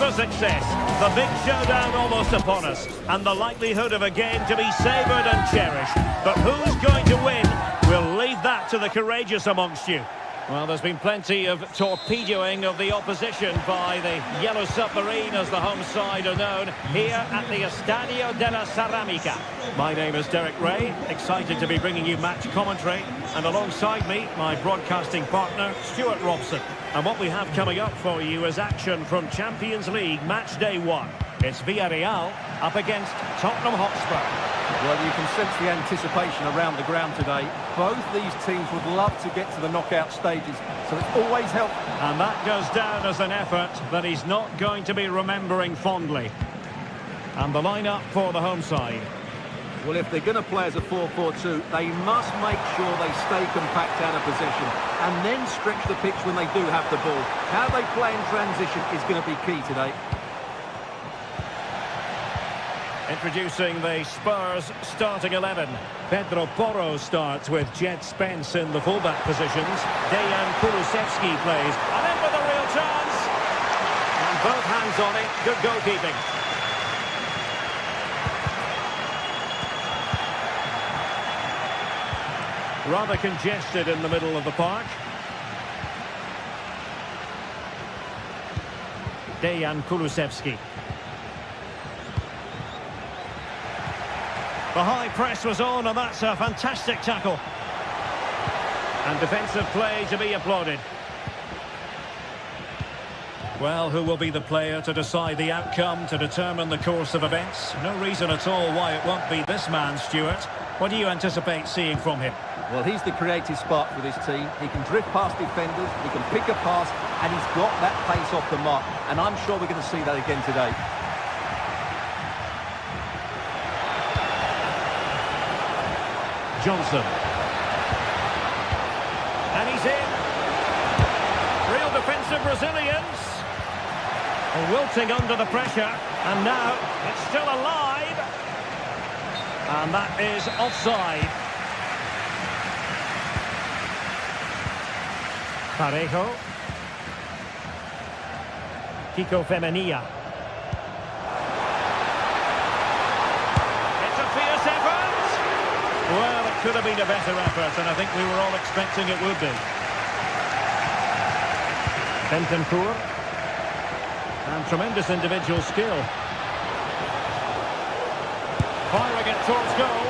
for success. The big showdown almost upon us, and the likelihood of a game to be savoured and cherished. But who's going to win? We'll leave that to the courageous amongst you. Well, there's been plenty of torpedoing of the opposition by the Yellow Submarine, as the home side are known, here at the Estadio de la Ceramica. My name is Derek Ray, excited to be bringing you match commentary, and alongside me, my broadcasting partner, Stuart Robson. And what we have coming up for you is action from Champions League Match Day 1. It's Villarreal up against Tottenham Hotspur. Well, you can sense the anticipation around the ground today. Both these teams would love to get to the knockout stages, so it's always helpful. And that goes down as an effort that he's not going to be remembering fondly. And the lineup for the home side. Well, if they're going to play as a 4-4-2, they must make sure they stay compact out of possession and then stretch the pitch when they do have the ball. How they play in transition is going to be key today. Introducing the Spurs starting 11. Pedro Porro starts with Jet Spence in the fullback positions. Dejan Kulusevski plays. And in with a real chance. And both hands on it. Good goalkeeping. Rather congested in the middle of the park. Dejan Kulusevski. The high press was on, and that's a fantastic tackle. And defensive play to be applauded. Well, who will be the player to decide the outcome, to determine the course of events? No reason at all why it won't be this man, Stuart. What do you anticipate seeing from him? Well, he's the creative spark for this team. He can drift past defenders, he can pick a pass, and he's got that pace off the mark. And I'm sure we're going to see that again today. Johnson. And he's in. Real defensive resilience. Wilting under the pressure. And now it's still alive. And that is offside. Parejo. Kiko Femenia. It's a fierce effort. Well, it could have been a better effort, and I think we were all expecting it would be. Bentancur. And tremendous individual skill. Firing it towards goal.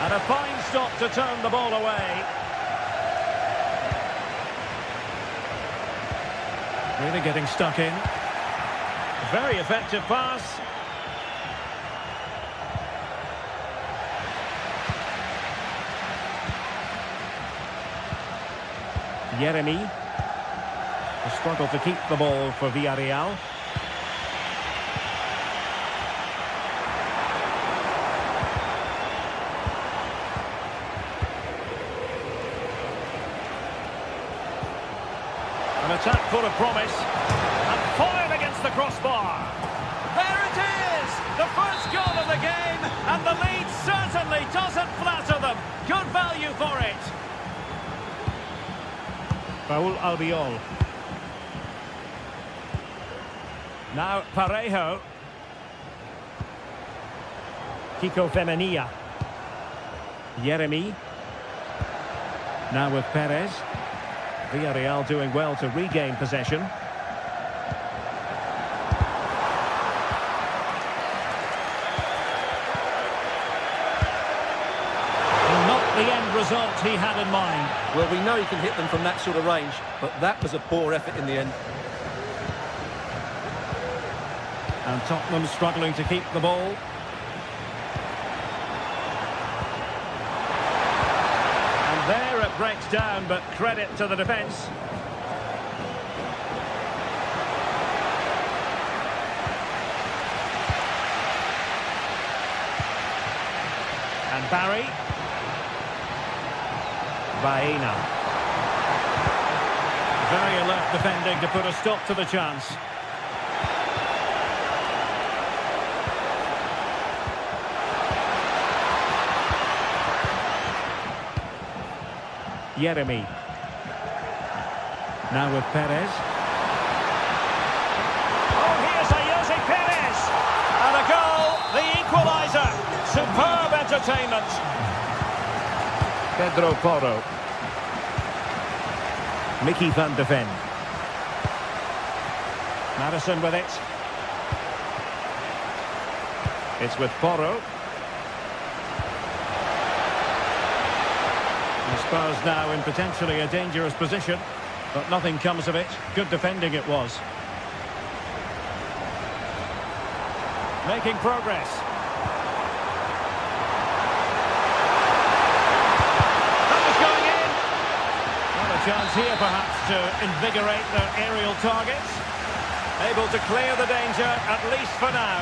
And a fine stop to turn the ball away. Really getting stuck in. Very effective pass. Yeremi. A struggle to keep the ball for Villarreal. An attack full of promise. And fired against the crossbar. There it is! The first goal of the game. And the lead certainly doesn't flatter them. Good value for it. Raul Albiol. Now Parejo. Kiko Femenia. Yeremi. Now with Perez. Villarreal doing well to regain possession. Not the end result he had in mind. Well, we know he can hit them from that sort of range, but that was a poor effort in the end. And Tottenham struggling to keep the ball. And there it breaks down, but credit to the defence. And Barry. Baena. Very alert defending to put a stop to the chance. Yeremi. Now with Perez. Oh, here's a entertainment. Pedro Porro. Mickey van de Ven. Madison with it. It's with Porro. And Spurs now in potentially a dangerous position, but nothing comes of it. Good defending it was. Making progress. That was going in. Not a chance here perhaps to invigorate their aerial targets. Able to clear the danger, at least for now.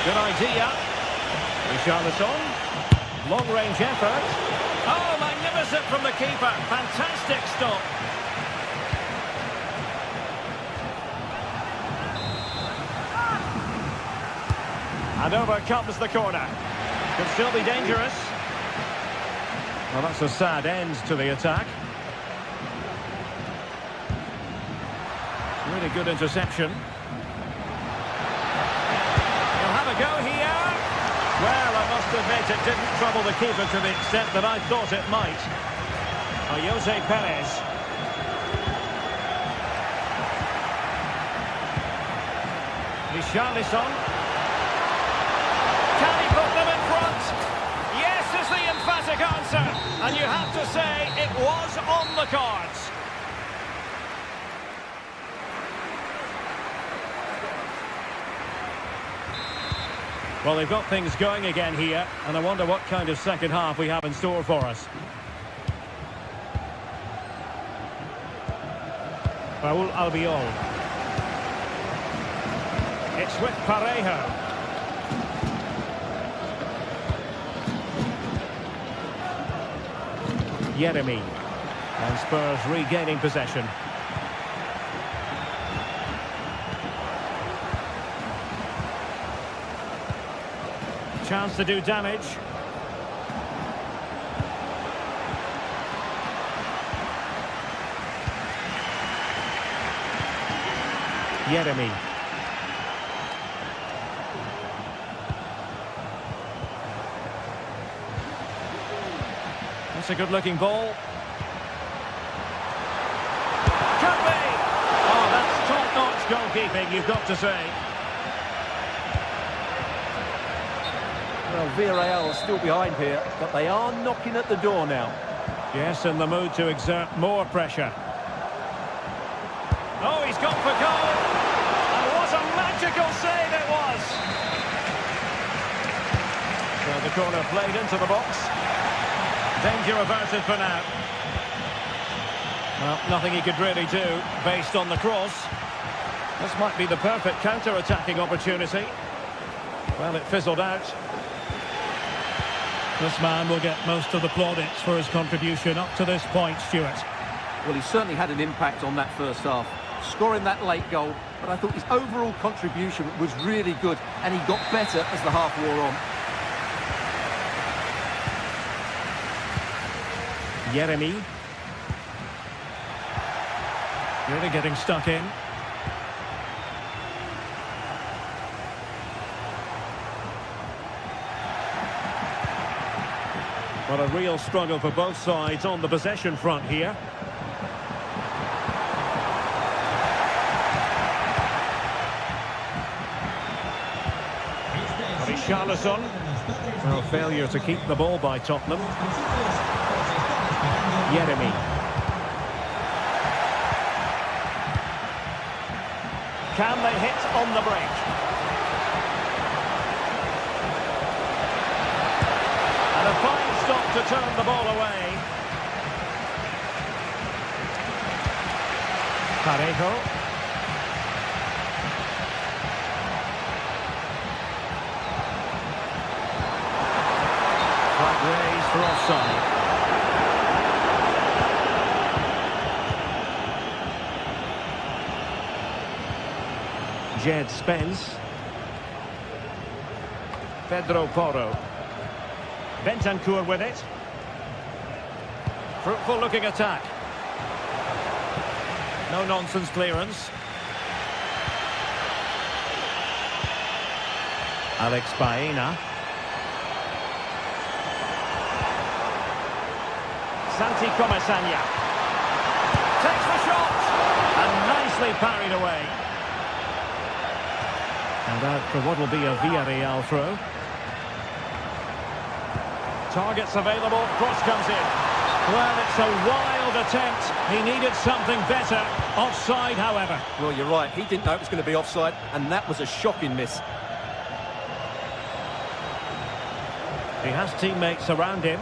Good idea. Richarlison. Long-range effort. Oh, magnificent from the keeper. Fantastic stop. And over comes the corner. Could still be dangerous. Well, that's a sad end to the attack. Really good interception. He'll have a go here. Well, I must admit it didn't trouble the keeper to the extent that I thought it might. Jose Perez. Richarlison. Can he put them in front? Yes is the emphatic answer. And you have to say it was on the cards. Well, they've got things going again here, and I wonder what kind of second half we have in store for us. Raul Albiol. It's with Parejo. Jeremy. And Spurs regaining possession. Chance to do damage. Jeremy. That's a good-looking ball. Could be! Oh, that's top-notch goalkeeping, you've got to say. Well, Villarreal are still behind here, but they are knocking at the door now. Yes, in the mood to exert more pressure. Oh, he's gone for goal! And what a magical save it was! So the corner played into the box. Danger averted for now. Well, nothing he could really do based on the cross. This might be the perfect counter-attacking opportunity. Well, it fizzled out. This man will get most of the plaudits for his contribution up to this point, Stuart. Well, he certainly had an impact on that first half, scoring that late goal, but I thought his overall contribution was really good, and he got better as the half wore on. Jeremy. Really getting stuck in. Well, a real struggle for both sides on the possession front here. Richarlison. Well, failure to keep the ball by Tottenham. Jeremy. Can they hit on the break? And a fine stop to turn the ball away. Parejo. Flag raised for offside. Jed Spence. Pedro Porro. Bentancur with it. Fruitful looking attack. No nonsense clearance. Alex Baena. Santi Comesaña. Takes the shot. And nicely parried away. And out for what will be a Villarreal throw. Targets available. Cross comes in. Well, it's a wild attempt. He needed something better. Offside, however. Well, you're right. He didn't know it was going to be offside, and that was a shocking miss. He has teammates around him.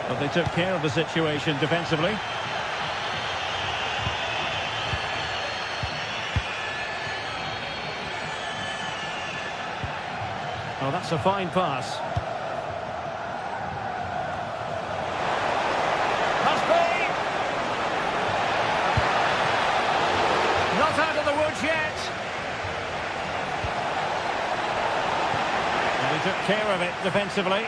But they took care of the situation defensively. Oh, that's a fine pass. Must be! Not out of the woods yet. And he took care of it defensively.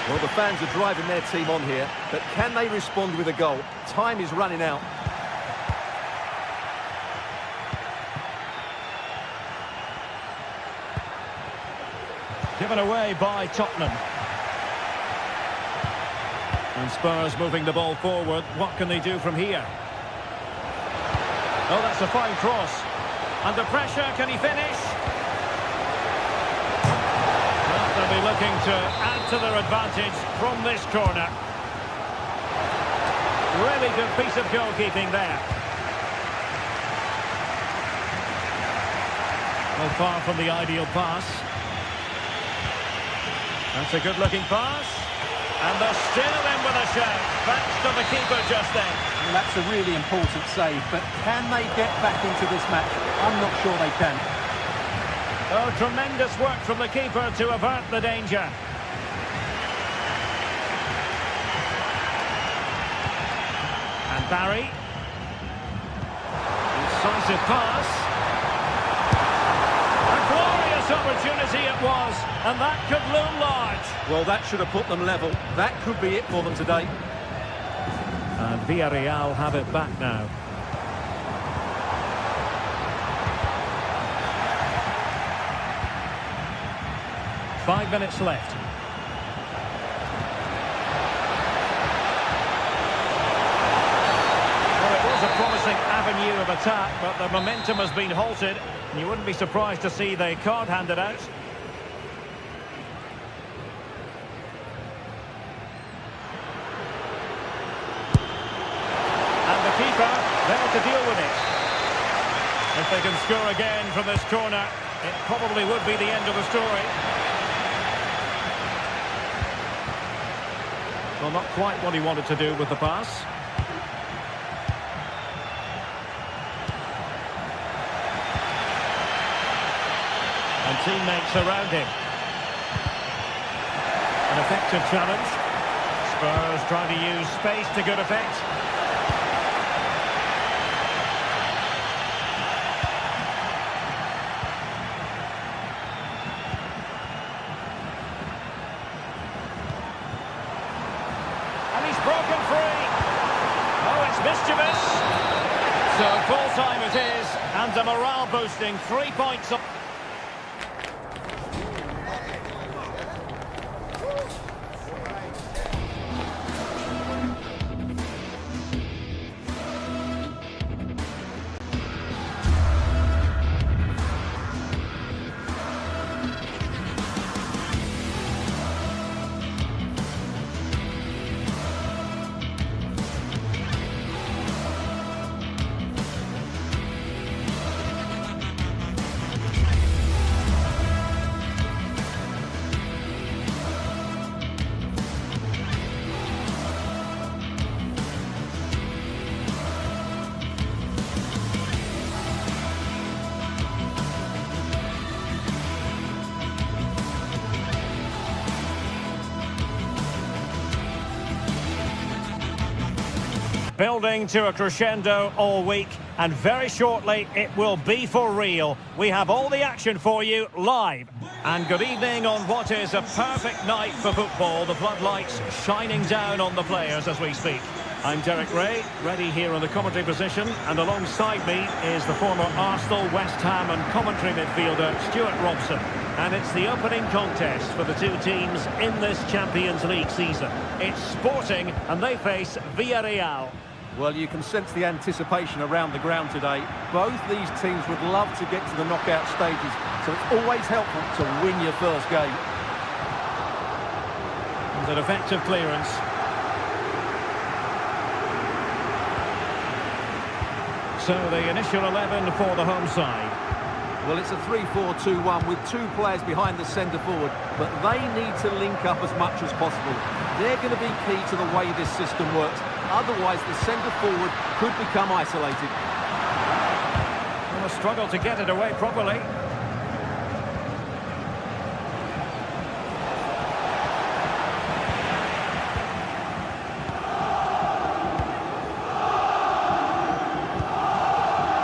Well, the fans are driving their team on here, but can they respond with a goal? Time is running out. Given away by Tottenham. And Spurs moving the ball forward. What can they do from here? Oh, that's a fine cross. Under pressure, can he finish? Well, they'll be looking to add to their advantage from this corner. Really good piece of goalkeeping there. Well, far from the ideal pass. That's a good-looking pass. And they're still in with a shout. Thanks to the keeper just then. Well, that's a really important save, but can they get back into this match? I'm not sure they can. Oh, tremendous work from the keeper to avert the danger. And Barry. Decisive pass. Opportunity it was, and that could loom large. Well, that should have put them level. That could be it for them today. And Villarreal have it back now. Five minutes left. Well, it was a promising avenue of attack, but the momentum has been halted. You wouldn't be surprised to see the card handed out. And the keeper there to deal with it. If they can score again from this corner, it probably would be the end of the story. Well, not quite what he wanted to do with the pass. And teammates around him. An effective challenge. Spurs trying to use space to good effect. And he's broken free. Oh, it's mischievous. So full time it is, and a morale boosting 3 points up. Building to a crescendo all week, and very shortly it will be for real. We have all the action for you live. And good evening on what is a perfect night for football. The floodlights shining down on the players as we speak. I'm Derek Ray, ready here on the commentary position, and alongside me is the former Arsenal, West Ham and commentary midfielder Stuart Robson. And it's the opening contest for the two teams in this Champions League season. It's Sporting and they face Villarreal. Well, you can sense the anticipation around the ground today. Both these teams would love to get to the knockout stages, so it's always helpful to win your first game. And an effective clearance. So the initial 11 for the home side. Well, it's a 3-4-2-1 with two players behind the centre forward, but they need to link up as much as possible. They're going to be key to the way this system works. Otherwise, the centre forward could become isolated. Well, a struggle to get it away properly.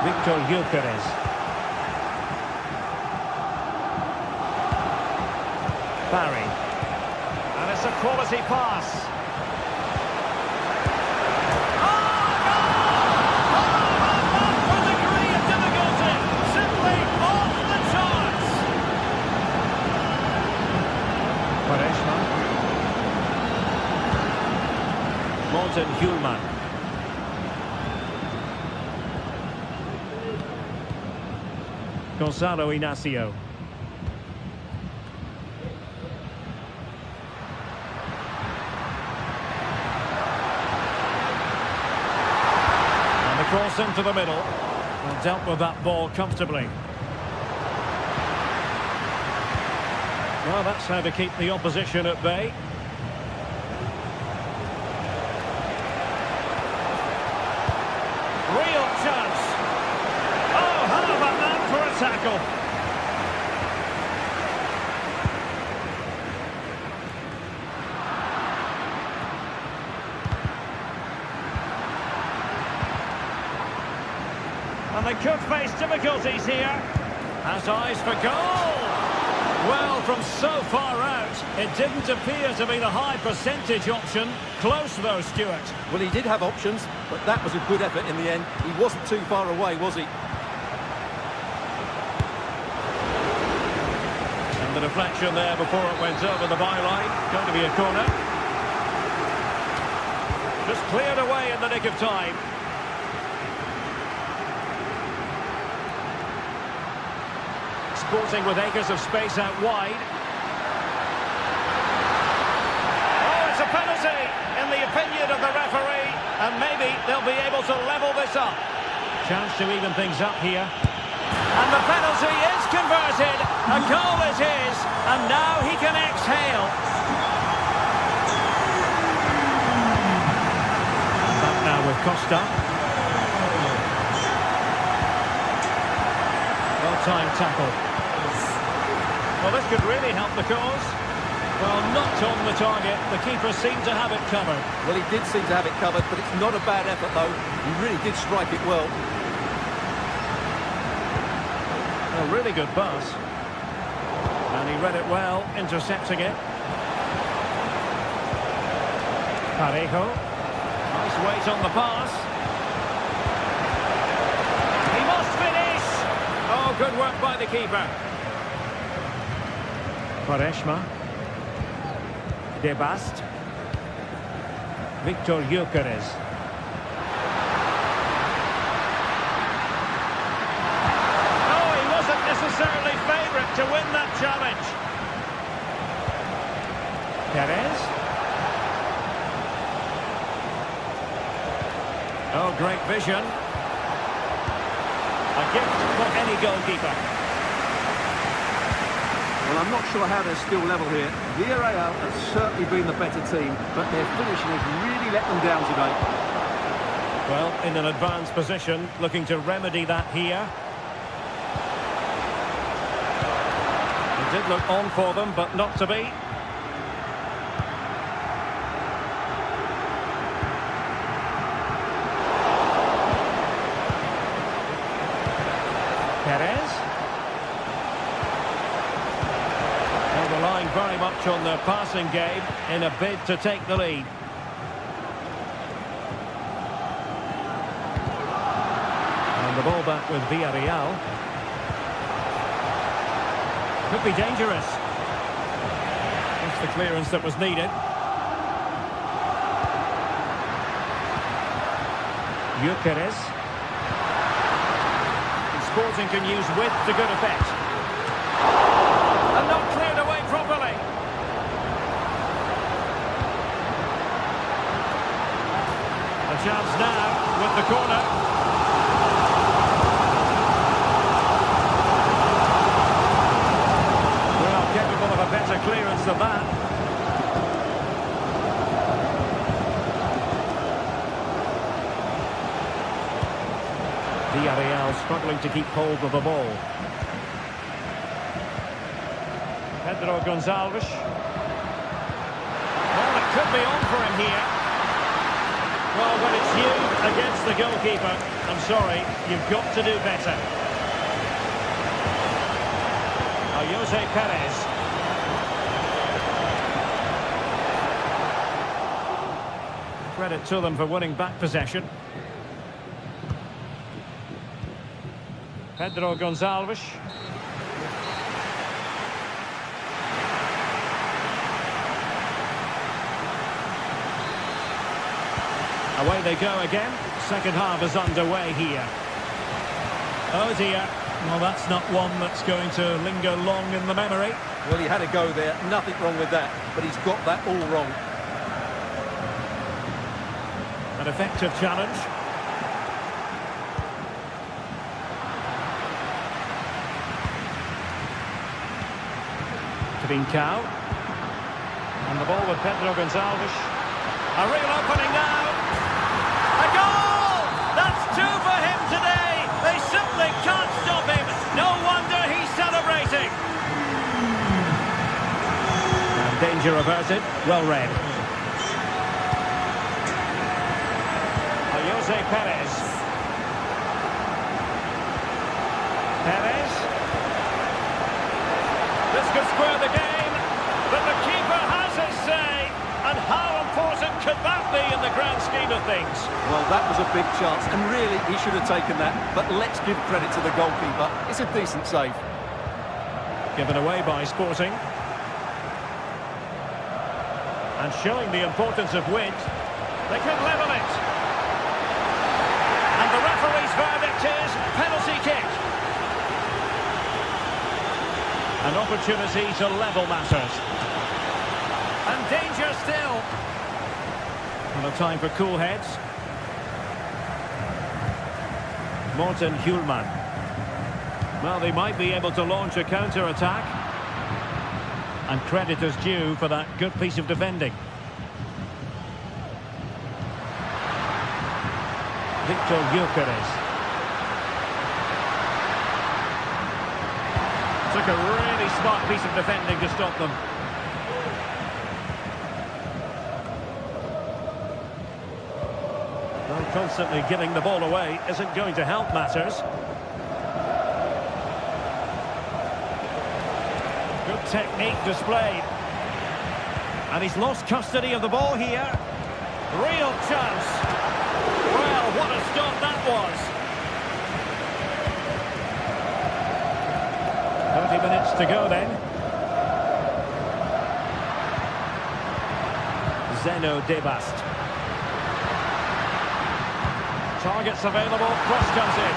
Victor Gyökeres. Barry. And it's a quality pass. Oh, with a degree of difficulty. Simply off the charts. Quaresma. Morten Hjulman. Gonzalo Inacio. And the cross into the middle. And dealt with that ball comfortably. Well, that's how to keep the opposition at bay. Real chance. Oh, how about that for a tackle? And they could face difficulties here. Has eyes for goal. Well, from so far out, it didn't appear to be the high percentage option. Close though, Stuart. Well, he did have options, but that was a good effort in the end. He wasn't too far away, was he? And the deflection there before it went over the byline. Going to be a corner. Just cleared away in the nick of time. Sporting with acres of space out wide. Oh, it's a penalty in the opinion of the referee, and maybe they'll be able to level this up. Chance to even things up here. And the penalty is converted. A goal is his, and now he can exhale. Back now with Costa. Well-timed tackle. Well, this could really help the cause. Well, not on the target. The keeper seemed to have it covered. Well, he did seem to have it covered, but it's not a bad effort, though. He really did strike it well. A really good pass. And he read it well, intercepting it. Parejo. Nice weight on the pass. He must finish! Oh, good work by the keeper. Quaresma. De Bast. Victor Gyökeres. Oh, he wasn't necessarily favourite to win that challenge. Perez. Oh, great vision. A gift for any goalkeeper. Well, I'm not sure how they're still level here. Villarreal have certainly been the better team, but their finishing has really let them down today. Well, in an advanced position, looking to remedy that here. It did look on for them, but not to be. Perez. They're relying very much on their passing game in a bid to take the lead. ball back with Villarreal. Could be dangerous. That's the clearance that was needed. Gyökeres. Sporting can use width to good effect. And not cleared away properly. A chance now with the corner. Well, capable of a better clearance than that. Villarreal struggling to keep hold of the ball. Pedro Gonçalves. Well, it could be on for him here. Well, when it's you against the goalkeeper, I'm sorry, you've got to do better. Jose Perez. Credit to them for winning back possession. Pedro Gonçalves. Away they go again. Second half is underway here. Oh dear. Well, that's not one that's going to linger long in the memory. Well, he had a go there. Nothing wrong with that. But he's got that all wrong. An effective challenge. Trincao. And the ball with Pedro Gonçalves. A real opening now. A goal! That's two for him today. They simply can't stop him. No wonder he's celebrating. And danger averted. Well read. Jose Perez. Perez. This could square the game, but the keeper has his say. And how important could that be in the grand scheme of things? Well, that was a big chance, and really, he should have taken that. But let's give credit to the goalkeeper. It's a decent save. Given away by Sporting. And showing the importance of width. They could level it. And the referee's verdict is penalty kick. An opportunity to level matters. And danger still. And a time for cool heads. Morten Hjulman. Well, they might be able to launch a counter-attack. And credit is due for that good piece of defending. Victor Gyökeres. Took a really smart piece of defending to stop them. Well, constantly giving the ball away isn't going to help matters. Good technique displayed. And he's lost custody of the ball here. Real chance. Well, what a stop that was. 30 minutes to go then. Zeno Debast. Targets available, cross comes in.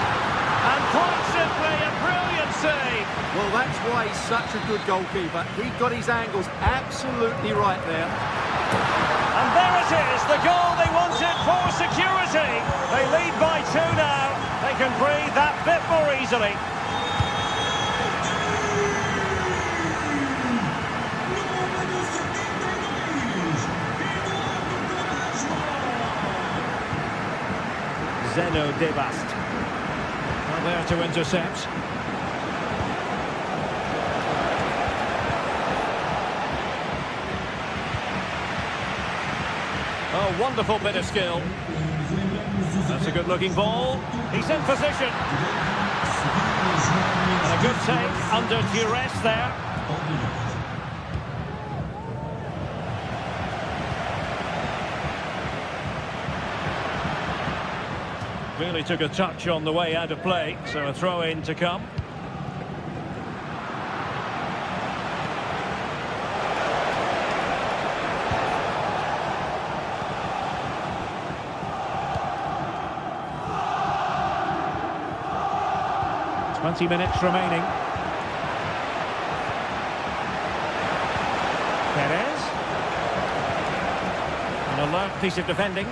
And quite simply a brilliant save. Well, that's why he's such a good goalkeeper. He got his angles absolutely right there. And there it is, the goal they wanted for security. They lead by 2 now. They can breathe that bit more easily. Zeno Debast. Well, there to intercept. Oh, wonderful bit of skill. That's a good-looking ball. He's in position. And a good save under duress there. Really took a touch on the way out of play, so a throw-in to come. .20 minutes remaining. Perez. An alert piece of defending.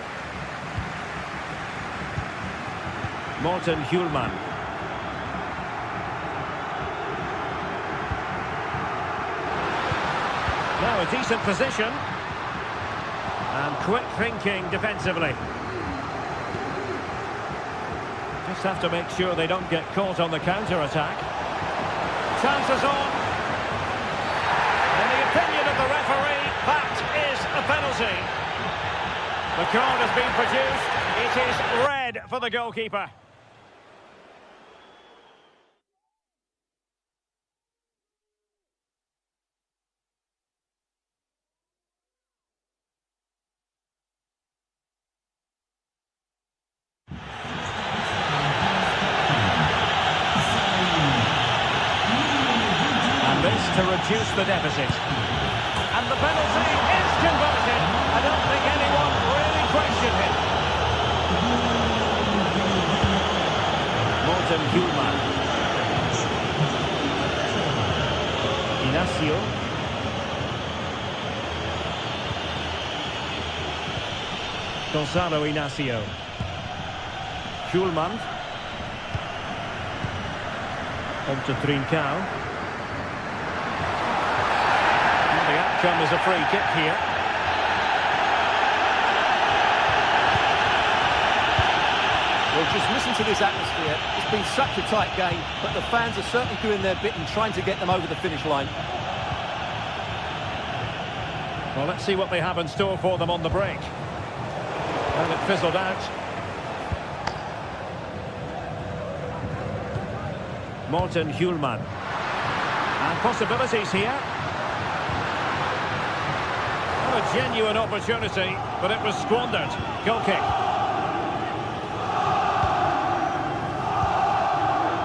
Morten Hjulman. Now a decent position. And quick thinking defensively. Just have to make sure they don't get caught on the counter-attack. Chances on. In the opinion of the referee, that is a penalty. The card has been produced. It is red for the goalkeeper. To reduce the deficit. And the penalty is converted. I don't think anyone really questioned it. Morten Hjulman. Inacio. Gonzalo Inacio. Hjulman. On to Trincao. Outcome is a free kick here. Well, just listen to this atmosphere. It's been such a tight game, but the fans are certainly doing their bit in trying to get them over the finish line. Well, let's see what they have in store for them on the break. And it fizzled out. Morten Hjulman. And possibilities here. A genuine opportunity, but it was squandered. Goal kick.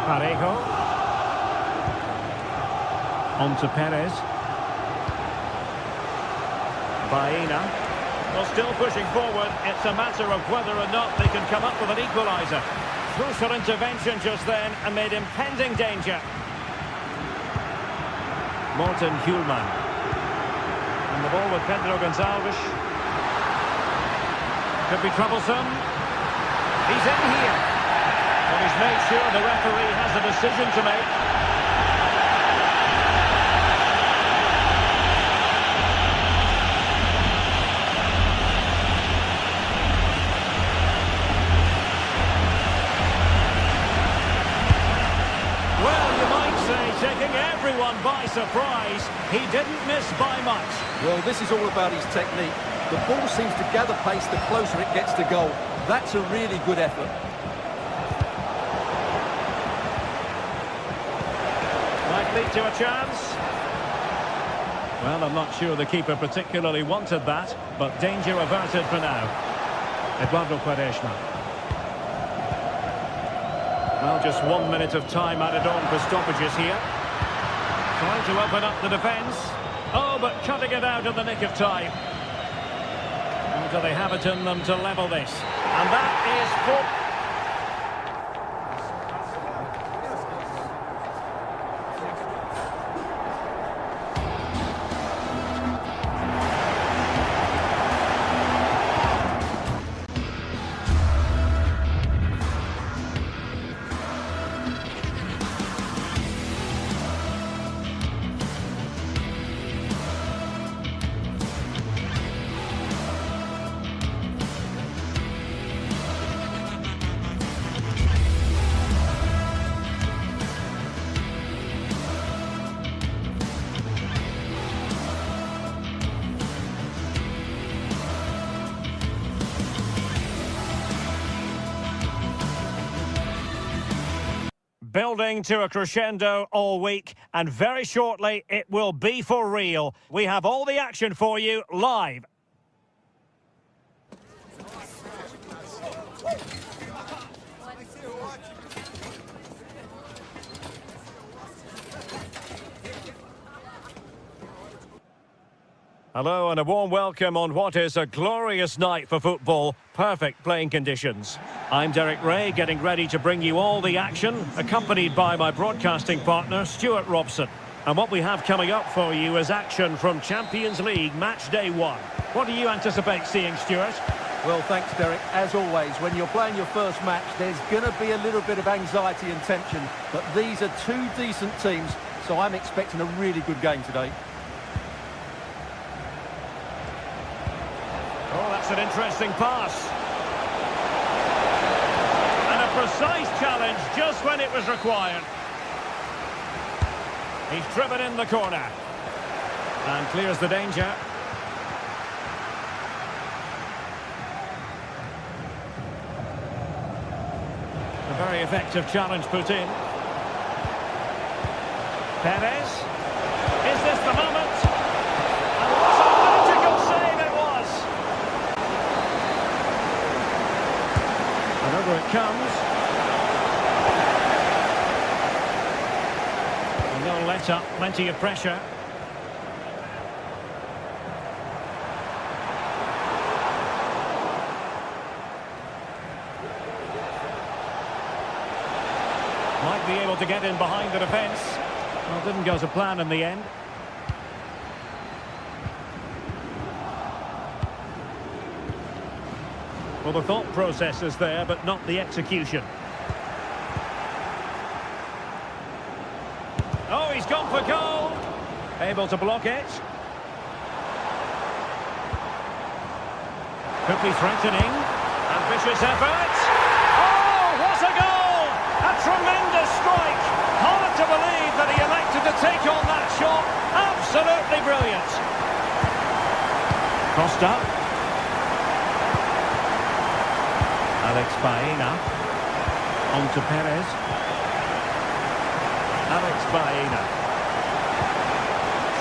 Parejo. On to Perez. Baena. Well, still pushing forward. It's a matter of whether or not they can come up with an equaliser. Crucial intervention just then amid impending danger. Morten Hjulman. And the ball with Pedro Gonçalves. Could be troublesome. He's in here. And he's made sure the referee has a decision to make. Well, you might say, taking everyone by surprise, he didn't miss by much. Well, this is all about his technique. The ball seems to gather pace the closer it gets to goal. That's a really good effort. Might lead to a chance. Well, I'm not sure the keeper particularly wanted that, but danger averted for now. Eduardo Quaresma. Well, just 1 minute of time added on for stoppages here. Trying to open up the defence. Oh, but cutting it out in the nick of time. And do they have it in them to level this? And that is for... Building to a crescendo all week, and very shortly it will be for real. We have all the action for you live. Hello and a warm welcome on what is a glorious night for football. Perfect playing conditions. I'm Derek Ray, getting ready to bring you all the action, accompanied by my broadcasting partner, Stuart Robson. And what we have coming up for you is action from Champions League Match Day 1. What do you anticipate seeing, Stuart? Well, thanks, Derek. As always, when you're playing your first match, there's going to be a little bit of anxiety and tension. But these are two decent teams, so I'm expecting a really good game today. Oh, that's an interesting pass. And a precise challenge just when it was required. He's driven in the corner. And clears the danger. A very effective challenge put in. Perez. Is this the moment? And what a magical save it was! And over it comes. And no let-up, plenty of pressure. Might be able to get in behind the defence. Well, didn't go to plan in the end. Well, the thought process is there, but not the execution. Oh, he's gone for goal. Able to block it. Could be threatening. Ambitious effort. Oh, what a goal! A tremendous strike. Hard to believe that he elected to take on that shot. Absolutely brilliant. Costa. Alex Baena. On to Perez. Alex Baena.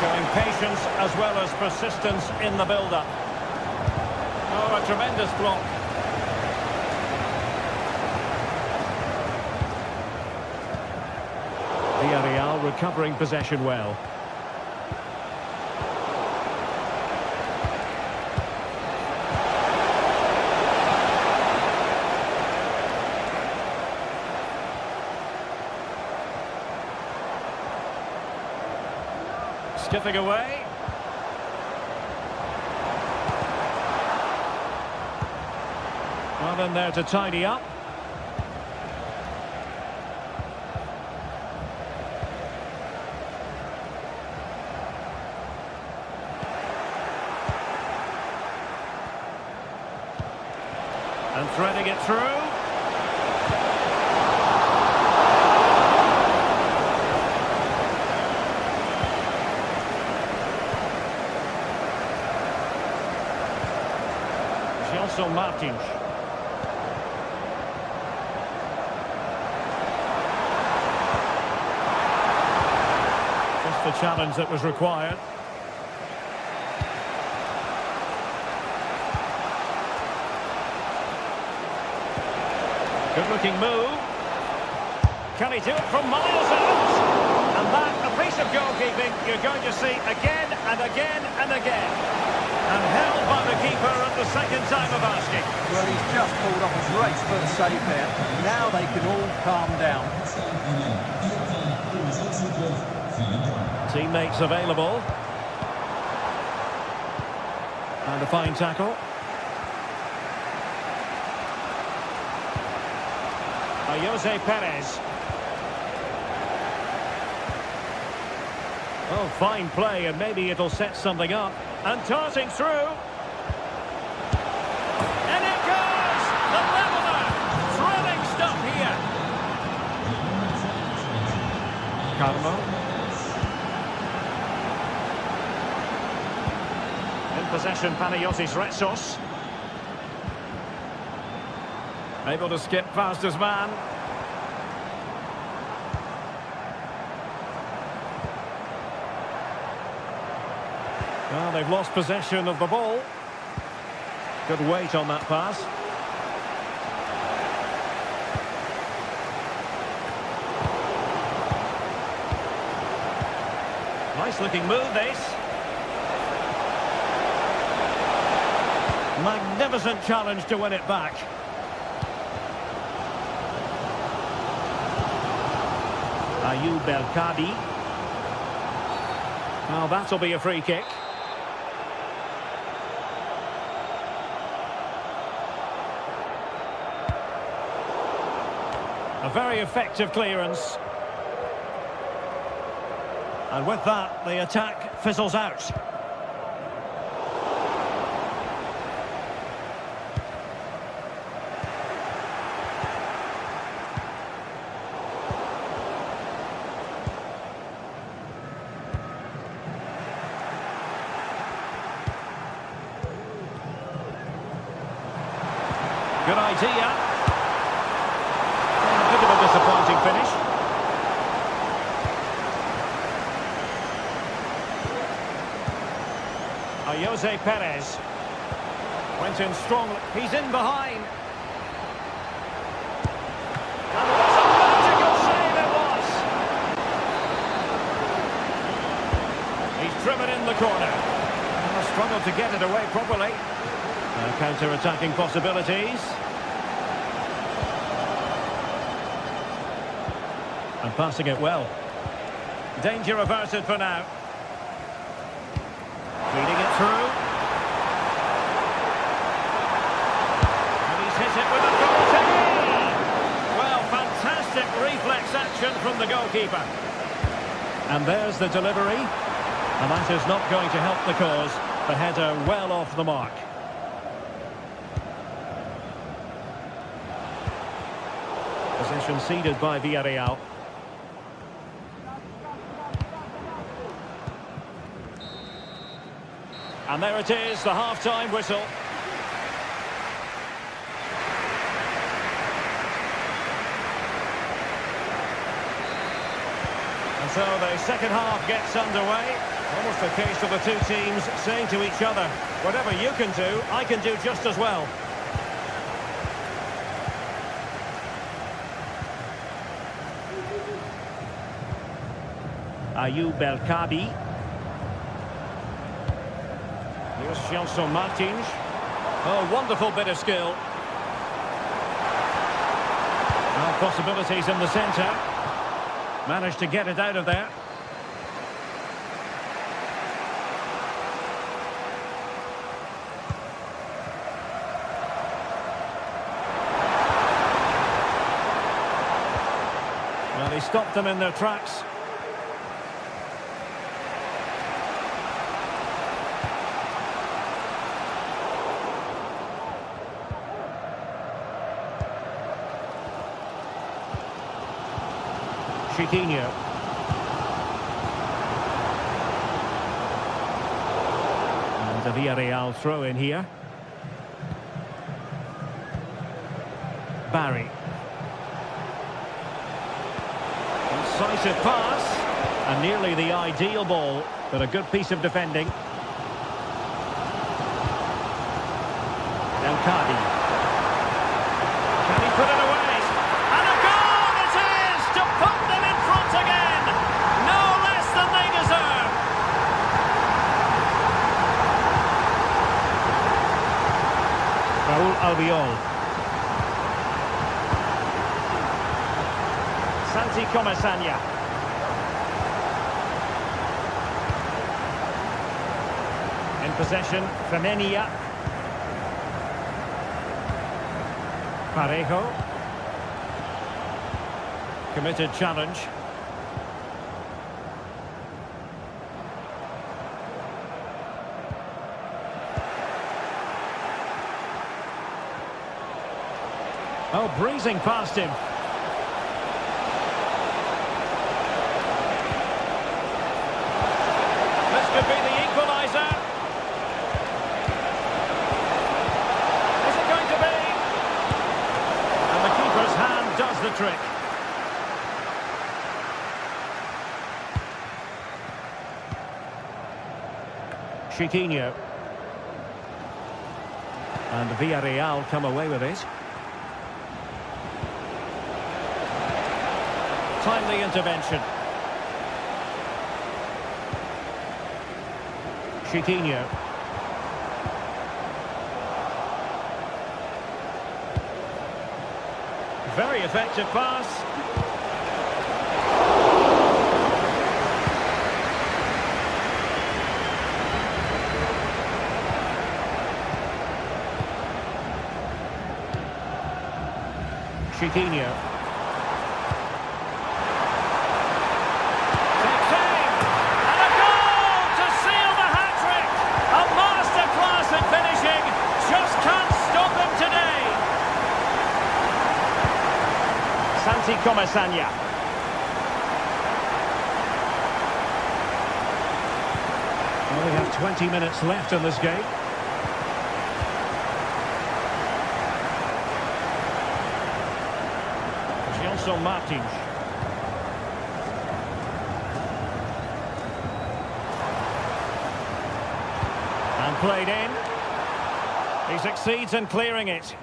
Showing patience as well as persistence in the build-up. Oh, a tremendous block. Villarreal recovering possession well. Skipping away. Well, in there to tidy up. And threading it through. Gelson Martins. Just the challenge that was required. Good-looking move. Can he do it from miles out? And that, a piece of goalkeeping you're going to see again and again and again. And held by the keeper at the second time of asking. Well, he's just pulled off a great first save there. Now they can all calm down. Teammates available. And a fine tackle. Jose Perez. Oh, fine play, and maybe it'll set something up. And tossing through. And it goes! The leveler! Thrilling stuff here. Carmo. In possession, Panagiotis Retsos. Able to skip past his man. Well, they've lost possession of the ball. Good weight on that pass. Nice looking move, this. Magnificent challenge to win it back. Ayoub El-Kadi. Well, that'll be a free kick. A very effective clearance. And with that, the attack fizzles out. Good idea. A bit of a disappointing finish. Jose Perez. Went in strongly. He's in behind. And it was a magical save it was. He's driven in the corner. And struggled to get it away properly. Counter-attacking possibilities. And passing it well. Danger averted for now. Feeding it through. And he's hit it with authority. Well, fantastic reflex action from the goalkeeper. And there's the delivery. And that is not going to help the cause. The header well off the mark. Possession ceded by Villarreal. And there it is, the half-time whistle. And so the second half gets underway. Almost a case of the two teams saying to each other, whatever you can do, I can do just as well. Ayoub El-Kadi. Here's Gelson Martins. Oh, wonderful bit of skill. Well, possibilities in the centre. Managed to get it out of there. Well, he stopped them in their tracks. Chiquinho. And the Villarreal throw in here. Barry. Incisive pass. And nearly the ideal ball, but a good piece of defending. El-Kadi. Can he put it away? Albiol. Santi Comasagna. In possession, Femenia. Parejo. Committed challenge. Oh, breezing past him. This could be the equaliser. Is it going to be? And the keeper's hand does the trick. Chiquinho. And Villarreal come away with it. Timely intervention. Chiquinho. Very effective pass. Chiquinho. Takes aim. And a goal to seal the hat-trick. A masterclass in finishing. Just can't stop him today. Santi Comasagna. Well, we have 20 minutes left in this game. Martins. And played in. He succeeds in clearing it.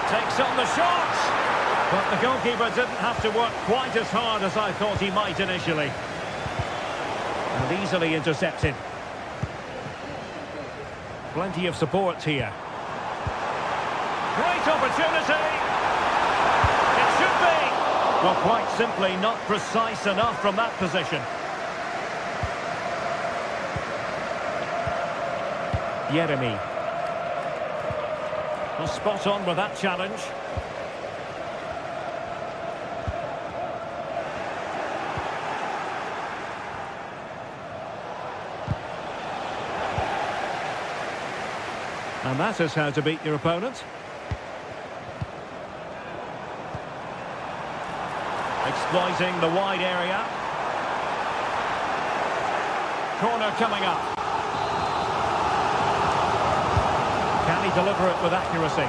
Takes on the shot. But the goalkeeper didn't have to work quite as hard as I thought he might initially. And easily intercepted. Plenty of support here. Great opportunity. It should be. Well, quite simply not precise enough from that position. Yeremy. Well, spot on with that challenge. And that is how to beat your opponent. Exploiting the wide area. Corner coming up. Can he deliver it with accuracy?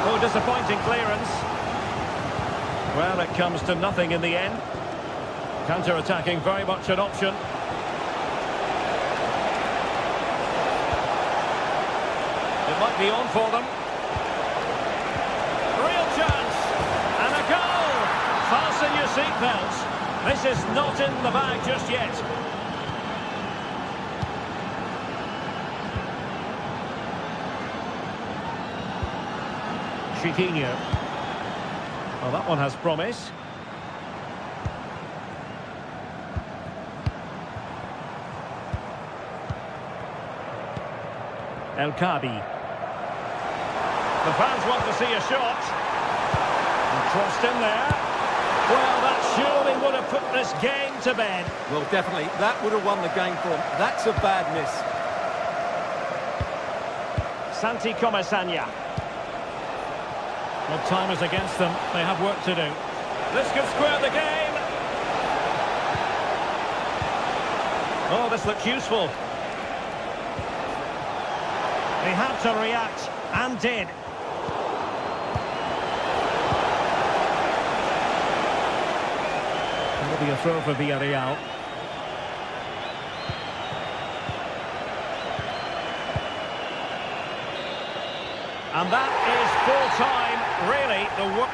Oh, disappointing clearance. Well, it comes to nothing in the end. Counter-attacking, very much an option. It might be on for them. Real chance. And a goal. Fasten your seatbelts. This is not in the bag just yet. Chiquinho. Well, that one has promise. El Kadi. The fans want to see a shot. And crossed in there. Well, that surely would have put this game to bed. Well, definitely. That would have won the game for them. That's a bad miss. Santi Comasagna. Well, time is against them. They have work to do. This could square the game. Oh, this looks useful. He had to react, and did. It'll be a throw for Villarreal. And that is full time, really, the work.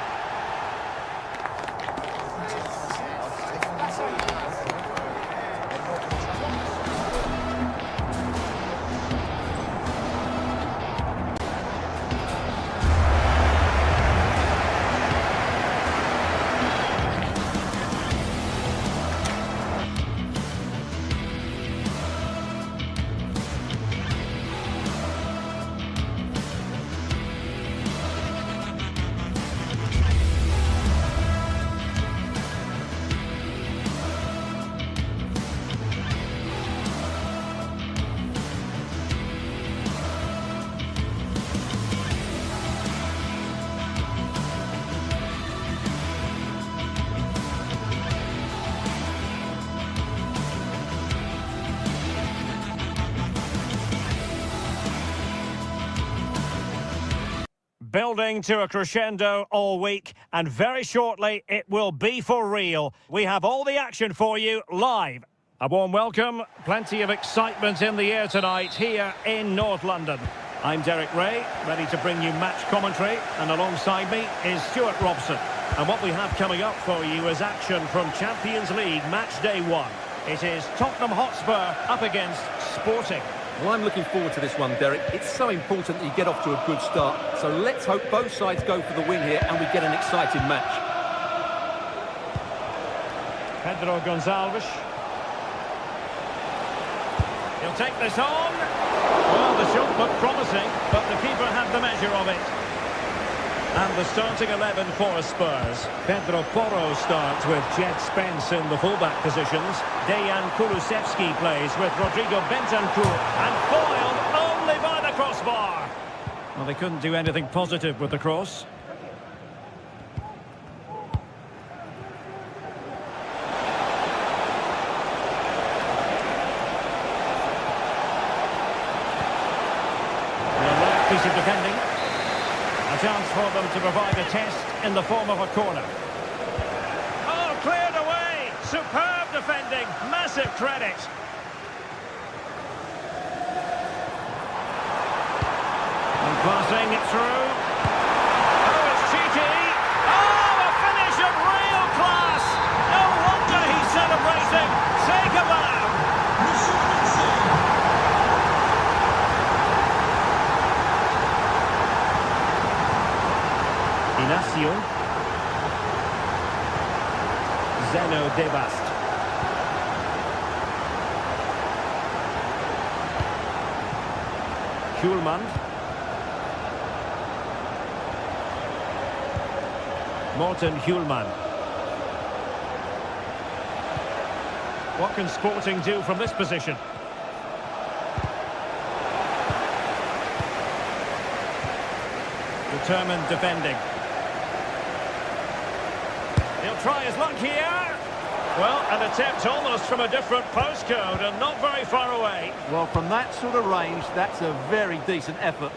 Building to a crescendo all week, and very shortly it will be for real. We have all the action for you live. A warm welcome, plenty of excitement in the air tonight here in North London. I'm Derek Ray, ready to bring you match commentary, and alongside me is Stuart Robson. And what we have coming up for you is action from Champions League match day 1. It is Tottenham Hotspur up against Sporting. Well, I'm looking forward to this one, Derek. It's so important that you get off to a good start. So let's hope both sides go for the win here and we get an exciting match. Pedro Gonçalves. He'll take this on. Well, the shot looked promising, but the keeper had the measure of it. And the starting 11 for Spurs. Pedro Porro starts with Jed Spence in the fullback positions. Dejan Kulusevski plays with Rodrigo Bentancur. And foiled only by the crossbar. Well, they couldn't do anything positive with the cross. A piece of defending. A chance for them to provide a test in the form of a corner. Oh, cleared away! Superb defending. Massive credit. And passing it through. Oh, it's cheeky. Oh, a finish of real class. No wonder he's celebrating. Take a bow. Ignacio. Zeno Debast. Hjulmand. Morten Hjulmand. What can Sporting do from this position? Determined defending. He'll try his luck here. Well, an attempt almost from a different postcode and not very far away. Well, from that sort of range, that's a very decent effort.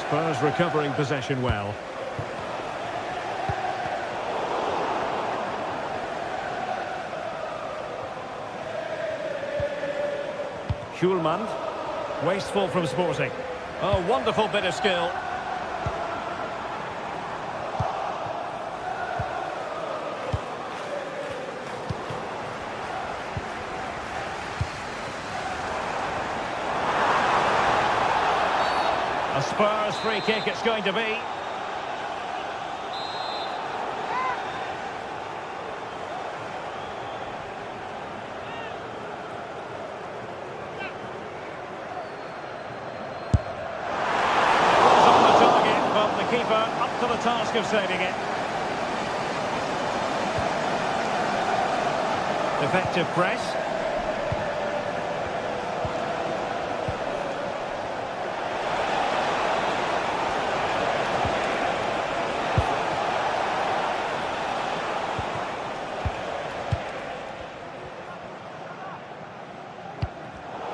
Spurs recovering possession well. Hjulmand. Wasteful from Sporting. Oh, wonderful bit of skill. A Spurs free kick it's going to be. Keeper up to the task of saving it. Effective press.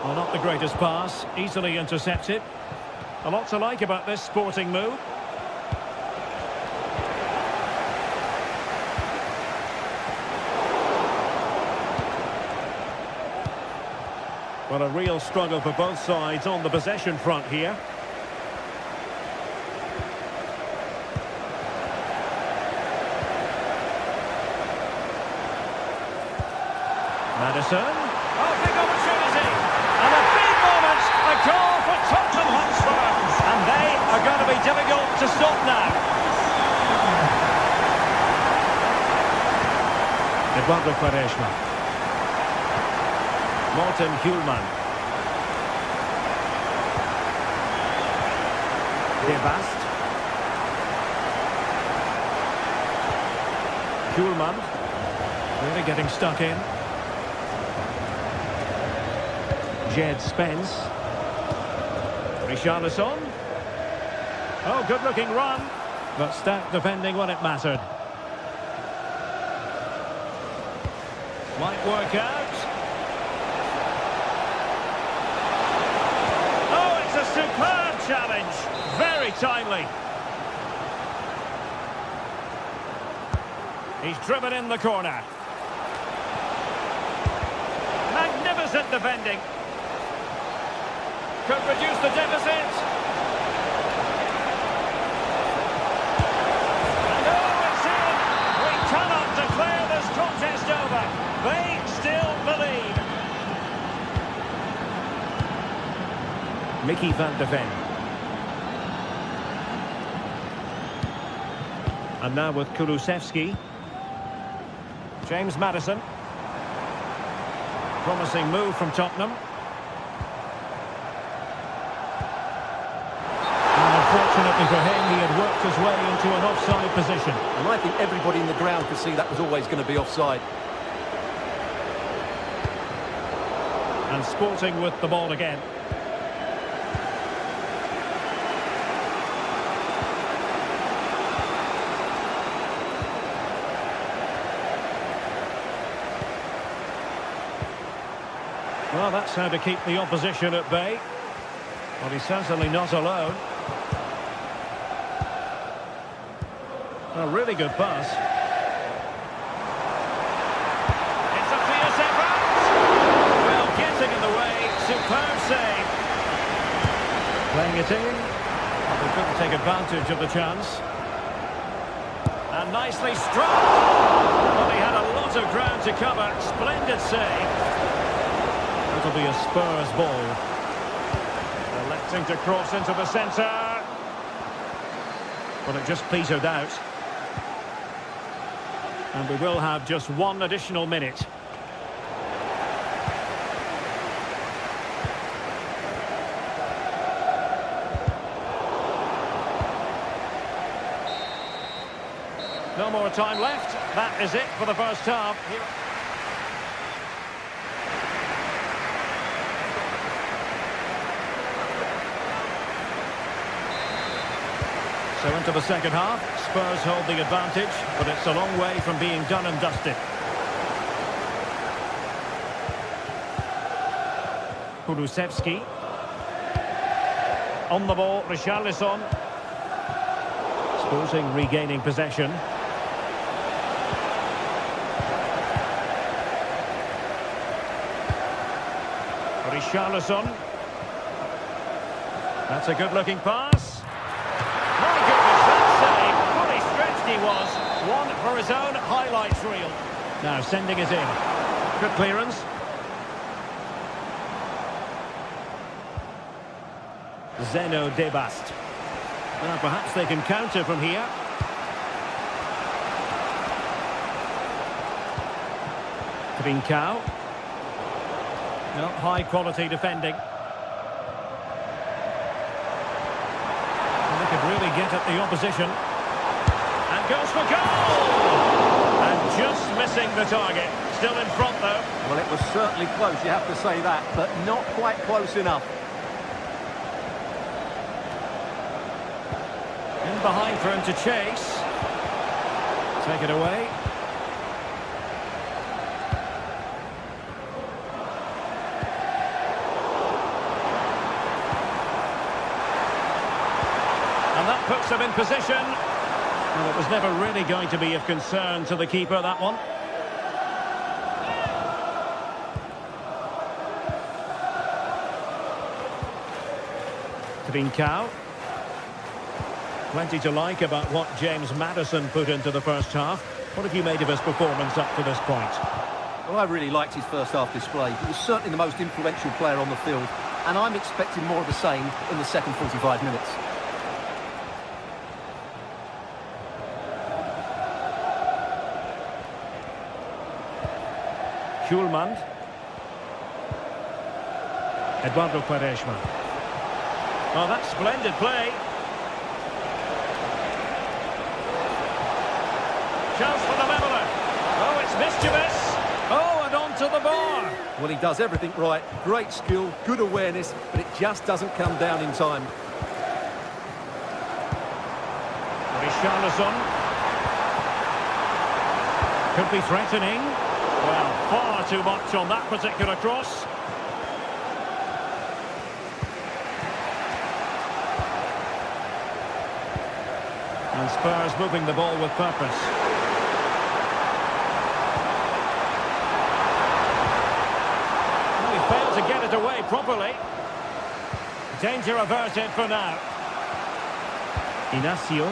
Well, not the greatest pass, easily intercepted. A lot to like about this Sporting move. Well, a real struggle for both sides on the possession front here. Maddison. Oh, big opportunity. And a big moment. A goal for Tottenham Hotspur. And they are going to be difficult to stop now. Eduardo Quaresma. Morten Hjulmand. Debast. Hjulmand. Really getting stuck in. Jed Spence. Richarlison. Oh, good-looking run. But stout defending when it mattered. Might work out. A superb challenge, very timely. He's driven in the corner. Magnificent defending. could reduce the deficit. And oh, it's in! We cannot declare this contest over. They still believe. Mickey van de Ven. And now with Kulusevski. James Maddison. Promising move from Tottenham. And unfortunately for him, he had worked his way into an offside position. And I think everybody in the ground could see that was always going to be offside. And Sporting with the ball again. Well, that's how to keep the opposition at bay. Well, he's certainly not alone. A really good pass. It's a fierce effort. Well, getting in the way. Superb save. Playing it in. Well, they couldn't take advantage of the chance. And nicely struck. Well, he had a lot of ground to cover. Splendid save. It'll be a Spurs ball. Electing to cross into the centre. But it just petered out. And we will have just one additional minute. No more time left. That is it for the first half. So into the second half, Spurs hold the advantage, but it's a long way from being done and dusted. Kulusevski. On the ball, Richarlison. Sporting regaining possession. Richarlison. That's a good-looking pass. He was one for his own highlights reel. Now sending it in. Good clearance. Zeno Debast. Now perhaps they can counter from here. Trincao. No, high quality defending. And they could really get at the opposition. Goes for goal! And just missing the target. Still in front, though. Well, it was certainly close, you have to say that, but not quite close enough. In behind for him to chase. Take it away. And that puts him in position. Well, it was never really going to be of concern to the keeper, that one. Trincao. Plenty to like about what James Maddison put into the first half. What have you made of his performance up to this point? Well, I really liked his first half display. He was certainly the most influential player on the field, and I'm expecting more of the same in the second 45 minutes. Schulman. Eduardo Quaresma. Oh, that's splendid play. Chance for the leveller. Oh, it's mischievous. Oh, and onto the bar. Well, he does everything right. Great skill, good awareness, but it just doesn't come down in time. Richarlison. Could be threatening. Well, far too much on that particular cross. And Spurs moving the ball with purpose. Well, he failed to get it away properly. Danger averted for now. Inacio.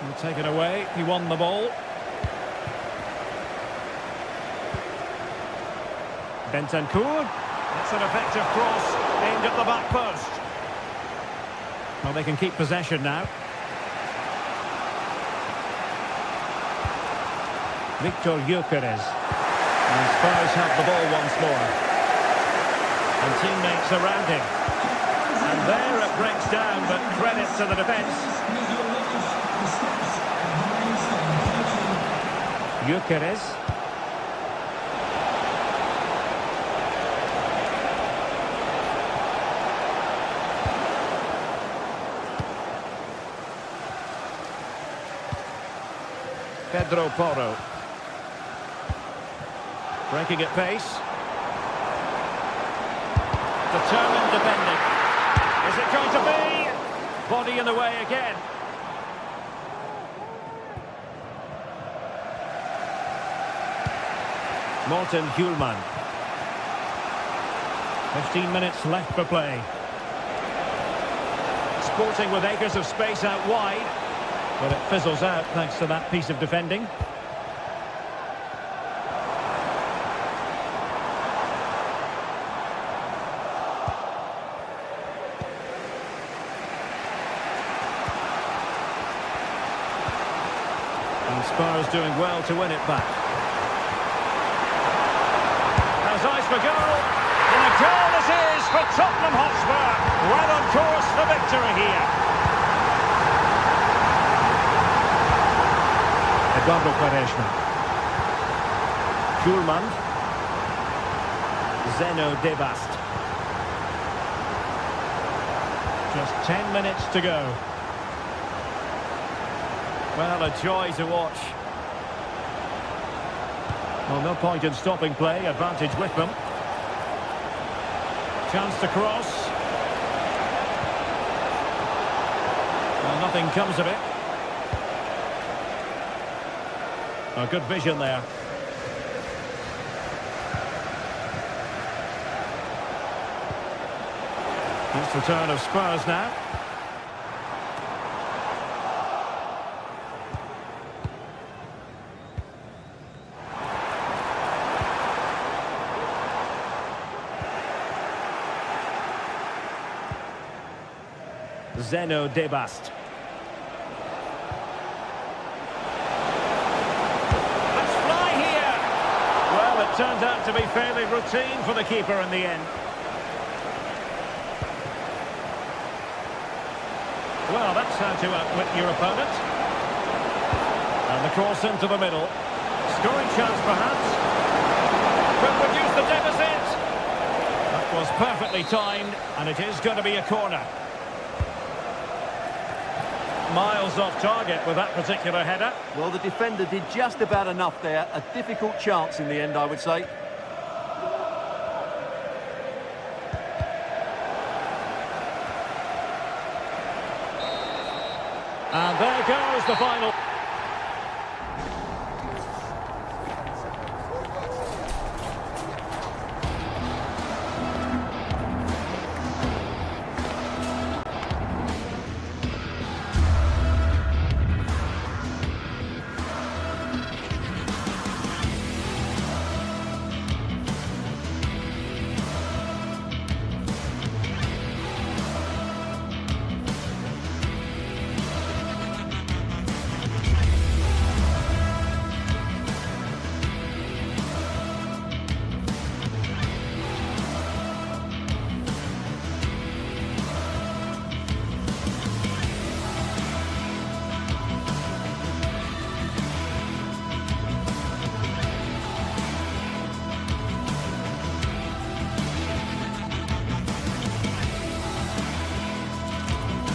He'll take it away. He won the ball. Bentancur. It's an effective cross aimed at the back post. Well, they can keep possession now. Victor Gyökeres. And Spurs have the ball once more. And teammates around him. And there it breaks down, but credit to the defence. Gyökeres. Pedro Porro. Breaking at pace. Determined defending. Is it going to be? Body in the way again. Morten Hjulman. 15 minutes left for play. Sporting with acres of space out wide. But it fizzles out thanks to that piece of defending. And Spurs doing well to win it back. Has eyes for goal. And a goal this is for Tottenham Hotspur. Well on course for victory here. Eduardo Quaresma. Hjulman. Zeno Debast. Just 10 minutes to go. Well, a joy to watch. Well, no point in stopping play. Advantage with them. Chance to cross. Well, nothing comes of it. Oh, good vision there. It's the turn of Spurs now. Zeno Debast. Turned out to be fairly routine for the keeper in the end. Well, that's how to outwit your opponent. And the cross into the middle. Scoring chance, perhaps. Could reduce the deficit. That was perfectly timed, and it is going to be a corner. Miles off target with that particular header. Well, the defender did just about enough there. A difficult chance in the end, I would say. And there goes the final.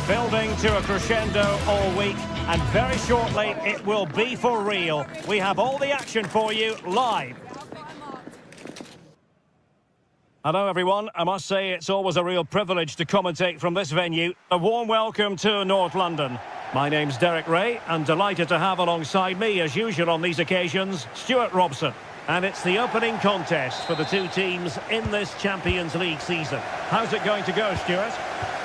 Building to a crescendo all week, and very shortly it will be for real. We have all the action for you live. Hello everyone, I must say it's always a real privilege to commentate from this venue. A warm welcome to North London. My name's Derek Ray, and delighted to have alongside me, as usual on these occasions, Stuart Robson. And it's the opening contest for the two teams in this Champions League season. How's it going to go, Stuart?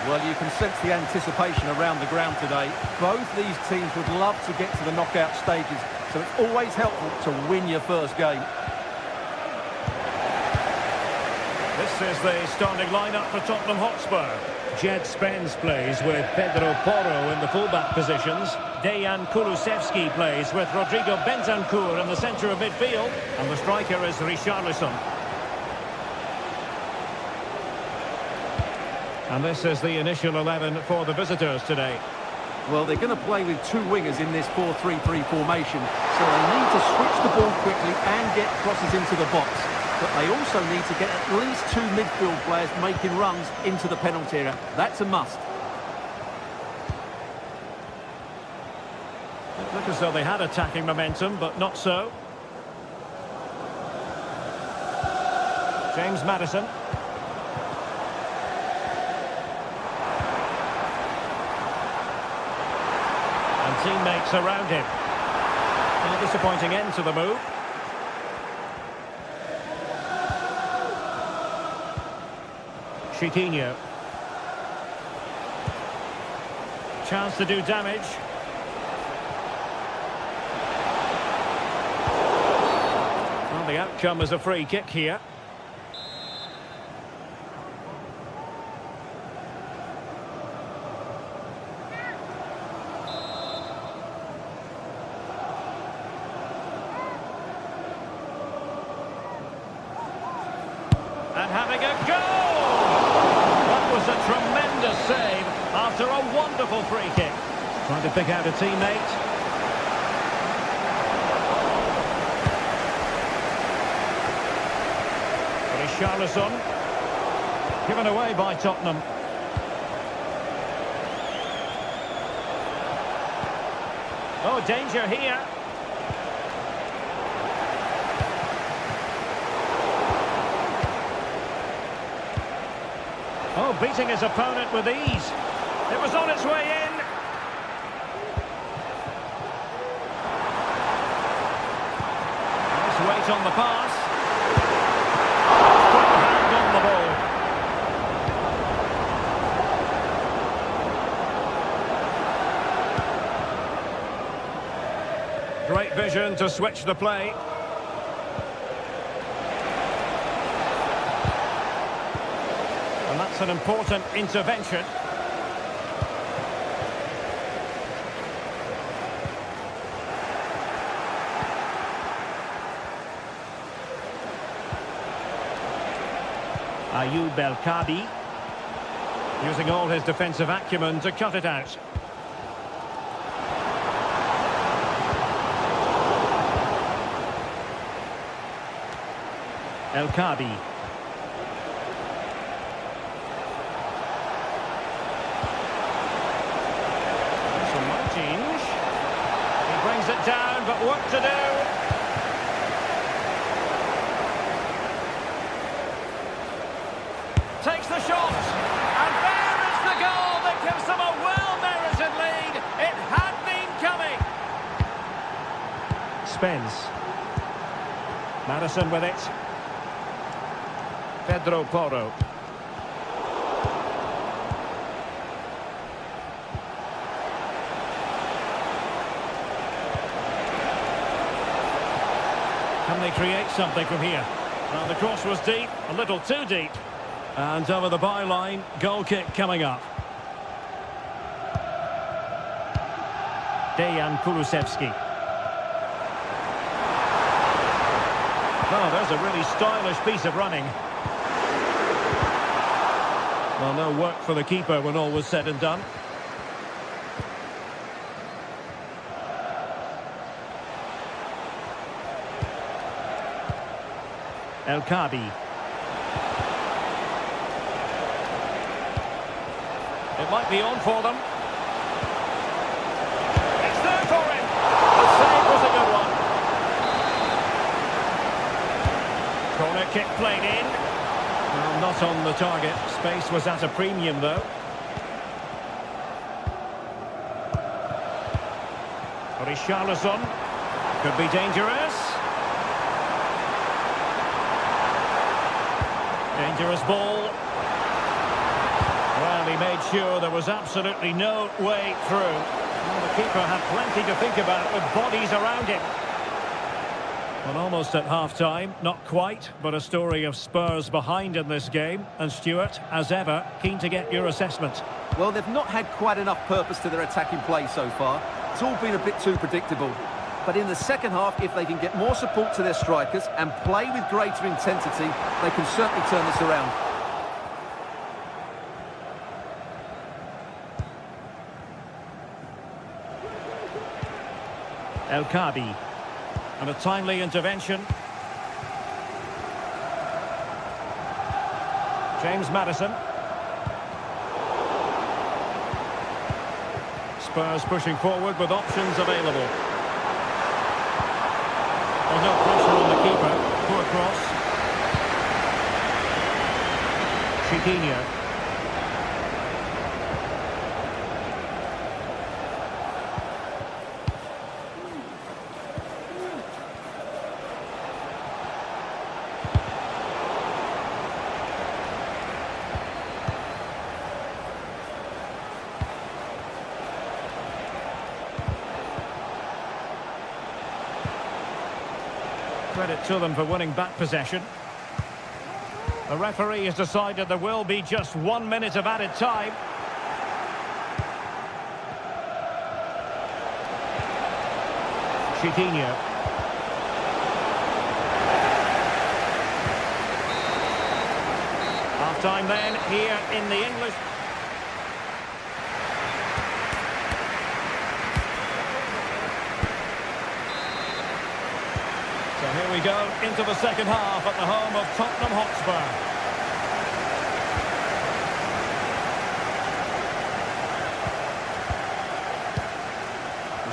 Well, you can sense the anticipation around the ground today. Both these teams would love to get to the knockout stages, so it's always helpful to win your first game. This is the starting lineup for Tottenham Hotspur. Jed Spence plays with Pedro Porro in the fullback positions. Dejan Kulusevski plays with Rodrigo Bentancur in the centre of midfield. And the striker is Richarlison. And this is the initial 11 for the visitors today. Well, they're going to play with two wingers in this 4-3-3 formation, so they need to switch the ball quickly and get crosses into the box. But they also need to get at least two midfield players making runs into the penalty area. That's a must. It looked as though they had attacking momentum, but not so. James Maddison. And teammates around him. A disappointing end to the move. Chiquinho. Chance to do damage. Well, the outcome is a free kick here. And having a go! Was a tremendous save after a wonderful free kick. Trying to pick out a teammate. Richarlison. Given away by Tottenham. Oh, danger here. Oh, beating his opponent with ease. It was on its way in. Nice weight on the pass. Quick hand on the ball. Great vision to switch the play. And that's an important intervention. Ayoub El-Kadi, using all his defensive acumen to cut it out. El-Kadi. He brings it down, but what to do? Takes the shot, and there is the goal that gives them a well-merited lead. It had been coming. Spence. Maddison with it. Pedro Porro. Can they create something from here? Well, the cross was deep, a little too deep. And over the byline, goal kick coming up. Dejan Kulusevski. Oh, there's a really stylish piece of running. Well, no work for the keeper when all was said and done. El-Kadi. It might be on for them. It's there for him. The save was a good one. Corner kick played in. Well, not on the target. Space was at a premium, though. Richarlison. Could be dangerous. Dangerous ball. Well, he made sure there was absolutely no way through. Well, the keeper had plenty to think about with bodies around him. Well, almost at half-time, not quite, but a story of Spurs behind in this game. And Stuart, as ever, keen to get your assessment. Well, they've not had quite enough purpose to their attacking play so far. It's all been a bit too predictable. But in the second half, if they can get more support to their strikers and play with greater intensity, they can certainly turn this around. El Kabi. And a timely intervention. James Maddison. Spurs pushing forward with options available. There's no pressure on the keeper. Poor cross. Chiquinho. Credit to them for winning back possession. The referee has decided there will be just 1 minute of added time. Chiquinho. Half-time then, here in the English. So here we go into the second half at the home of Tottenham Hotspur.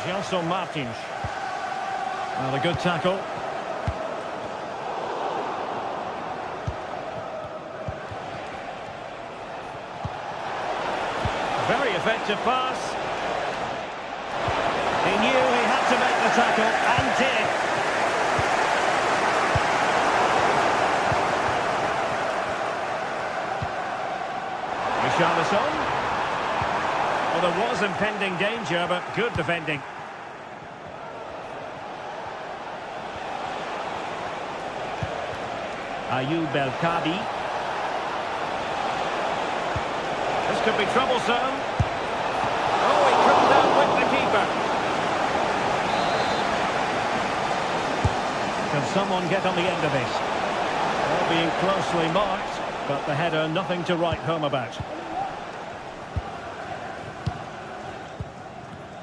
Gelson Martins. Well, a good tackle. Very effective pass. He knew he had to make the tackle and did. Richarlison. Well, there was impending danger, but good defending. Ayoub El Kabi. This could be troublesome. Oh, he couldn't outwit the keeper. Can someone get on the end of this? Well, being closely marked, but the header nothing to write home about.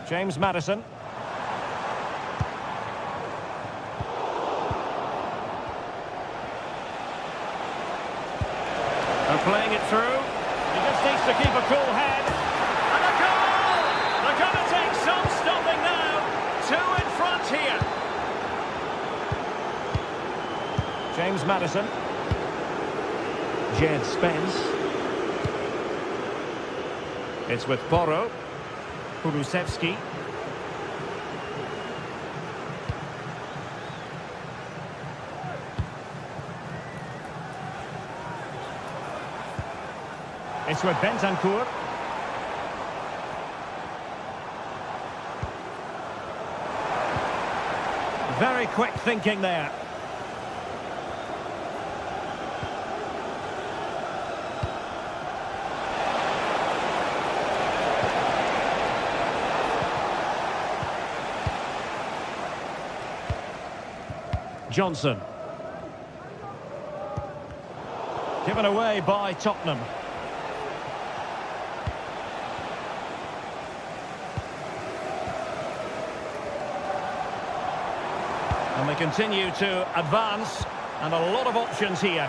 James Maddison. They're playing it through. He just needs to keep a cool head. And a goal! They're going to take some stopping now. 2 in front here. James Maddison. Jed Spence. It's with Porro. Kulusevski. It's with Bentancur. Very quick thinking there. Johnson. Given away by Tottenham. And they continue to advance, and a lot of options here.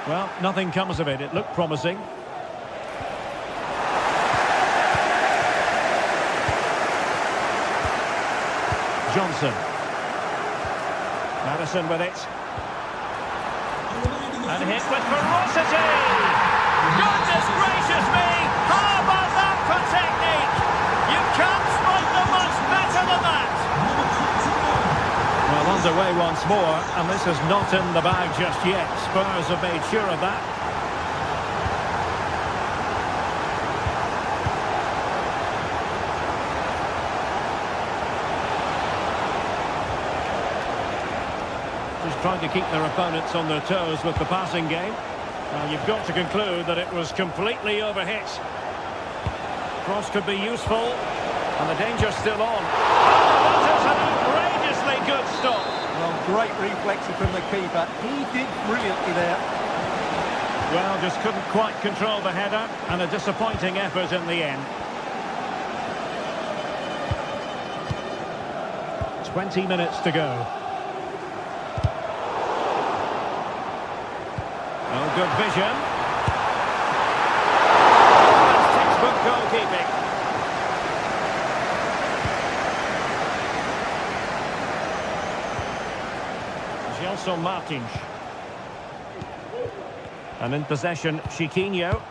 Well, nothing comes of it. It looked promising. Johnson. Maddison with it. And hit with ferocity! Goodness gracious me! How about that for technique? You can't spot them much better than that! Well, underway once more, and this is not in the bag just yet. Spurs have made sure of that. trying to keep their opponents on their toes with the passing game. Well, you've got to conclude that it was completely overhit. Cross could be useful, and the danger's still on. Oh, that is an outrageously good stop. Well, great reflexes from the keeper. He did brilliantly there. Well, just couldn't quite control the header, and a disappointing effort in the end. 20 minutes to go. Oh, good vision. That's textbook goalkeeping. Gelson Martins. And in possession, Chiquinho.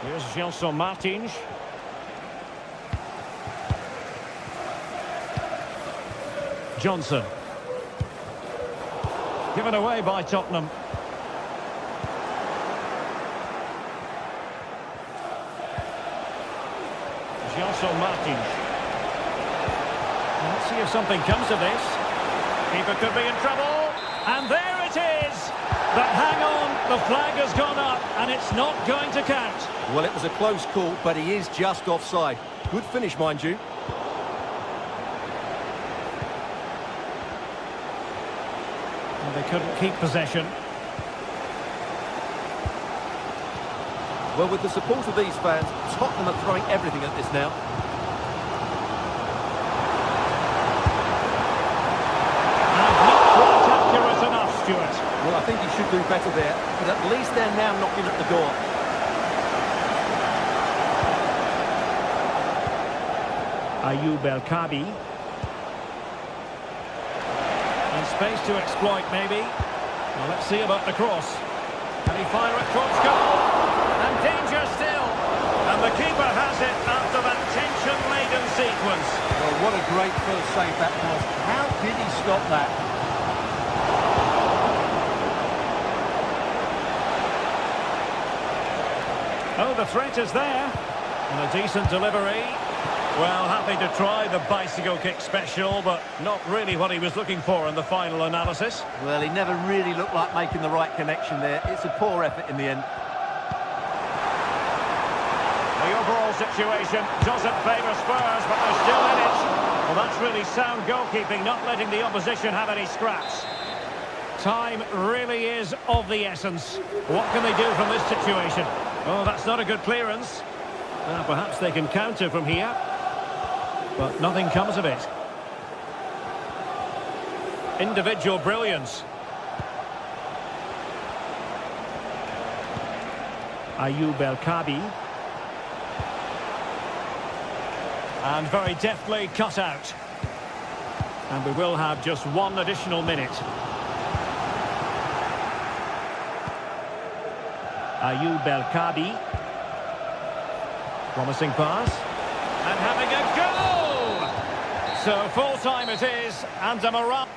Here's Gelson Martins. Johnson. Given away by Tottenham. Gelson Martins. Let's see if something comes of this. Keeper could be in trouble. And there it is. But hang on, the flag has gone up and it's not going to count. Well, it was a close call, but he is just offside. Good finish, mind you. And they couldn't keep possession. Well, with the support of these fans, Tottenham are throwing everything at this now. Well, I think he should do better there, but at least they're now knocking at the door. Ayoub El-Kabi. And space to exploit, maybe. Well, let's see about the cross. Can he fire it towards goal? And danger still. And the keeper has it after that tension-laden sequence. Well, what a great first save that was. How did he stop that? Oh, the threat is there. And a decent delivery. Well, happy to try the bicycle kick special, but not really what he was looking for in the final analysis. Well, he never really looked like making the right connection there. It's a poor effort in the end. The overall situation doesn't favour Spurs, but they're still in it. Well, that's really sound goalkeeping, not letting the opposition have any scraps. Time really is of the essence. What can they do from this situation? Oh, that's not a good clearance. Perhaps they can counter from here. But nothing comes of it. Individual brilliance. Ayoub El-Kabi. And very deftly cut out. And we will have just one additional minute. Ayoub El-Kabi. Promising pass. And having a go! So full time it is, and a morale.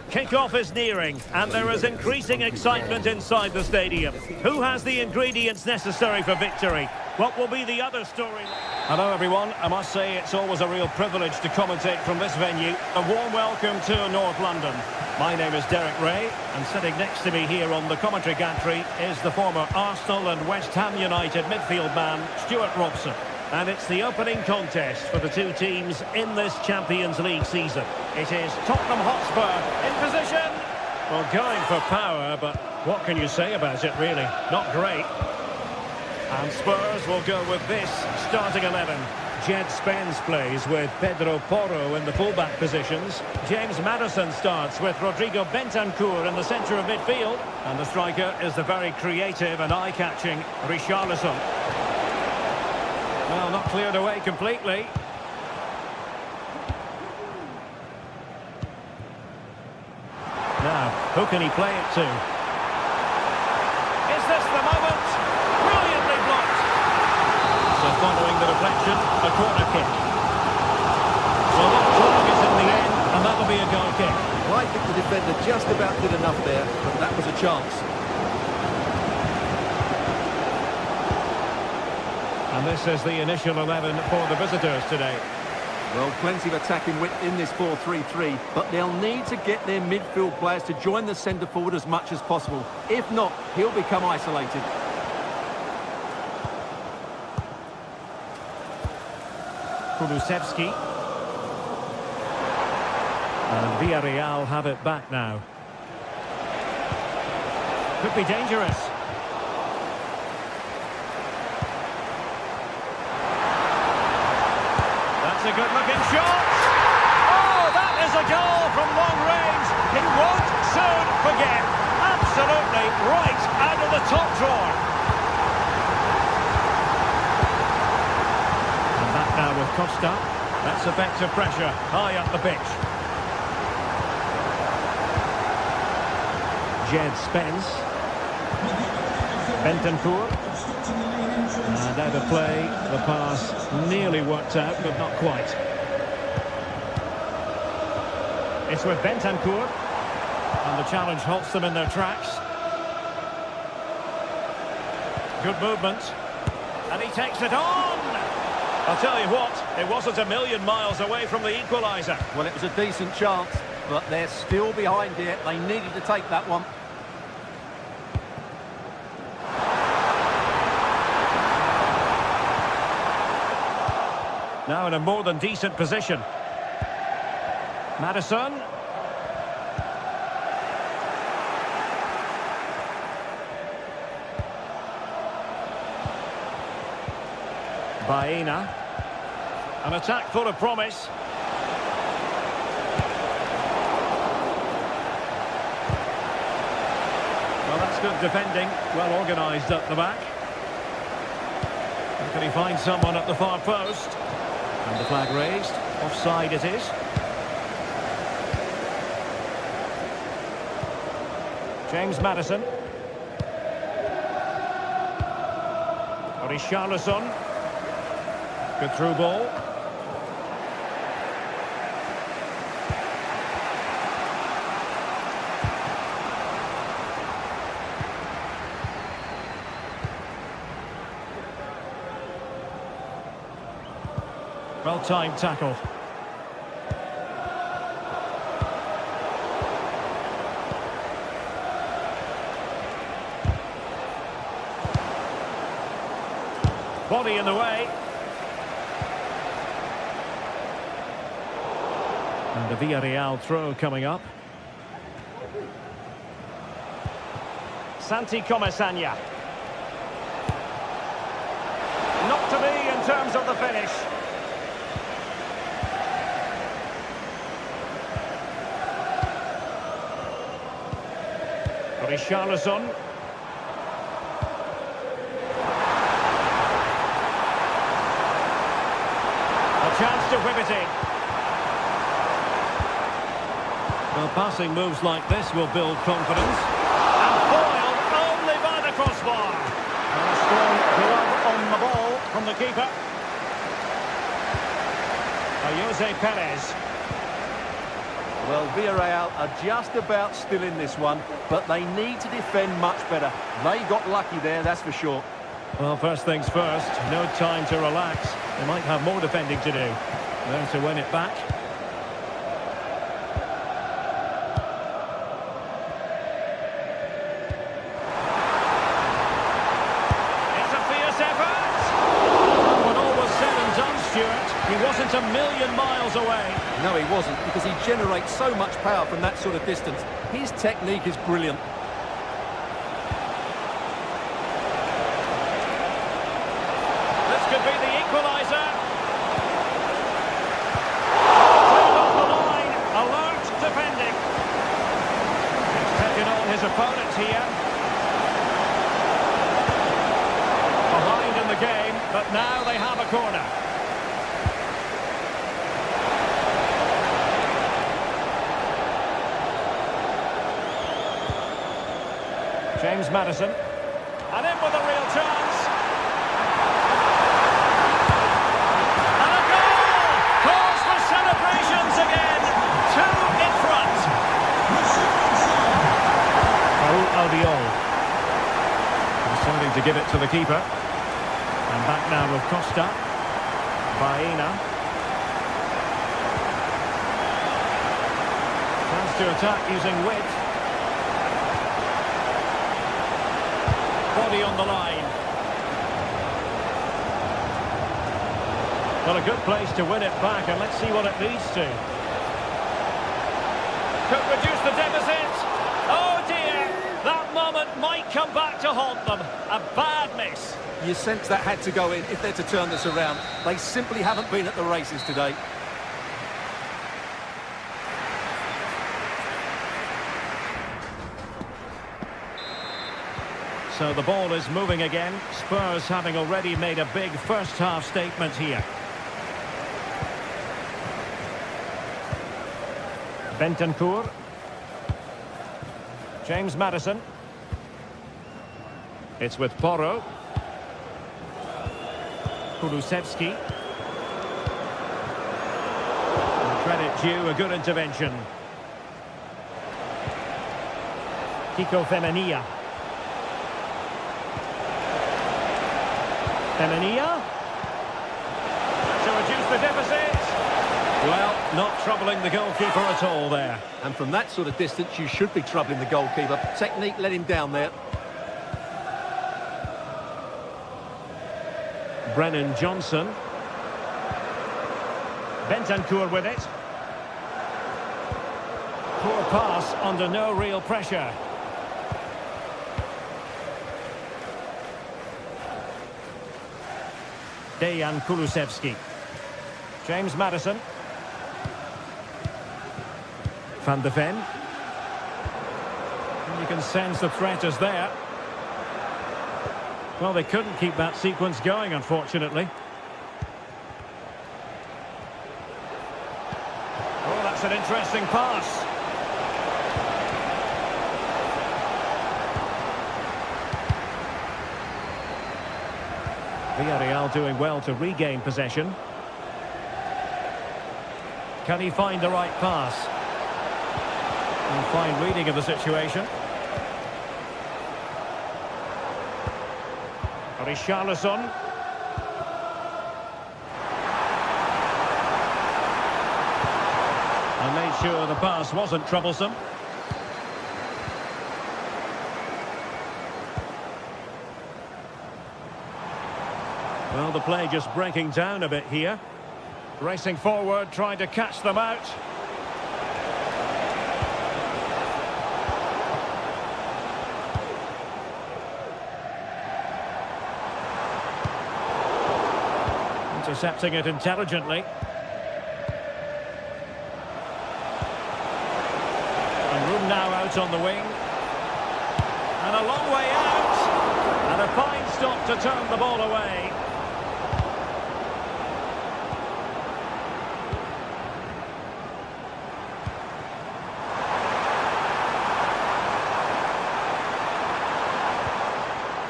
Kick-off is nearing, and there is increasing excitement inside the stadium. Who has the ingredients necessary for victory? What will be the other story? Hello, everyone. I must say it's always a real privilege to commentate from this venue. A warm welcome to North London. My name is Derek Ray, and sitting next to me here on the commentary gantry is the former Arsenal and West Ham United midfield man, Stuart Robson. And it's the opening contest for the two teams in this Champions League season. It is Tottenham Hotspur in position. Well, going for power, but what can you say about it, really? Not great. And Spurs will go with this starting 11. Jed Spence plays with Pedro Porro in the fullback positions. James Maddison starts with Rodrigo Bentancur in the centre of midfield. And the striker is the very creative and eye-catching Richarlison. Well, not cleared away completely. Now, who can he play it to? Is this the moment? Brilliantly blocked. So following the deflection, a corner kick. Well, that flag is in the end, and that'll be a goal kick. Well, I think the defender just about did enough there, but that was a chance. And this is the initial 11 for the visitors today. Well, plenty of attacking width in this 4-3-3, but they'll need to get their midfield players to join the centre forward as much as possible. If not, he'll become isolated. Kulusevski. And Villarreal have it back now. Could be dangerous. A good-looking shot. Oh, that is a goal from long range. He won't soon forget. Absolutely right out of the top drawer. And back now with Costa. That's effective pressure high up the pitch. Jed Spence. Bentancur. And out of play, the pass nearly worked out, but not quite. It's with Bentancur, and the challenge halts them in their tracks. Good movement, and he takes it on! I'll tell you what, it wasn't a million miles away from the equaliser. Well, it was a decent chance, but they're still behind here. They needed to take that one. Now in a more than decent position. Maddison. Baena. An attack full of promise. Well, that's good defending. Well organised up the back. Can he find someone at the far post? And the flag raised. Offside it is. James Maddison. Richarlison. Good through ball. Well-timed tackle. Body in the way. And a Villarreal throw coming up. Santi Comesaña. Not to be in terms of the finish. Richarlison. A chance to whip it in. Well, passing moves like this will build confidence. And foiled only by the crossbar. And a strong glove on the ball from the keeper. Jose Perez. Well, Villarreal are just about still in this one, but they need to defend much better. They got lucky there, that's for sure. Well, first things first, no time to relax. They might have more defending to do. There to win it back. It's a fierce effort! When all was said and done, Stuart, he wasn't a million miles away. No, he wasn't, because he generates so much power from that sort of distance. His technique is brilliant. This could be the equaliser. Played off the line, alert defending. He's taken on his opponent here. Behind in the game, but now they have a corner. James Maddison, and in with a real chance. And a goal! Calls for celebrations again. 2 in front. Raul Albiol. Deciding to give it to the keeper. And back now with Costa. Baena. Chance to attack using width. Body on the line. Well, a good place to win it back, and let's see what it leads to. Could reduce the deficit. Oh dear, that moment might come back to haunt them. A bad miss. You sense that had to go in if they're to turn this around. They simply haven't been at the races today. So the ball is moving again. Spurs having already made a big first-half statement here. Bentancur. James Maddison. It's with Porro. Kulusevski. Credit due, a good intervention. Kiko Femenia. Femenia. To reduce the deficit. Well, not troubling the goalkeeper at all there. And from that sort of distance, you should be troubling the goalkeeper. Technique let him down there. Brennan Johnson. Bentancur with it. Poor pass under no real pressure. Dejan Kulusevski. James Maddison. Van de Ven. And you can sense the threat is there. Well, they couldn't keep that sequence going, unfortunately. Oh, that's an interesting pass. Villarreal doing well to regain possession. Can he find the right pass? And fine reading of the situation. Richarlison. And made sure the pass wasn't troublesome. Well, the play just breaking down a bit here. Racing forward, trying to catch them out. Intercepting it intelligently. And room now out on the wing. And a long way out. And a fine stop to turn the ball away.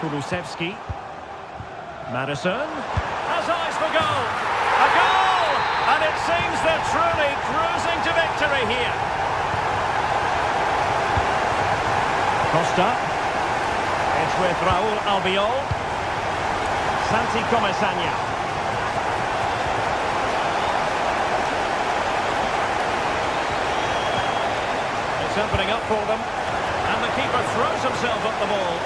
Kulusevski. Maddison has eyes for goal. A goal! And it seems they're truly cruising to victory here. Costa. It's with Raul Albiol. Santi Comesaña. It's opening up for them. And the keeper throws himself at the ball.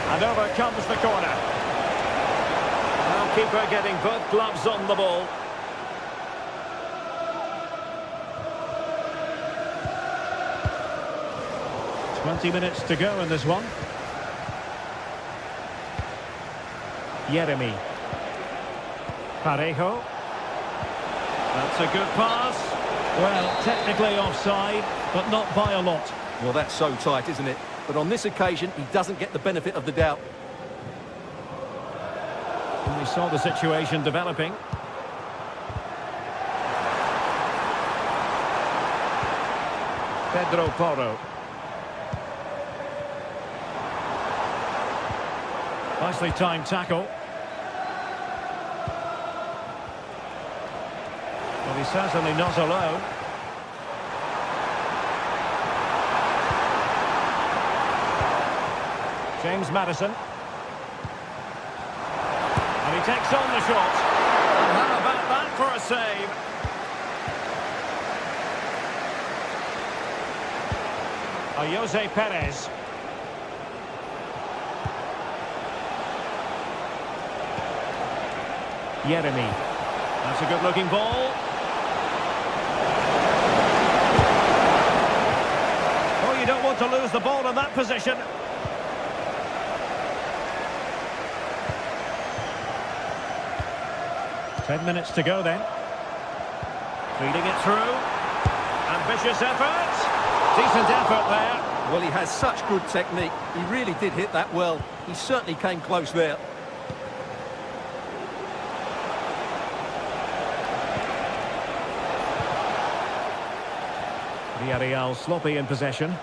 And over comes the corner. Keeper getting both gloves on the ball. "20 minutes to go in this one. Jeremy. Parejo. That's a good pass. Well, technically offside, but not by a lot. Well, that's so tight, isn't it? But on this occasion, he doesn't get the benefit of the doubt. And we saw the situation developing. Pedro Porro. Nicely timed tackle. Well, he's certainly not alone. James Maddison. And he takes on the shot. And how about that for a save? Jose Perez. Jeremy. That's a good-looking ball. Oh, you don't want to lose the ball in that position. Ten minutes to go then. Feeding it through. Ambitious effort. Decent effort there. Well, he has such good technique. He really did hit that well. He certainly came close there. Villarreal sloppy in possession.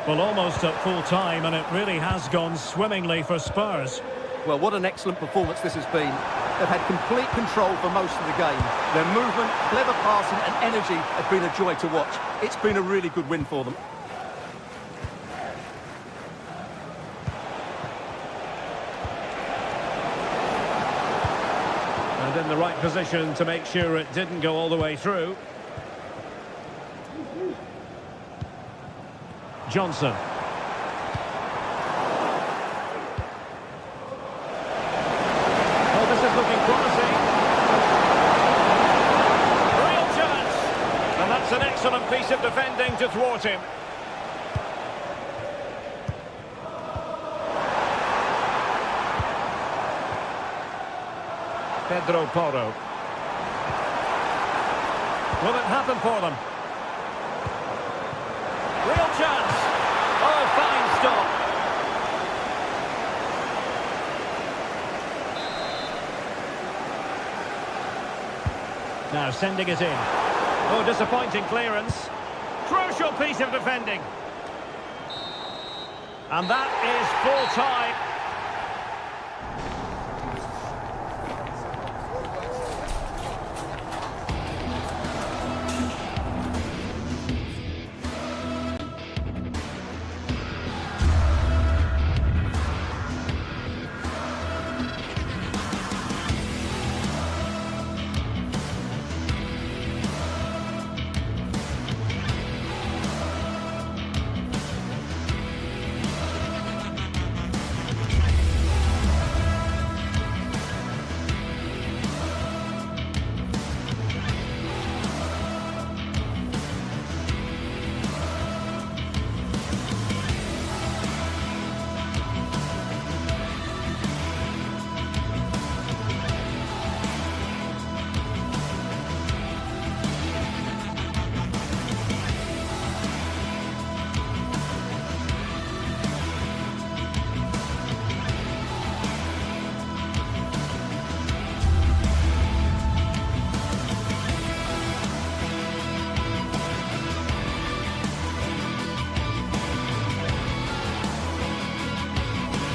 Well, almost at full time, and it really has gone swimmingly for Spurs. Well, what an excellent performance this has been. They've had complete control for most of the game. Their movement, clever passing and energy have been a joy to watch. It's been a really good win for them. And in the right position to make sure it didn't go all the way through. Johnson. Oh, this is looking promising. Real chance. And that's an excellent piece of defending to thwart him. Pedro Porro. Will it happen for them? Real chance. Oh, fine stop. Now sending it in. Oh, disappointing clearance. Crucial piece of defending. And that is full time.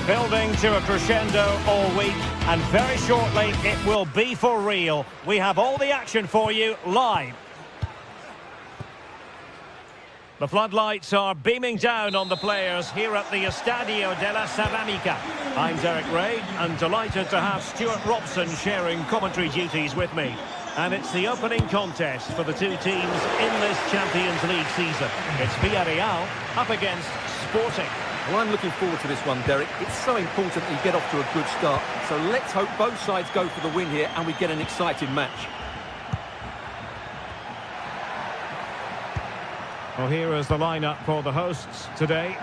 Building to a crescendo all week, and very shortly it will be for real. We have all the action for you live. The floodlights are beaming down on the players here at the Estadio de la Ceramica. I'm Derek Ray, and delighted to have Stuart Robson sharing commentary duties with me. And it's the opening contest for the two teams in this Champions League season. It's Villarreal up against Sporting. Well, I'm looking forward to this one, Derek. It's so important that you get off to a good start. So let's hope both sides go for the win here and we get an exciting match. Well, here is the lineup for the hosts today.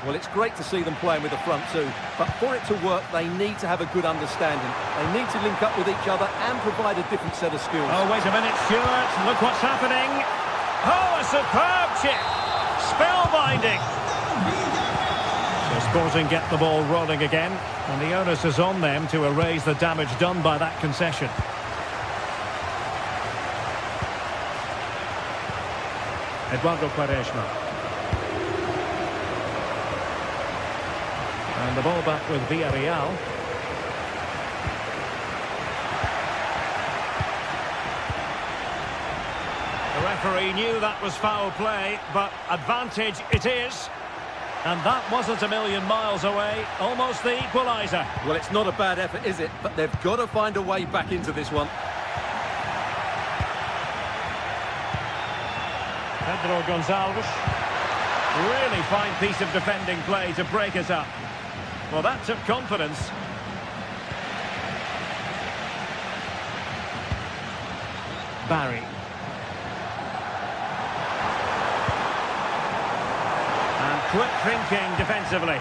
Well, it's great to see them playing with the front two, but for it to work, they need to have a good understanding. They need to link up with each other and provide a different set of skills. Oh, wait a minute, Stuart. Look what's happening. Oh, a superb chip. Spellbinding. So Sporting get the ball rolling again, and the onus is on them to erase the damage done by that concession. Eduardo Quaresma. And the ball back with Villarreal. The referee knew that was foul play, but advantage it is. And that wasn't a million miles away, almost the equaliser. Well, it's not a bad effort, is it? But they've got to find a way back into this one. Pedro Gonçalves. Really fine piece of defending play to break us up. Well, that took confidence. Barry. And quick thinking defensively.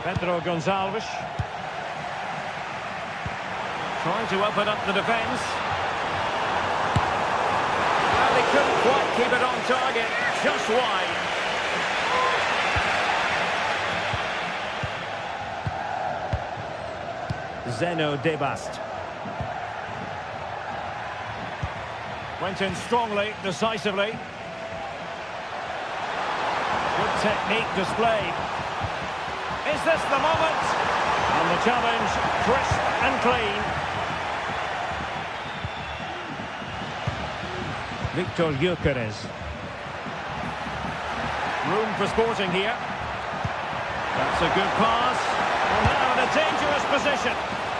Pedro Gonçalves. Trying to open up the defence. Well, they couldn't quite keep it on target. Just wide. Zeno Debast. Went in strongly, decisively. Good technique displayed. Is this the moment? And the challenge, crisp and clean. Victor Gyökeres. Room for Sporting here. That's a good pass. And now in a dangerous position.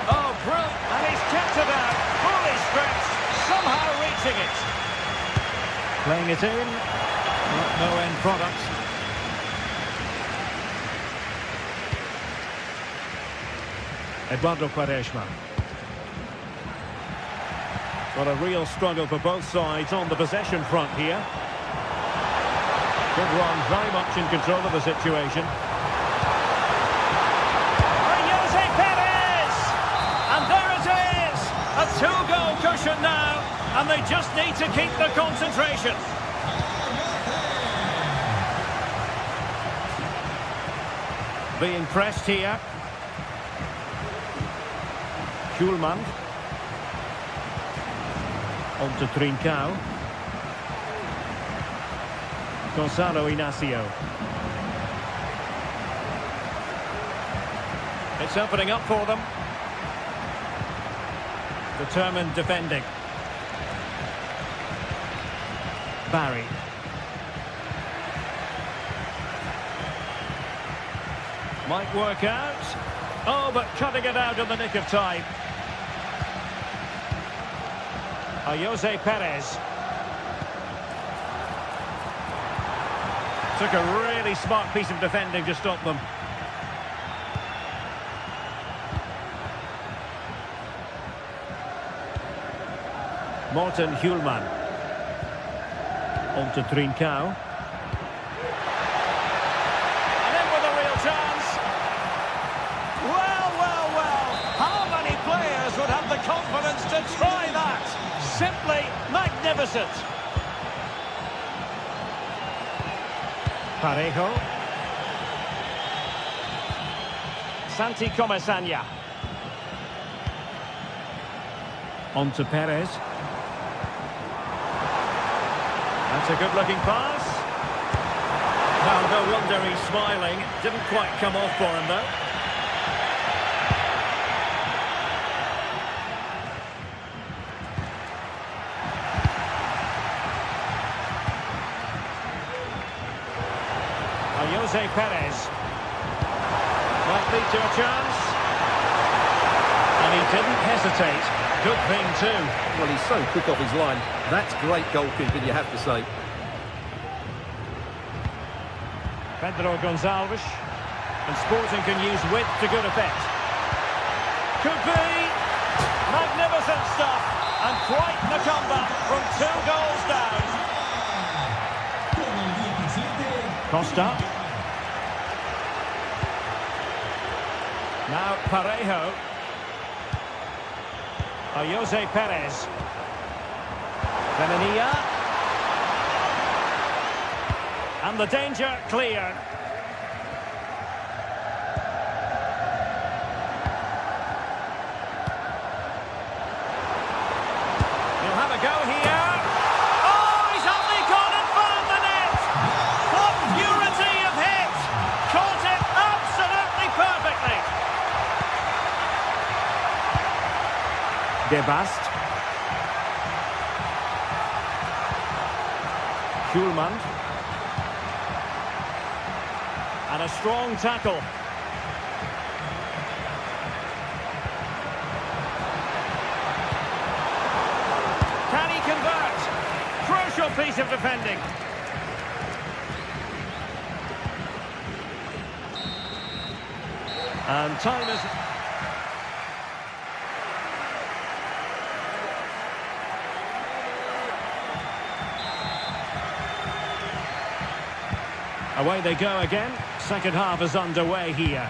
Oh, brilliant. And he's kept it out. Fully stretched. Somehow reaching it. Playing it in. No end product. Eduardo Quaresma. Got a real struggle for both sides on the possession front here. Good run, very much in control of the situation. A two-goal cushion now, and they just need to keep the concentration. Being pressed here. Schulman. On to Trincao. Gonzalo Inacio. It's opening up for them. Determined defending. Barry. Might work out. Oh, but cutting it out in the nick of time. Jose Perez. Took a really smart piece of defending to stop them. Morten Hjulman. On to Trincao. And in with a real chance. Well, well, well. How many players would have the confidence to try that? Simply magnificent. Parejo. Santi Comesaña. On to Perez. That's a good-looking pass. Well, no wonder he's smiling. Didn't quite come off for him, though. Jose Perez. Might lead to a chance. And he didn't hesitate. Good thing, too. Well, he's so quick off his line. That's great goalkeeping, you have to say. Pedro Gonçalves. And Sporting can use width to good effect. Could be. Magnificent stuff. And quite the comeback from 2 goals down. Costa. Now Parejo. Jose Perez. Benania. And the danger cleared. He'll have a go here. Oh, he's only gone and found the net. What purity of hit. Caught it absolutely perfectly. De Bast. Schulman. And a strong tackle. Can he convert? Crucial piece of defending. And time is... Away they go again. Second half is underway here.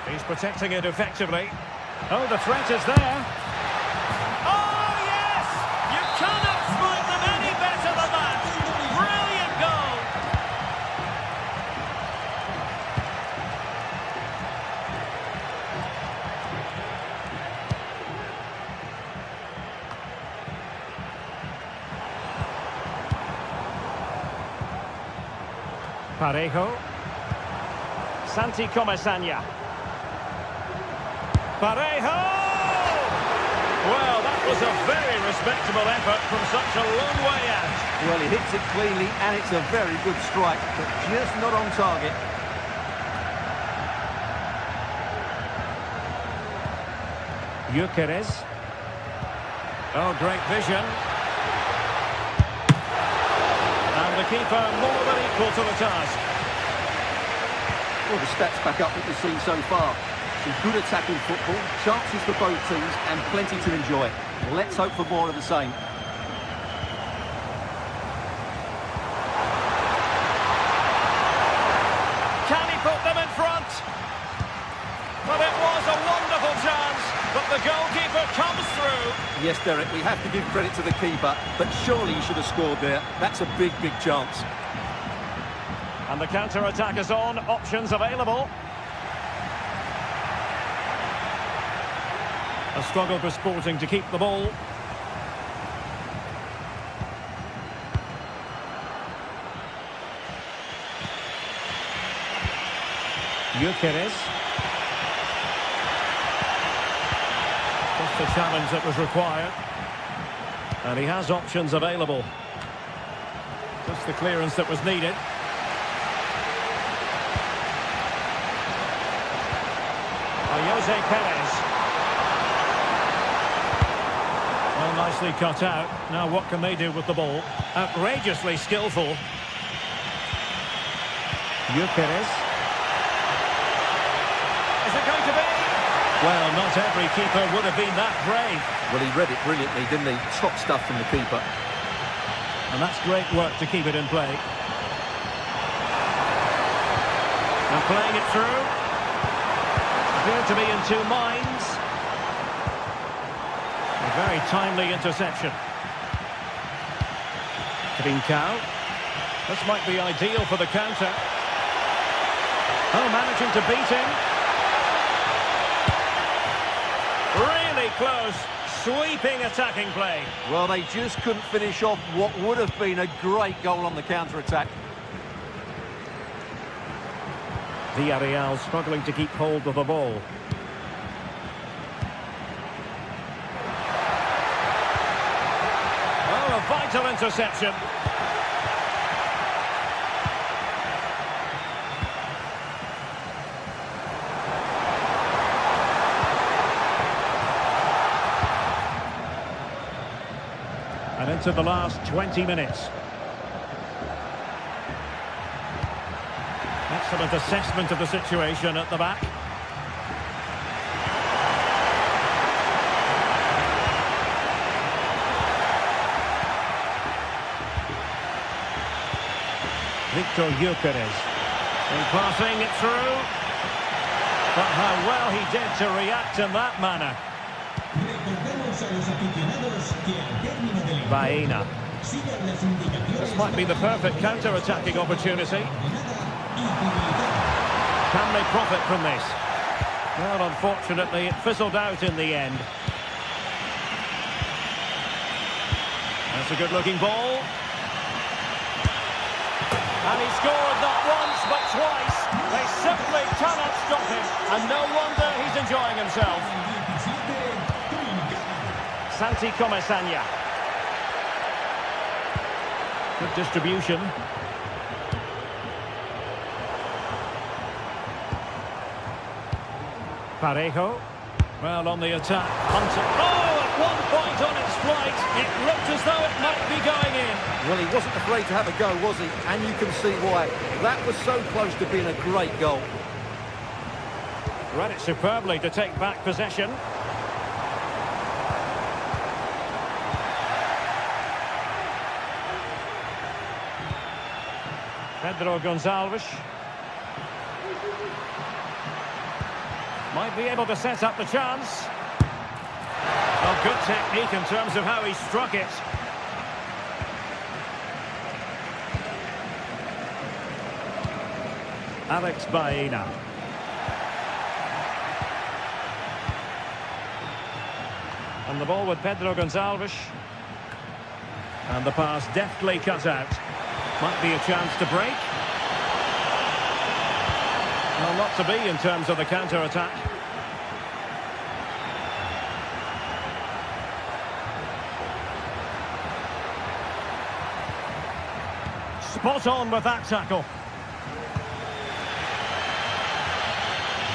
He's protecting it effectively. Oh, the threat is there. Oh, yes! You cannot spot them any better than that. Brilliant goal. Parejo. Santi Comesaña. Parejo! Well, that was a very respectable effort from such a long way out. Well, he hits it cleanly, and it's a very good strike, but just not on target. Gyökeres. Oh, great vision. And the keeper more than equal to the task. Well, the stats back up what we've seen so far. Some good attacking football, chances for both teams, and plenty to enjoy. Let's hope for more of the same. Can he put them in front? Well, it was a wonderful chance, but the goalkeeper comes through. Yes, Derek, we have to give credit to the keeper, but surely he should have scored there. That's a big, big chance. And the counter-attack is on, options available. A struggle for Sporting to keep the ball. Gyökeres. Just the challenge that was required. And he has options available. Just the clearance that was needed. Jose Perez. Well, nicely cut out. Now what can they do with the ball? Outrageously skillful. Gyökeres. Is it going to be? Well, not every keeper would have been that brave. Well, he read it brilliantly, didn't he? Top stuff from the keeper. And that's great work to keep it in play. And playing it through. Appeared to be in two minds. A very timely interception. Trincao. This might be ideal for the counter. Oh, managing to beat him. Really close. Sweeping attacking play. Well, they just couldn't finish off what would have been a great goal on the counter-attack. Villarreal struggling to keep hold of the ball. Oh, a vital interception. And into the last 20 minutes. Excellent assessment of the situation at the back. Victor Gyökeres. In passing it through. But how well he did to react in that manner. Baena. This might be the perfect counter-attacking opportunity. Can they profit from this? Well, unfortunately, it fizzled out in the end. That's a good-looking ball. And he scored not once, but twice. They simply cannot stop him. And no wonder he's enjoying himself. Santi Comesanya. Good distribution. Parejo. Well, on the attack. Hunter. Oh, at one point on its flight, it looked as though it might be going in. Well, he wasn't afraid to have a go, was he? And you can see why. That was so close to being a great goal. Read it superbly to take back possession. Pedro Gonçalves. Might be able to set up the chance. Oh, good technique in terms of how he struck it. Alex Baena. And the ball with Pedro Gonçalves. And the pass deftly cut out. Might be a chance to break. Well, not to be in terms of the counter-attack. Spot on with that tackle.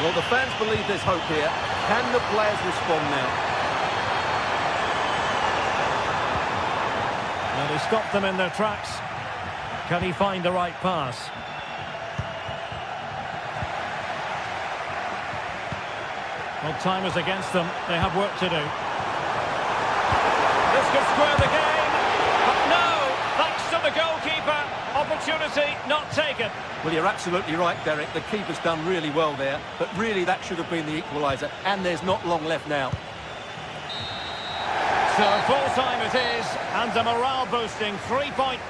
Well, the fans believe there's hope here. Can the players respond now? And he stopped them in their tracks. Can he find the right pass? Well, time is against them. They have work to do. This could square the game. But no, thanks to the goalkeeper. Opportunity not taken. Well, you're absolutely right, Derek. The keeper's done really well there. But really, that should have been the equaliser. And there's not long left now. So full time it is. And a morale-boosting 3-point.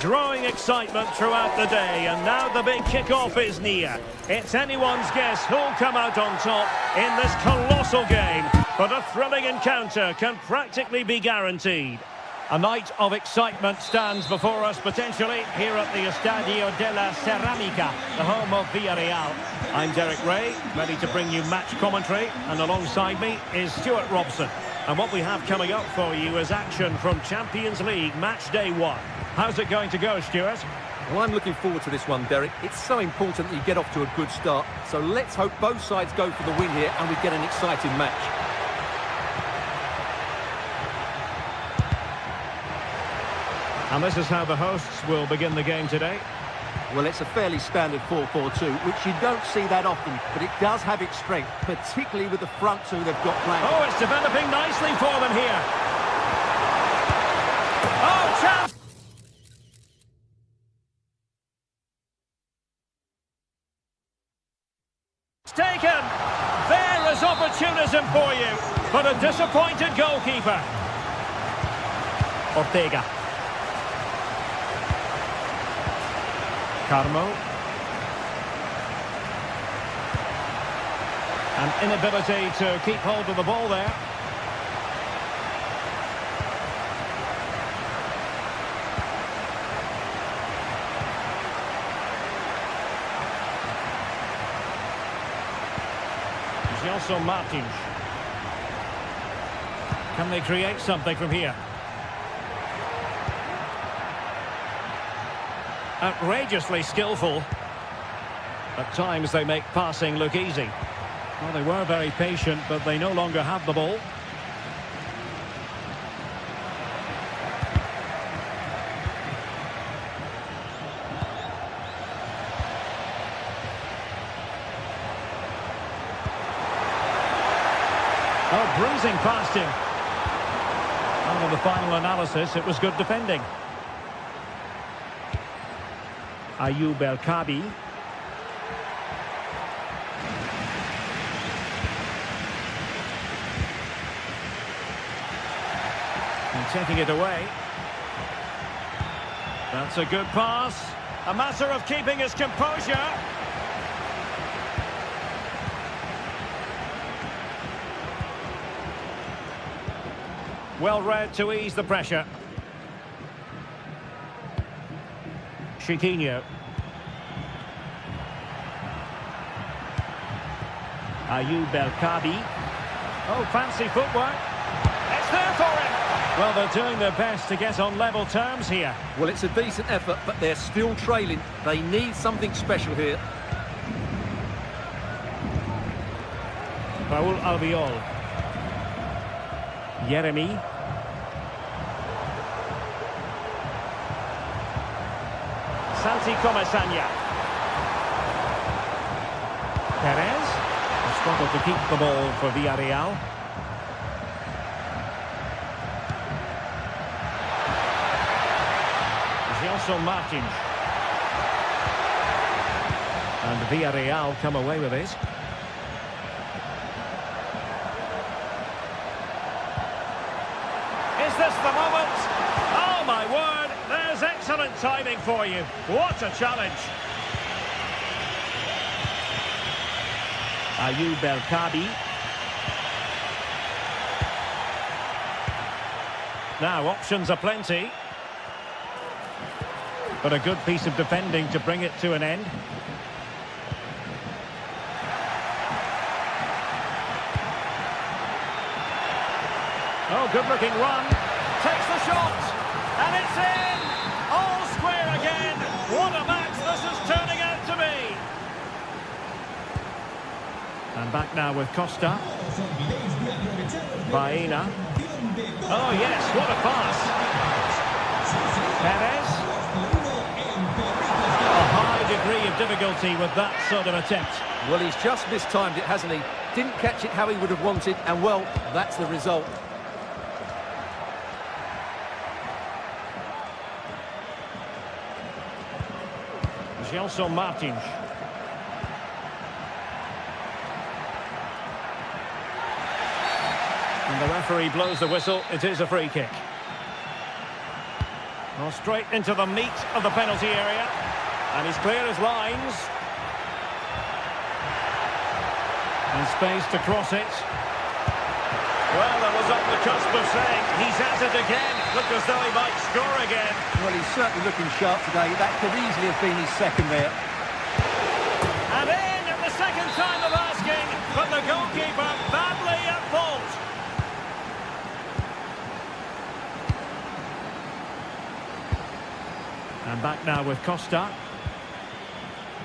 Growing excitement throughout the day, and now the big kick-off is near. It's anyone's guess who'll come out on top in this colossal game, but a thrilling encounter can practically be guaranteed. A night of excitement stands before us potentially here at the Estadio de la Ceramica, the home of Villarreal. I'm Derek Ray, ready to bring you match commentary, and alongside me is Stuart Robson. And what we have coming up for you is action from Champions League match day 1. How's it going to go, Stuart? Well, I'm looking forward to this one, Derek. It's so important that you get off to a good start. So let's hope both sides go for the win here and we get an exciting match. And this is how the hosts will begin the game today. Well, it's a fairly standard 4-4-2, which you don't see that often, but it does have its strength, particularly with the front two they've got playing. Oh, it's developing nicely for them here. Oh, chance! It's taken. There is opportunism for you, but a disappointed goalkeeper. Ortega. Carmo. An inability to keep hold of the ball there. Gelson Martins. Can they create something from here? Outrageously skillful. At times they make passing look easy. Well, they were very patient, but they no longer have the ball. Oh, bruising past him. And in the final analysis, it was good defending. Ayoub El Kabi. And taking it away. That's a good pass. A matter of keeping his composure. Well read to ease the pressure. Chiquinho. Ayoub El Kabi. Oh, fancy footwork. It's there for him. Well, they're doing their best to get on level terms here. Well, it's a decent effort, but they're still trailing. They need something special here. Raul Albiol. Yeremi. Santi Comasagna. Perez has struggled to keep the ball for Villarreal. Gelson Martins. And Villarreal come away with it. Is this the moment? Oh my word, there's excellent timing for you. What a challenge. Ayoub El Kabi. Now options are plenty. But a good piece of defending to bring it to an end. Oh, good-looking run. Takes the shot. And it's in! All square again. What a match this is turning out to be. And back now with Costa. Baena. Oh, yes, what a pass. Perez. A high degree of difficulty with that sort of attempt. Well, he's just mistimed it, hasn't he? Didn't catch it how he would have wanted, and well, that's the result. Gelson Martins. And the referee blows the whistle. It is a free kick. Well, straight into the meat of the penalty area. And he's clear as lines. And space to cross it. Well, I was on the cusp of saying he's at it again. Looked as though he might score again. Well, he's certainly looking sharp today. That could easily have been his second there. And in at the second time of asking, but the goalkeeper badly at fault. And back now with Costa.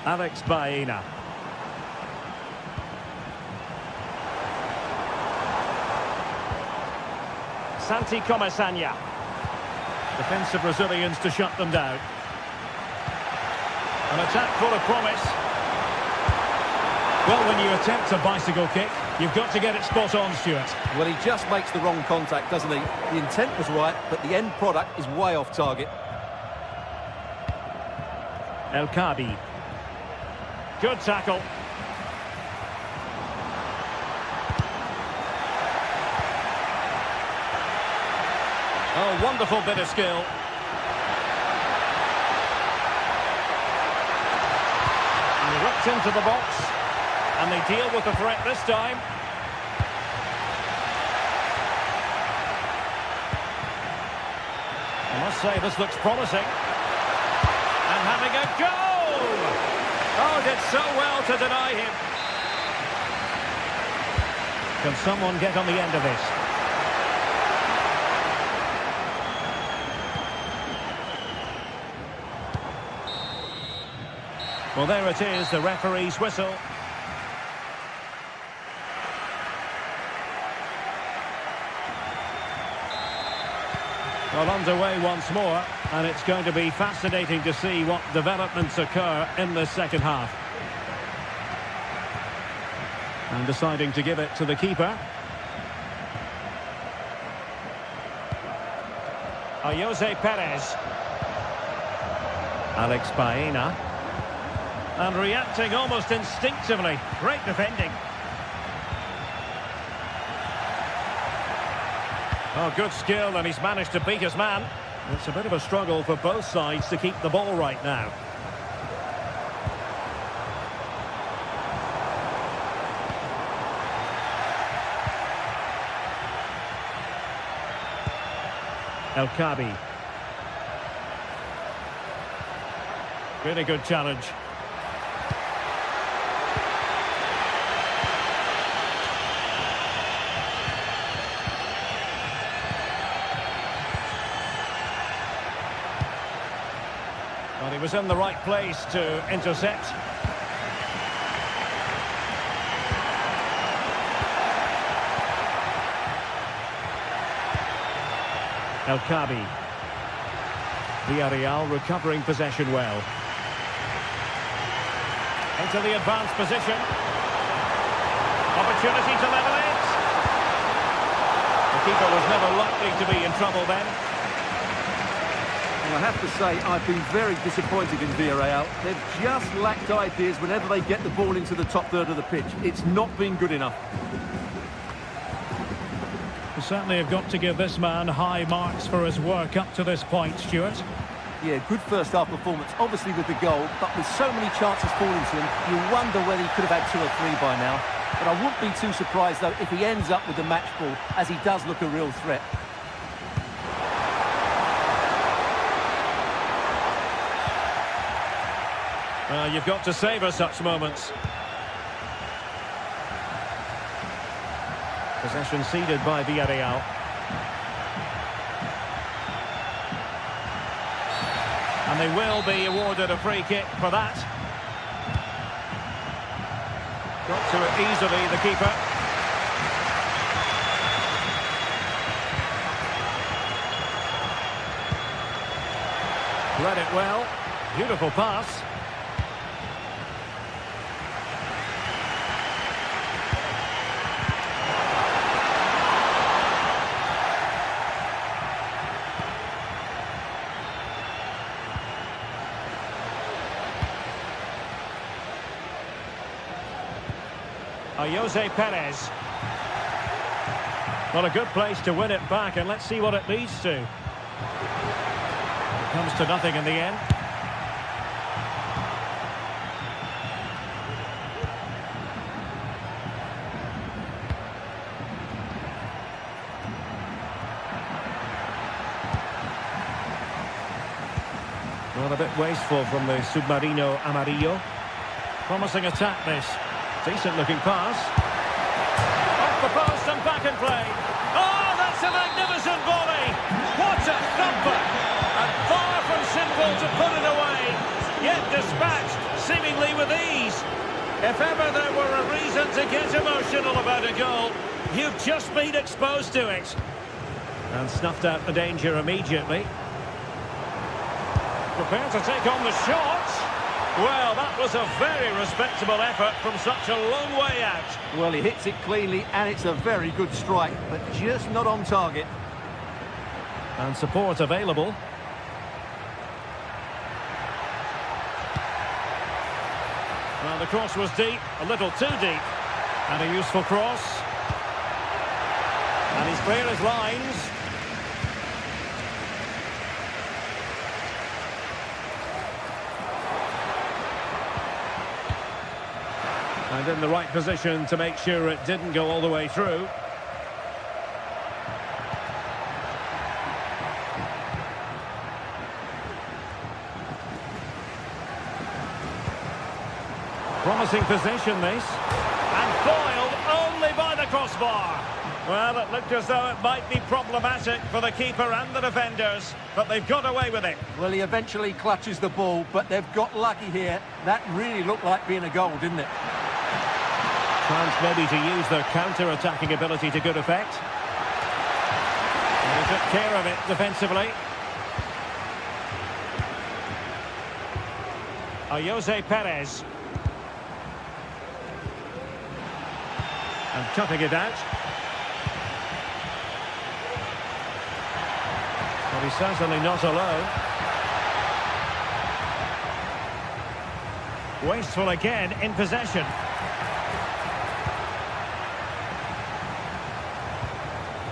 Alex Baena. Santi Comasagna. Defensive Brazilians to shut them down. An attack full of promise. Well, when you attempt a bicycle kick, you've got to get it spot on, Stuart. Well, he just makes the wrong contact, doesn't he? The intent was right, but the end product is way off target. El Kadi. Good tackle. Oh, wonderful bit of skill. And whipped into the box. And they deal with the threat this time. I must say, this looks promising. And having a goal! Oh, did so well to deny him. Can someone get on the end of this? Well, there it is, the referee's whistle. Well, underway once more, and it's going to be fascinating to see what developments occur in the second half. And deciding to give it to the keeper. Jose Perez. Alex Baena. And reacting almost instinctively. Great defending. Oh, good skill, and he's managed to beat his man. It's a bit of a struggle for both sides to keep the ball right now. El Kadi. Really good challenge. Well, he was in the right place to intercept. El Kadi. Villarreal recovering possession well. Into the advanced position. Opportunity to level it. The keeper was never likely to be in trouble then. And I have to say, I've been very disappointed in Villarreal. They've just lacked ideas whenever they get the ball into the top third of the pitch. It's not been good enough. We certainly have got to give this man high marks for his work up to this point, Stuart. Yeah, good first half performance, obviously with the goal, but with so many chances falling to him, you wonder whether he could have had 2 or 3 by now. But I wouldn't be too surprised, though, if he ends up with the match ball, as he does look a real threat. Well, you've got to savour such moments. Possession ceded by Villarreal. And they will be awarded a free kick for that. Got to it easily, the keeper. Read it well. Beautiful pass. Jose Perez. Well, a good place to win it back, and let's see what it leads to. It comes to nothing in the end. Well, a bit wasteful from the Submarino Amarillo. Promising attack, this. Decent looking pass. Off the post and back in play. Oh, that's a magnificent volley. What a thumper. And far from simple to put it away. Yet dispatched seemingly with ease. If ever there were a reason to get emotional about a goal, you've just been exposed to it. And snuffed out the danger immediately. Prepared to take on the shot. Well, that was a very respectable effort from such a long way out. Well, he hits it cleanly, and it's a very good strike, but just not on target. And support available. Well, the cross was deep, a little too deep. And a useful cross. And he's clear as lines. And in the right position to make sure it didn't go all the way through. Promising position, this. And foiled only by the crossbar. Well, it looked as though it might be problematic for the keeper and the defenders, but they've got away with it. Well, he eventually clutches the ball, but they've got lucky here. That really looked like being a goal, didn't it? Chance maybe to use their counter-attacking ability to good effect. And he took care of it defensively. Jose Perez. And cutting it out. But he's certainly not alone. Wasteful again in possession.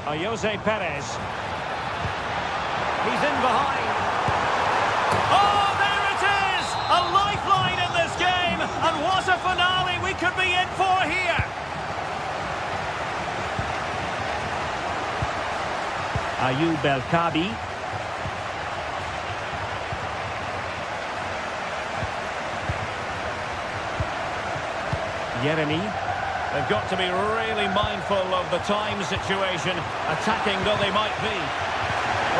Jose Perez. He's in behind. Oh, there it is! A lifeline in this game! And what a finale we could be in for here! Ayoub El-Kabi. Yeremy. They've got to be really mindful of the time situation, attacking though they might be.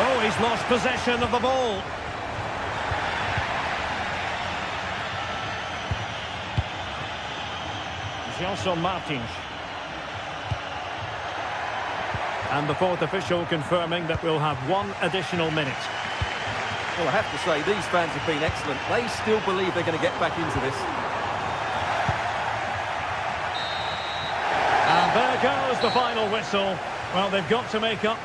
Oh, he's lost possession of the ball. Gelson Martins. And the fourth official confirming that we'll have 1 additional minute. Well, I have to say, these fans have been excellent. They still believe they're going to get back into this. And there goes the final whistle. Well, they've got to make up.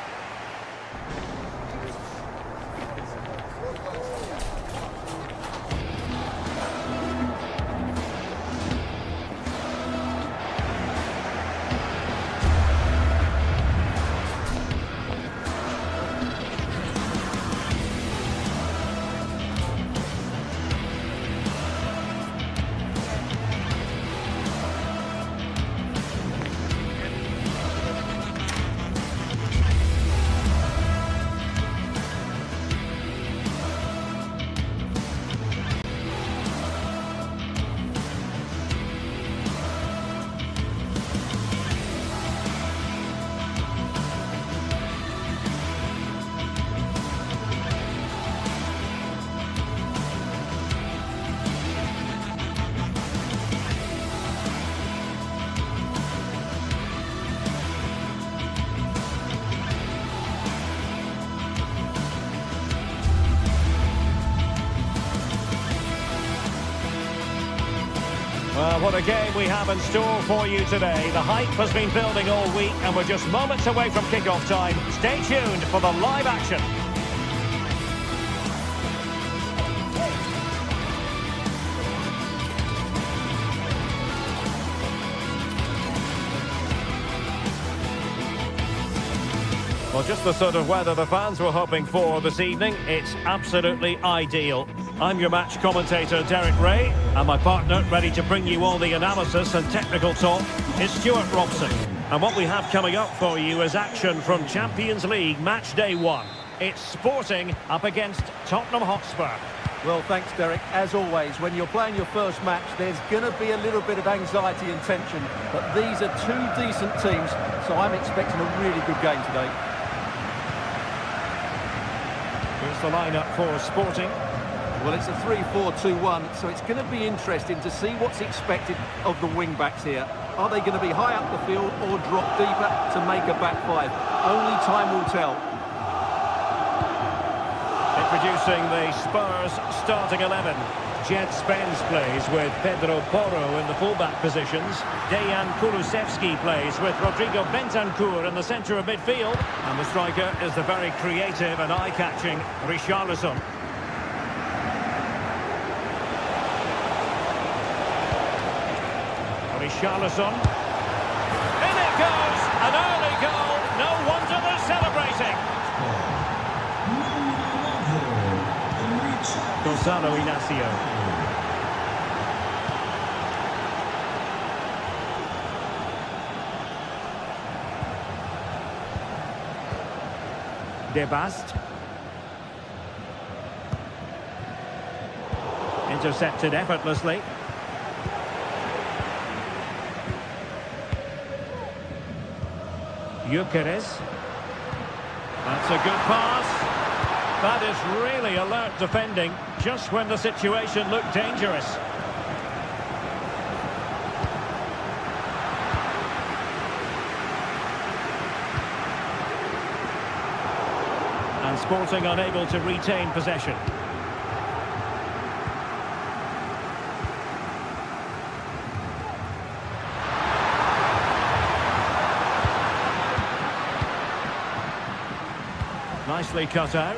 Well, what a game we have in store for you today. The hype has been building all week and we're just moments away from kick-off time. Stay tuned for the live action. Well, just the sort of weather the fans were hoping for this evening. It's absolutely ideal. I'm your match commentator, Derek Ray, and my partner, ready to bring you all the analysis and technical talk, is Stuart Robson. And what we have coming up for you is action from Champions League Match Day 1. It's Sporting up against Tottenham Hotspur. Well, thanks, Derek. As always, when you're playing your first match, there's going to be a little bit of anxiety and tension. But these are two decent teams, so I'm expecting a really good game today. Here's the lineup for Sporting. Well, it's a 3-4-2-1, so it's going to be interesting to see what's expected of the wing-backs here. Are they going to be high up the field or drop deeper to make a back five? Only time will tell. Introducing the Spurs starting 11. Jed Spence plays with Pedro Porro in the fullback positions. Dejan Kulusevski plays with Rodrigo Bentancur in the centre of midfield. And the striker is the very creative and eye-catching Richarlison. Richarlison. In it goes! An early goal! No wonder they're celebrating! Gonzalo Inacio. De Bast. Intercepted effortlessly. Gyökeres. That's a good pass. That is really alert defending, just when the situation looked dangerous. And Sporting unable to retain possession. Nicely cut out.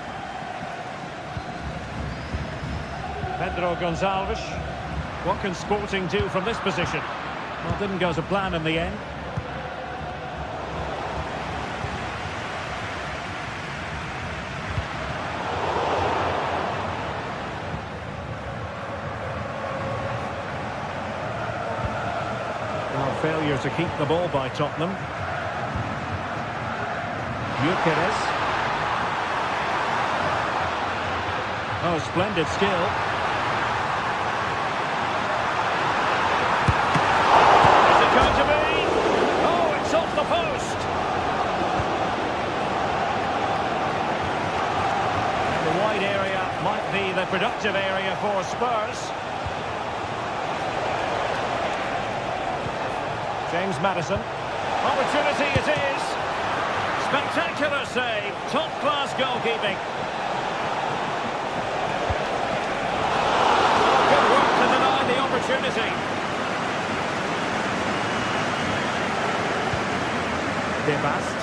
Pedro Gonçalves. What can Sporting do from this position? Well, didn't go to plan in the end. Well, failure to keep the ball by Tottenham. Gyökeres. Oh, splendid skill. Is it going to be? Oh, it's off the post. And the wide area might be the productive area for Spurs. James Maddison. Opportunity it is. Spectacular save. Top-class goalkeeping. Opportunity. De Bast.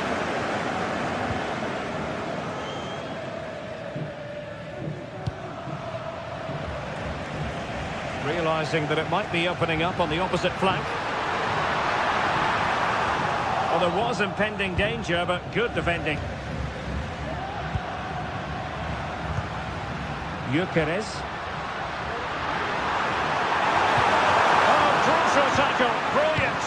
Realising that it might be opening up on the opposite flank. Well, there was impending danger, but good defending. Gyökeres. Tackle, brilliant.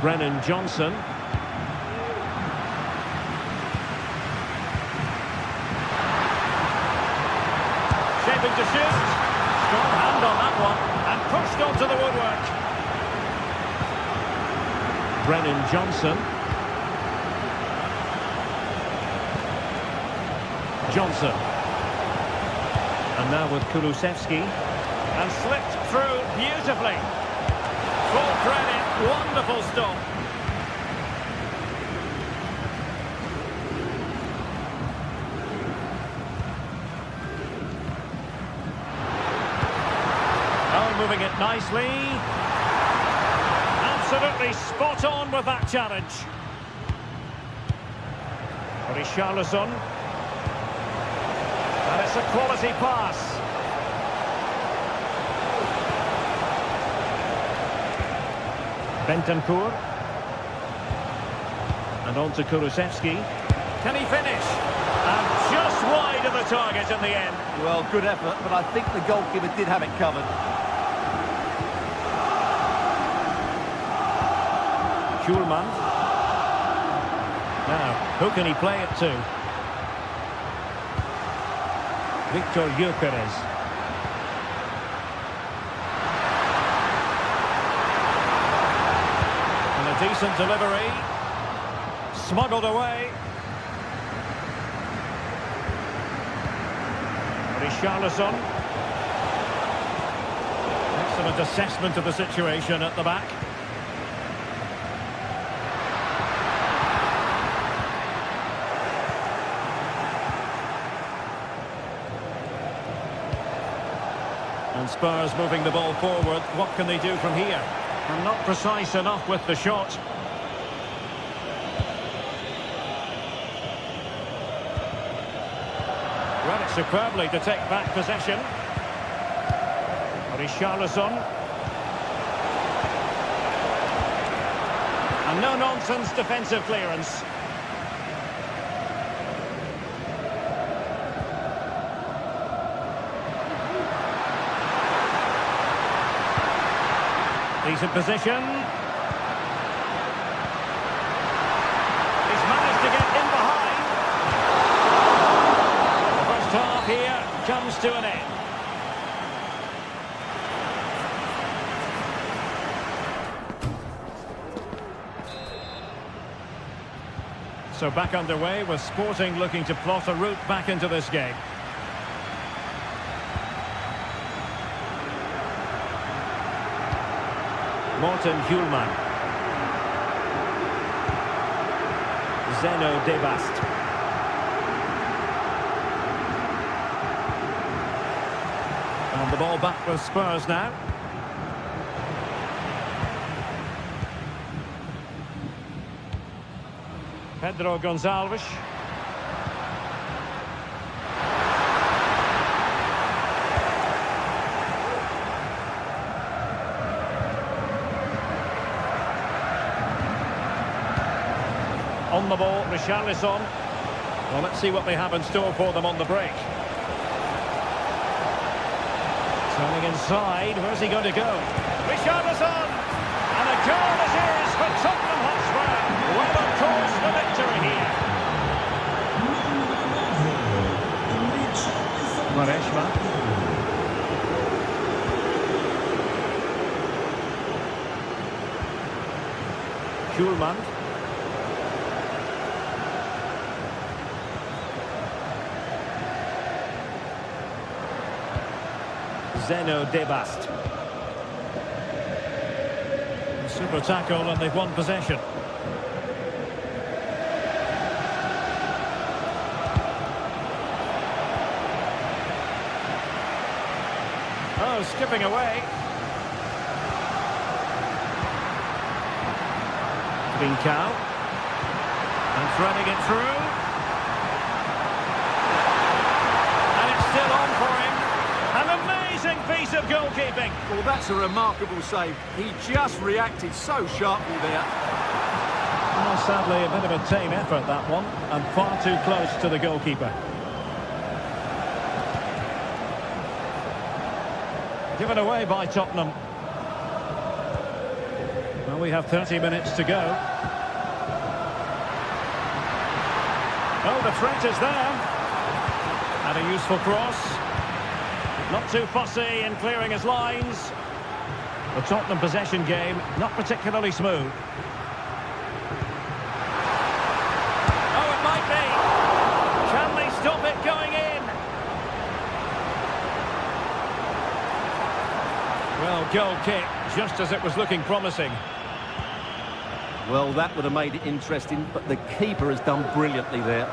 Brennan Johnson. Shaping to shoot. Strong hand on that one and pushed onto the woodwork. Brennan Johnson. Johnson. And now with Kulusevski. And slipped through beautifully. Full credit, wonderful stop. Oh, moving it nicely. Absolutely spot on with that challenge. Richarlison. And it's a quality pass. Bentancur. And on to Kulusevski. Can he finish? And just wide of the target in the end. Well, good effort, but I think the goalkeeper did have it covered. Schulman. Now, who can he play it to? Victor Gyökeres. And a decent delivery. Smuggled away. Richarlison. Excellent assessment of the situation at the back. And Spurs moving the ball forward. What can they do from here? And not precise enough with the shot. Read it superbly to take back possession. Richarlison. And no-nonsense defensive clearance. Decent position. He's managed to get in behind. The first half here comes to an end. So back underway with Sporting looking to plot a route back into this game. Morten Hjulman. Zeno Debast. And the ball back with Spurs now. Pedro Gonçalves. On the ball, Richarlison. Well, let's see what they have in store for them on the break. Turning inside, where's he going to go? Richarlison! And a goal it is for Tottenham Hotspur. Well, of course, the victory here. Quaresma. Hjulman. Zeno Debast. Super tackle and they've won possession. Oh, skipping away. Trincao. And threading it through. And it's still on for him. An amazing piece of goalkeeping. Well, that's a remarkable save. He just reacted so sharply there. Well, sadly, a bit of a tame effort, that one. And far too close to the goalkeeper. Given away by Tottenham. Well, we have 30 minutes to go. Oh, the threat is there. And a useful cross. Not too fussy in clearing his lines. The Tottenham possession game, not particularly smooth. Oh, it might be. Can they stop it going in? Well, goal kick, just as it was looking promising. Well, that would have made it interesting, but the keeper has done brilliantly there.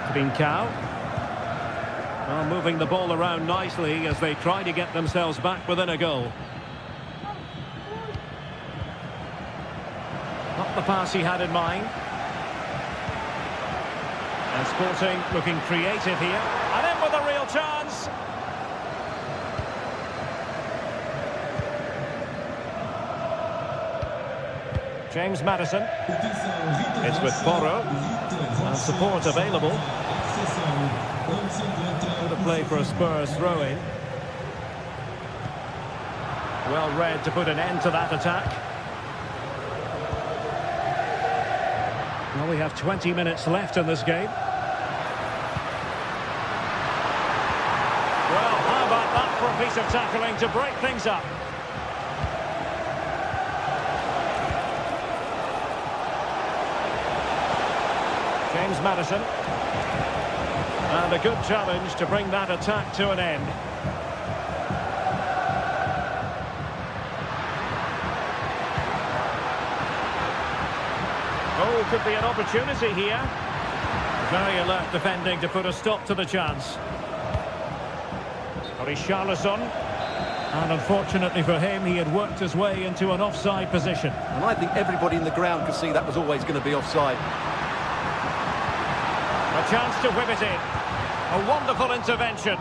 Trincao. Well, moving the ball around nicely as they try to get themselves back within a goal. Not the pass he had in mind. And Sporting looking creative here. And in with a real chance. James Maddison. It's with Porro. And support available. Good play for a Spurs throw-in. Well read to put an end to that attack. Well, we have 20 minutes left in this game. Well, how about that for a piece of tackling to break things up? James Maddison. And a good challenge to bring that attack to an end. Oh, could be an opportunity here. Very alert defending to put a stop to the chance. Richarlison. And unfortunately for him, he had worked his way into an offside position. And I think everybody in the ground could see that was always going to be offside. A chance to whip it in. A wonderful intervention.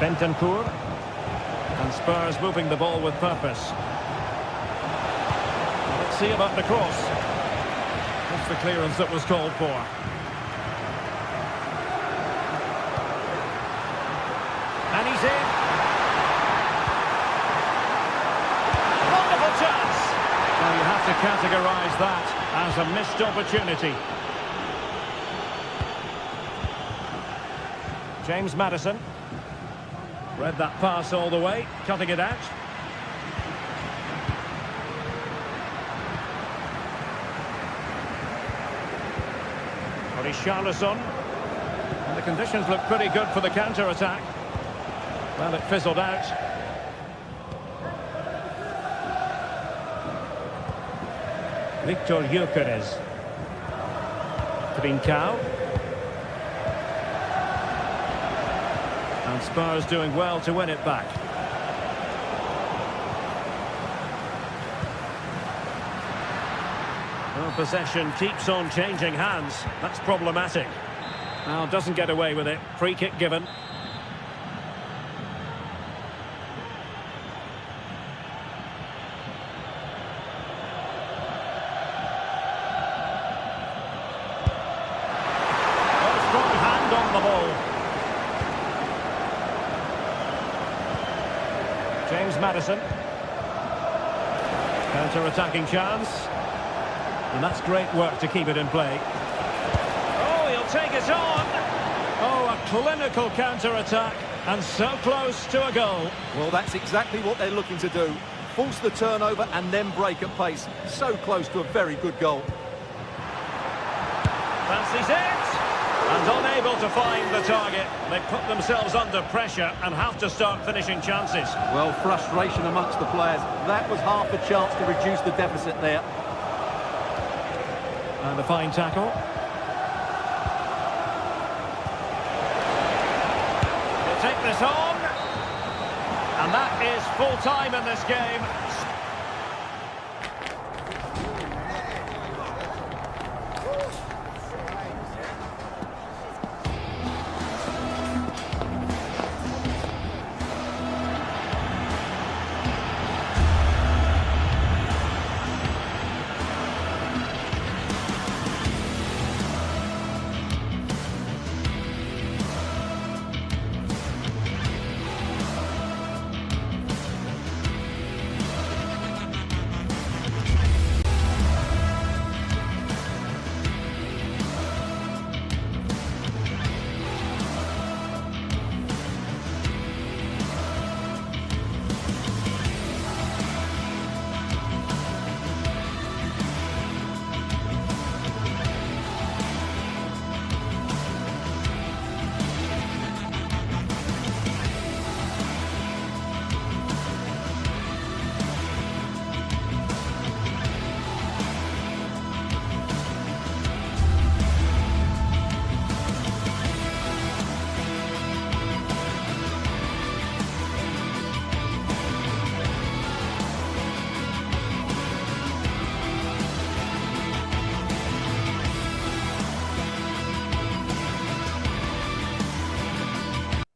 Bentancur. And Spurs moving the ball with purpose. Let's see about the cross. That's the clearance that was called for. And he's in. Wonderful chance. Well, you have to categorise that as a missed opportunity. James Maddison. Read that pass all the way, cutting it out. Richarlison. And the conditions look pretty good for the counter-attack. Well, it fizzled out. Victor Gyökeres. Trincao. And Spurs doing well to win it back. Well, possession keeps on changing hands. That's problematic. Now, doesn't get away with it. Free kick given. Oh, strong hand on the ball. James Maddison. Counter-attacking chance. And that's great work to keep it in play. Oh, he'll take it on. Oh, a clinical counter-attack. And so close to a goal. Well, that's exactly what they're looking to do. Force the turnover and then break at pace. So close to a very good goal. Fancies it. And unable to find the target. They put themselves under pressure and have to start finishing chances. Well, frustration amongst the players. That was half a chance to reduce the deficit there. And a fine tackle. He'll take this on. And that is full time in this game.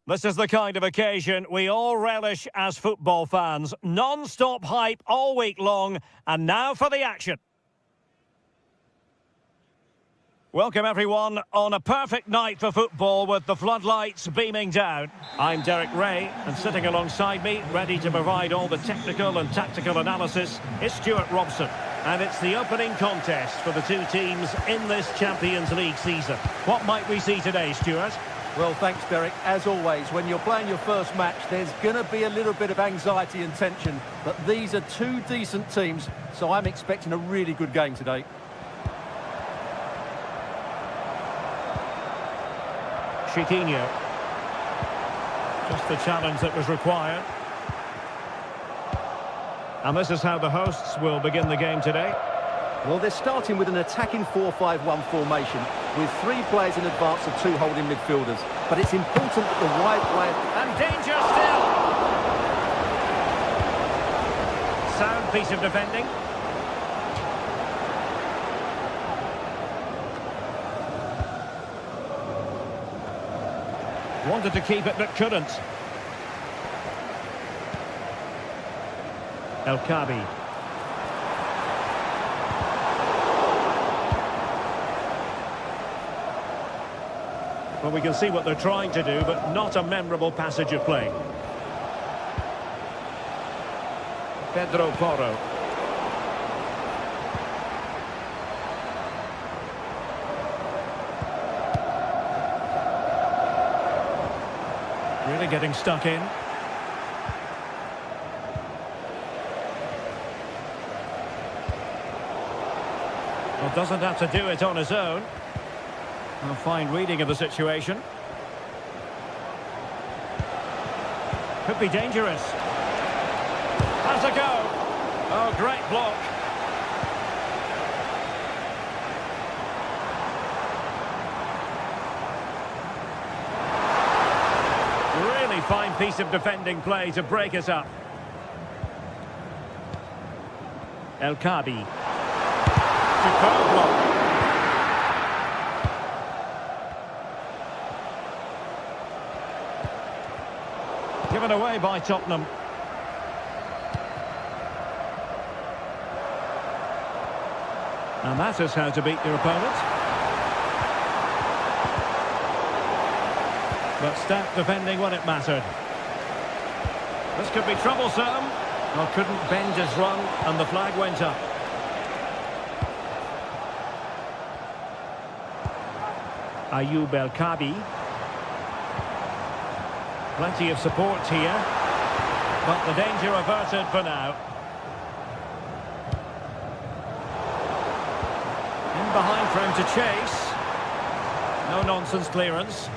This is the kind of occasion we all relish as football fans. Non-stop hype all week long, and now for the action. Welcome everyone on a perfect night for football with the floodlights beaming down. I'm Derek Ray, and sitting alongside me, ready to provide all the technical and tactical analysis, is Stuart Robson. And it's the opening contest for the two teams in this Champions League season. What might we see today, Stuart? Well, thanks, Derek. As always, when you're playing your first match, there's going to be a little bit of anxiety and tension. But these are two decent teams, so I'm expecting a really good game today. Chiquinho. Just the challenge that was required. And this is how the hosts will begin the game today. Well, they're starting with an attacking 4-5-1 formation with 3 players in advance of 2 holding midfielders. But it's important that the wide player... And danger still! Sound piece of defending. Wanted to keep it but couldn't. El Kabi. Well, we can see what they're trying to do, but not a memorable passage of play. Pedro Porro. Really getting stuck in. Well, doesn't have to do it on his own. A fine reading of the situation. Could be dangerous. Has a go. Oh, great block. Really fine piece of defending play to break us up. El Kabi. Superb block. Given away by Tottenham. And that is how to beat your opponent. But stout defending when it mattered. This could be troublesome. Well, couldn't bend his run, and the flag went up. Ayoub El Kabi. Plenty of support here, but the danger averted for now. In behind for him to chase. No nonsense clearance.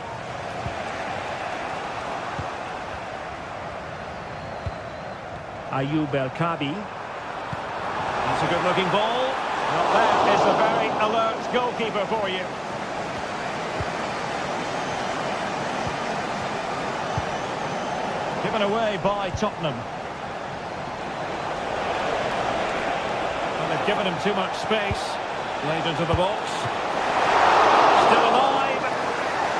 Ayoub El Kabi. That's a good looking ball. Well, that is a very alert goalkeeper for you. Given away by Tottenham. And they've given him too much space. Laid into the box. Still alive.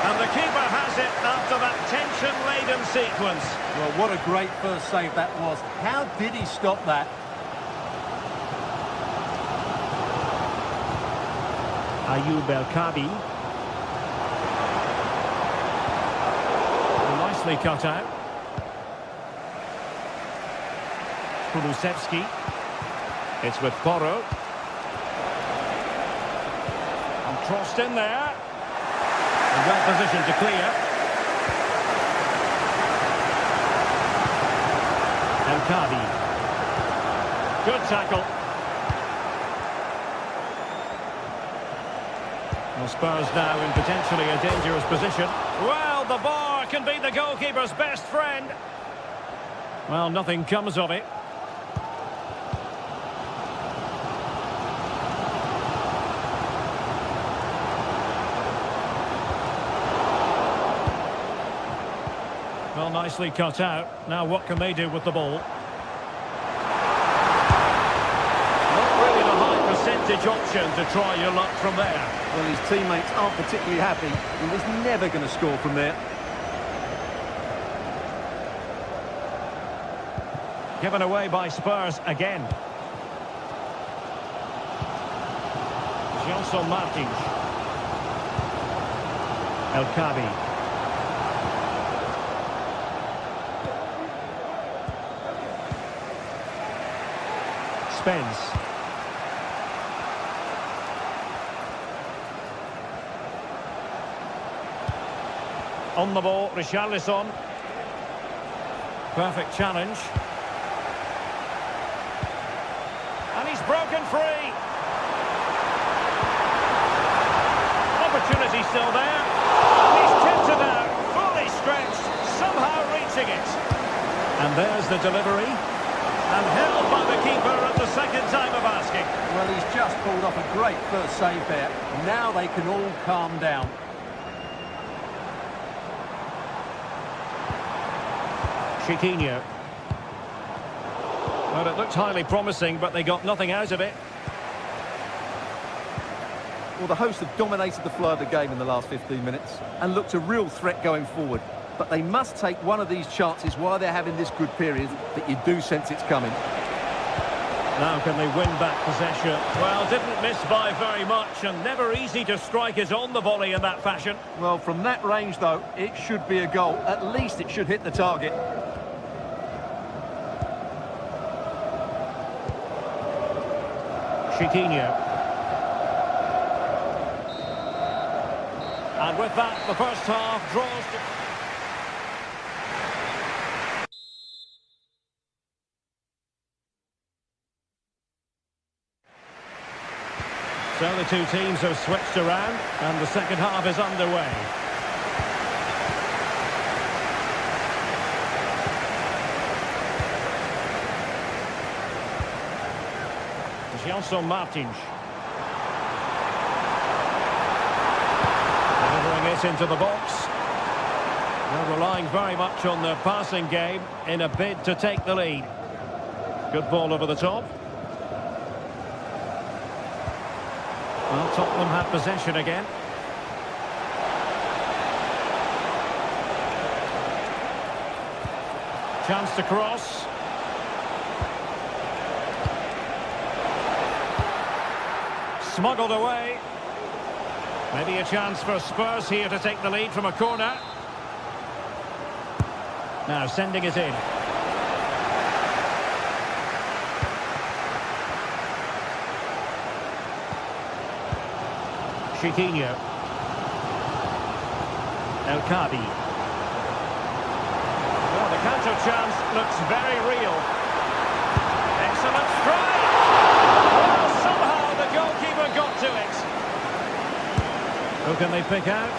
And the keeper has it after that tension-laden sequence. Well, what a great first save that was. How did he stop that? Ayoub El Kabi. Nicely cut out. Kulusevski. It's with Porro. And crossed in there. And well positioned to clear. El Kabi. Good tackle. Well, Spurs now in potentially a dangerous position. Well, the bar can be the goalkeeper's best friend. Well, nothing comes of it. Well, nicely cut out. Now what can they do with the ball? Not really the high percentage option to try your luck from there. Well, his teammates aren't particularly happy. He was never going to score from there. Given away by Spurs again. Gelson Martins. El Kabi. Spence. On the ball, Richarlison. Perfect challenge. And he's broken free. Opportunity still there. He's tipped it out. Fully stretched. Somehow reached winning it. And there's the delivery. And held by the keeper at the second time of asking. Well, he's just pulled off a great first save there. Now they can all calm down. Chiquinho. Well, it looked highly promising, but they got nothing out of it. Well, the hosts have dominated the flow of the game in the last 15 minutes and looked a real threat going forward. But they must take one of these chances while they're having this good period that you do sense it's coming. Now can they win back possession? Well, didn't miss by very much, and never easy to strike it on the volley in that fashion. Well, from that range, though, it should be a goal. At least it should hit the target. Chiquinho. And with that, the first half draws to... So the two teams have switched around, and the second half is underway. Gelson Martins. Delivering it into the box. They're relying very much on their passing game in a bid to take the lead. Good ball over the top. Well, Tottenham have possession again. Chance to cross. Smuggled away. Maybe a chance for Spurs here to take the lead from a corner. Now sending it in. Chiquinho. El Kadi. Well, the counter chance looks very real. Excellent strike! Well, somehow the goalkeeper got to it. Who can they pick out?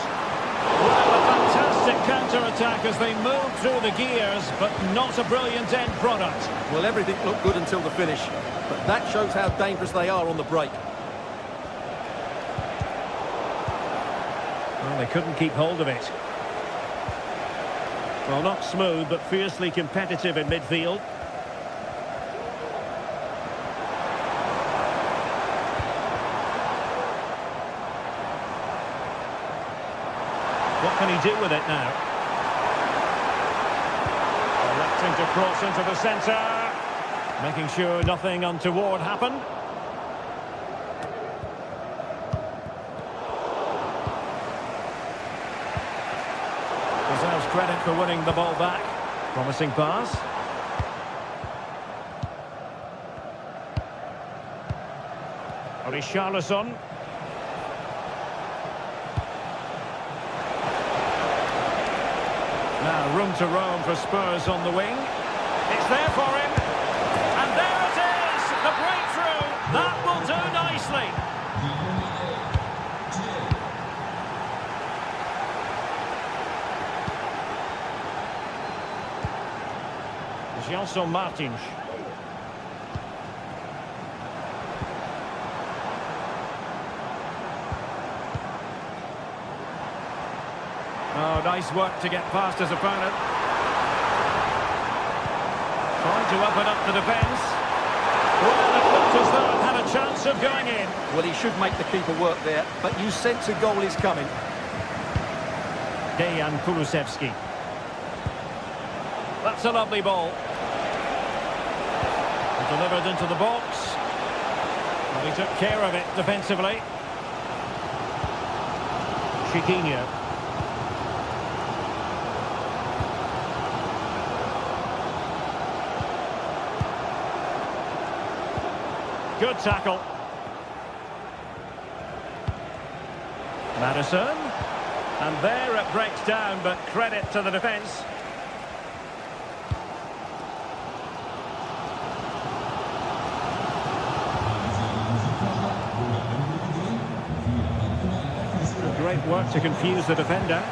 Well, a fantastic counter-attack as they move through the gears, but not a brilliant end product. Well, everything looked good until the finish, but that shows how dangerous they are on the break. Well, they couldn't keep hold of it. Well, not smooth, but fiercely competitive in midfield. What can he do with it now? Electing to cross into the centre. Making sure nothing untoward happened. Deserves credit for winning the ball back. Promising pass. Richarlison. Now room to roam for Spurs on the wing. It's there for him. And there it is! The breakthrough! That will do nicely. Gelson Martins. Oh, nice work to get past his opponent. Trying to open up the defence. Well, it looked as though it had a chance of going in. Well, he should make the keeper work there, but you sense a goal is coming. Dejan Kulusevski. That's a lovely ball. Delivered into the box. Well, he took care of it defensively. Chiquinho. Good tackle. Maddison. And there it breaks down, but credit to the defence. Great work to confuse the defender.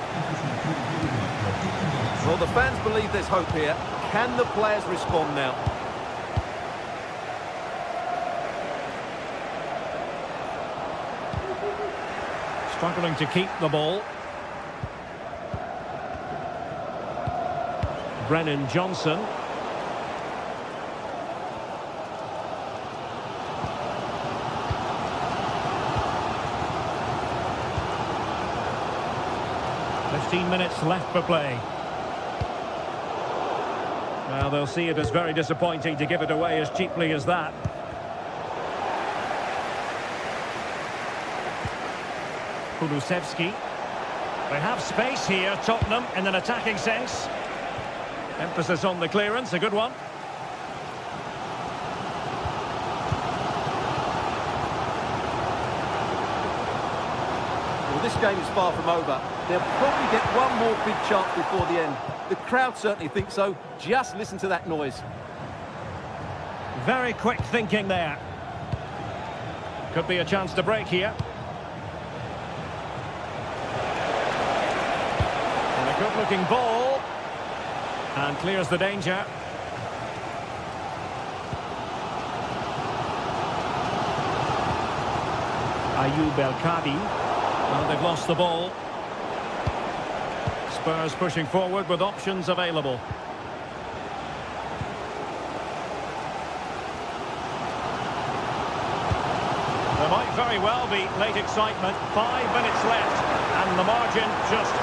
Well, the fans believe there's hope here. Can the players respond now? Struggling to keep the ball. Brennan Johnson. Minutes left for play. Well, they'll see it as very disappointing to give it away as cheaply as that. Kulusevski. They have space here, Tottenham, in an attacking sense. Emphasis on the clearance, a good one. Well, this game is far from over. They'll probably get one more big chance before the end. The crowd certainly think so. Just listen to that noise. Very quick thinking there. Could be a chance to break here. And a good-looking ball. And clears the danger. Ayoub El-Kadi. Well, they've lost the ball. Spurs pushing forward with options available. There might very well be late excitement. 5 minutes left, and the margin just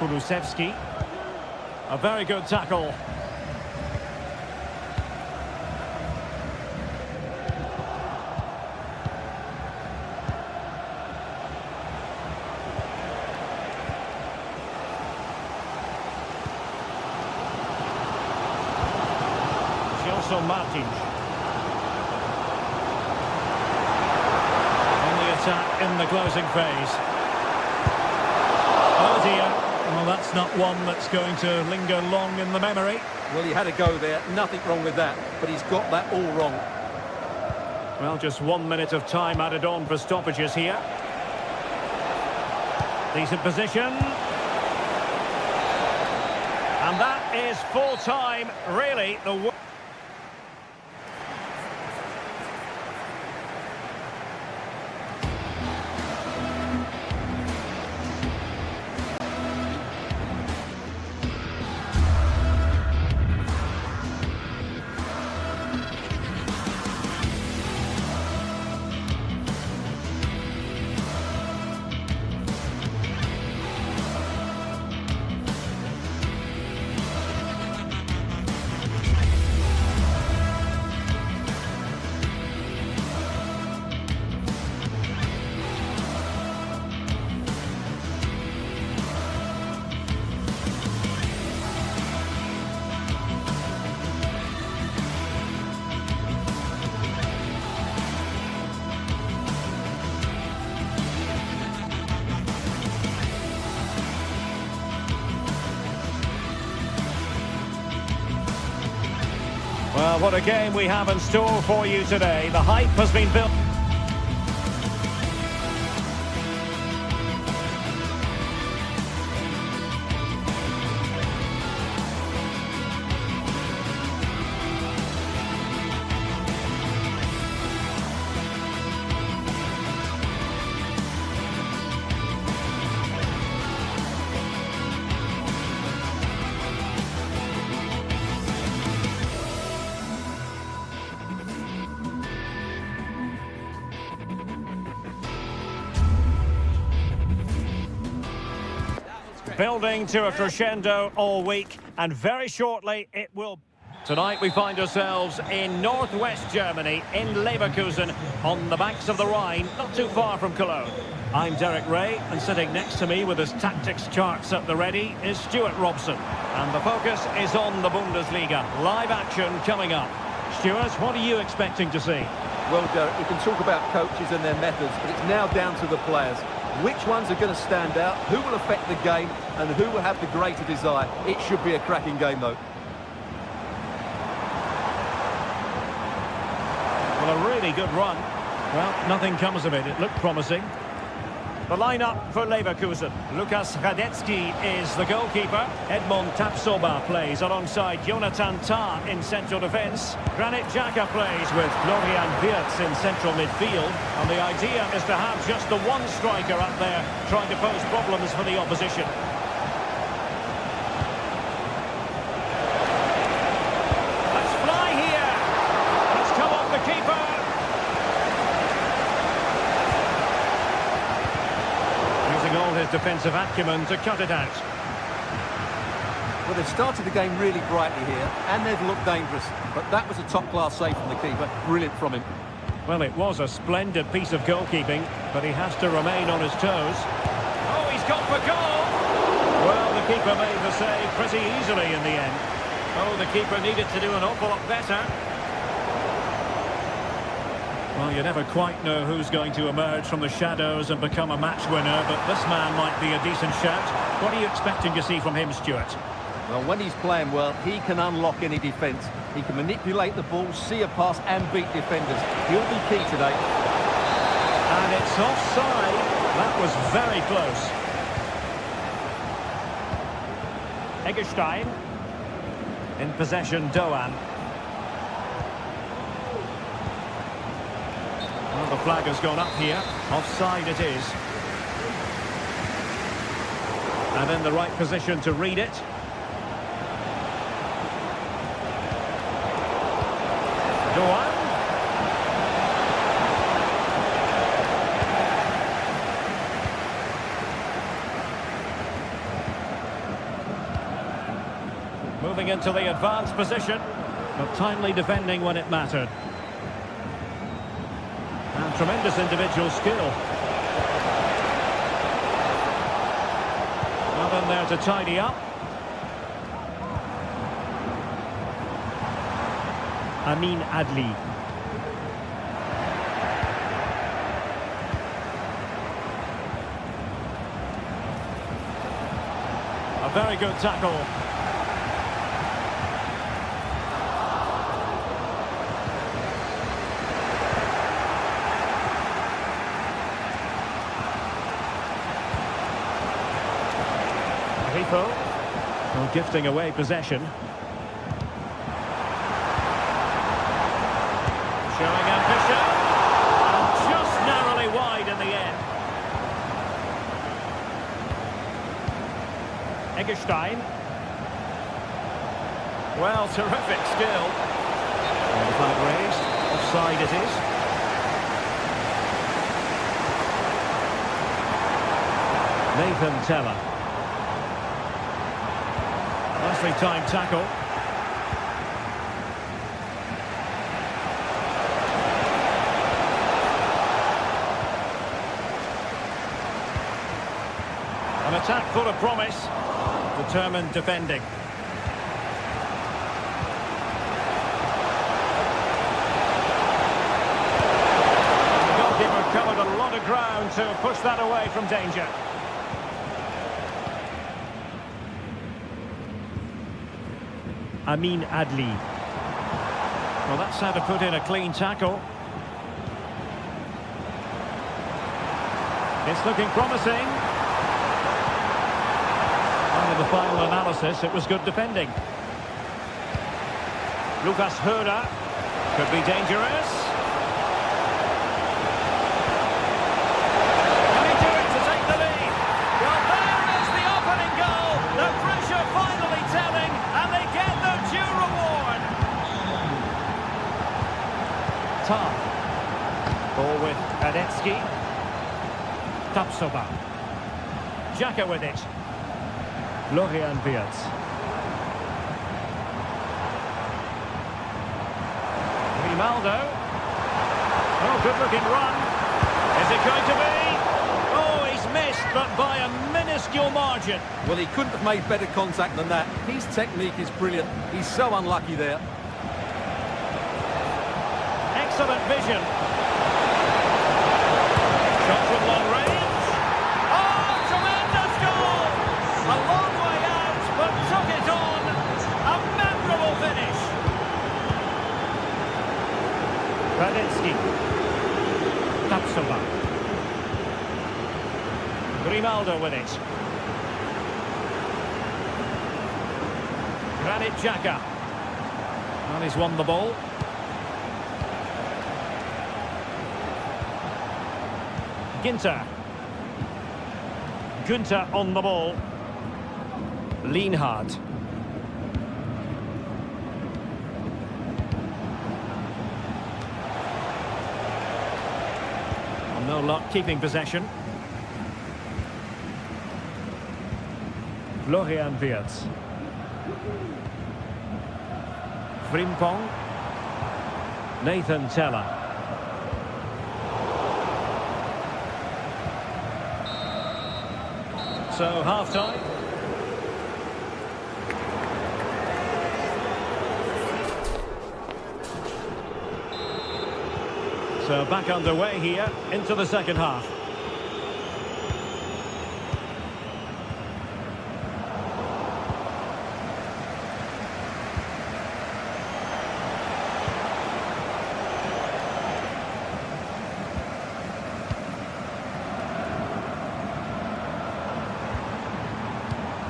1. Kulusevski. A very good tackle. Martins. On the attack in the closing phase. Oh dear. Well, that's not one that's going to linger long in the memory. Well, he had a go there. Nothing wrong with that. But he's got that all wrong. Well, just 1 minute of time added on for stoppages here. Decent position. And that is full time. Really, the... Well, what a game we have in store for you today. The hype has been built. Building to a crescendo all week, and very shortly it will... Tonight we find ourselves in northwest Germany, in Leverkusen, on the banks of the Rhine, not too far from Cologne. I'm Derek Ray, and sitting next to me with his tactics charts at the ready is Stuart Robson. And the focus is on the Bundesliga. Live action coming up. Stuart, what are you expecting to see? Well, Derek, we can talk about coaches and their methods, but it's now down to the players. Which ones are going to stand out, who will affect the game, and who will have the greater desire. It should be a cracking game, though. Well, a really good run. Well, nothing comes of it. It looked promising. The lineup for Leverkusen. Lukas Radetzky is the goalkeeper. Edmond Tapsoba plays alongside Jonathan Tah in central defence. Granit Xhaka plays with Florian Wirtz in central midfield. And the idea is to have just the one striker up there trying to pose problems for the opposition. Let's fly here. Let's come off the keeper. All his defensive acumen to cut it out. Well, they've started the game really brightly here, and they've looked dangerous. But that was a top-class save from the keeper. Brilliant from him. Well, it was a splendid piece of goalkeeping, but he has to remain on his toes. Oh, he's gone for goal! Well, the keeper made the save pretty easily in the end. Oh, the keeper needed to do an awful lot better. Well, you never quite know who's going to emerge from the shadows and become a match winner, but this man might be a decent shout. What are you expecting to see from him, Stuart? Well, when he's playing well, he can unlock any defence. He can manipulate the ball, see a pass and beat defenders. He'll be key today. And it's offside. That was very close. Eggestein. In possession, Doan. Well, the flag has gone up here. Offside it is. And in the right position to read it. Doan. Moving into the advanced position, but timely defending when it mattered. And tremendous individual skill. Nothing there to tidy up. Amin Adli. A very good tackle. Well, gifting away possession. Showing ambition. And just narrowly wide in the end. Eggestein. Well, terrific skill. And the flag raised. Offside it is. Nathan Teller. Nicely timed tackle. An attack full of promise. Determined defending. The goalkeeper covered a lot of ground to push that away from danger. Amin Adli. Well, that's how to put in a clean tackle. It's looking promising. Under the final analysis, it was good defending. Lucas Höder could be dangerous. Can he do it to take the lead? Well, there is the opening goal. The pressure finally telling, and they get the due reward. Tah. Ball with Radetzky. Tapsoba. Xhaka with it. Florian Wirtz. Grimaldo. Oh, good-looking run. Is it going to be? Oh, he's missed, but by a minuscule margin. Well, he couldn't have made better contact than that. His technique is brilliant. He's so unlucky there. Excellent vision. Shot from long range. Oh, tremendous goal! A long way out, but took it on. A memorable finish. Radetzky. Tapsoba. Grimaldo with it. Granit Xhaka. And he's won the ball. Gunter on the ball. Lienhard. No luck keeping possession. Florian Wirtz. Frimpong. Nathan Teller. So half-time. So back underway here into the second half.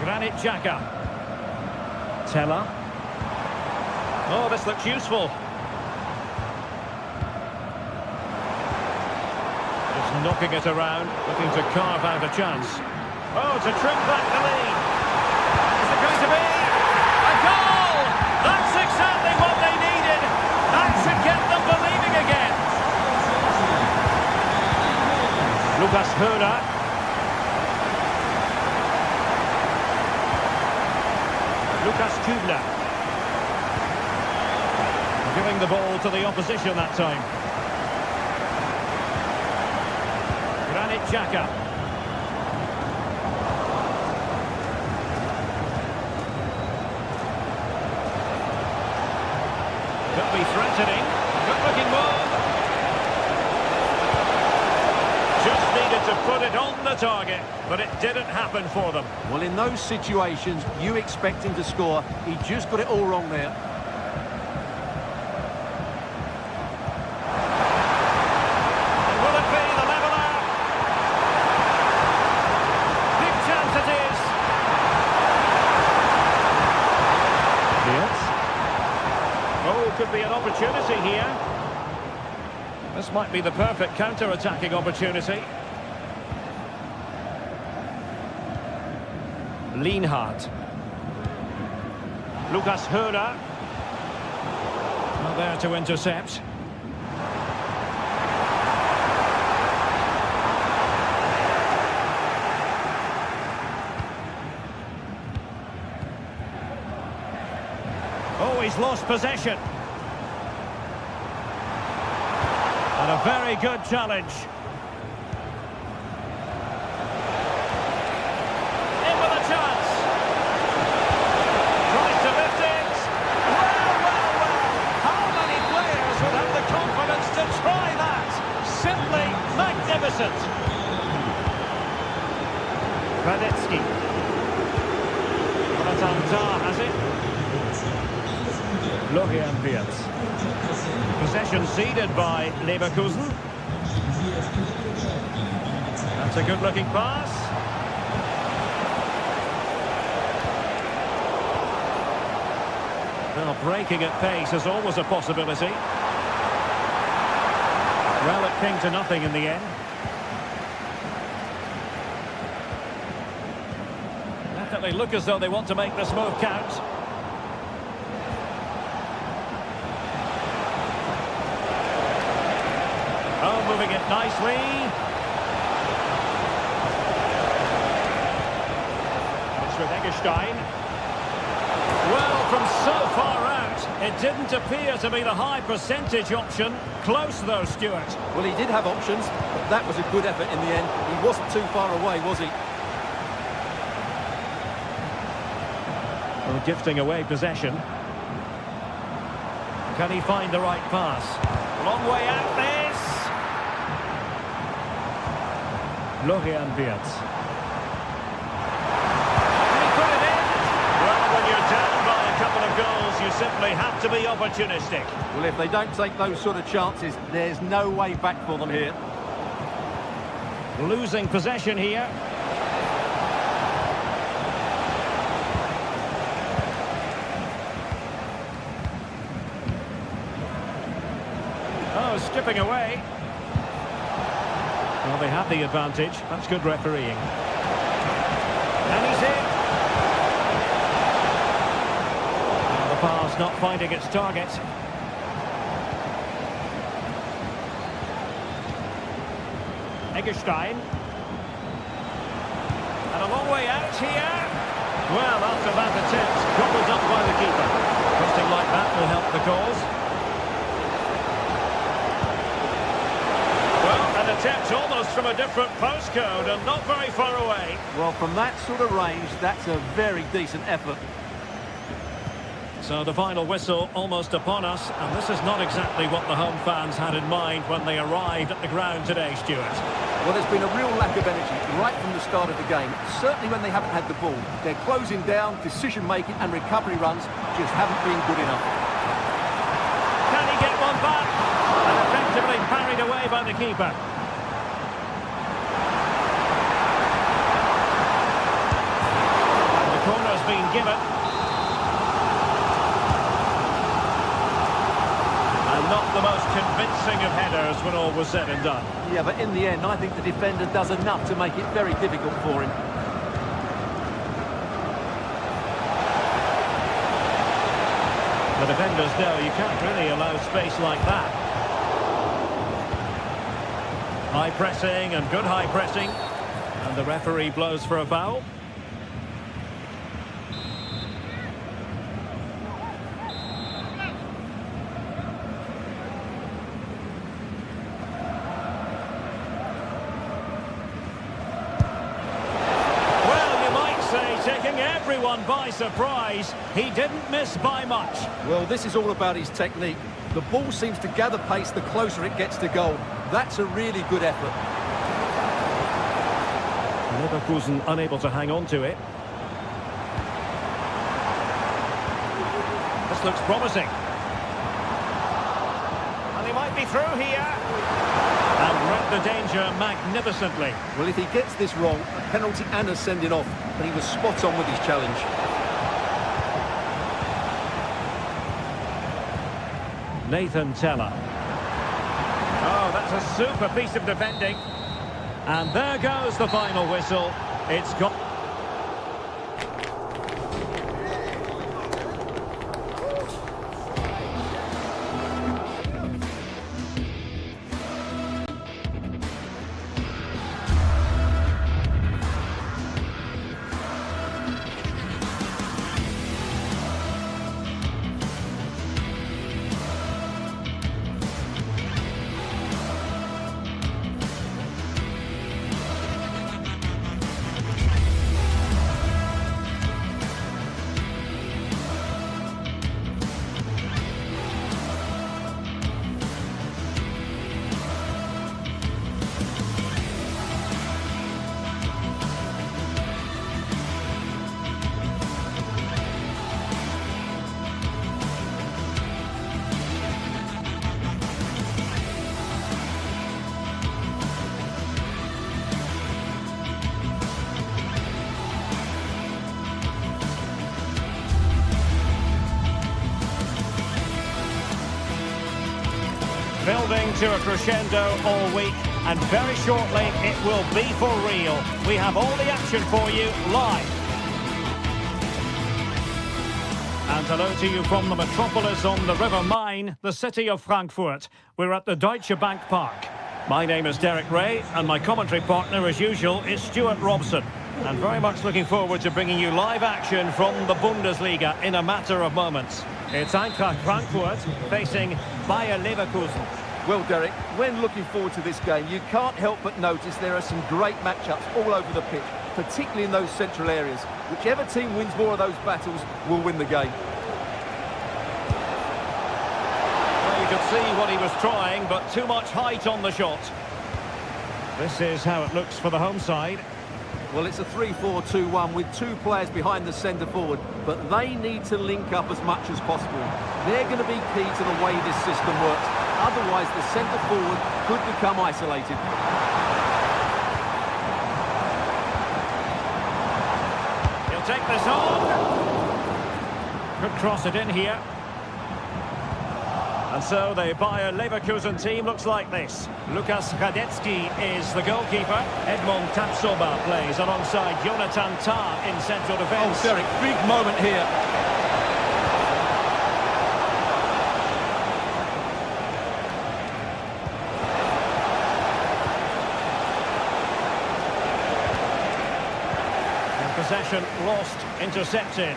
Granit Xhaka. Teller. Oh, this looks useful. Just knocking it around, looking to carve out a chance. Oh, to trim back the lead. Is it going to be a goal? That's exactly what they needed. That should get them believing again. Lucas Höhler. Lucas Kübler. Giving the ball to the opposition that time. Granit Xhaka. Could be threatening. Good looking move. Just needed to put it on the target, but it didn't happen for them. Well, in those situations, you expect him to score. He just got it all wrong there. And will it be the leveller? Big chance it is. Yes. Oh, could be an opportunity here. This might be the perfect counter-attacking opportunity. Lienhard. Lucas Höhler. Not there to intercept. Oh, he's lost possession. And a very good challenge. In with a chance. Tries to lift it. Well. How many players would have the confidence to try that? Simply magnificent. Radetzky. Tar has it. Florian Wirtz. Possession ceded by Leverkusen. That's a good-looking pass. Well, breaking at pace is always a possibility. Well, it came to nothing in the end. Definitely look as though they want to make this move count. Oh, moving it nicely. It's with Eggestein. Well, from so far out, it didn't appear to be the high percentage option. Close though, Stuart. Well, he did have options, but that was a good effort in the end. He wasn't too far away, was he? Well, gifting away possession. Can he find the right pass? Long way out this. Florian Wirtz. Can he put it in? Well, when you're down by a couple of goals, you simply simply have to be opportunistic. Well, if they don't take those sort of chances, there's no way back for them here. Losing possession here. Oh, skipping away. Well, they have the advantage. That's good refereeing. And he's in. Well, the pass not finding its target. Eggestein. And a long way out here. Well, after that attempt, gobbled up by the keeper. Something like that will help the cause. Well, an attempt almost from a different postcode and not very far away. Well, from that sort of range, that's a very decent effort. So the final whistle almost upon us, and this is not exactly what the home fans had in mind when they arrived at the ground today, Stuart. Well, there's been a real lack of energy right from the start of the game, certainly when they haven't had the ball. They're closing down, decision-making and recovery runs just haven't been good enough. Can he get one back? And effectively parried away by the keeper. And the corner's been given. Not the most convincing of headers when all was said and done. Yeah, but in the end, I think the defender does enough to make it very difficult for him. The defenders know you can't really allow space like that. High pressing and good high pressing. And the referee blows for a foul. Taking everyone by surprise. He didn't miss by much. Well, this is all about his technique. The ball seems to gather pace the closer it gets to goal. That's a really good effort. Leverkusen unable to hang on to it. This looks promising. And he might be through here. And read the danger magnificently. Well, if he gets this wrong, a penalty and a sending off, but he was spot on with his challenge. Nathan Teller. Oh, that's a super piece of defending. And there goes the final whistle. It's got... Building to a crescendo all week, and very shortly it will be for real. We have all the action for you live. And hello to you from the metropolis on the River Main, the city of Frankfurt. We're at the Deutsche Bank Park. My name is Derek Ray, and my commentary partner, as usual, is Stuart Robson. And very much looking forward to bringing you live action from the Bundesliga in a matter of moments. It's Eintracht Frankfurt facing Bayer Leverkusen. Well, Derek, when looking forward to this game, you can't help but notice there are some great matchups all over the pitch, particularly in those central areas. Whichever team wins more of those battles will win the game. Well, you could see what he was trying, but too much height on the shot. This is how it looks for the home side. Well, it's a 3-4-2-1 with two players behind the centre forward, but they need to link up as much as possible. They're going to be key to the way this system works. Otherwise, the centre forward could become isolated. He'll take this on. Could cross it in here. And so the Bayer Leverkusen team looks like this. Lukas Radetzky is the goalkeeper. Edmond Tapsoba plays alongside Jonathan Tah in central defence. Oh, Derek, big moment here. And possession lost, intercepted.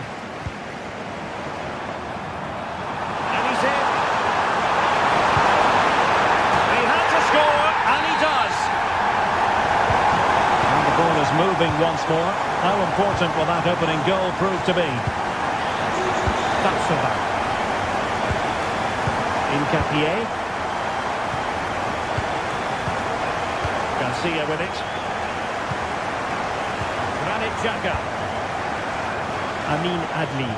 Moving once more. How important will that opening goal prove to be? Tapsoba. Incapié. Garcia with it. Granit Xhaka. Amin Adli.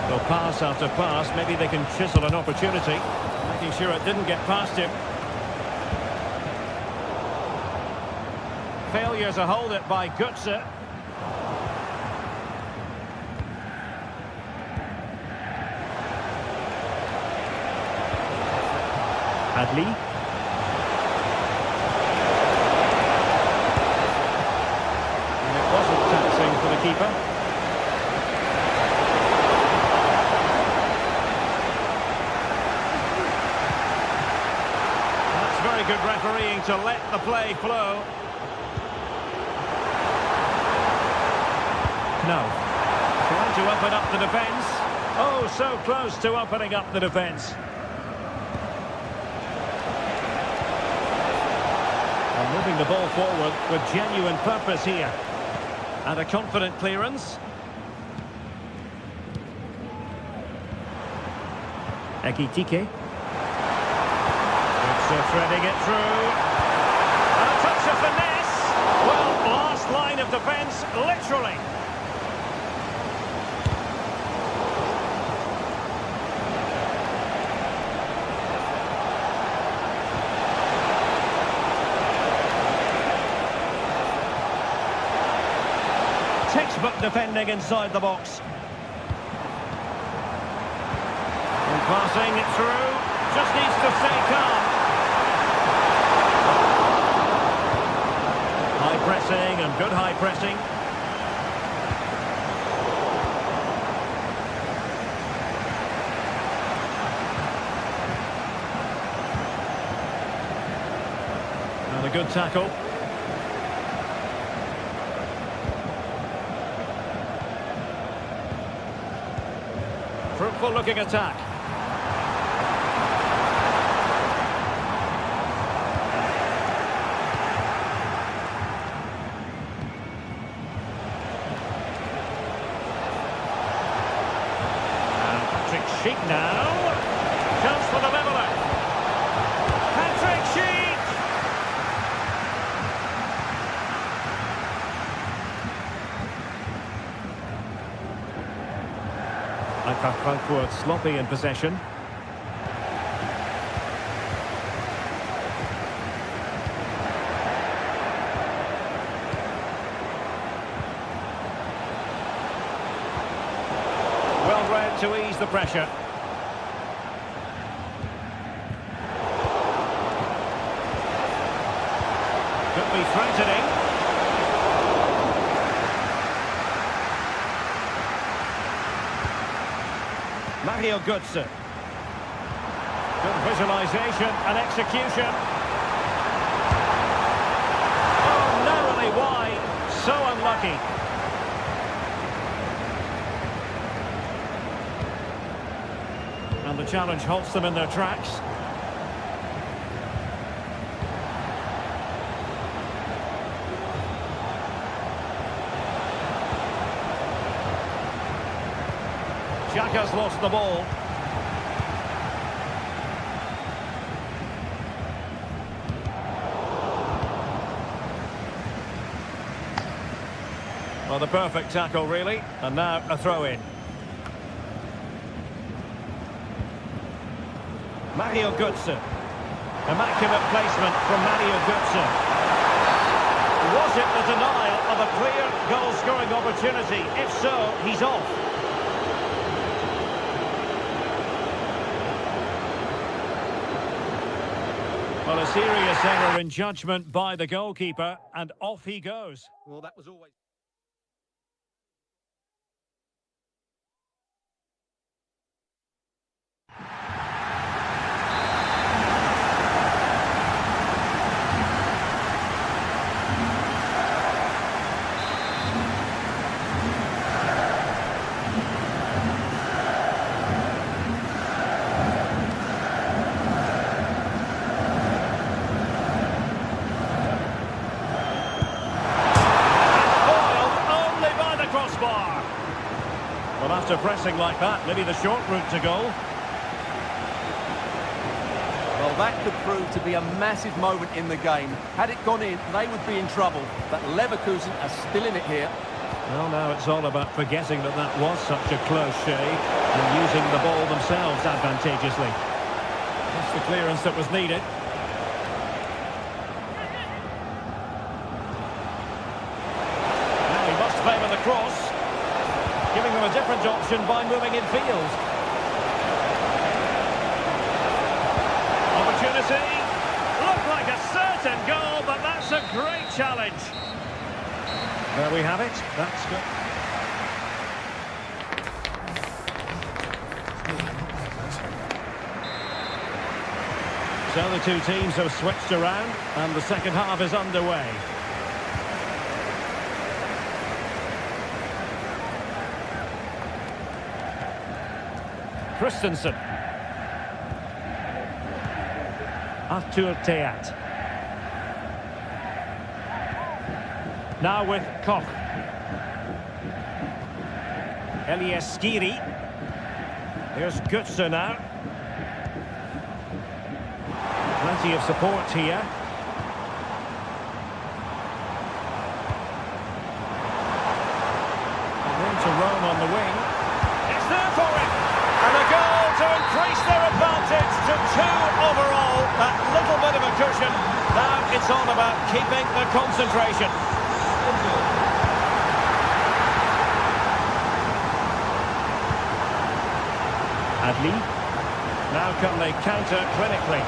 Well, pass after pass. Maybe they can chisel an opportunity. Making sure it didn't get past him. Failure to hold it by Götze. Adli. And it wasn't taxing for the keeper. That's very good refereeing to let the play flow. No. Trying to open up the defence. Oh, so close to opening up the defence. And moving the ball forward with genuine purpose here. And a confident clearance. Ekitike. It's threading it through. And a touch of finesse. Well, last line of defence, literally. Textbook defending inside the box. And passing it through. Just needs to stay calm. High pressing and good high pressing. And a good tackle. Fruitful looking attack. And Patrick Schick now. Chance for the leveller. Patrick Schick! Eintracht Frankfurt sloppy in possession. Well read to ease the pressure. Could be threatening. Mario Götze. Good visualization and execution. Oh, narrowly wide. So unlucky. And the challenge halts them in their tracks. Xhaka's lost the ball. Well, the perfect tackle, really. And now a throw-in. Mario Götze. Immaculate placement from Mario Götze. Was it the denial of a clear goal-scoring opportunity? If so, he's off. Well, a serious error in judgment by the goalkeeper, and off he goes. Well, that was always... Well, after pressing like that, maybe the short route to goal. Well, that could prove to be a massive moment in the game. Had it gone in, they would be in trouble. But Leverkusen are still in it here. Well, now it's all about forgetting that that was such a close shave and using the ball themselves advantageously. That's the clearance that was needed. Now he must favour the cross, giving them a different option by moving in field. Opportunity. Looked like a certain goal, but that's a great challenge. There we have it. That's good. So the two teams have switched around, and the second half is underway. Christensen. Arthur Theat. Now with Koch. Elias Skiri. Here's Götze now. Plenty of support here. And then to Rome on the wing. It's there for him. And a goal to increase their advantage to 2 overall. That little bit of a cushion. Now it's all about keeping the concentration. Adli. Now can they counter clinically?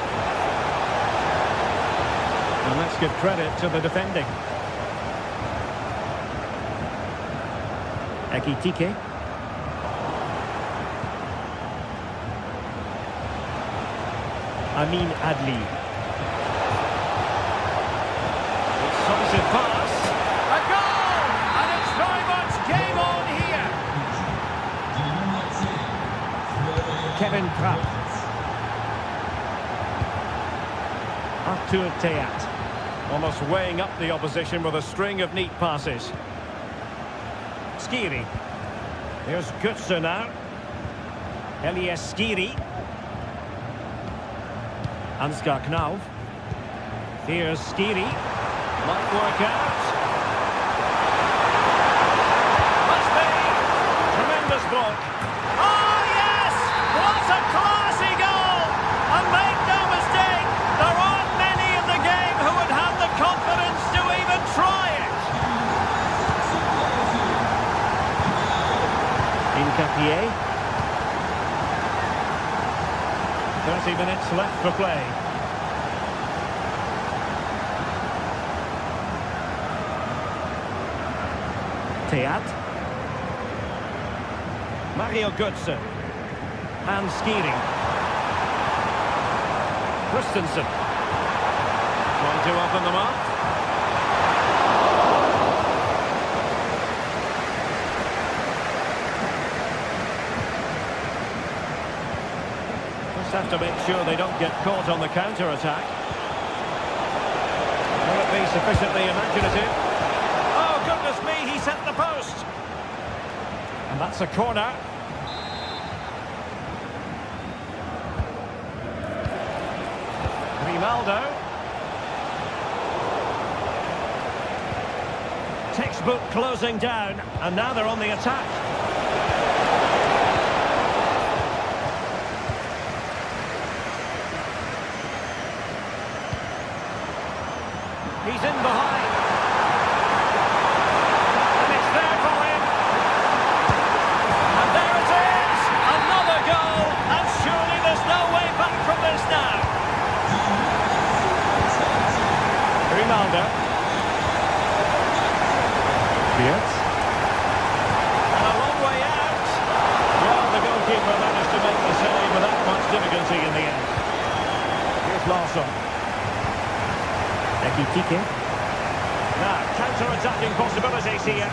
And let's give credit to the defending. Ekitike. Amin Adli. Decisive pass. A goal! And it's very much game on here. Kevin Trapp. Arthur Theat. Almost weighing up the opposition with a string of neat passes. Skiri. Here's Götze now. Elias Skiri. Ansgar Knauf. Here's Skiri. Might work out. Must be. Tremendous block. Oh, yes! What a classy goal! And make no mistake, there aren't many in the game who would have the confidence to even try it. Incapié. 30 minutes left for play. Theat. Mario Götze. And Skiri. Christensen. Trying to open them up. Just have to make sure they don't get caught on the counter-attack. Will it be sufficiently imaginative? Oh, goodness me, he's hit the post. And that's a corner. Ronaldo. Textbook book closing down, and now they're on the attack. He's in behind. And it's there for him. And there it is! Another goal! And surely there's no way back from this now. Ronaldo. Yes. And a long way out. Well, the goalkeeper managed to make the save without much difficulty in the end. Here's Larsson. Ekitike. Now, counter-attacking possibilities here.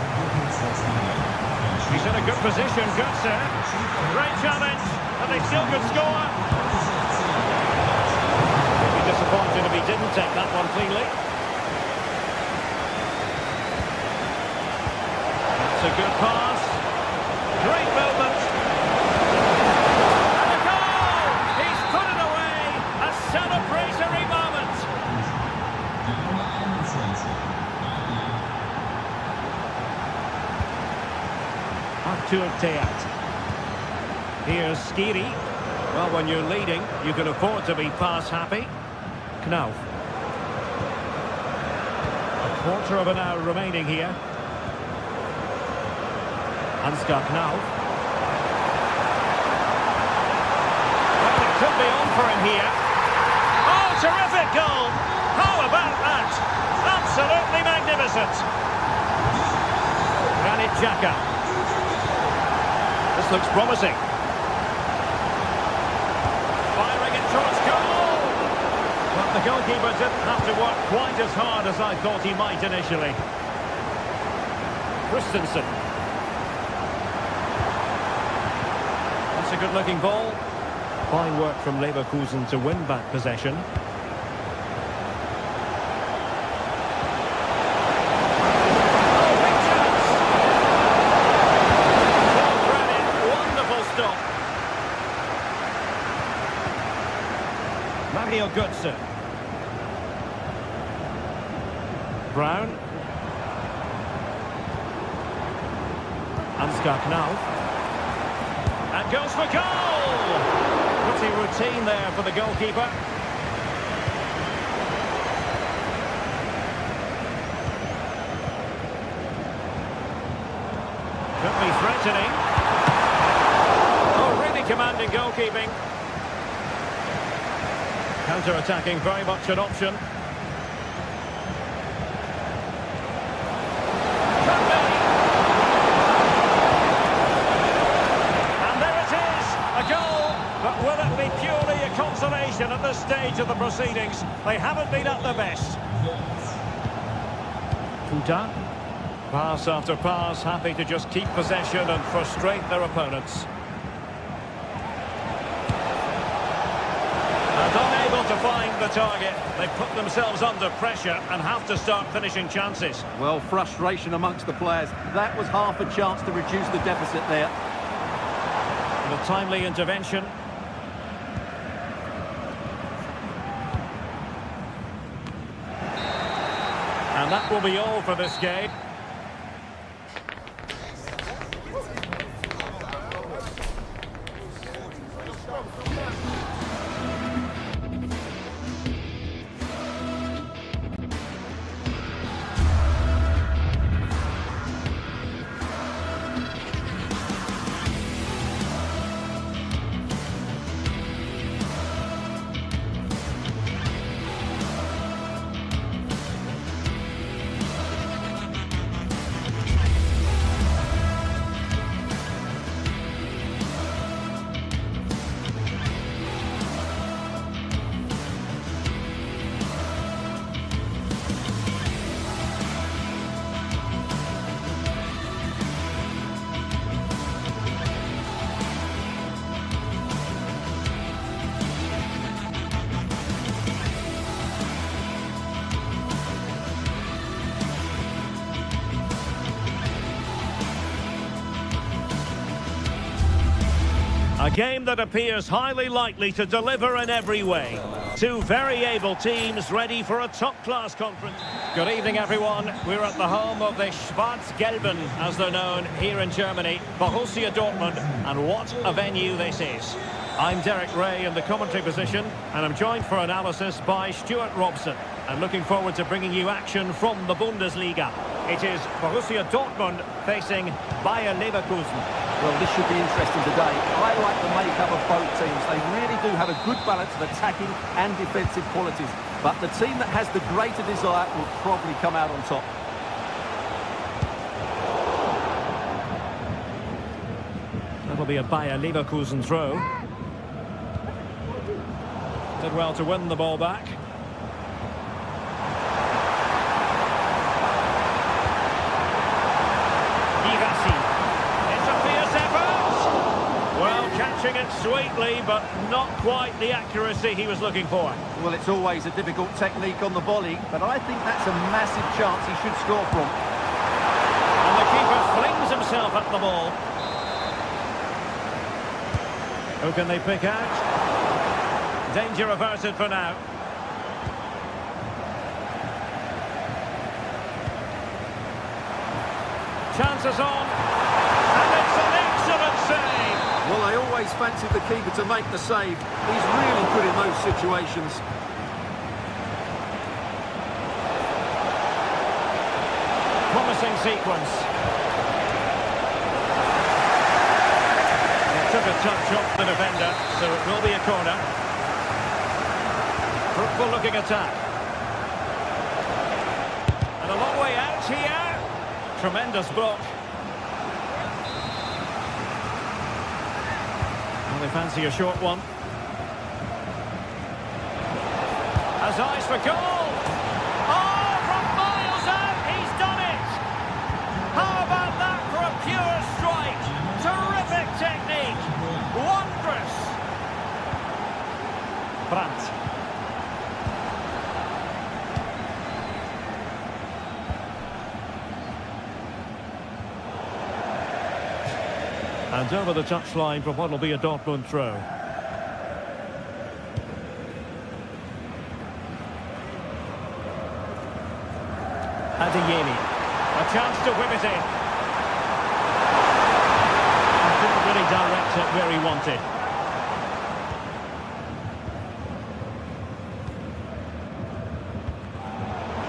He's in a good position, Götze. Great challenge, and they still could score. He'd be disappointed if he didn't take that one cleanly. That's a good pass. Great movement. And a goal! He's put it away. A celebratory moment. Artur Teat. Here's Skiri. Well, when you're leading, you can afford to be pass happy. Knauf. A quarter of an hour remaining here. Ansgar Knauf. Well, it could be on for him here. Oh, terrific goal! How about that? Absolutely magnificent. Granit Xhaka. This looks promising. Firing it towards goal! But the goalkeeper didn't have to work quite as hard as I thought he might initially. Christensen. That's a good-looking ball. Fine work from Leverkusen to win back possession. Mario Götze. Brown. Ansgar Knauf. And goes for goal! Pretty routine there for the goalkeeper. Could be threatening. Oh, really commanding goalkeeping. Counter-attacking, very much an option. And there it is, a goal. But will it be purely a consolation at this stage of the proceedings? They haven't been at their best. Kuta. Pass after pass, happy to just keep possession and frustrate their opponents. And unable to find the target, they put themselves under pressure and have to start finishing chances. Well, frustration amongst the players. That was half a chance to reduce the deficit there. And a timely intervention. And that will be all for this game. A game that appears highly likely to deliver in every way. Two very able teams ready for a top-class conference. Good evening, everyone. We're at the home of the Schwarz-Gelben, as they're known here in Germany, Borussia Dortmund, and what a venue this is. I'm Derek Ray in the commentary position, and I'm joined for analysis by Stuart Robson. I'm looking forward to bringing you action from the Bundesliga. It is Borussia Dortmund facing Bayer Leverkusen. Well, this should be interesting today. I like the makeup of both teams. They really do have a good balance of attacking and defensive qualities. But the team that has the greater desire will probably come out on top. That'll be a Bayer Leverkusen throw. Did well to win the ball back. Catching it sweetly, but not quite the accuracy he was looking for. Well, it's always a difficult technique on the volley, but I think that's a massive chance he should score from. And the keeper flings himself at the ball. Who can they pick out? Danger averted for now. Chances on. And it's an excellent save. Well, I always fancied the keeper to make the save. He's really good in those situations. Promising sequence. It took a touch off the defender, so it will be a corner. Fruitful looking attack. And a long way out here. Tremendous block. They fancy a short one. Has eyes for goal. Oh, from miles out, he's done it. How about that for a pure strike? Terrific technique. Wondrous. Brandt. And over the touchline for what will be a Dortmund throw. Adeyemi. A chance to whip it in. And didn't really direct it where he wanted.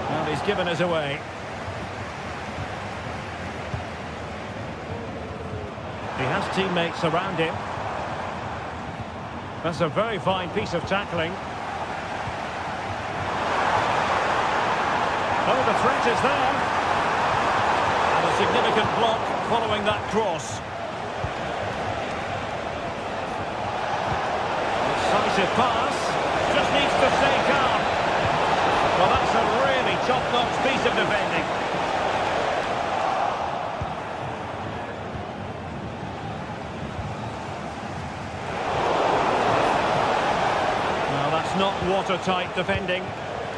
Well, he's given us away. He has teammates around him. That's a very fine piece of tackling. Oh, the threat is there. And a significant block following that cross. Decisive pass. Just needs to stay calm. Well, that's a really top-notch piece of defending. Not watertight defending.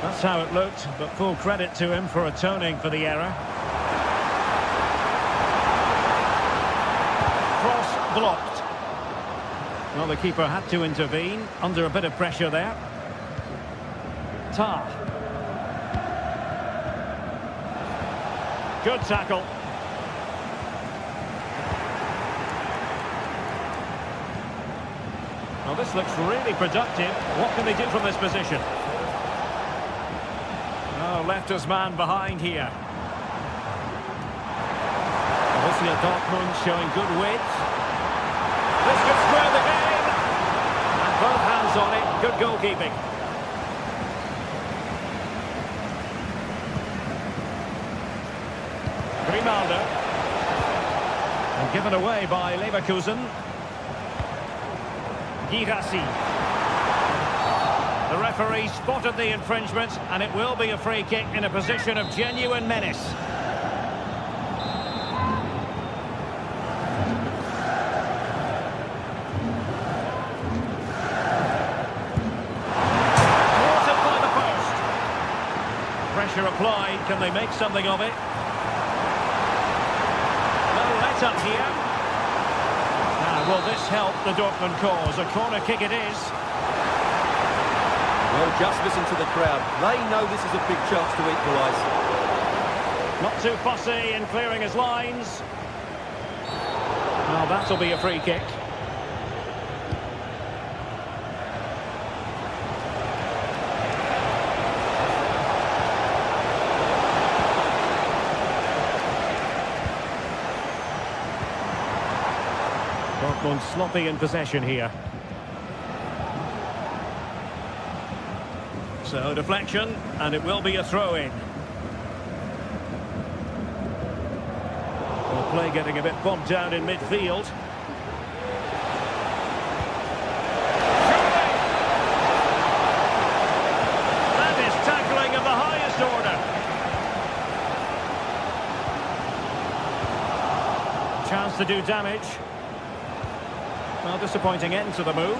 That's how it looked, but full credit to him for atoning for the error. Cross blocked. Well, the keeper had to intervene under a bit of pressure there. Tar. Good tackle. Well, this looks really productive. What can they do from this position? Oh, left his man behind here. Borussia Dortmund showing good width. This could square the game. And both hands on it. Good goalkeeping. Grimaldo. And given away by Leverkusen. Girassi. The referee spotted the infringement, and it will be a free kick in a position of genuine menace. Thwarted by the post. Pressure applied. Can they make something of it? No let up here. Will this help the Dortmund cause? A corner kick it is. Well, just listen to the crowd. They know this is a big chance to equalise. Not too fussy in clearing his lines. Well, that'll be a free kick. Dortmund sloppy in possession here. So deflection, and it will be a throw-in. Well, play getting a bit bogged down in midfield. That is tackling of the highest order. Chance to do damage. Well, disappointing end to the move.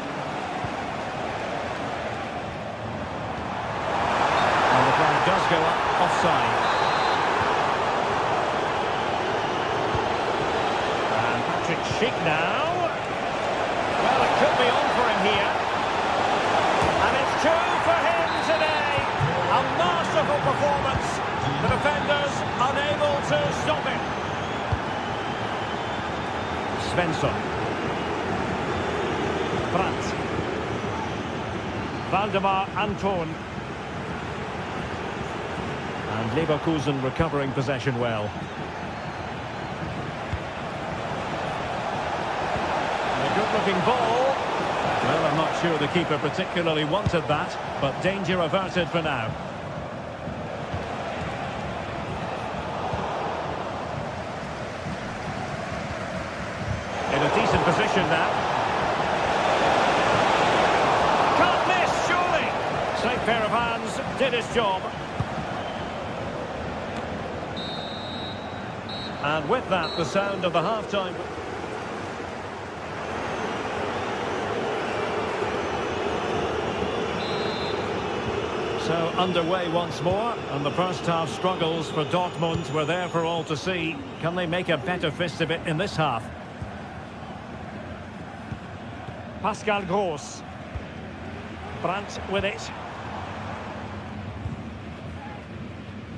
And the flag does go up, offside. And Patrick Schick now. Well, it could be on for him here. And it's two for him today. A masterful performance. The defenders unable to stop it. Svensson. Brandt. Valdemar Anton. And Leverkusen recovering possession well. A good-looking ball. Well, I'm not sure the keeper particularly wanted that, but danger averted for now. In a decent position now. Safe pair of hands, did his job. And with that, the sound of the half-time. So underway once more, and the first half struggles for Dortmund were there for all to see. Can they make a better fist of it in this half? Pascal Gross. Brandt with it.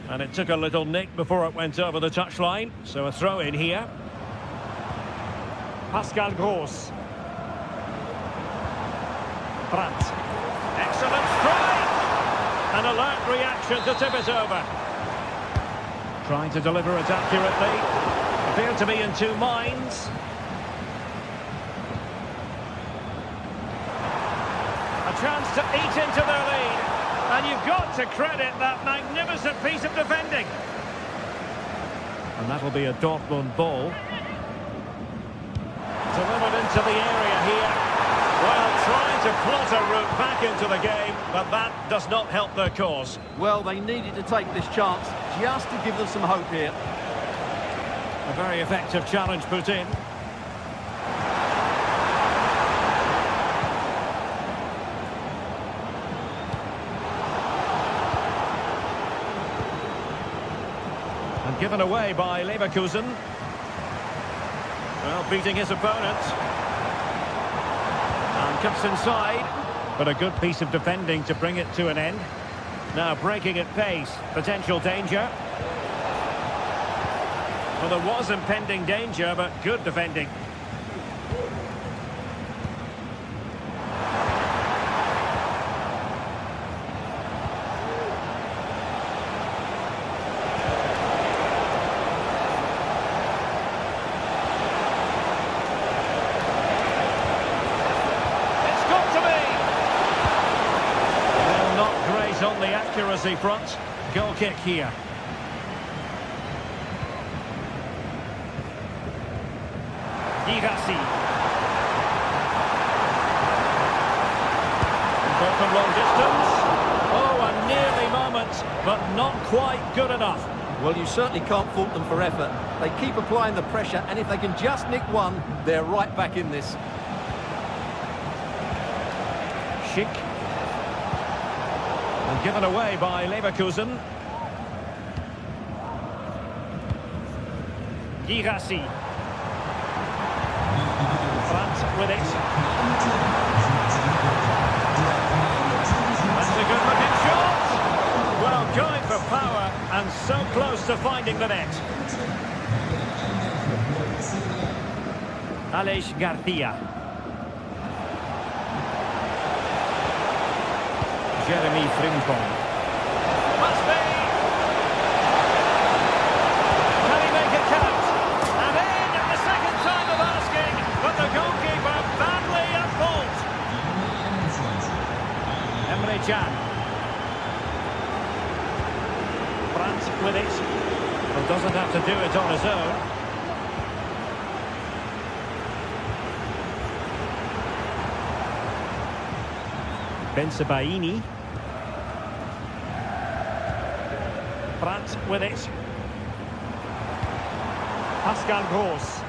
And it took a little nick before it went over the touchline. So a throw in here. Pascal Gross. Brandt. Excellent strike! An alert reaction to tip it over. Trying to deliver it accurately. Appeared to be in two minds. A chance to eat into their lead. And you've got to credit that magnificent piece of defending. And that'll be a Dortmund ball. Delivered into the area here. Well, trying to plot a route back into the game, but that does not help their cause. Well, they needed to take this chance just to give them some hope here. A very effective challenge put in. And given away by Leverkusen. Well, beating his opponent. And cuts inside. But a good piece of defending to bring it to an end. Now breaking at pace. Potential danger. Well, there was impending danger, but good defending. On the accuracy front. Goal kick here. Girassi. Ball from long distance. Oh, a nearly moment, but not quite good enough. Well, you certainly can't fault them for effort. They keep applying the pressure, and if they can just nick one, they're right back in this. Schick. Given away by Leverkusen. Girassi. Brandt with it. That's a good looking shot. Well, going for power and so close to finding the net. Aleix Garcia. Jeremy Frimpong. Must be! Can he make it count? And in at the second time of asking, but the goalkeeper badly at fault. Emre Can. Brandt with it. But doesn't have to do it on his own. Bensebaini. Brandt with it. Pascal Gross.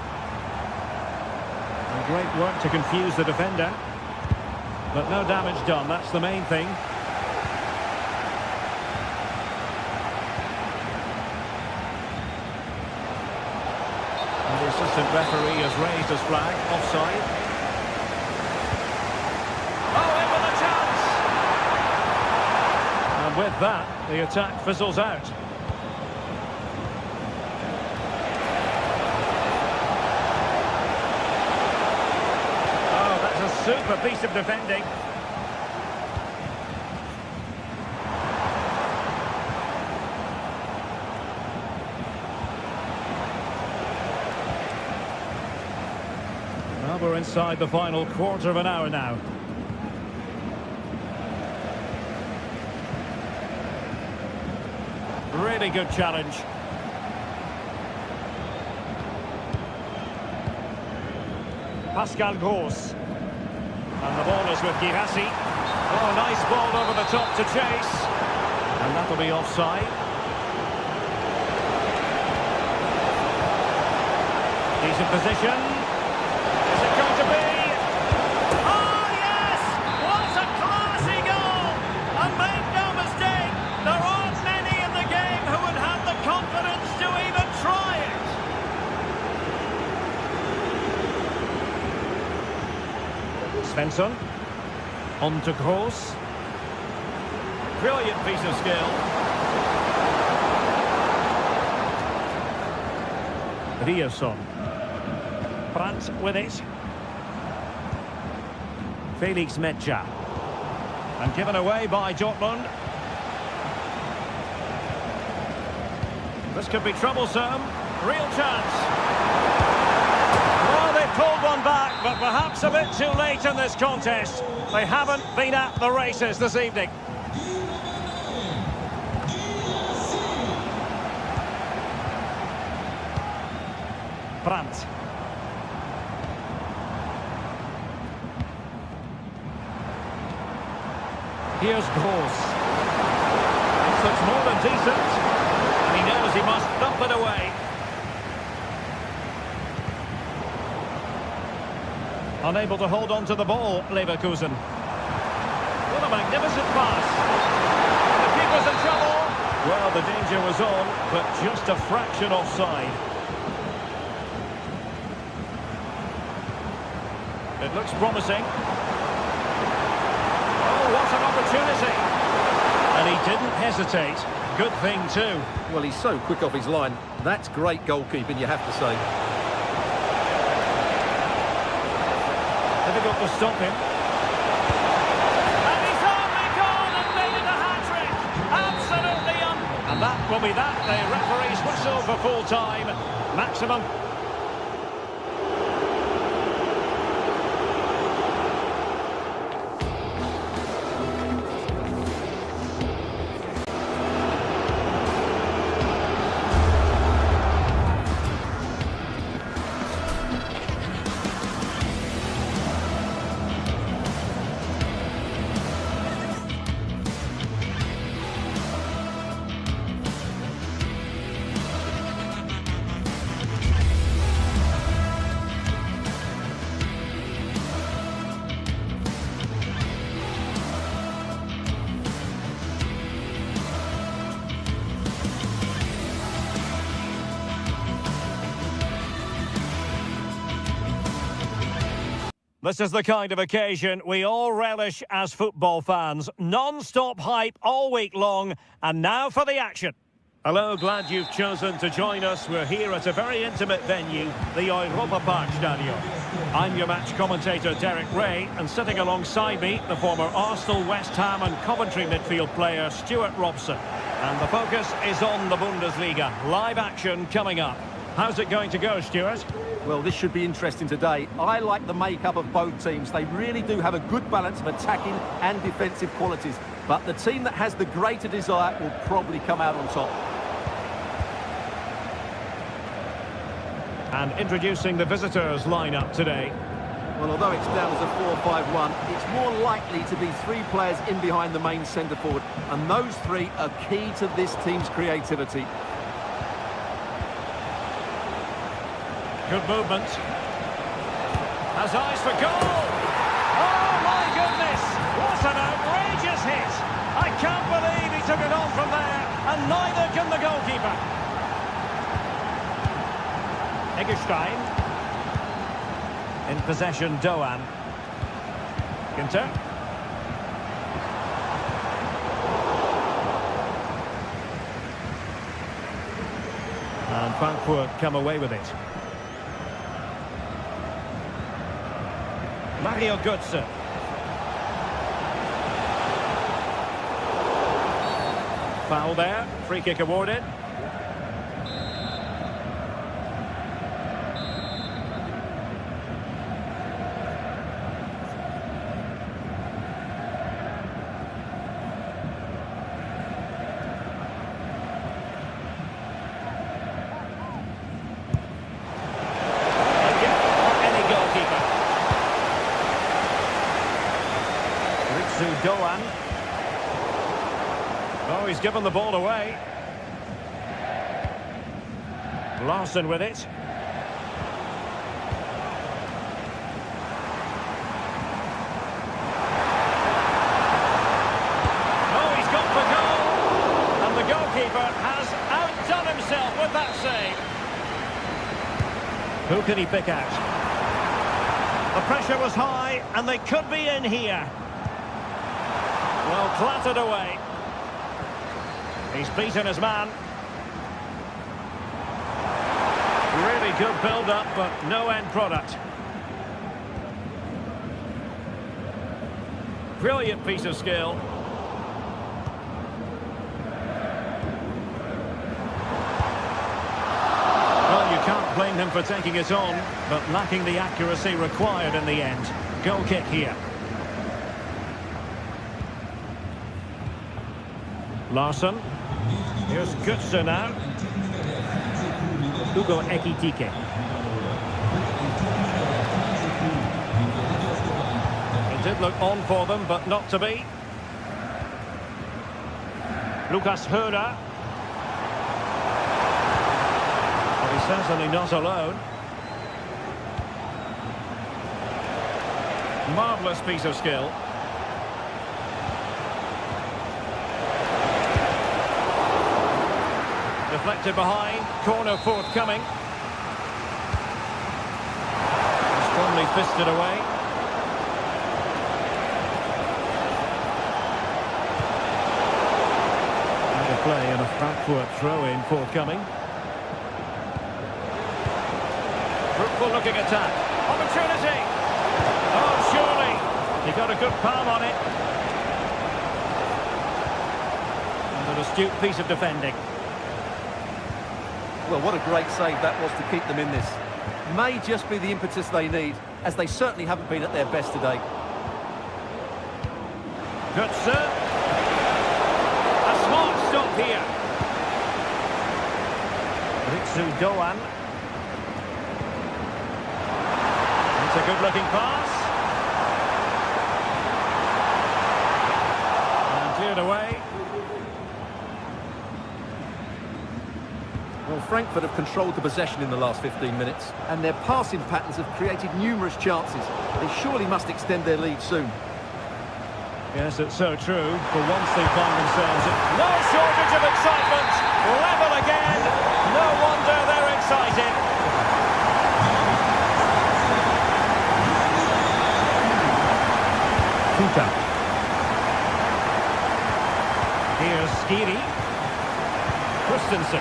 And great work to confuse the defender. But no damage done, that's the main thing. And the assistant referee has raised his flag, offside. With that, the attack fizzles out. Oh, that's a super piece of defending. Well, we're inside the final quarter of an hour now. Really good challenge. Pascal Gross. And the ball is with Girassi. Oh, nice ball over the top to chase. And that'll be offside. Decent position. Is it going to be? Oh, yes! What a classy goal! And make no mistake, there aren't many in the game who would have the confidence to even try it. Svensson. On to Gross. Brilliant piece of skill. Riasson. Brandt with it. Felix Medja. And given away by Dortmund. This could be troublesome. Real chance. Well, they pulled one back, but perhaps a bit too late in this contest. They haven't been at the races this evening. Brandt. Here's Gross. This looks more than decent. And he knows he must thump it away. Unable to hold on to the ball, Leverkusen. What a magnificent pass. The keeper's in trouble. Well, the danger was on, but just a fraction offside. It looks promising. Oh, what an opportunity. And he didn't hesitate. Good thing too. Well, he's so quick off his line. That's great goalkeeping, you have to say. Difficult to stop him. And he's only gone and made it a hat-trick. Absolutely And that will be that. The referee's whistle for full time. Maximum. This is the kind of occasion we all relish as football fans. Non-stop hype all week long, and now for the action. Hello, glad you've chosen to join us. We're here at a very intimate venue, the Europa Park Stadium. I'm your match commentator, Derek Ray, and sitting alongside me, the former Arsenal, West Ham and Coventry midfield player, Stuart Robson. And the focus is on the Bundesliga. Live action coming up. How's it going to go, Stuart? Well, this should be interesting today. I like the makeup of both teams. They really do have a good balance of attacking and defensive qualities. But the team that has the greater desire will probably come out on top. And introducing the visitors lineup today. Well, although it's down as a 4-5-1, it's more likely to be three players in behind the main centre forward. And those three are key to this team's creativity. Good movement. Has eyes for goal. Oh, my goodness. What an outrageous hit. I can't believe he took it on from there. And neither can the goalkeeper. Eggestein. In possession, Doan. Ginter. And Frankfurt come away with it. Mario Götze. Foul there. Free kick awarded. Doan. Oh, he's given the ball away. Larson with it. Oh, he's got the goal. And the goalkeeper has outdone himself with that save. Who can he pick out? The pressure was high, and they could be in here. Well, clattered away. He's beaten his man. Really good build-up, but no end product. Brilliant piece of skill. Well, you can't blame him for taking it on, but lacking the accuracy required in the end. Goal kick here. Larson. Here's Götze now. Hugo Ekitike. It did look on for them, but not to be. Lucas Höra. Well, he's certainly not alone. Marvellous piece of skill. Deflected behind, corner forthcoming. Strongly fisted away. Out of play and a Frankfurt throw-in forthcoming. Fruitful looking attack. Opportunity! Oh, surely! He got a good palm on it. And an astute piece of defending. Well, what a great save that was to keep them in this. May just be the impetus they need, as they certainly haven't been at their best today. Götze. A smart stop here. Ritsu Doan. It's a good-looking pass. And cleared away. Well, Frankfurt have controlled the possession in the last 15 minutes, and their passing patterns have created numerous chances. They surely must extend their lead soon. Yes, it's so true. For once they find themselves in no shortage of excitement. Level again. No wonder they're excited. Kuta. Here's Skiri. Christensen.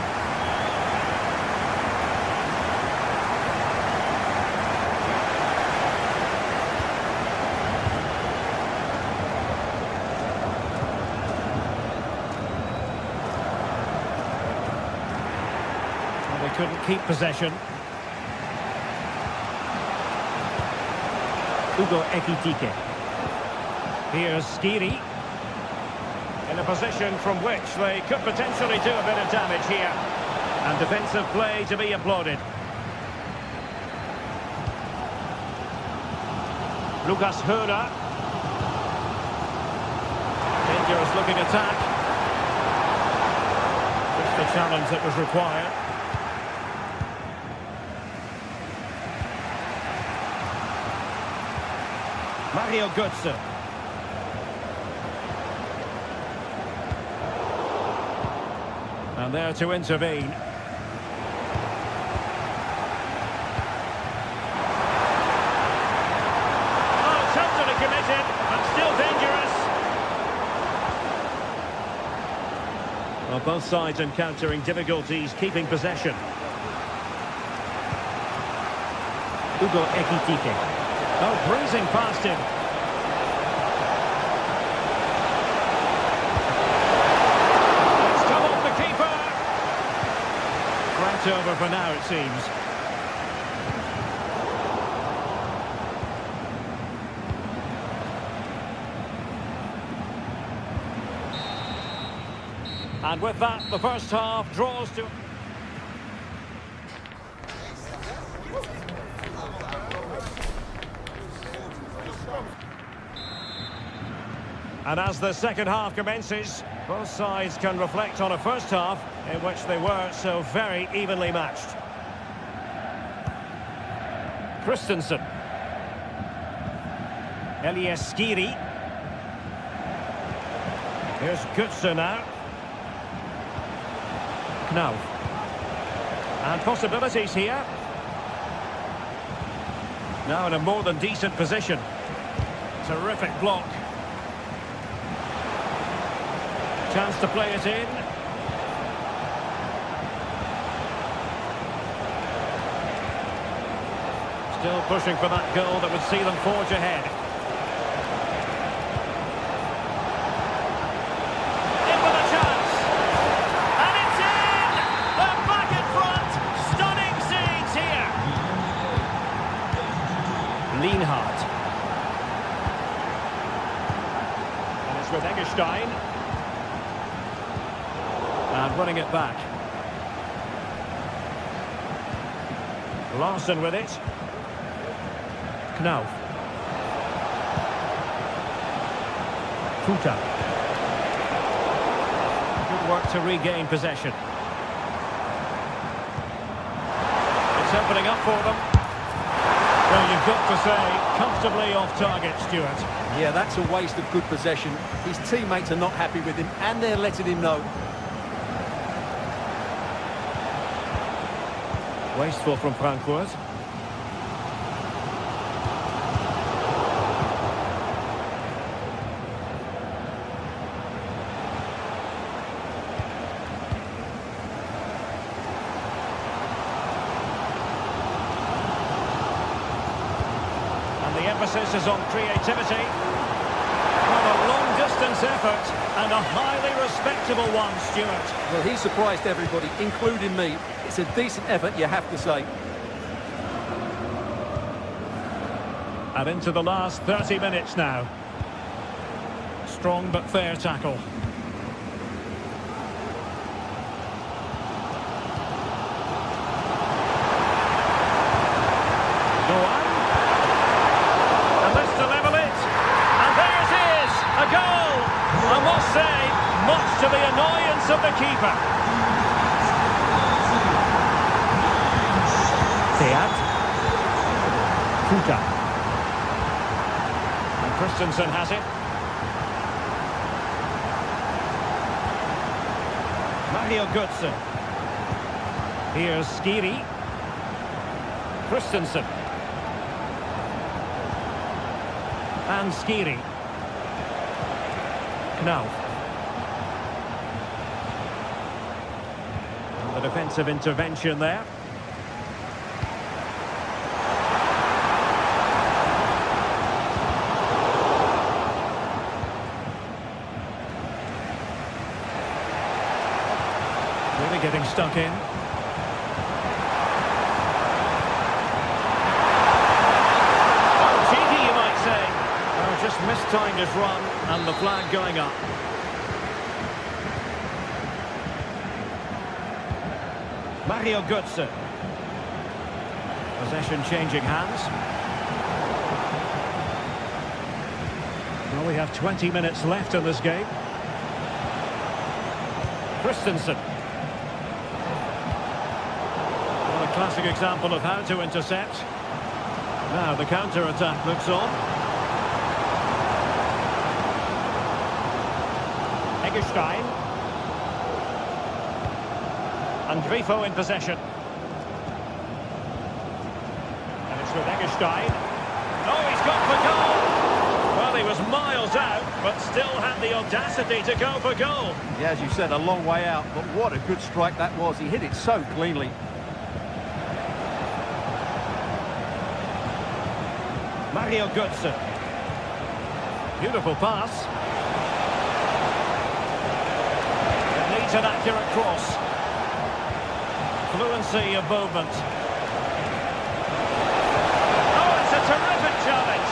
Well, they couldn't keep possession. Hugo Ekitike. Here's Skiri. In a position from which they could potentially do a bit of damage here. And defensive play to be applauded. Lucas Höra. Dangerous looking attack. Just the challenge that was required. Mario Götze. And there to intervene. Oh, totally committed, but still dangerous. Well, both sides encountering difficulties keeping possession. Hugo Ekitike. Oh, breezing past him. It's come off the keeper. Right over for now, it seems. And with that, the first half draws to... And as the second half commences, both sides can reflect on a first half in which they were so very evenly matched. Christensen. Elias Skiri. Here's Götze now. Knauf. And possibilities here. Now in a more than decent position. Terrific block. Chance to play it in. Still pushing for that goal that would see them forge ahead. In with a chance. And it's in! They're back in front. Stunning scenes here. Lienhardt. And it's with Eggestein. And running it back. Larson with it. Knauf. Futa. Good work to regain possession. It's opening up for them. Well, you've got to say, comfortably off target, Stuart. Yeah, that's a waste of good possession. His teammates are not happy with him, and they're letting him know. Wasteful from Frankfurt. And the emphasis is on creativity. Well, a long-distance effort and a highly respectable one, Stuart. Well, he surprised everybody, including me. It's a decent effort, you have to say. And into the last 30 minutes now. Strong but fair tackle. Go on. And this to level it. And there it is, a goal. I must say, much to the annoyance of the keeper. Futa. And Christensen has it. Mario Götze. Here's Skiri. Christensen. And Skiri. Knauf. defensive intervention there. Really getting stuck in. Oh, cheeky, you might say. Oh, just mistimed his run, and the flag going up. Mario Götze. Possession changing hands. Well, we have 20 minutes left in this game. Christensen. What a classic example of how to intercept. Now the counter-attack looks on. Eggestein. And Grifo in possession. And it's with Eggestein. Oh, he's gone for goal! Well, he was miles out, but still had the audacity to go for goal. Yeah, as you said, a long way out, but what a good strike that was. He hit it so cleanly. Mario Götze. Beautiful pass. It needs an accurate cross. Fluency of movement. Oh, it's a terrific challenge.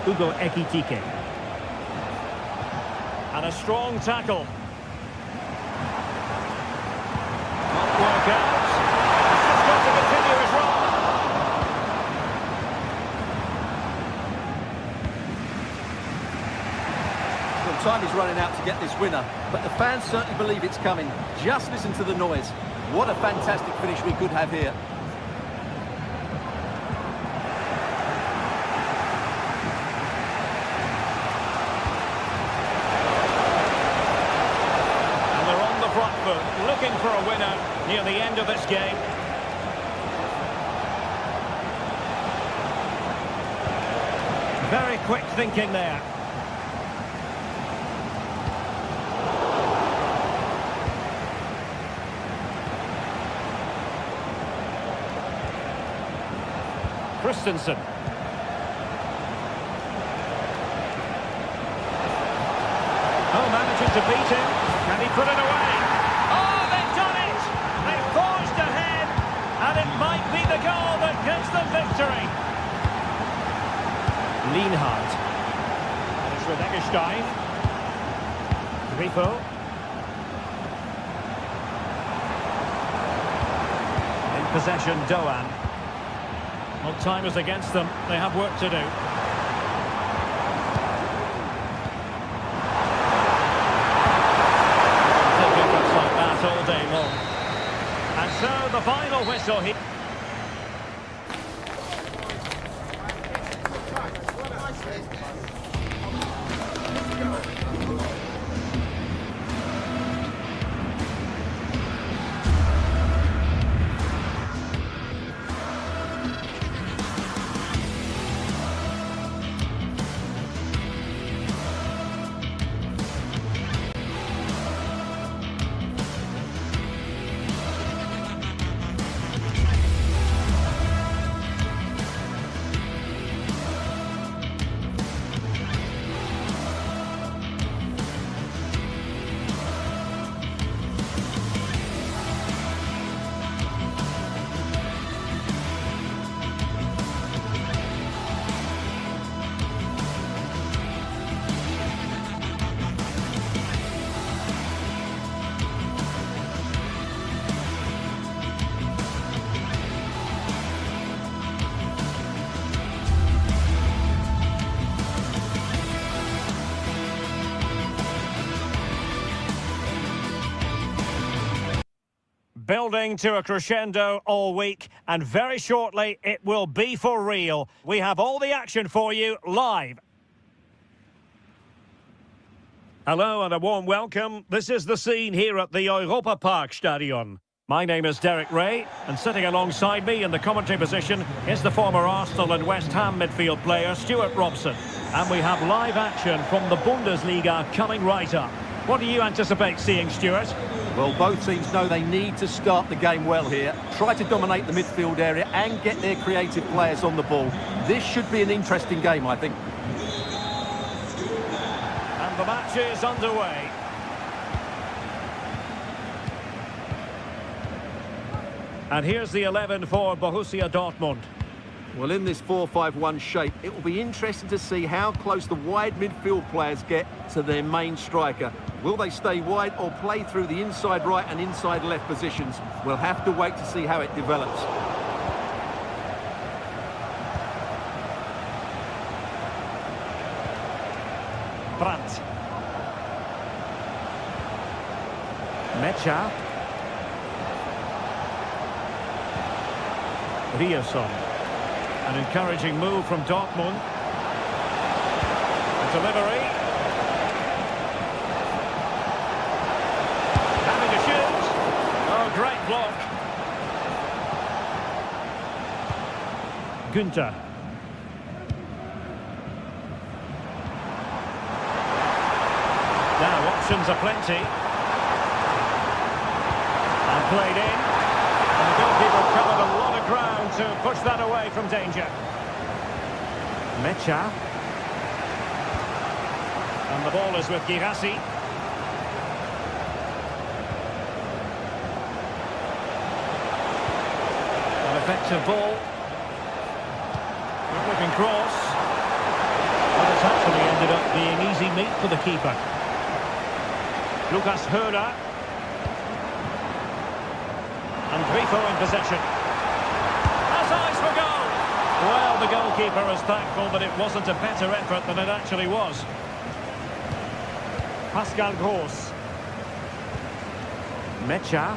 Hugo Ekitike. And a strong tackle. Not work out. He's just got to continue his run. Time is running out to get this winner, but the fans certainly believe it's coming. Just listen to the noise. What a fantastic finish we could have here. And they're on the front foot, looking for a winner near the end of this game. Very quick thinking there. Christensen. Oh, managing to beat him. Can he put it away? Oh, they've done it! They've forged ahead, and it might be the goal that gives them victory. Lienhardt. And it's with Eggestein. Grifo. In possession, Doan. Well, time is against them. They have work to do. Taking looks like that all day long. And so the final whistle here. Building to a crescendo all week, and very shortly it will be for real. We have all the action for you live. Hello and a warm welcome. This is the scene here at the Europa Park Stadion. My name is Derek Ray, and sitting alongside me in the commentary position is the former Arsenal and West Ham midfield player Stuart Robson. And we have live action from the Bundesliga coming right up. What do you anticipate seeing, Stuart? Well, both teams know they need to start the game well here. Try to dominate the midfield area and get their creative players on the ball. This should be an interesting game, I think. And the match is underway. And here's the 11 for Borussia Dortmund. Well, in this 4-5-1 shape, it will be interesting to see how close the wide midfield players get to their main striker. Will they stay wide or play through the inside right and inside left positions? We'll have to wait to see how it develops. Brandt. Mecha. Ryerson. An encouraging move from Dortmund. A delivery. Having to shoot. Oh, great block. Günther. Now options are plenty. And played in. And the goalkeeper covered a lot of ground to push that away from danger. Mecha. And the ball is with Girassi. An effective ball. Good looking cross. Well, it's actually ended up being easy meat for the keeper. Lucas Höhler. And Grifo in possession. Has eyes for goal! Well, the goalkeeper is thankful that it wasn't a better effort than it actually was. Pascal Gross. Mecha.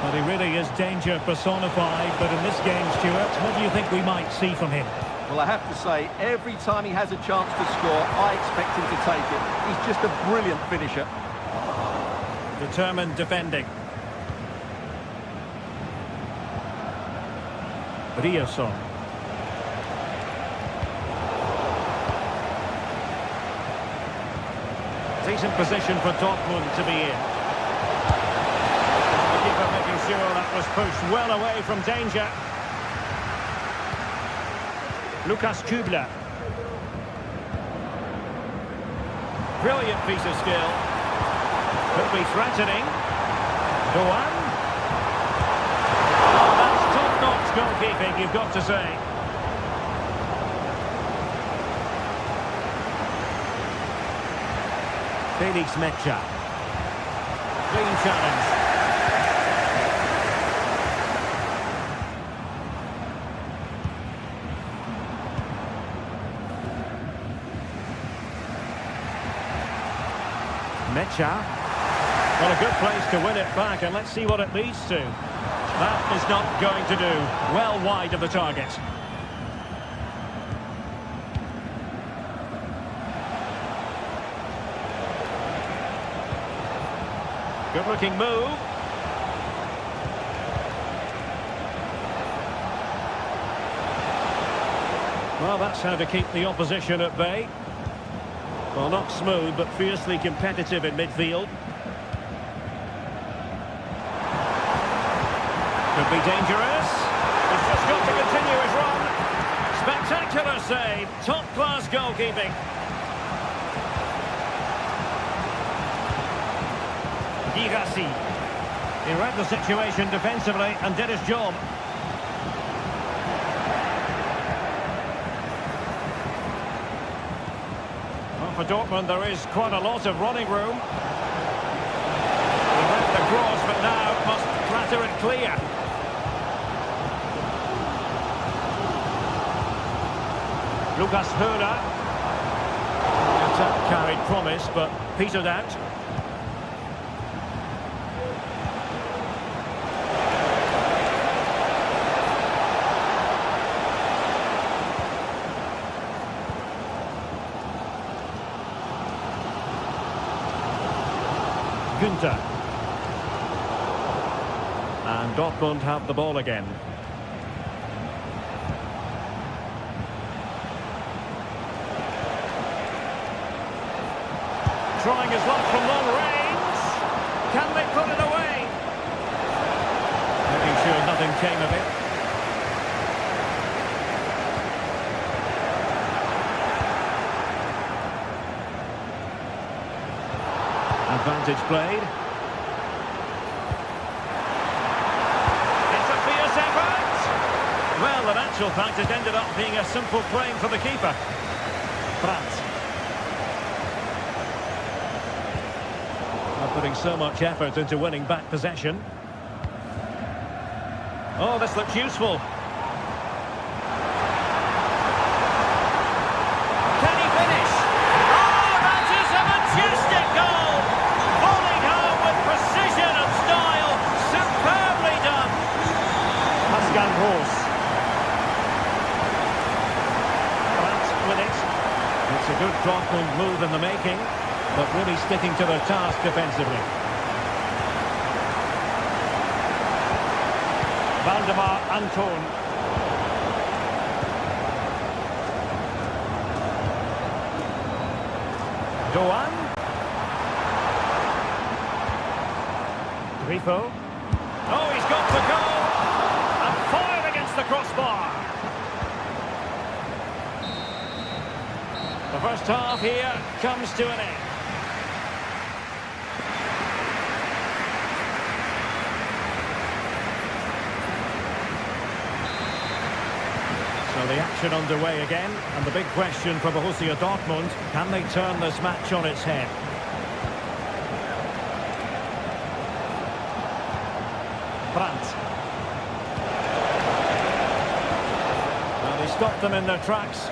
Well, he really is danger personified, but in this game, Stuart, what do you think we might see from him? Well, I have to say, every time he has a chance to score, I expect him to take it. He's just a brilliant finisher. Determined defending. Ryerson. Decent position for Dortmund to be in. The keeper making sure that was pushed well away from danger. Lukas Kübler. Brilliant piece of skill. Could be threatening. Doan. Oh, that's top-notch goalkeeping, you've got to say. Felix Mecha. Clean challenge. Mecha. Well, a good place to win it back, and let's see what it leads to. That is not going to do. Well wide of the target. Good-looking move. Well, that's how to keep the opposition at bay. Well, not smooth, but fiercely competitive in midfield. Could be dangerous. He's just got to continue his run. Spectacular save. Top-class goalkeeping. Girassi. He read the situation defensively and did his job. Well, for Dortmund, there is quite a lot of running room. He read the cross, but now must clatter it clear. Lucas Höhler. The attack carried promise, but petered out. Günther. And Dortmund have the ball again. Trying his luck from long range. Can they put it away? Making sure nothing came of it. Advantage played. It's a fierce effort. Well, in actual fact, it ended up being a simple claim for the keeper. France. Not putting so much effort into winning back possession. Oh, this looks useful. Can he finish? Oh, that is a majestic goal! Volleyed home with precision and style. Superbly done. Pascal Gross. France with it. It's a good Dortmund move in the making, but really sticking to their task defensively. Valdemar Anton. Doan. Grifo. Oh, he's got to go! And fired against the crossbar. The first half here comes to an end. So the action underway again, and the big question for Borussia Dortmund, can they turn this match on its head? France. Well, they stopped them in their tracks.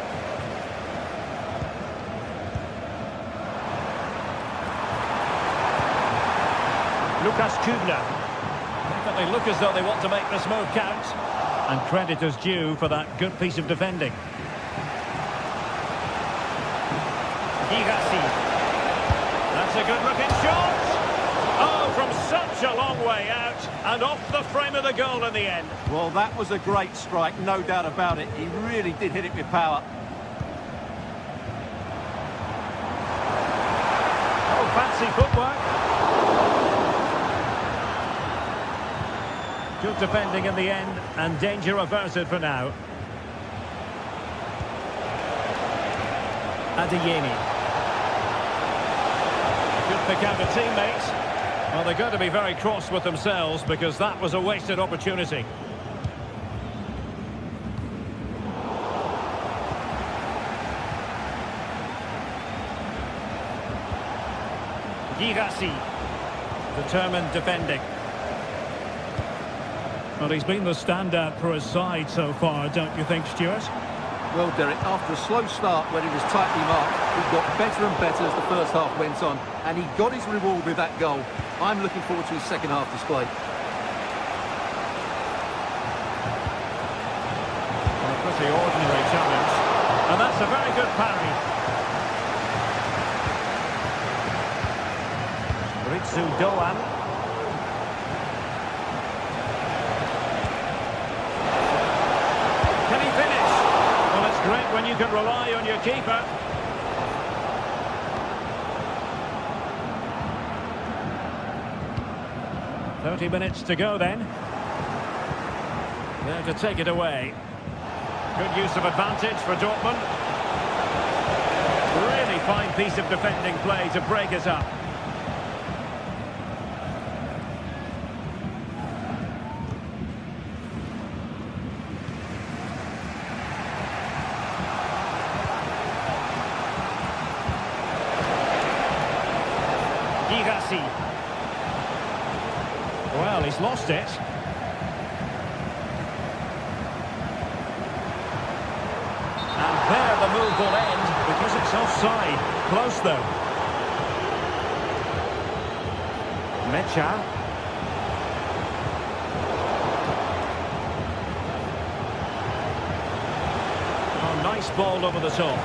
Lucas Kübler. But they look as though they want to make this move count. And credit is due for that good piece of defending. Girassi. That's a good-looking shot. Oh, from such a long way out. And off the frame of the goal in the end. Well, that was a great strike, no doubt about it. He really did hit it with power. Oh, fancy footwork. Good defending in the end, and danger averted for now. Adeyemi. Good pick out of teammates. Well, they're going to be very cross with themselves because that was a wasted opportunity. Girassi. Determined defending. Well, he's been the standout for his side so far, don't you think, Stuart? Well, Derek, after a slow start when he was tightly marked, he got better and better as the first half went on, and he got his reward with that goal. I'm looking forward to his second half display. A pretty ordinary challenge, and that's a very good parry. Ritsu Doan. Great when you can rely on your keeper. "30 minutes to go then. There to take it away. Good use of advantage for Dortmund. Really fine piece of defending play to break it up. Girassi. Well, he's lost it. And there the move will end because it's offside. Close though. Mecha. Oh, nice ball over the top.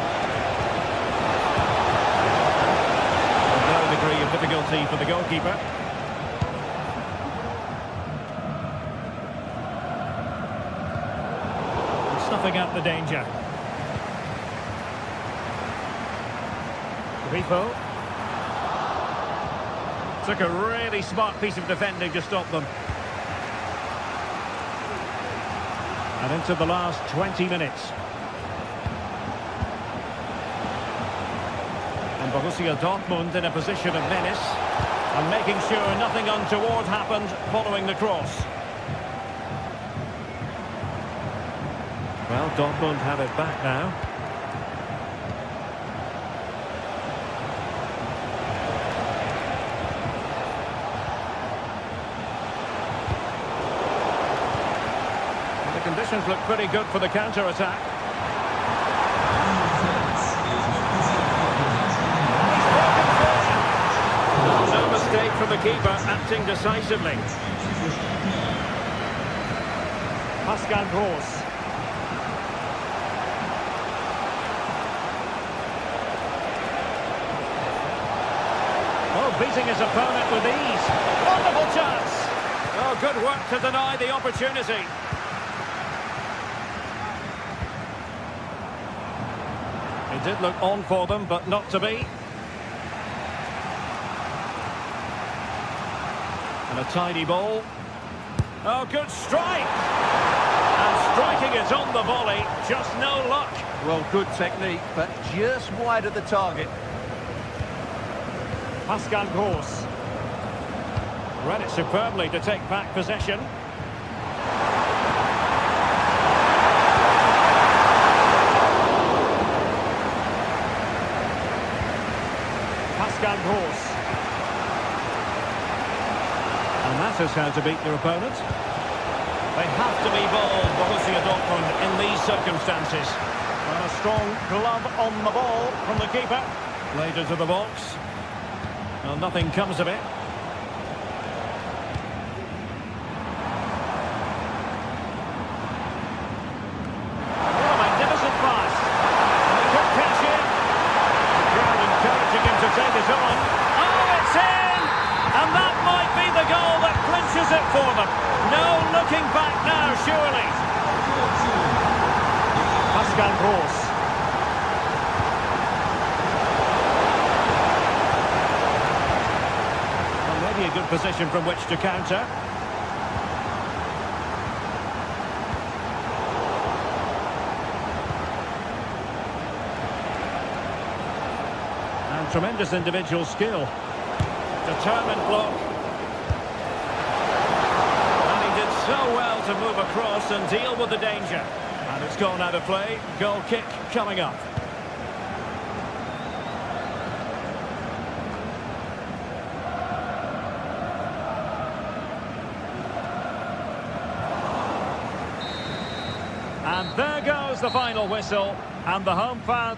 Degree of difficulty for the goalkeeper. snuffing out the danger. Grifo. Took a really smart piece of defending to stop them. And into the last 20 minutes. And Borussia Dortmund in a position of menace. And making sure nothing untoward happened following the cross. Well, Dortmund have it back now. The conditions look pretty good for the counter-attack. No mistake from the keeper, acting decisively. Pascal Gross. Oh, beating his opponent with ease. Wonderful chance. Oh, good work to deny the opportunity. It did look on for them, but not to be. And a tidy ball. Oh, good strike! And striking it on the volley, just no luck. Well, good technique, but just wide of the target. Pascal Gross. Read it superbly to take back possession. Pascal Gross. And that is how to beat their opponent. They have to be bold, Borussia Dortmund, in these circumstances. And a strong glove on the ball from the keeper. Played into the box. Well, nothing comes of it. What a magnificent pass. And he could catch it. The crowd encouraging him to take it on. Oh, it's in! And that might be the goal that clinches it for them. No looking back now, surely. Pascal Gross. A good position from which to counter. And tremendous individual skill. Determined block. And he did so well to move across and deal with the danger. And it's gone out of play. Goal kick coming up. And there goes the final whistle, and the home fan...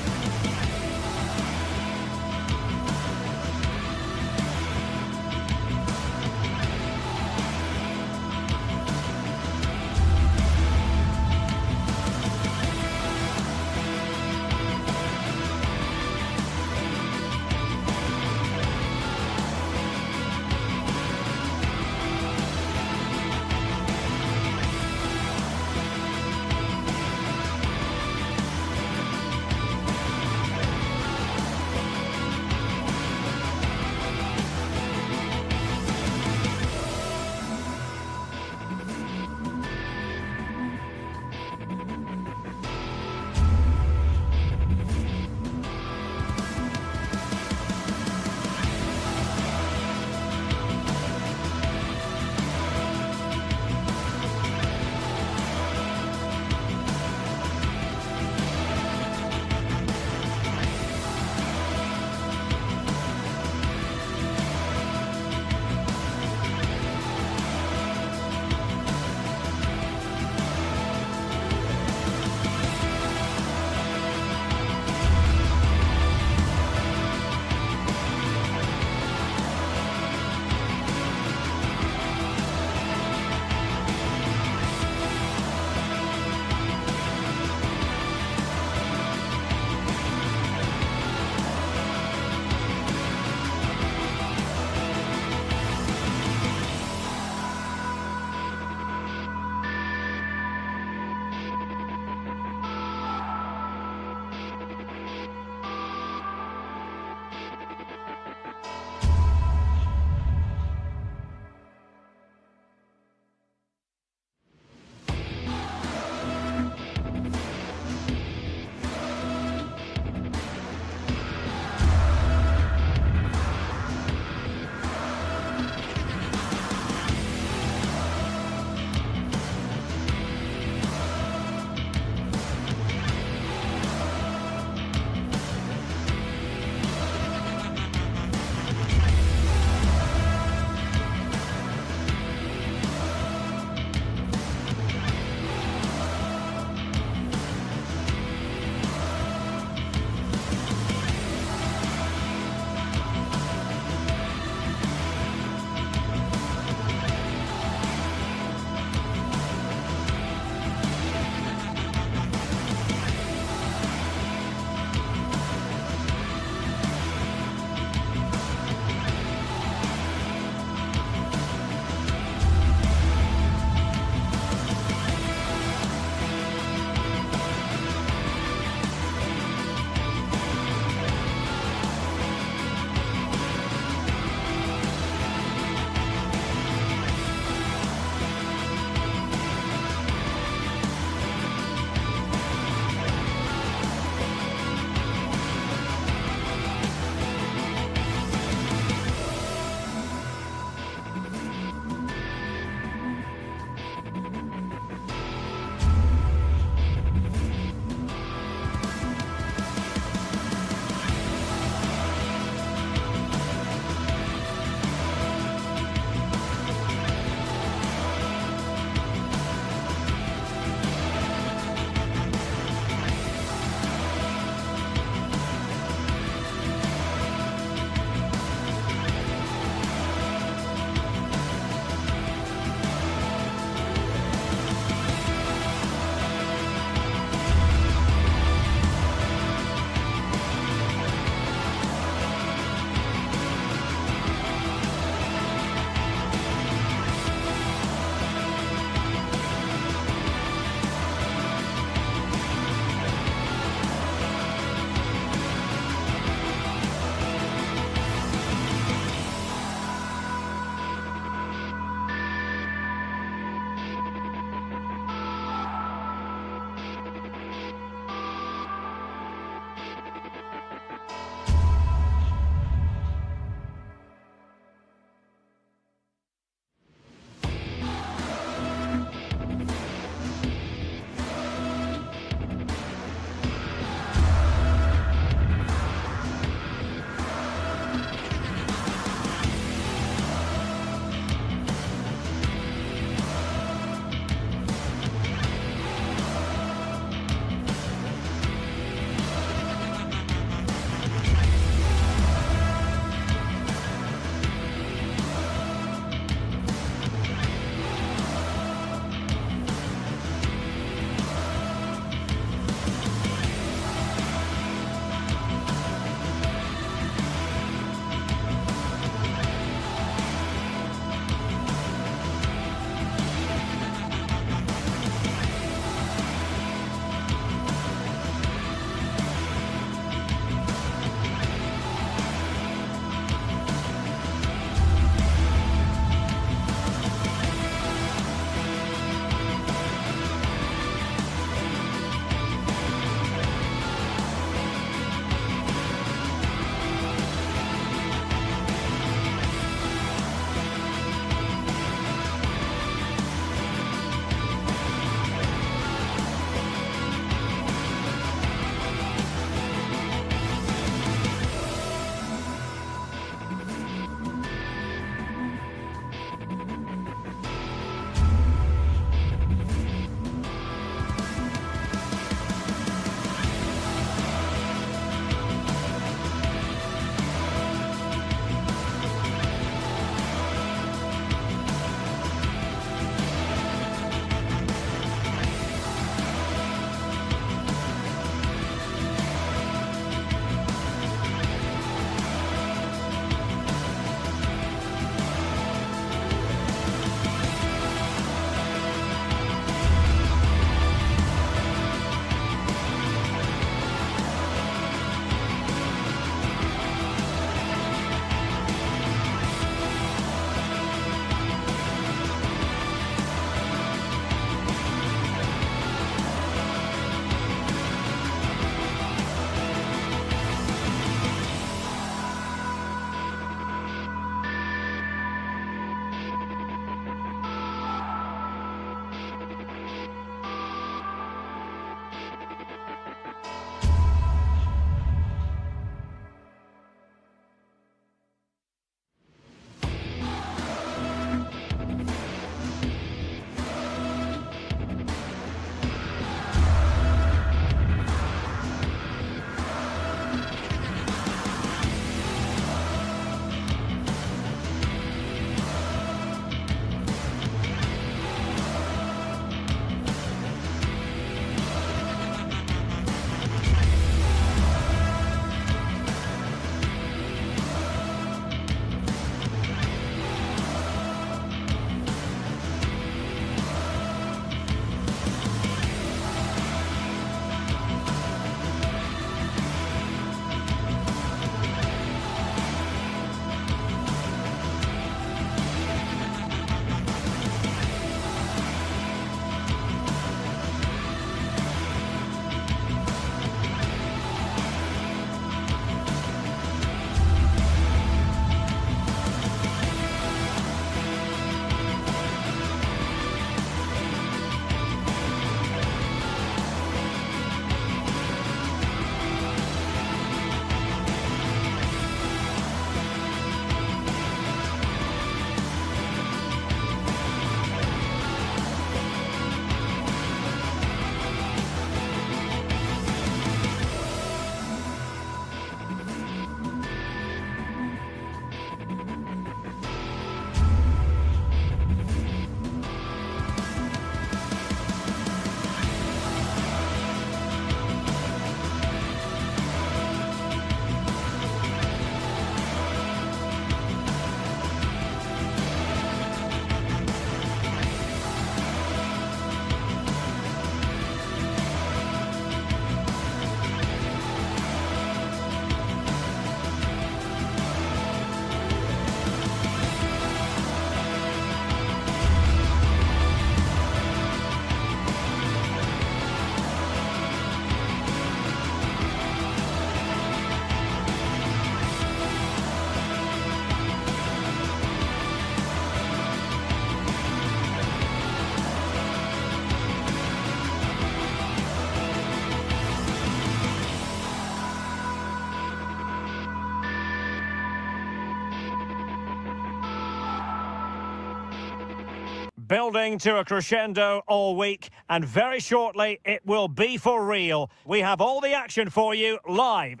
building to a crescendo all week, and very shortly it will be for real. We have all the action for you live.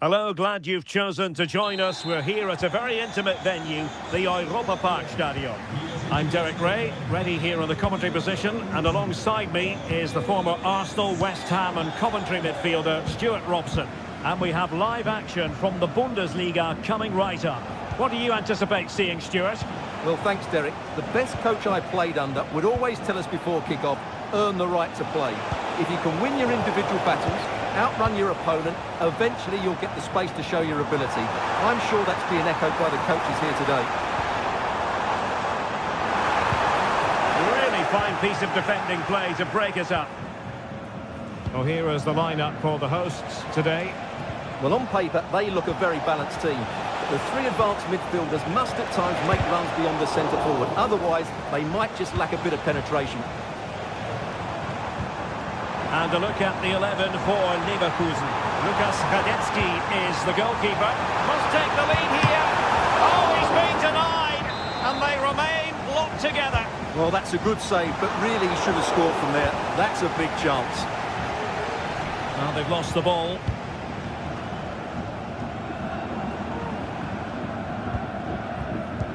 Hello, glad you've chosen to join us. We're here at a very intimate venue, the Europa Park Stadium. I'm Derek Ray, ready here in the commentary position, and alongside me is the former Arsenal, West Ham and Coventry midfielder, Stuart Robson. And we have live action from the Bundesliga coming right up. What do you anticipate seeing, Stuart? Well, thanks, Derek. The best coach I played under would always tell us before kick-off, earn the right to play. If you can win your individual battles, outrun your opponent, eventually you'll get the space to show your ability. I'm sure that's being echoed by the coaches here today. Really fine piece of defending play to break us up. Well, here is the lineup for the hosts today. Well, on paper, they look a very balanced team. The three advanced midfielders must at times make runs beyond the centre forward. Otherwise, they might just lack a bit of penetration. And a look at the 11 for Leverkusen. Lukas Radetzky is the goalkeeper. Must take the lead here. Oh, he's been denied. And they remain locked together. Well, that's a good save, but really he should have scored from there. That's a big chance. Well, they've lost the ball.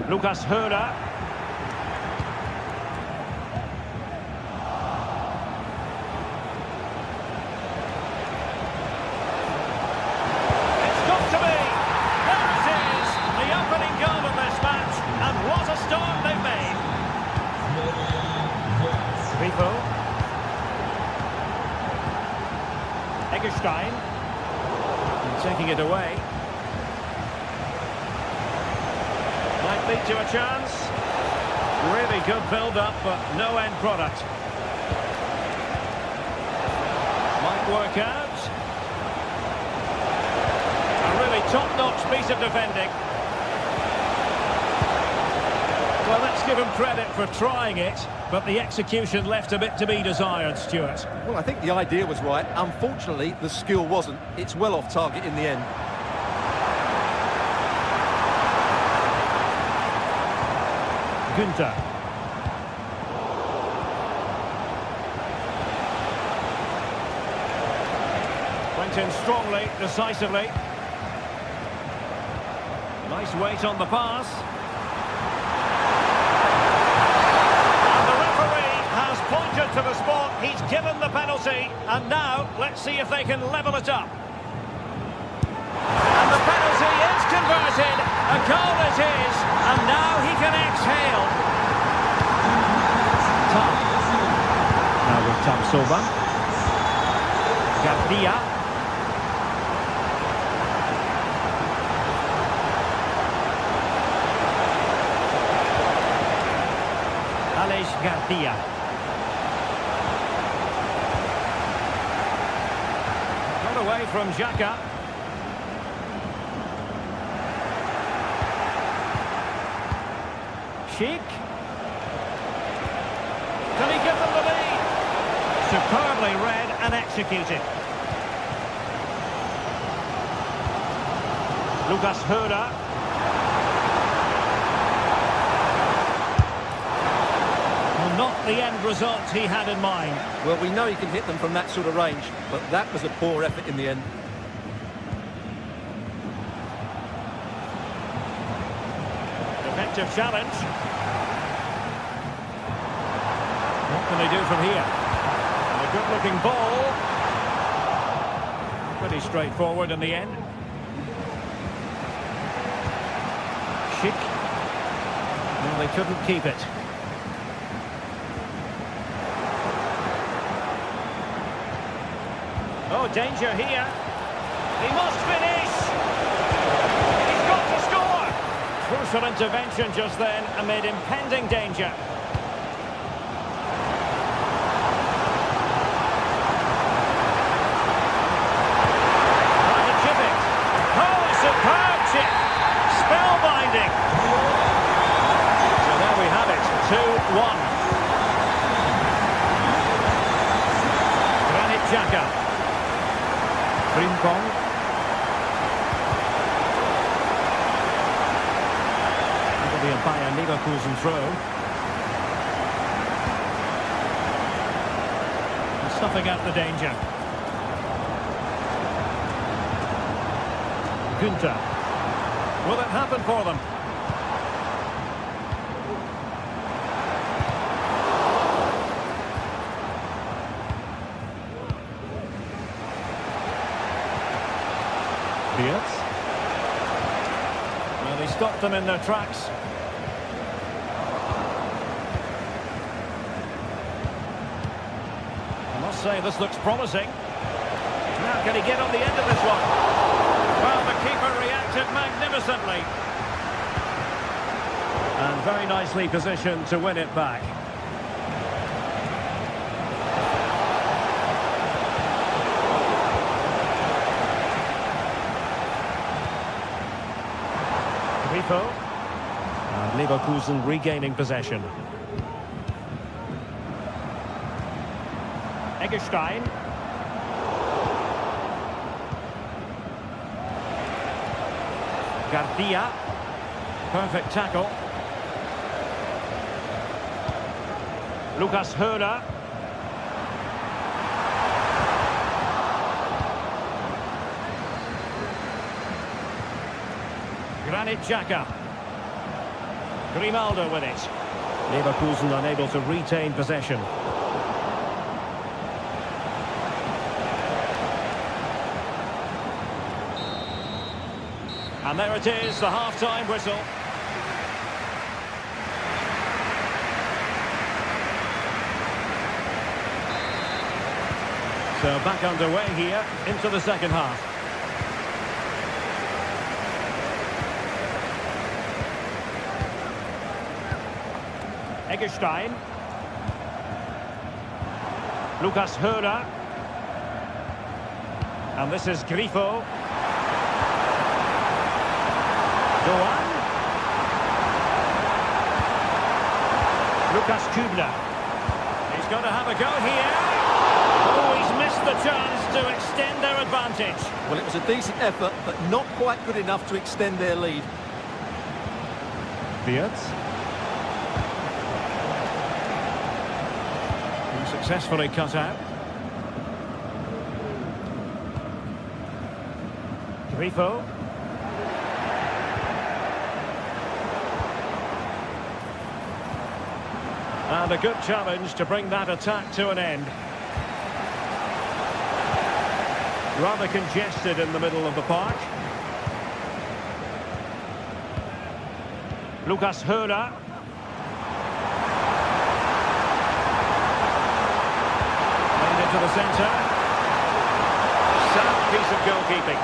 Lucas Höra. It's got to be. There it is. The opening goal of this match. And what a start they've made. Grifo. Eggestein. And taking it away. Might lead to a chance. Really good build-up, but no end product. Might work out. A really top-notch piece of defending. Well, let's give him credit for trying it, but the execution left a bit to be desired, Stuart. Well, I think the idea was right. Unfortunately, the skill wasn't. It's well off target in the end. Günther. Went in strongly, decisively. Nice weight on the pass. And the referee has pointed to the spot. He's given the penalty. And now, let's see if they can level it up. And the penalty is converted. A goal it is. And now he can exhale. Tam. Now with Tam Silva. Garcia. Alex Garcia. Got away from Xhaka. Sheik. Can he give them the lead? Superbly read and executed. Lucas Höra. Well, not the end result he had in mind. Well, we know he can hit them from that sort of range, but that was a poor effort in the end. Effective challenge. What can they do from here? And a good-looking ball. Pretty straightforward in the end. Schick. Well, they couldn't keep it. Oh, danger here. He must finish. He's got to score. Crucial intervention just then amid impending danger. Superb chip. Spellbinding. So there we have it. 2-1. Granit Xhaka. Frimpong. That'll be a Bayern Leverkusen throw. Stuffing out the danger. Günther. Will it happen for them? Well, they stopped them in their tracks. I must say, this looks promising. Now, can he get on the end of this one? Well, the keeper reacted magnificently. And very nicely positioned to win it back. And Leverkusen regaining possession. Eggestein. Garcia. Perfect tackle. Lucas Höhler. Granit Xhaka. Grimaldo with it. Leverkusen unable to retain possession. And there it is, the half-time whistle. So back underway here into the second half. Eggestein. Lucas Höhler. And this is Grifo. Doan. Lucas Kübler. He's going to have a go here. Oh, he's missed the chance to extend their advantage. Well, it was a decent effort, but not quite good enough to extend their lead. Wirtz. Successfully cut out. Grifo. And a good challenge to bring that attack to an end. Rather congested in the middle of the park. Lucas Höhler. To the centre. Sound piece of goalkeeping.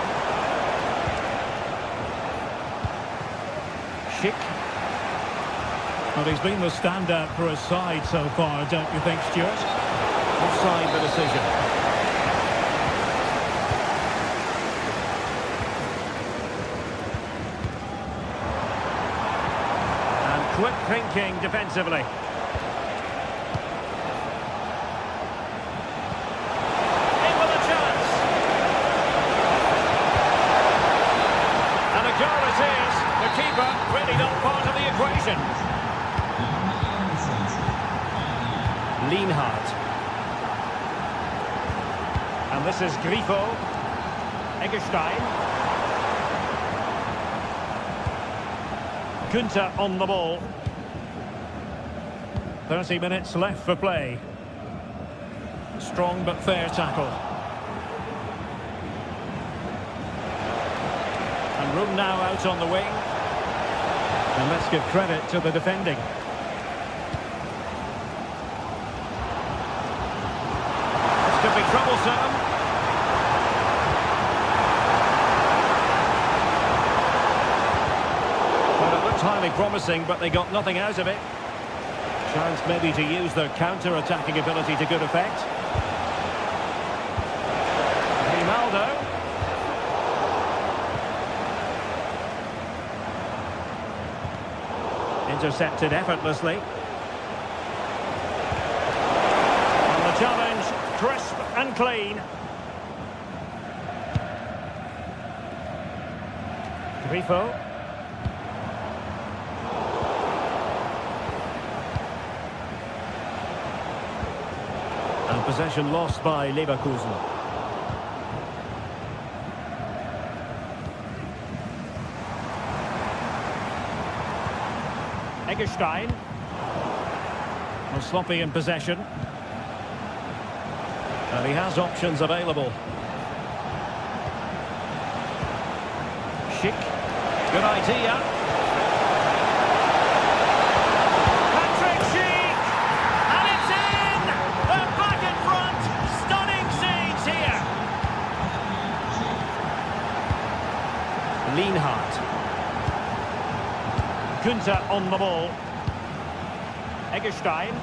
Schick. Well, he's been the standout for his side so far, don't you think, Stuart? Offside the decision. And quick thinking defensively. Really not part of the equation. Lienhardt. And this is Grifo. Eggestein. Günther on the ball. 30 minutes left for play. Strong but fair tackle. And room now out on the wing. And let's give credit to the defending. This could be troublesome. Well, it looked highly promising, but they got nothing out of it. Chance maybe to use their counter-attacking ability to good effect. Grimaldo. Intercepted effortlessly. And the challenge, crisp and clean. Grifo. And possession lost by Leverkusen. Eggestein. Well, sloppy in possession. And he has options available. Schick. Good idea. Patrick Schick! And it's in! They're back in front! Stunning scenes here! Lienhart. Günther on the ball. Eggestein.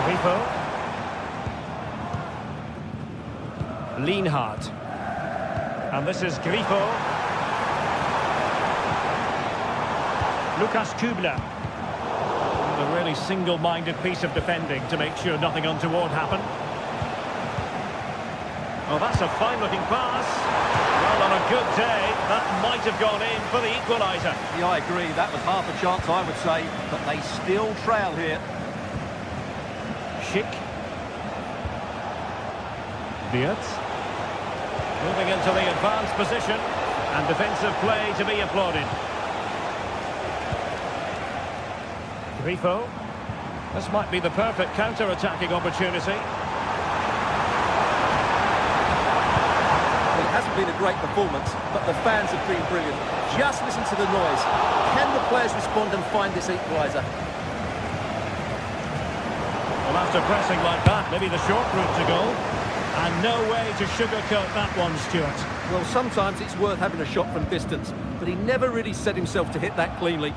Grifo. Lienhart. And this is Grifo. Lukas Kübler. A really single-minded piece of defending to make sure nothing untoward happened. Oh, that's a fine-looking pass. Well, on a good day, that might have gone in for the equaliser. Yeah, I agree. That was half a chance, I would say. But they still trail here. Schick. Wirtz. Moving into the advanced position. And defensive play to be applauded. Grifo. This might be the perfect counter-attacking opportunity. It hasn't been a great performance, but the fans have been brilliant. Just listen to the noise. Can the players respond and find this equaliser? Well, after pressing like that, maybe the short route to goal. And no way to sugarcoat that one, Stuart. Well, sometimes it's worth having a shot from distance, but he never really set himself to hit that cleanly.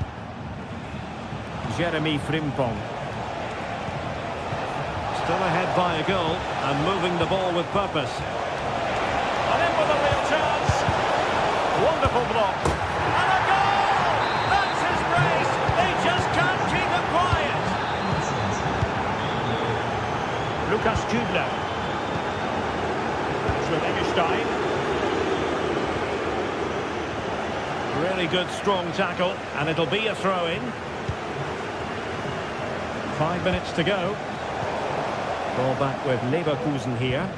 Jeremy Frimpong. Still ahead by a goal and moving the ball with purpose. And in with a real chance. Wonderful block. And a goal! That's his brace. They just can't keep it quiet. Lukas Kübler. With Eggestein. Really good, strong tackle. And it'll be a throw-in. 5 minutes to go. Ball back with Leverkusen here.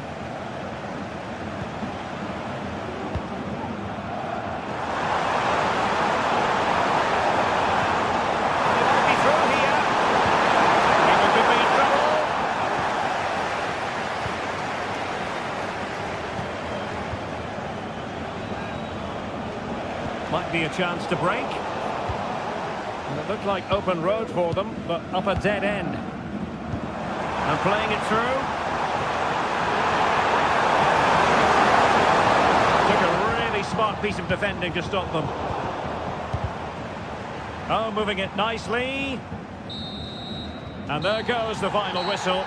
Might be a chance to break. And it looked like open road for them, but up a dead end. And playing it through. Took a really smart piece of defending to stop them. Oh, moving it nicely. And there goes the final whistle.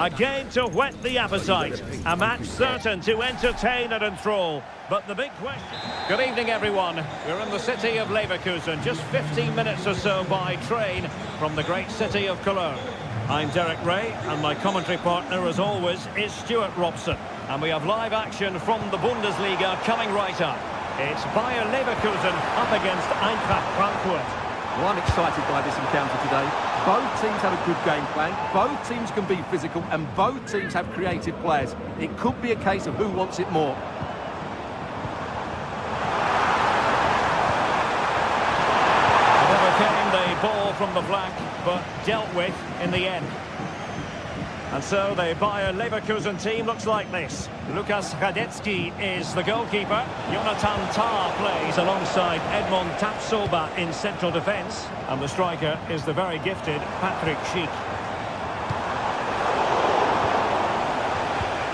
A game to whet the appetite. A match certain to entertain and enthrall. But the big question... Good evening, everyone. We're in the city of Leverkusen, just 15 minutes or so by train from the great city of Cologne. I'm Derek Ray, and my commentary partner, as always, is Stuart Robson. And we have live action from the Bundesliga coming right up. It's Bayer Leverkusen up against Eintracht Frankfurt. Well, I'm excited by this encounter today. Both teams have a good game plan, both teams can be physical, and both teams have creative players. It could be a case of who wants it more. Overcame the ball from the flank, but dealt with in the end. And so the Bayer Leverkusen team looks like this. Lukas Radetzky is the goalkeeper. Jonathan Tah plays alongside Edmond Tapsoba in central defence. And the striker is the very gifted Patrick Schick.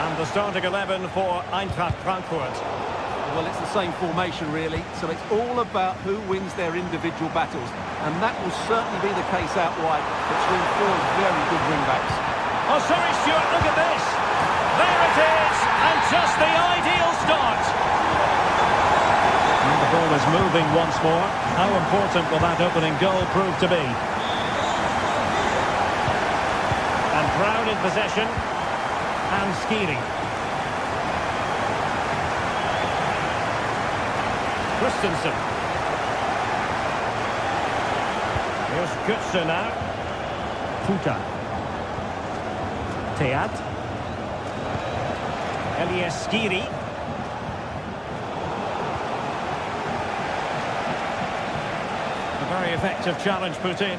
And the starting 11 for Eintracht Frankfurt. Well, it's the same formation, really. So it's all about who wins their individual battles. And that will certainly be the case out wide between four very good wing-backs. Oh, sorry, Stuart, look at this. There it is, and just the ideal start. And the ball is moving once more. How important will that opening goal prove to be? And Brown in possession, and Skiri. Christensen. Here's Götze now. Puta. Teat. Elias Skiri. A very effective challenge put in. It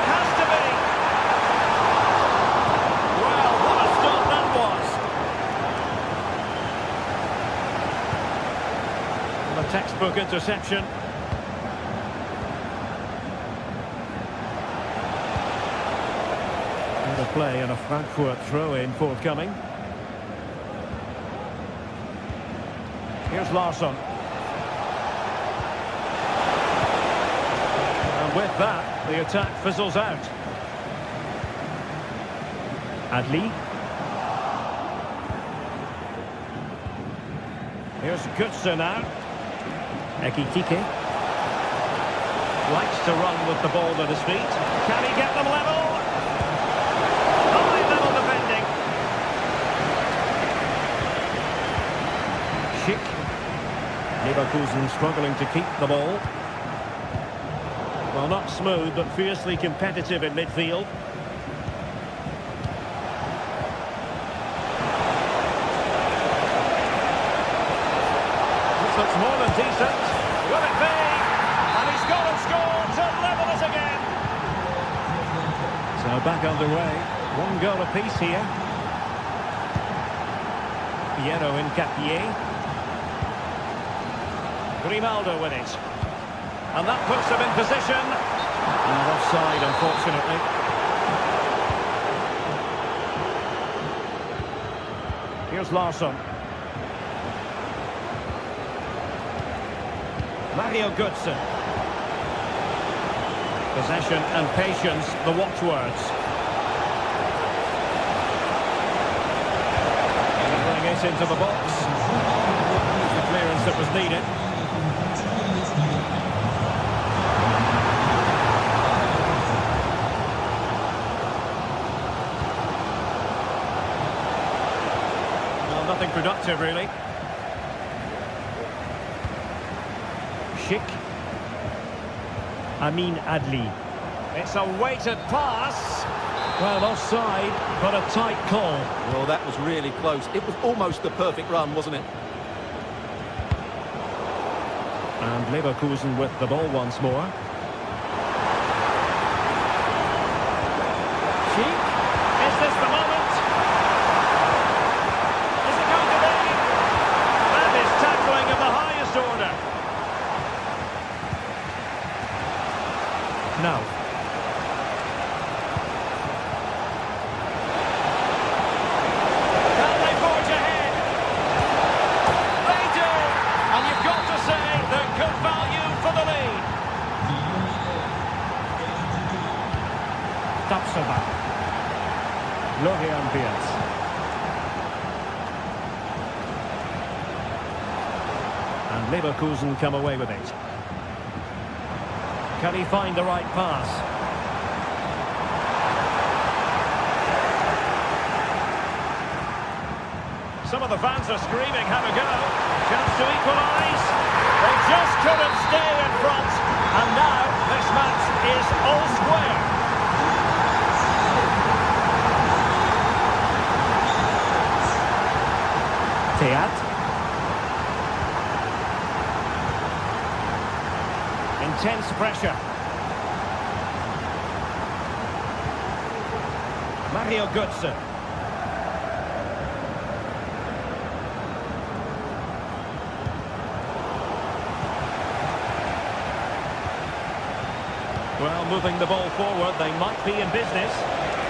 has to be. Well, what a stop that was. A textbook interception. And a play and a Frankfurt throw-in forthcoming. Here's Larsson. And with that, the attack fizzles out. Adli. Here's Götze now. Ekitike likes to run with the ball at his feet. Can he get them level? High level defending. Schick. Leverkusen struggling to keep the ball. Well, not smooth, but fiercely competitive in midfield. This looks more than decent. Will it be? And he's gone and scored to level it again. So back underway. One goal apiece here. Piero Hincapié. Grimaldo with it. And that puts them in position. And offside, unfortunately. Here's Larsson. Mario Götze. Possession and patience, the watchwords. Bring it into the box. The clearance that was needed. Well, nothing productive, really. Schick. Amin Adli. It's a weighted pass. Well, offside, but a tight call. Well, that was really close. It was almost the perfect run, wasn't it? And Leverkusen with the ball once more. Schick. Is this the moment? Is it going to be? That is tackling of the highest order. No. Can they forge ahead? Tapsoba. Lorian Diaz. And Leverkusen come away with it. Can he find the right pass? Some of the fans are screaming, have a go. Chance to equalise. They just couldn't stay in front. And now this match is all square. Teat. Intense pressure. Mario Götze. Well, moving the ball forward, they might be in business,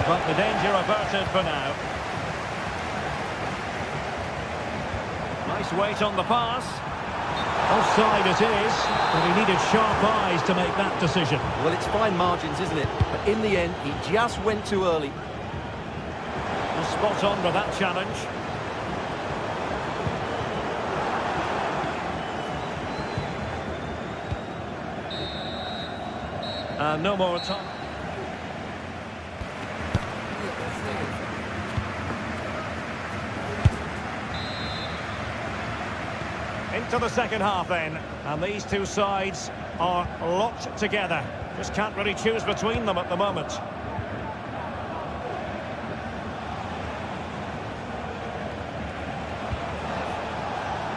but the danger averted for now. Nice weight on the pass. Offside it is, but he needed sharp eyes to make that decision. Well, it's fine margins, isn't it? But in the end, he just went too early. Spot on with that challenge. No more time. Into the second half then, and these two sides are locked together. Just can't really choose between them at the moment.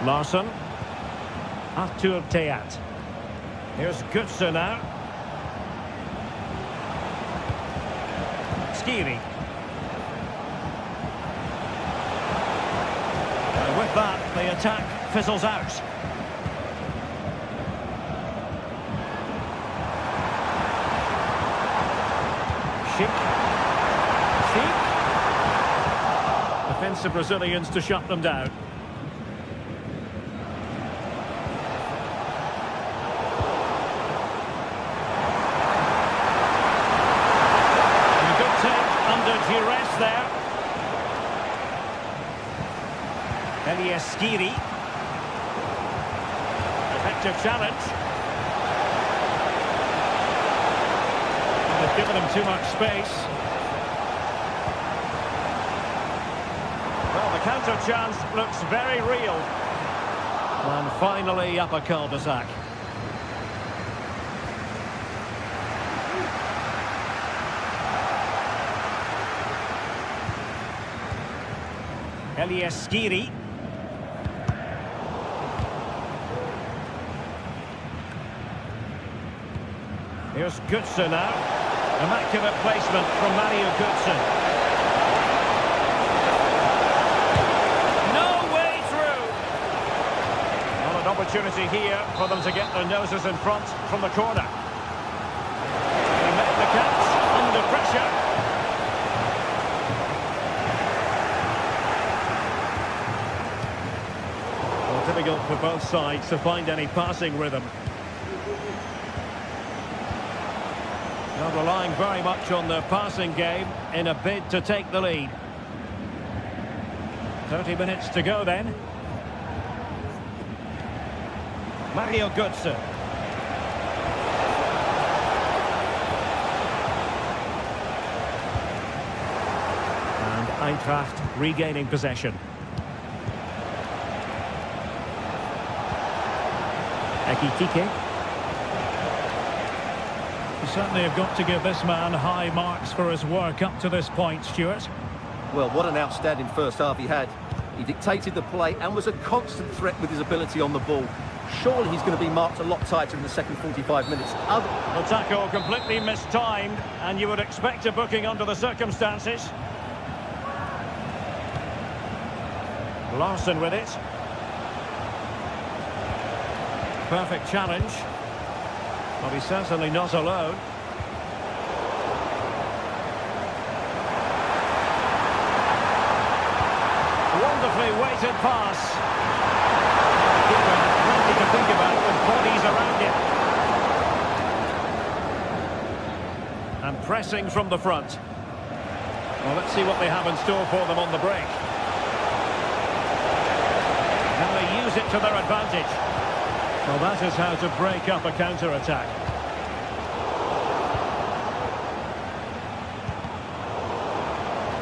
Larsson. Artur Teat. Here's Götze now. Skiri. And with that, the attack fizzles out. Schick. Defensive Brazilians to shut them down. Duress there. Skiri. Effective challenge. They've given him too much space. Well, the counter chance looks very real. And finally up a cul-de-sac. Skiri. Here's Götze now. Immaculate placement from Mario Götze. No way through. Well, an opportunity here for them to get their noses in front from the corner. He made the catch under pressure. Difficult for both sides to find any passing rhythm. Not relying very much on their passing game in a bid to take the lead. 30 minutes to go then. Mario Götze. And Eintracht regaining possession. Ekitike. You certainly have got to give this man high marks for his work up to this point, Stuart. Well, what an outstanding first half he had. He dictated the play and was a constant threat with his ability on the ball. Surely he's going to be marked a lot tighter in the second 45 minutes. The tackle completely mistimed, and you would expect a booking under the circumstances. Larsson with it. Perfect challenge. Well, he's certainly not alone. Wonderfully weighted pass. Keeper plenty to think about with bodies around him. And pressing from the front. Well, let's see what they have in store for them on the break. Can they use it to their advantage? Well, that is how to break up a counter-attack.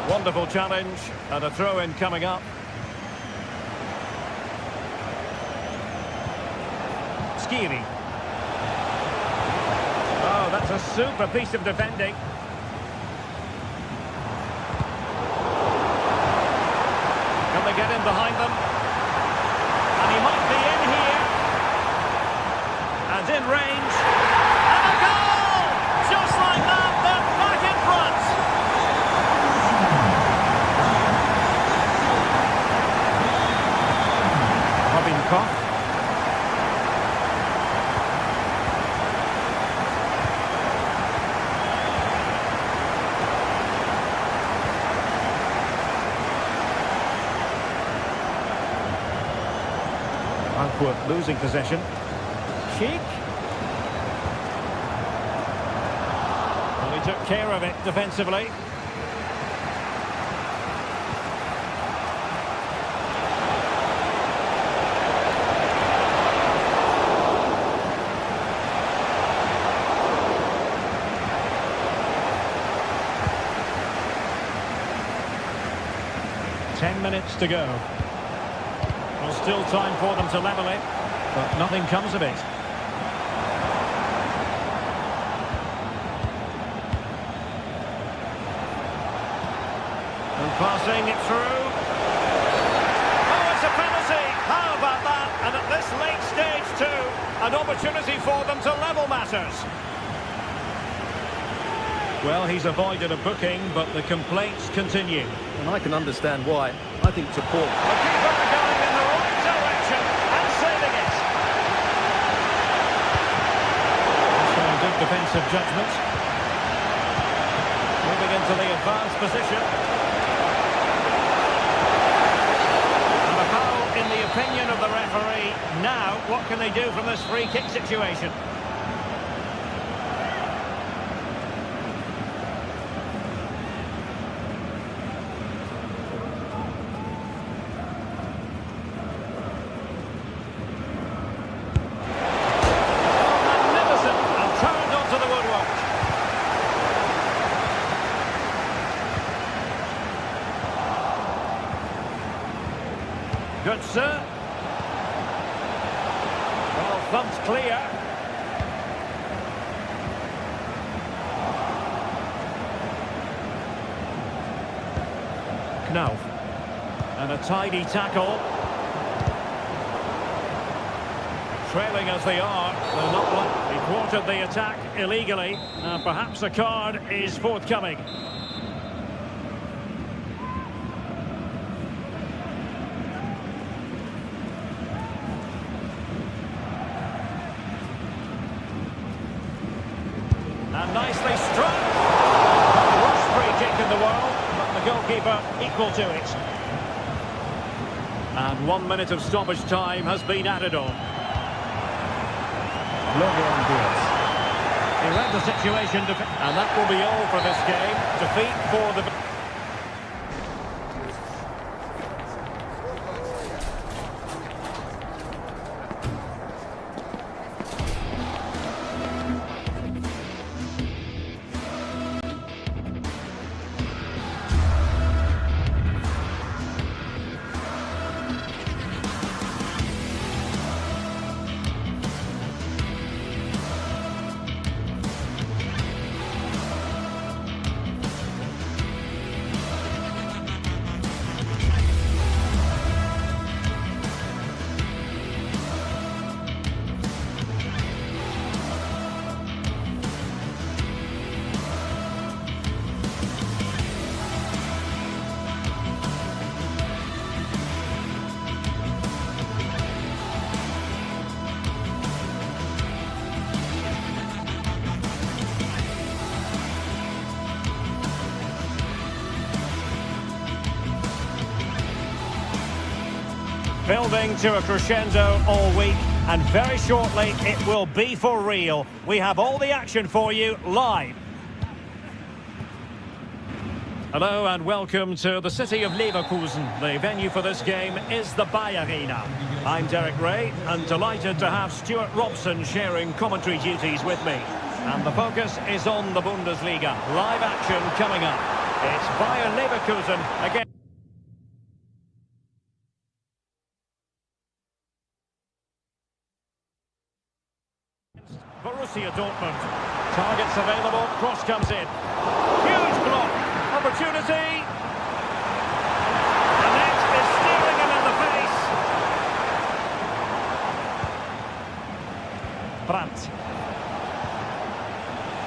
Wonderful challenge, and a throw-in coming up. Skiri. Oh, that's a super piece of defending. Can they get in behind them? And he might be in here. And in range. And a goal! Just like that, they're back in front. Robin Koch. Frankfurt losing possession. Cheek. Well, he took care of it defensively. Ten minutes to go. Well, still time for them to level it, but nothing comes of it. And passing it through. Oh, it's a penalty! How about that? And at this late stage too, an opportunity for them to level matters. Well, he's avoided a booking, but the complaints continue. And I can understand why. I think to Paul. The keeper going in the right direction and saving it. Showing good defensive judgment. Moving into the advanced position. And a foul in the opinion of the referee. Now, what can they do from this free kick situation? Good, sir. Well, thumped clear. Knauf. And a tidy tackle. Trailing as they are, they're not. He thwarted the attack illegally. And perhaps a card is forthcoming. And nicely struck. The worst free kick in the world, but the goalkeeper equal to it. And 1 minute of stoppage time has been added on. He read the situation, and that will be all for this game. Defeat for the... Building to a crescendo all week, and very shortly it will be for real. We have all the action for you live. Hello and welcome to the city of Leverkusen. The venue for this game is the Bayer Arena. I'm Derek Ray and delighted to have Stuart Robson sharing commentary duties with me. And the focus is on the Bundesliga. Live action coming up. It's Bayer Leverkusen again. Borussia Dortmund. Targets available, cross comes in. Huge block. Opportunity. The net is steering him in the face. Brandt.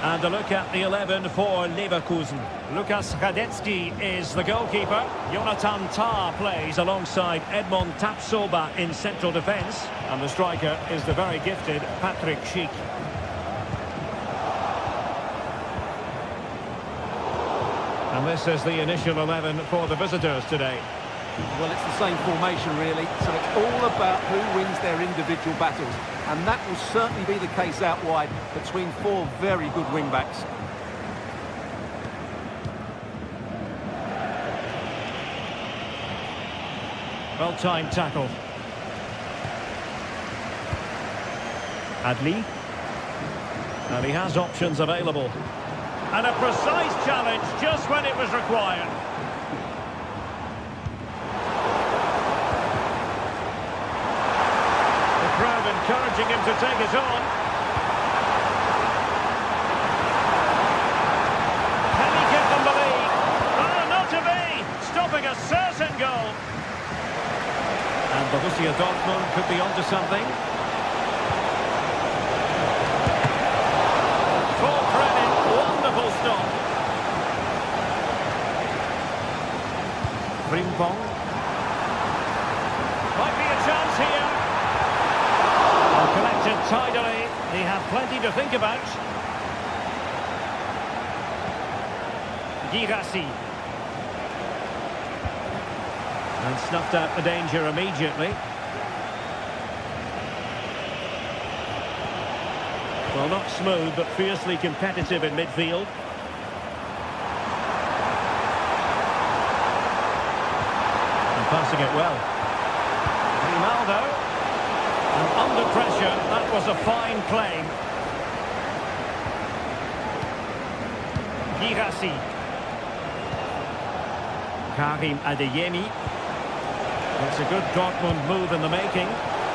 And a look at the 11 for Leverkusen. Lukas Radetzky is the goalkeeper. Jonathan Tah plays alongside Edmond Tapsoba in central defence. And the striker is the very gifted Patrick Schick. And this is the initial 11 for the visitors today. Well, it's the same formation, really. So it's all about who wins their individual battles. And that will certainly be the case out wide between four very good wing-backs. Well-timed tackle. Adli. And he has options available. And a precise challenge just when it was required. The crowd encouraging him to take it on. Can he give them the lead? Oh, not to be! Stopping a certain goal. And Borussia Dortmund could be onto something. Full credit, wonderful stop. Frimpong. Might be a chance here. Well, collected tidily. They have plenty to think about. Girassi. And snuffed out the danger immediately. Well, not smooth, but fiercely competitive in midfield. And passing it well. Ronaldo. And under pressure, that was a fine claim. Girassi. Karim Adeyemi. It's a good Dortmund move in the making,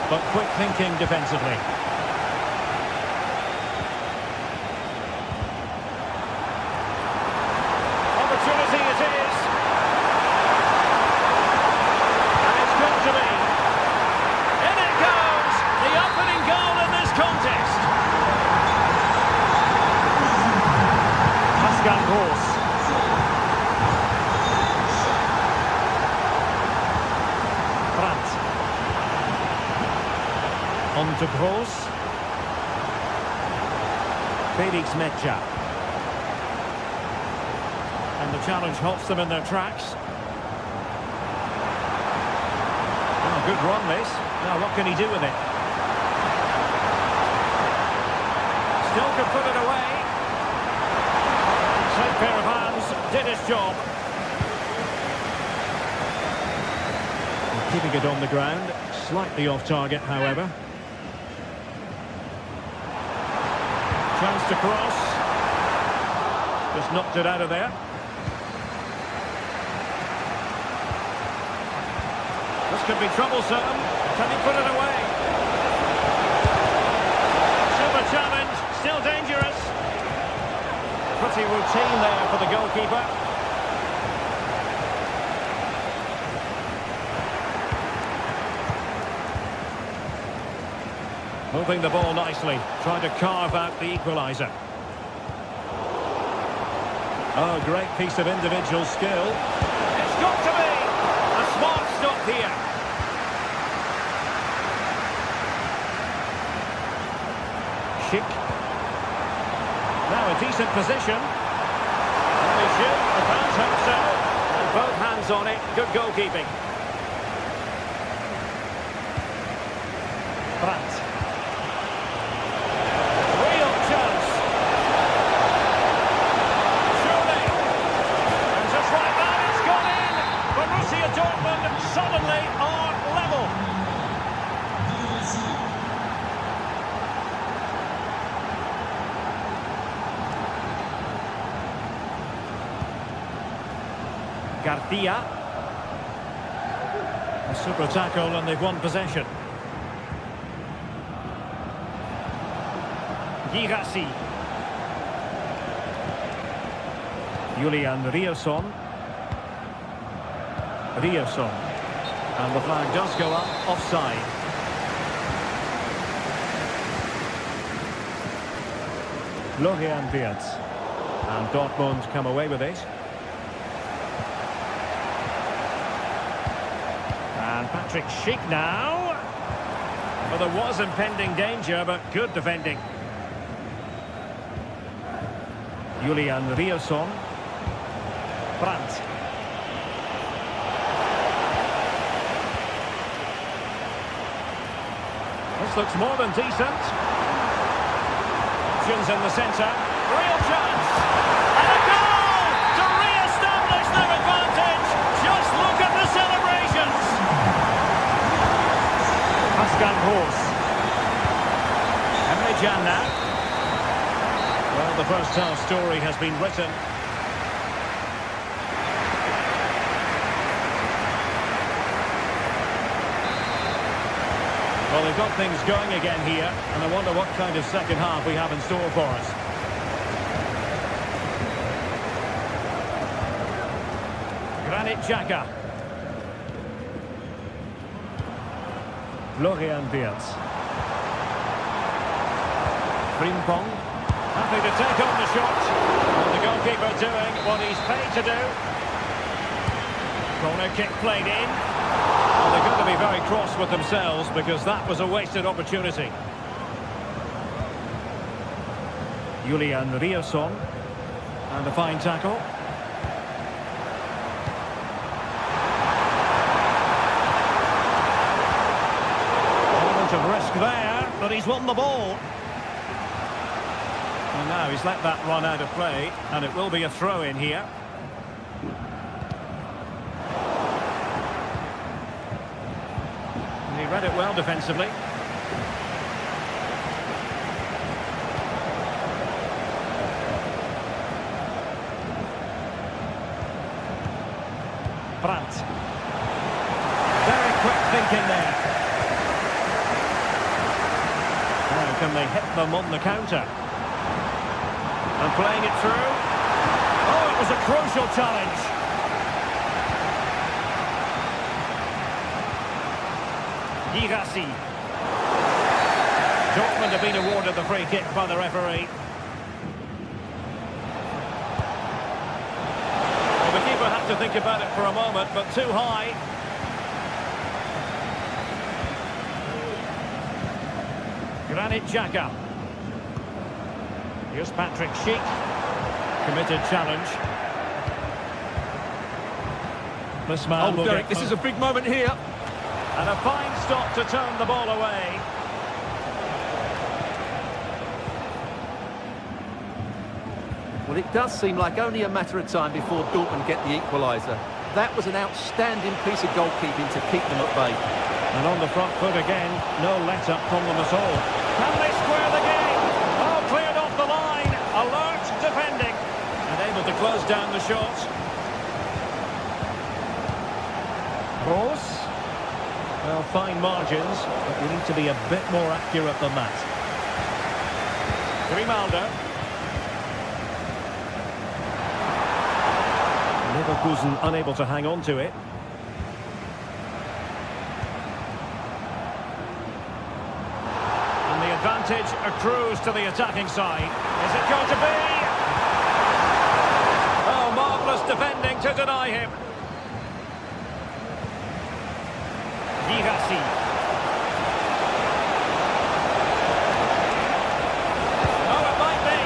but quick thinking defensively. Opportunity it is. And it's got to be. In it goes! The opening goal in this contest. Pascal Gross. Brandt. On to Gross. Felix Mecha. And the challenge halts them in their tracks. Oh, good run this. Now what can he do with it? Still can put it away. Same pair of hands, did his job. And keeping it on the ground, slightly off target however. Chance to cross. Just knocked it out of there. This could be troublesome. Can he put it away? Super challenge, still dangerous. Pretty routine there for the goalkeeper. Moving the ball nicely, trying to carve out the equaliser. Oh, great piece of individual skill. It's got to be! A smart stop here. Schick. Now a decent position. And they shoot, the fans hope so. And both hands on it, good goalkeeping. Brandt. Real chance. Surely. And just one Garcia. A super tackle and they've won possession. Girassi. Julian Riosson. And the flag does go up, offside. Florian Wirtz. And Dortmund come away with it. And Patrick Schick now. Well, there was impending danger, but good defending. Julian Riosson. Brandt. This looks more than decent. Options in the centre. Real chance. And a goal to re-establish their advantage. Just look at the celebrations. Pascal Gross. Emre Can now. Well, the first half story has been written. Well, they've got things going again here, and I wonder what kind of second half we have in store for us. Granit Xhaka. Florian Wirtz. Frimpong. Happy to take on the shot. And the goalkeeper doing what he's paid to do. Corner kick played in. Well, they're going to be very cross with themselves because that was a wasted opportunity. Julian Riosson. And a fine tackle. Element of risk there, but he's won the ball. And now he's let that run out of play, and it will be a throw-in here. And he read it well defensively. Brandt. Very quick thinking there. Now can they hit them on the counter? And playing it through. Oh, it was a crucial challenge. Girassi. Dortmund have been awarded the free kick by the referee. Well, the keeper had to think about it for a moment, but too high. Granit Xhaka. Here's Patrick Schick. Committed challenge. This man will Derek, this is a big moment here. And a fine stop to turn the ball away. Well, it does seem like only a matter of time before Dortmund get the equaliser. That was an outstanding piece of goalkeeping to keep them at bay. And on the front foot again, no let-up from them at all. Can they square the game? Oh, cleared off the line. Alert defending. And able to close down the shot. Gross. Well, fine margins, but we need to be a bit more accurate than that. Grimaldo. Leverkusen unable to hang on to it. And the advantage accrues to the attacking side. Is it going to be? Oh, marvellous defending to deny him. Girassi. Oh, it might be.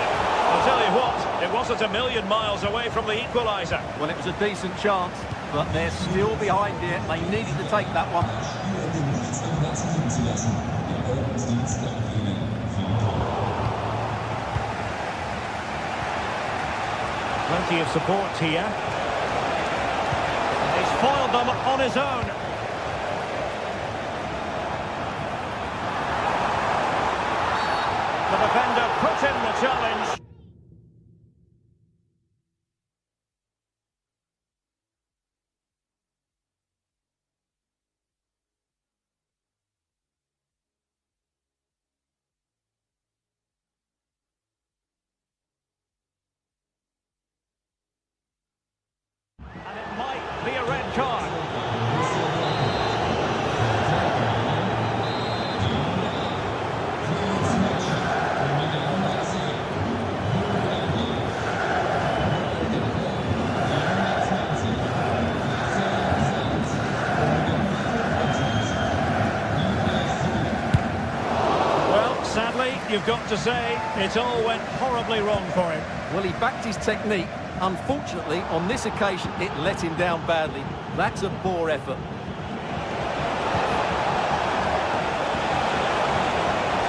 I'll tell you what, it wasn't a million miles away from the equaliser. Well, it was a decent chance, but they're still behind it. They needed to take that one. Plenty of support here. He's foiled them on his own. The defender put in the challenge. you've got to say, it all went horribly wrong for him. Well, he backed his technique. Unfortunately, on this occasion, it let him down badly. That's a poor effort.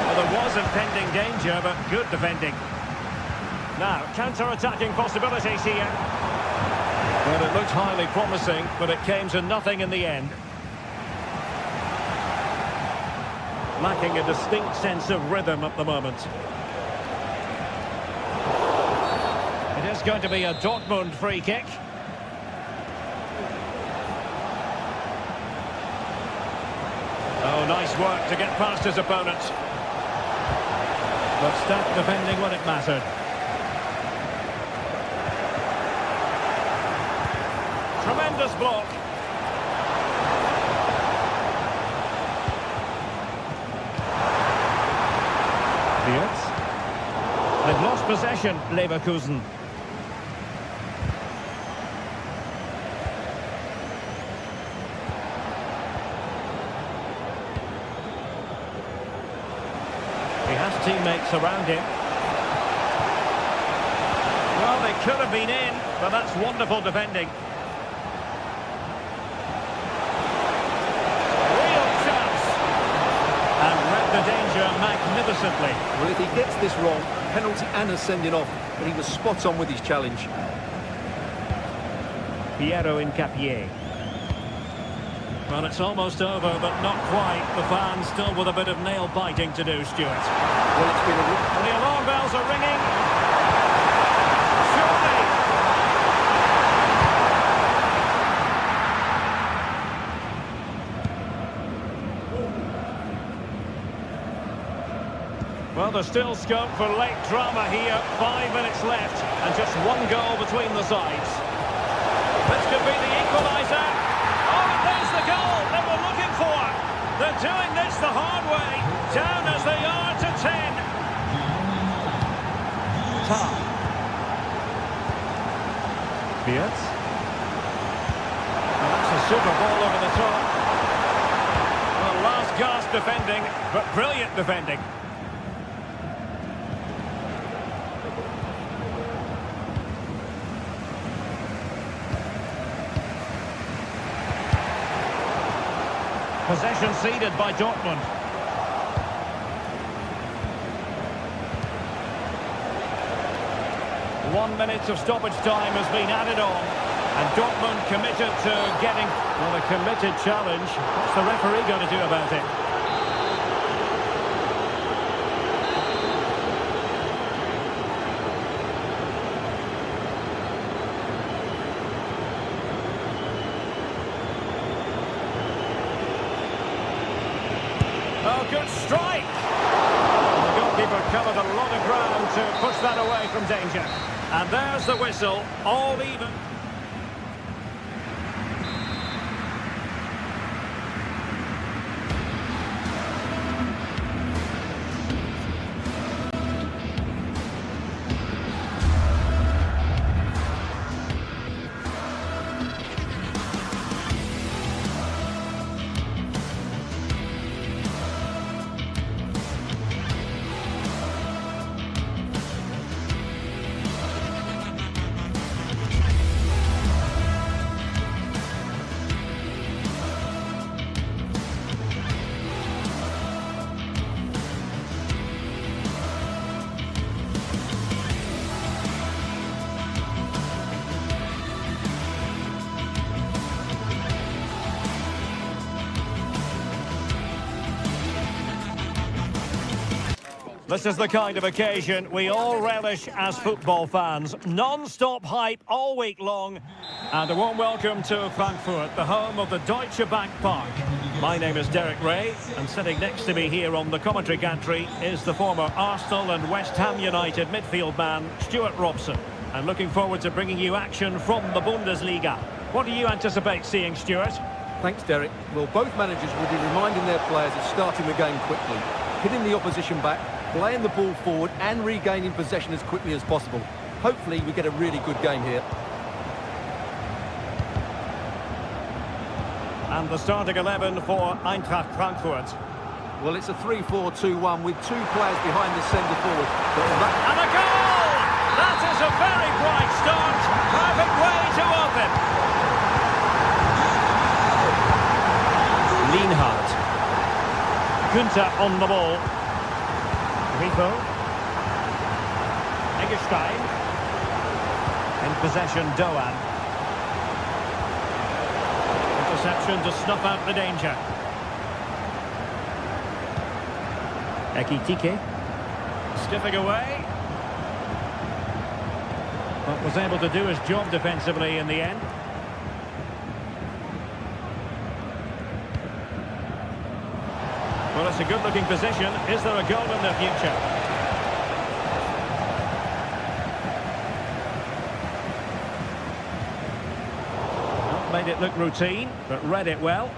Well, there was impending danger, but good defending. Now, counter-attacking possibilities here. Well, it looked highly promising, but it came to nothing in the end. Lacking a distinct sense of rhythm at the moment. It is going to be a Dortmund free kick. Oh, nice work to get past his opponent. But stout defending when it mattered. Tremendous block. They've lost possession, Leverkusen. He has teammates around him. Well, they could have been in, but that's wonderful defending. Real chance. And read the danger magnificently. Well, if he gets this wrong, penalty and a sending off, but he was spot on with his challenge. Piero Incapié. Well, it's almost over, but not quite. The fans still with a bit of nail-biting to do, Stuart. Well, it's been a... The alarm bells are ringing. Surely. Well, there's still scope for late drama here. 5 minutes left, and just one goal between the sides. This could be the equaliser. Oh, and there's the goal they were looking for. They're doing this the hard way. Down as they are to 10. Top. Beats. That's a super ball over the top. Well, last gasp defending, but brilliant defending. Possession ceded by Dortmund. One minute of stoppage time has been added on, and Dortmund committed to getting, well, a committed challenge. What's the referee going to do about it? Oh, good strike! The goalkeeper covered a lot of ground to push that away from danger. And there's the whistle, all even. This is the kind of occasion we all relish as football fans. Non-stop hype all week long. And a warm welcome to Frankfurt, the home of the Deutsche Bank Park. My name is Derek Ray, and sitting next to me here on the commentary gantry is the former Arsenal and West Ham United midfield man, Stuart Robson. I'm looking forward to bringing you action from the Bundesliga. What do you anticipate seeing, Stuart? Thanks, Derek. Well, both managers will be reminding their players of starting the game quickly, hitting the opposition back, playing the ball forward and regaining possession as quickly as possible. Hopefully we get a really good game here. And the starting 11 for Eintracht Frankfurt. Well, it's a 3-4-2-1 with two players behind the centre forward. And a goal! That is a very bright start. Perfect way to open. Lienhard. Günther on the ball. Grifo. Eggestein. In possession, Doan. Interception to snuff out the danger. Ekitike. Stiffing away. But was able to do his job defensively in the end. Well, it's a good-looking position. Is there a goal in the future? Not made it look routine, but read it well.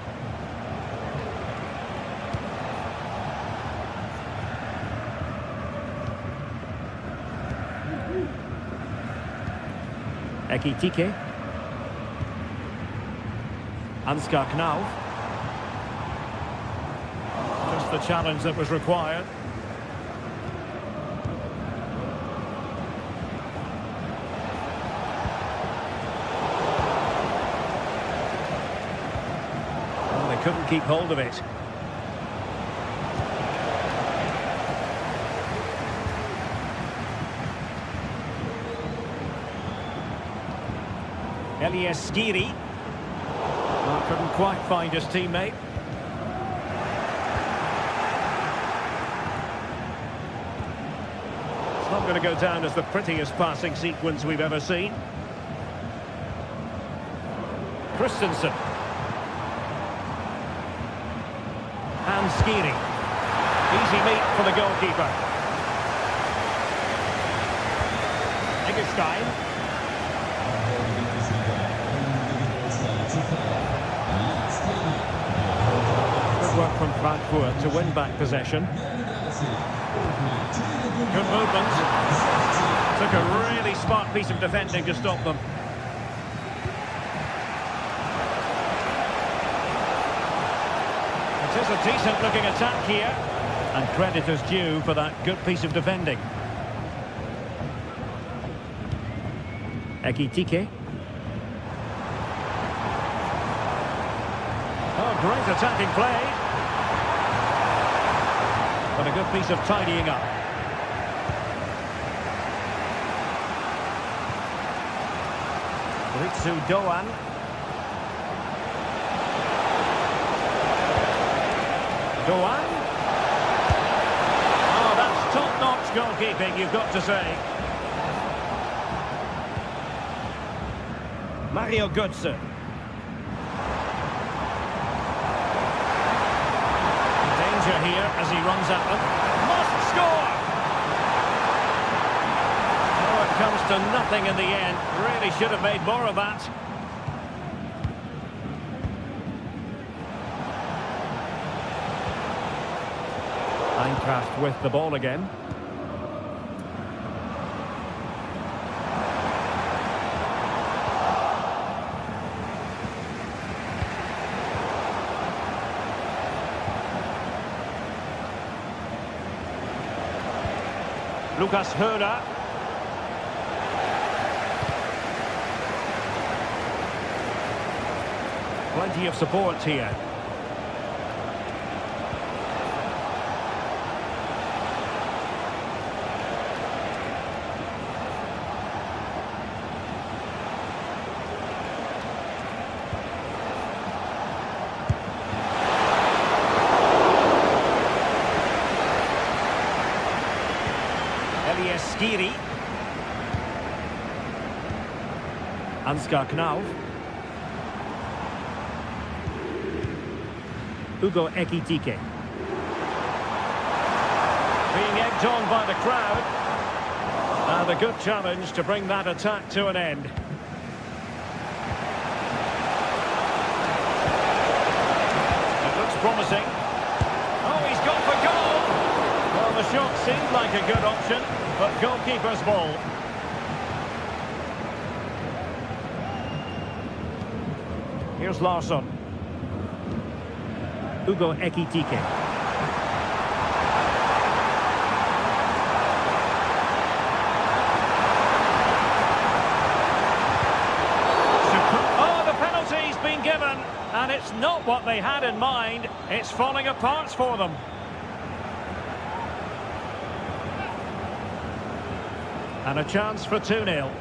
Ekitike. Ansgar Knauf. Just the challenge that was required. Well, they couldn't keep hold of it. Elias Skiri. Well, couldn't quite find his teammate. It's not going to go down as the prettiest passing sequence we've ever seen. Christensen. And Skiri. Easy meet for the goalkeeper. Eggestein. Good work from Frankfurt to win back possession. Good movement. Took a really smart piece of defending to stop them. It is a decent looking attack here. And credit is due for that good piece of defending. Ekitike. Oh, great attacking play. But a good piece of tidying up. Ritsu Doan. Doan. Oh, that's top-notch goalkeeping, you've got to say. Mario Götze. Here as he runs at them. Must score! Oh, it comes to nothing in the end. Really should have made more of that. Eintracht with the ball again. Lucas Höder. Plenty of support here. Elias Skiri. Ansgar Knauf. Hugo Ekitike. Being egged on by the crowd. And a good challenge to bring that attack to an end. It looks promising. Oh, he's gone for goal! Well, the shot seemed like a good option, but goalkeeper's ball. Here's Larsson. Hugo Ekitike. And it's not what they had in mind. It's falling apart for them. And a chance for 2-0. And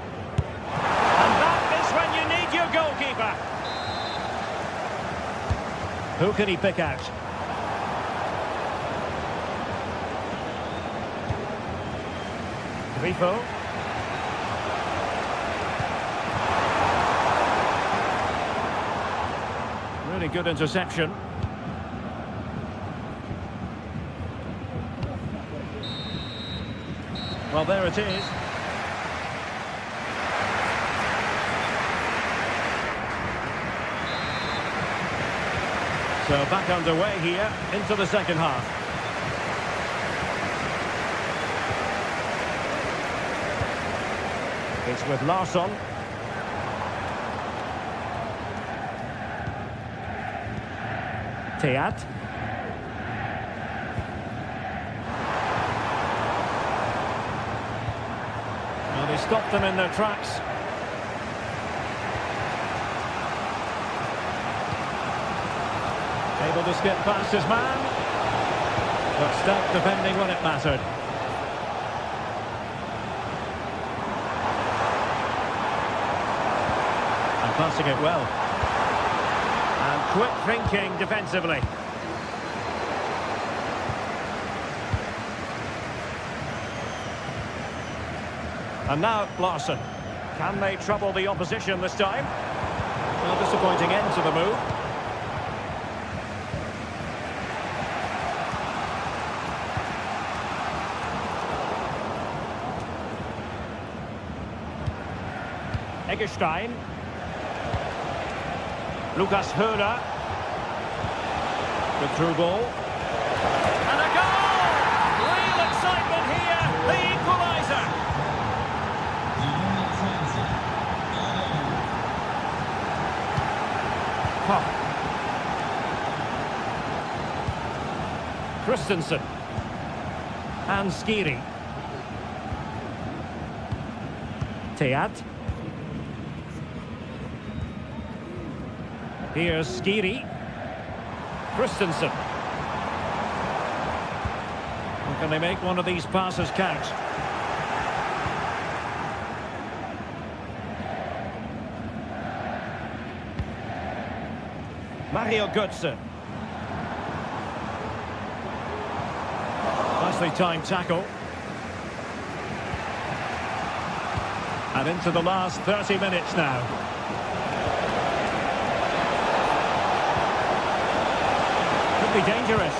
that is when you need your goalkeeper. Who can he pick out? Grifo. Really good interception. Well, there it is. So back underway here into the second half. It's with Larsson. Teat. Well, they stopped them in their tracks. Able to skip past his man, but stout defending when it mattered. And passing it well. And quick thinking defensively. And now Larsson. Can they trouble the opposition this time? Well, disappointing end to the move. Eggestein. Lucas Höder. Good through ball. And a goal! Real excitement here. The equaliser. Christensen. And Skiri. Teat. Here's Skiri. Christensen. And can they make one of these passes count? Mario Götze. Nicely timed tackle. And into the last 30 minutes now. Be dangerous.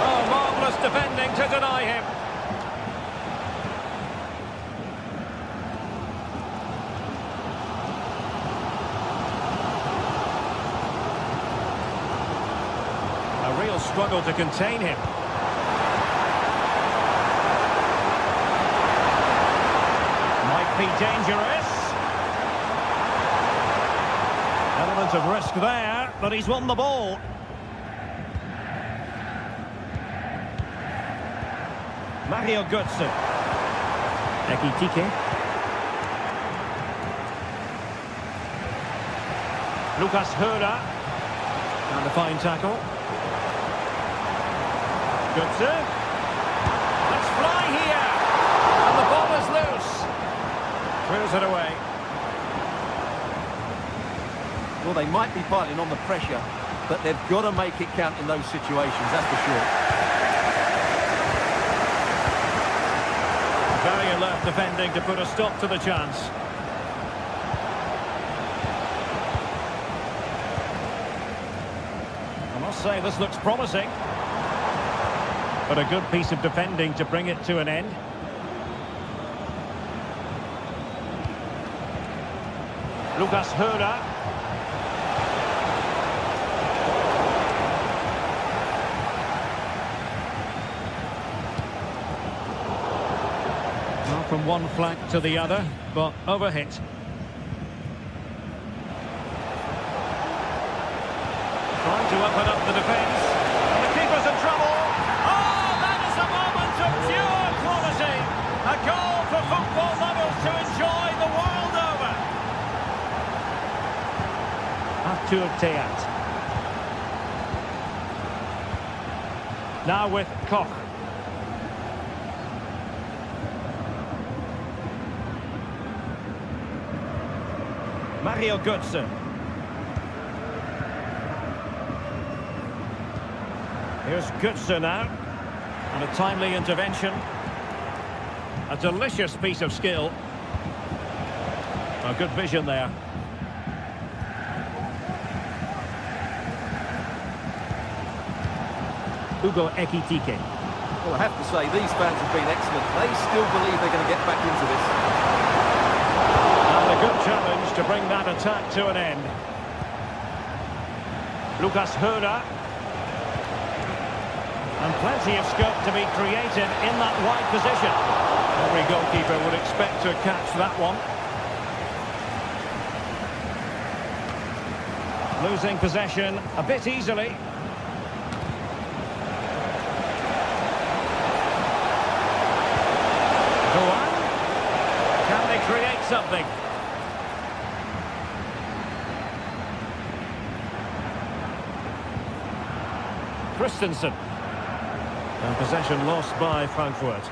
Oh, marvellous defending to deny him. A real struggle to contain him. Might be dangerous. Element of risk there, but he's won the ball. Mario Götze. Ekitike. Lucas Höder. And a fine tackle. Götze. Let's fly here. And the ball is loose. Throws it away. Well, they might be piling on the pressure, but they've got to make it count in those situations, that's for sure. Very alert defending to put a stop to the chance. I must say this looks promising. But a good piece of defending to bring it to an end. Lucas Höder. From one flank to the other, but overhit. Trying to open up the defence. And the keeper's in trouble. Oh, that is a moment of pure quality. A goal for football lovers to enjoy the world over. Arthur Teat. Now with Koch. Mario Götze. Here's Götze now. And a timely intervention. A delicious piece of skill. A good vision there. Hugo Ekitike. Well, I have to say, these fans have been excellent. They still believe they're going to get back into this. And a good challenge to bring that attack to an end. Lucas Höra. And plenty of scope to be created in that wide position. Every goalkeeper would expect to catch that one. Losing possession a bit easily. Go on. Can they create something? Christensen. And possession lost by Frankfurt.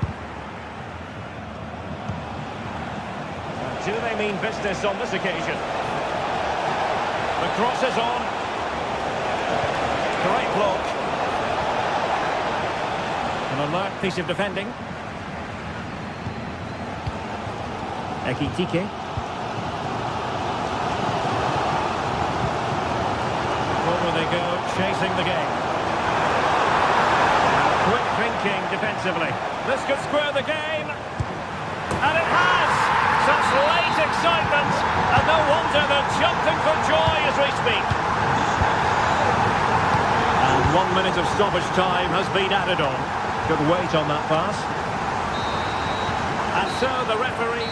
Do they mean business on this occasion? The cross is on. Great block. An alert piece of defending. Ekitike. Over they go, chasing the game. Quick thinking defensively. This could square the game. And it has! Such late excitement. And no wonder they're jumping for joy as we speak. And 1 minute of stoppage time has been added on. Good weight on that pass. And so the referee...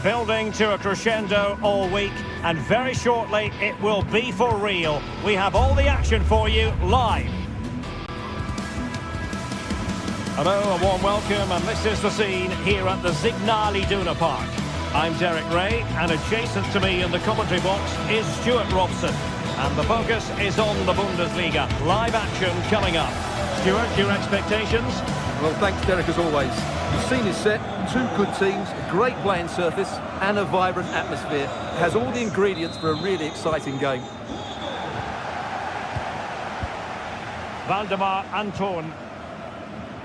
Building to a crescendo all week, and very shortly it will be for real. We have all the action for you live. Hello, a warm welcome, and this is the scene here at the Signal Iduna Park. I'm Derek Ray, and adjacent to me in the commentary box is Stuart Robson. And the focus is on the Bundesliga. Live action coming up. Stuart, your expectations? Well, thanks, Derek, as always. You've seen his set, two good teams, a great playing surface and a vibrant atmosphere. It has all the ingredients for a really exciting game. Waldemar Anton.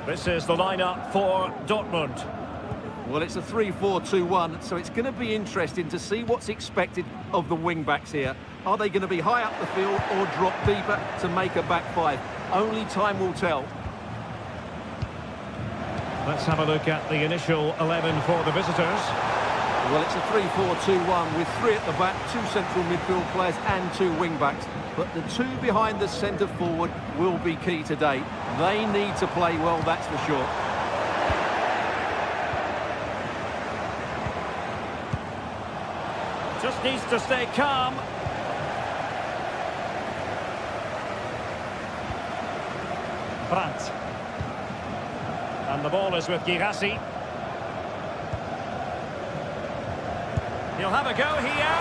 This is the lineup for Dortmund. Well, it's a 3-4-2-1, so it's going to be interesting to see what's expected of the wing-backs here. Are they going to be high up the field or drop deeper to make a back five? Only time will tell. Let's have a look at the initial 11 for the visitors. Well, it's a 3-4-2-1 with three at the back, two central midfield players and two wing-backs. But the two behind the centre forward will be key today. They need to play well, that's for sure. Just needs to stay calm. Brandt. And the ball is with Girassi. He'll have a go here.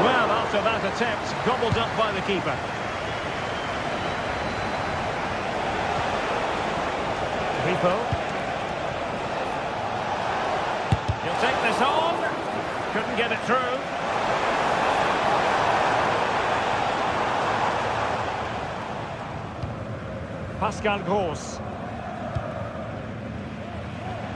Well, after that attempt, gobbled up by the keeper. Ripo. He'll take this on. Couldn't get it through. Pascal Gross.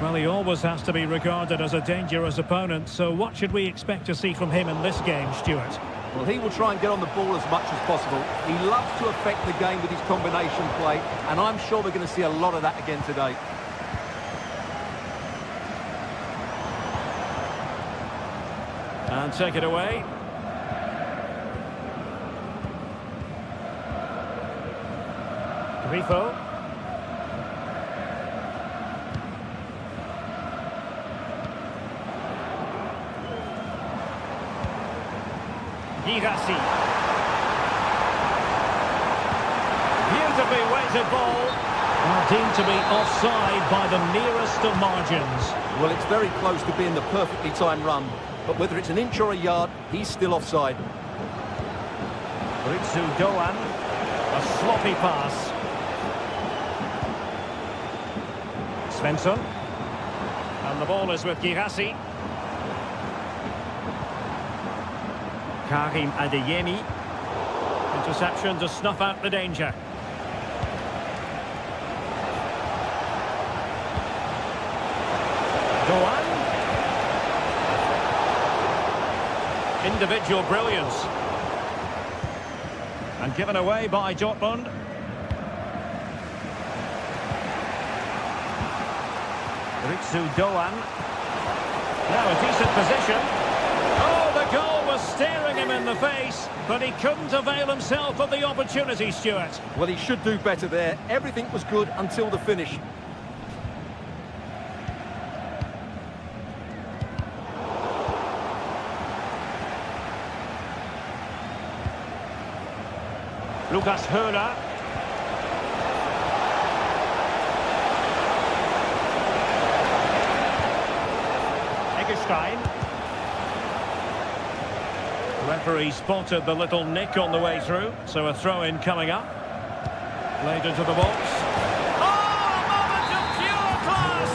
Well, he always has to be regarded as a dangerous opponent, so what should we expect to see from him in this game, Stuart? Well, he will try and get on the ball as much as possible. He loves to affect the game with his combination play, and I'm sure we're going to see a lot of that again today. And take it away. Grifo. Girassi. Beautifully weighted ball. Well, deemed to be offside by the nearest of margins. Well, it's very close to being the perfectly timed run, but whether it's an inch or a yard, he's still offside. Ritsu Doan. A sloppy pass. Svensson. And the ball is with Girassi. Karim Adeyemi. Interception to snuff out the danger. Doan. Individual brilliance. And given away by Dortmund. Ritsu Doan. Now a decent position. Oh, the goal was staring him in the face, but he couldn't avail himself of the opportunity, Stuart. Well, he should do better there. Everything was good until the finish. Lucas Höhler. Eggestein. Referee spotted the little nick on the way through, so a throw-in coming up. Played into the box. Oh, a moment of pure class!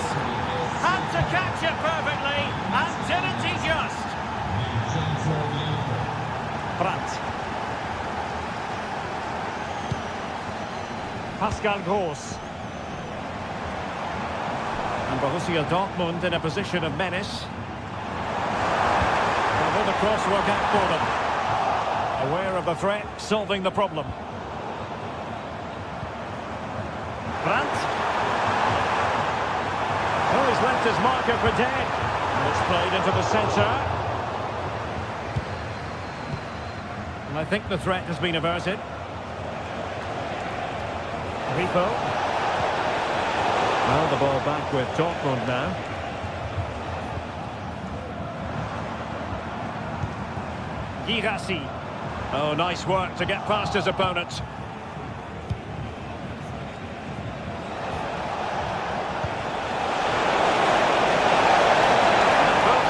Had to catch it perfectly, and didn't he just? Brandt. Pascal Gross. And Borussia Dortmund in a position of menace. Will the cross work out for them? Aware of the threat, solving the problem. Brandt. Oh, he's left his marker for dead. And it's played into the centre. And I think the threat has been averted. Ripo. Well, the ball back with Dortmund now. Girassi. Oh, nice work to get past his opponent. Both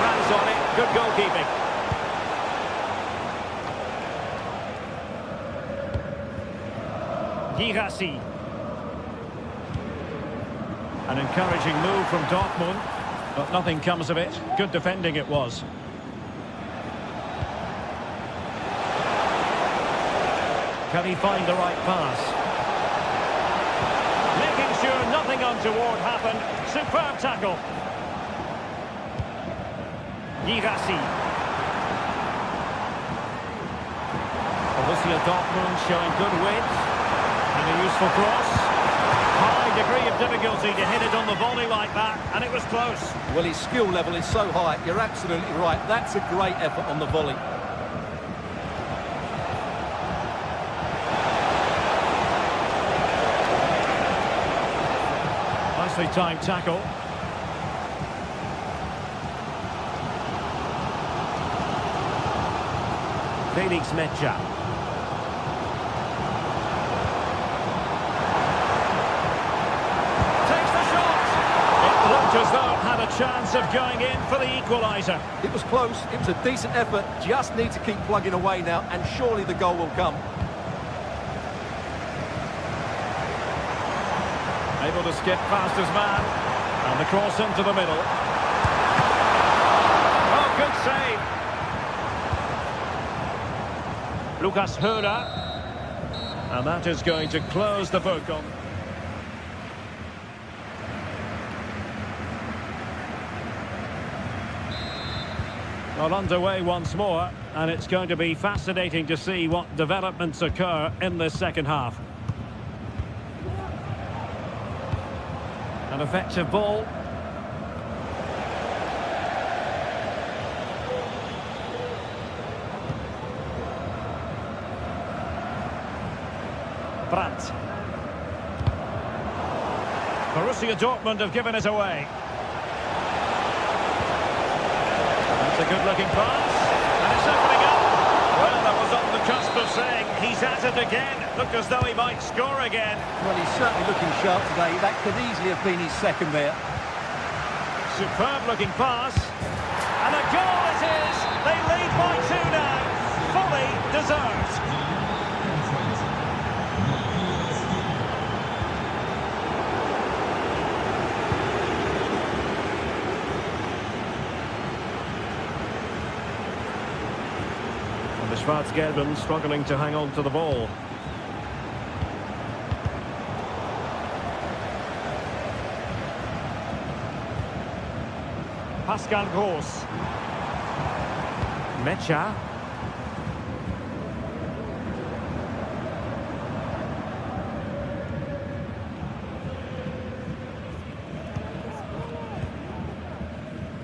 hands on it. Good goalkeeping. Girassi. An encouraging move from Dortmund, but nothing comes of it. Good defending it was. Can he find the right pass? Making sure nothing untoward happened. Superb tackle. Girassi. Borussia Dortmund showing good width. And a useful cross. High degree of difficulty to hit it on the volley like that, and it was close. Well, his skill level is so high. You're absolutely right. That's a great effort on the volley. Nicely timed tackle. Felix Mecha. chance of going in for the equaliser. It was close, it was a decent effort, just need to keep plugging away now, and surely the goal will come. Able to skip past his man, and the cross into the middle. Oh, good save. Lucas Höra. And that is going to close the book on... Well, underway once more, and it's going to be fascinating to see what developments occur in this second half. An effective ball. Brandt. Borussia Dortmund have given it away. That's a good-looking pass, and it's opening up. Well, that was on the cusp of saying he's at it again. Looked as though he might score again. Well, he's certainly looking sharp today. That could easily have been his second there. Superb-looking pass, and a goal it is. They lead by 2 now. Fully deserved. The Schwarz-Gelben struggling to hang on to the ball. Pascal Gross. Mecha.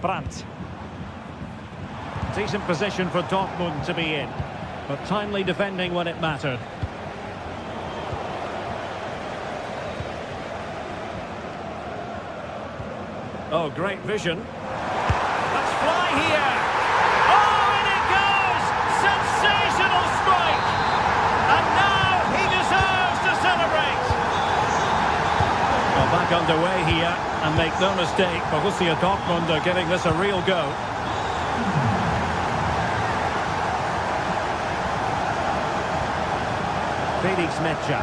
Brandt. Decent position for Dortmund to be in, but timely defending when it mattered. Oh, great vision. Let's fly here. Oh, in it goes! Sensational strike! And now he deserves to celebrate. Well, back underway here, and make no mistake, Borussia Dortmund are giving this a real go. Felix Mecha.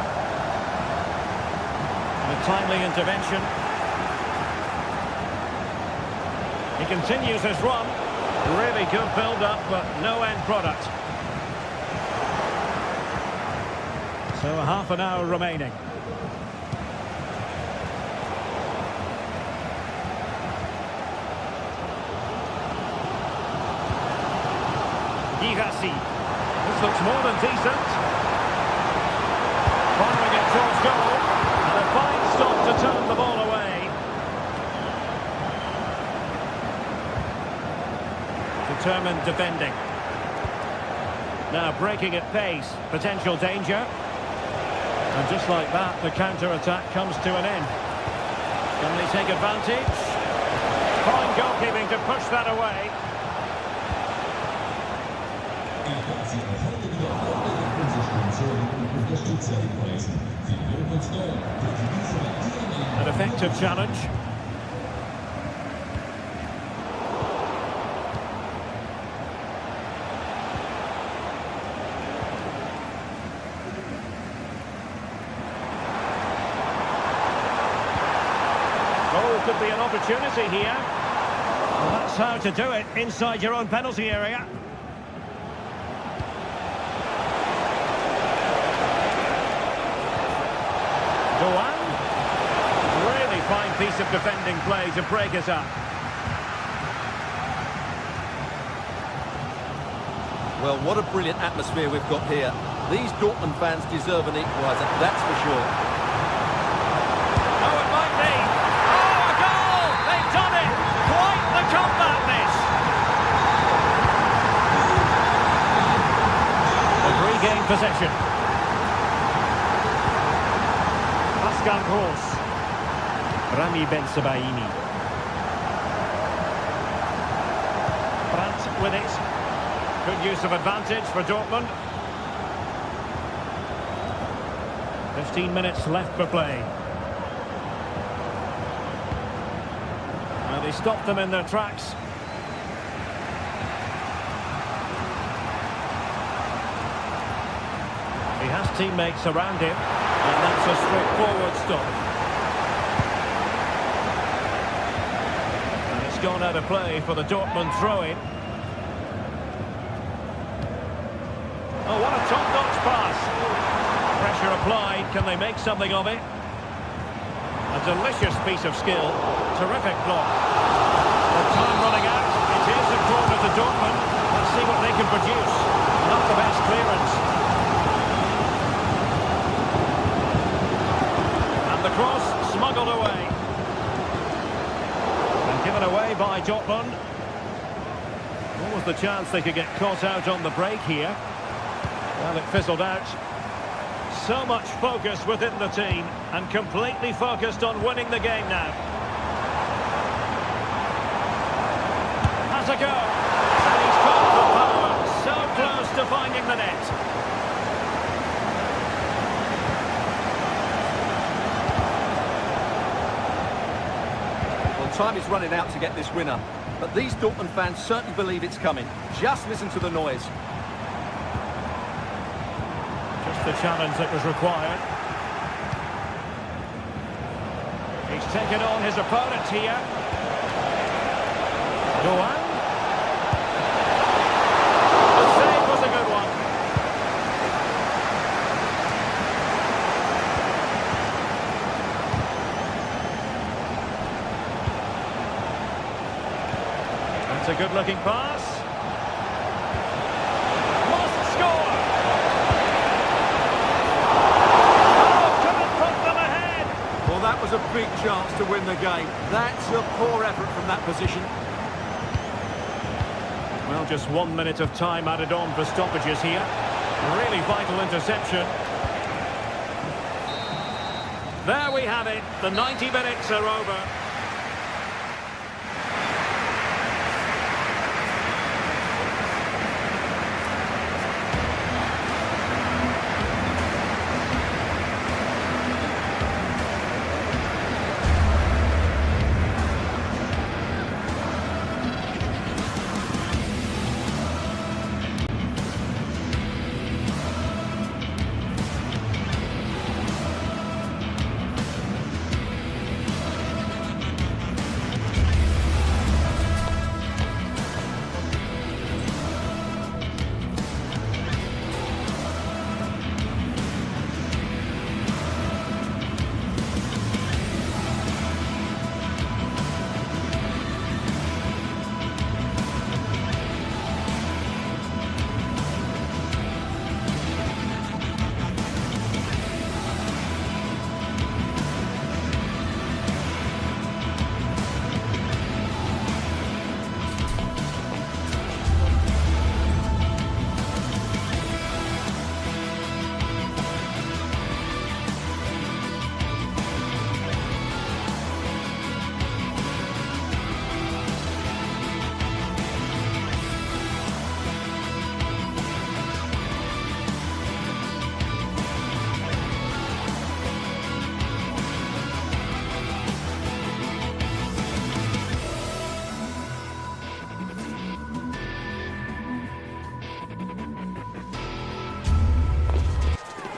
A timely intervention. He continues his run. Really good build-up, but no end product. So a half an hour remaining. Girassi. This looks more than decent. Firing it towards goal, and a fine stop to turn the ball away. Determined defending. Now breaking at pace, potential danger. And just like that, the counter-attack comes to an end. Can they take advantage? Fine goalkeeping to push that away. An effective challenge. Oh, could be an opportunity here. Well, that's how to do it, inside your own penalty area. Really fine piece of defending play to break us up. Well, what a brilliant atmosphere we've got here. These Dortmund fans deserve an equaliser, that's for sure. Oh, it might be. Oh, a goal! They've done it! Quite the comeback, this! They've regained possession. Pascal Gross. Rami Ben-Sebaini. Brandt with it. Good use of advantage for Dortmund. 15 minutes left for play. Well, they stopped them in their tracks. He has teammates around him, and that's a straightforward stop. And it's gone out of play for the Dortmund throw-in. Oh, what a top-notch pass. Pressure applied. Can they make something of it? A delicious piece of skill. Terrific block. The time running out. It is a corner to Dortmund. Let's see what they can produce. Not the best clearance. And the cross smuggled away. And given away by Dortmund. What was the chance they could get caught out on the break here? Well, it fizzled out. So much focus within the team, and completely focused on winning the game now. Has a go. And he's gone for power. So close to finding the net. Well, time is running out to get this winner. But these Dortmund fans certainly believe it's coming. Just listen to the noise. The challenge that was required. He's taken on his opponent here. Go on. The save was a good one. That's a good-looking pass. Must score. That was a big chance to win the game. That's a poor effort from that position. Well, just 1 minute of time added on for stoppages here. Really vital interception. There we have it. The 90 minutes are over.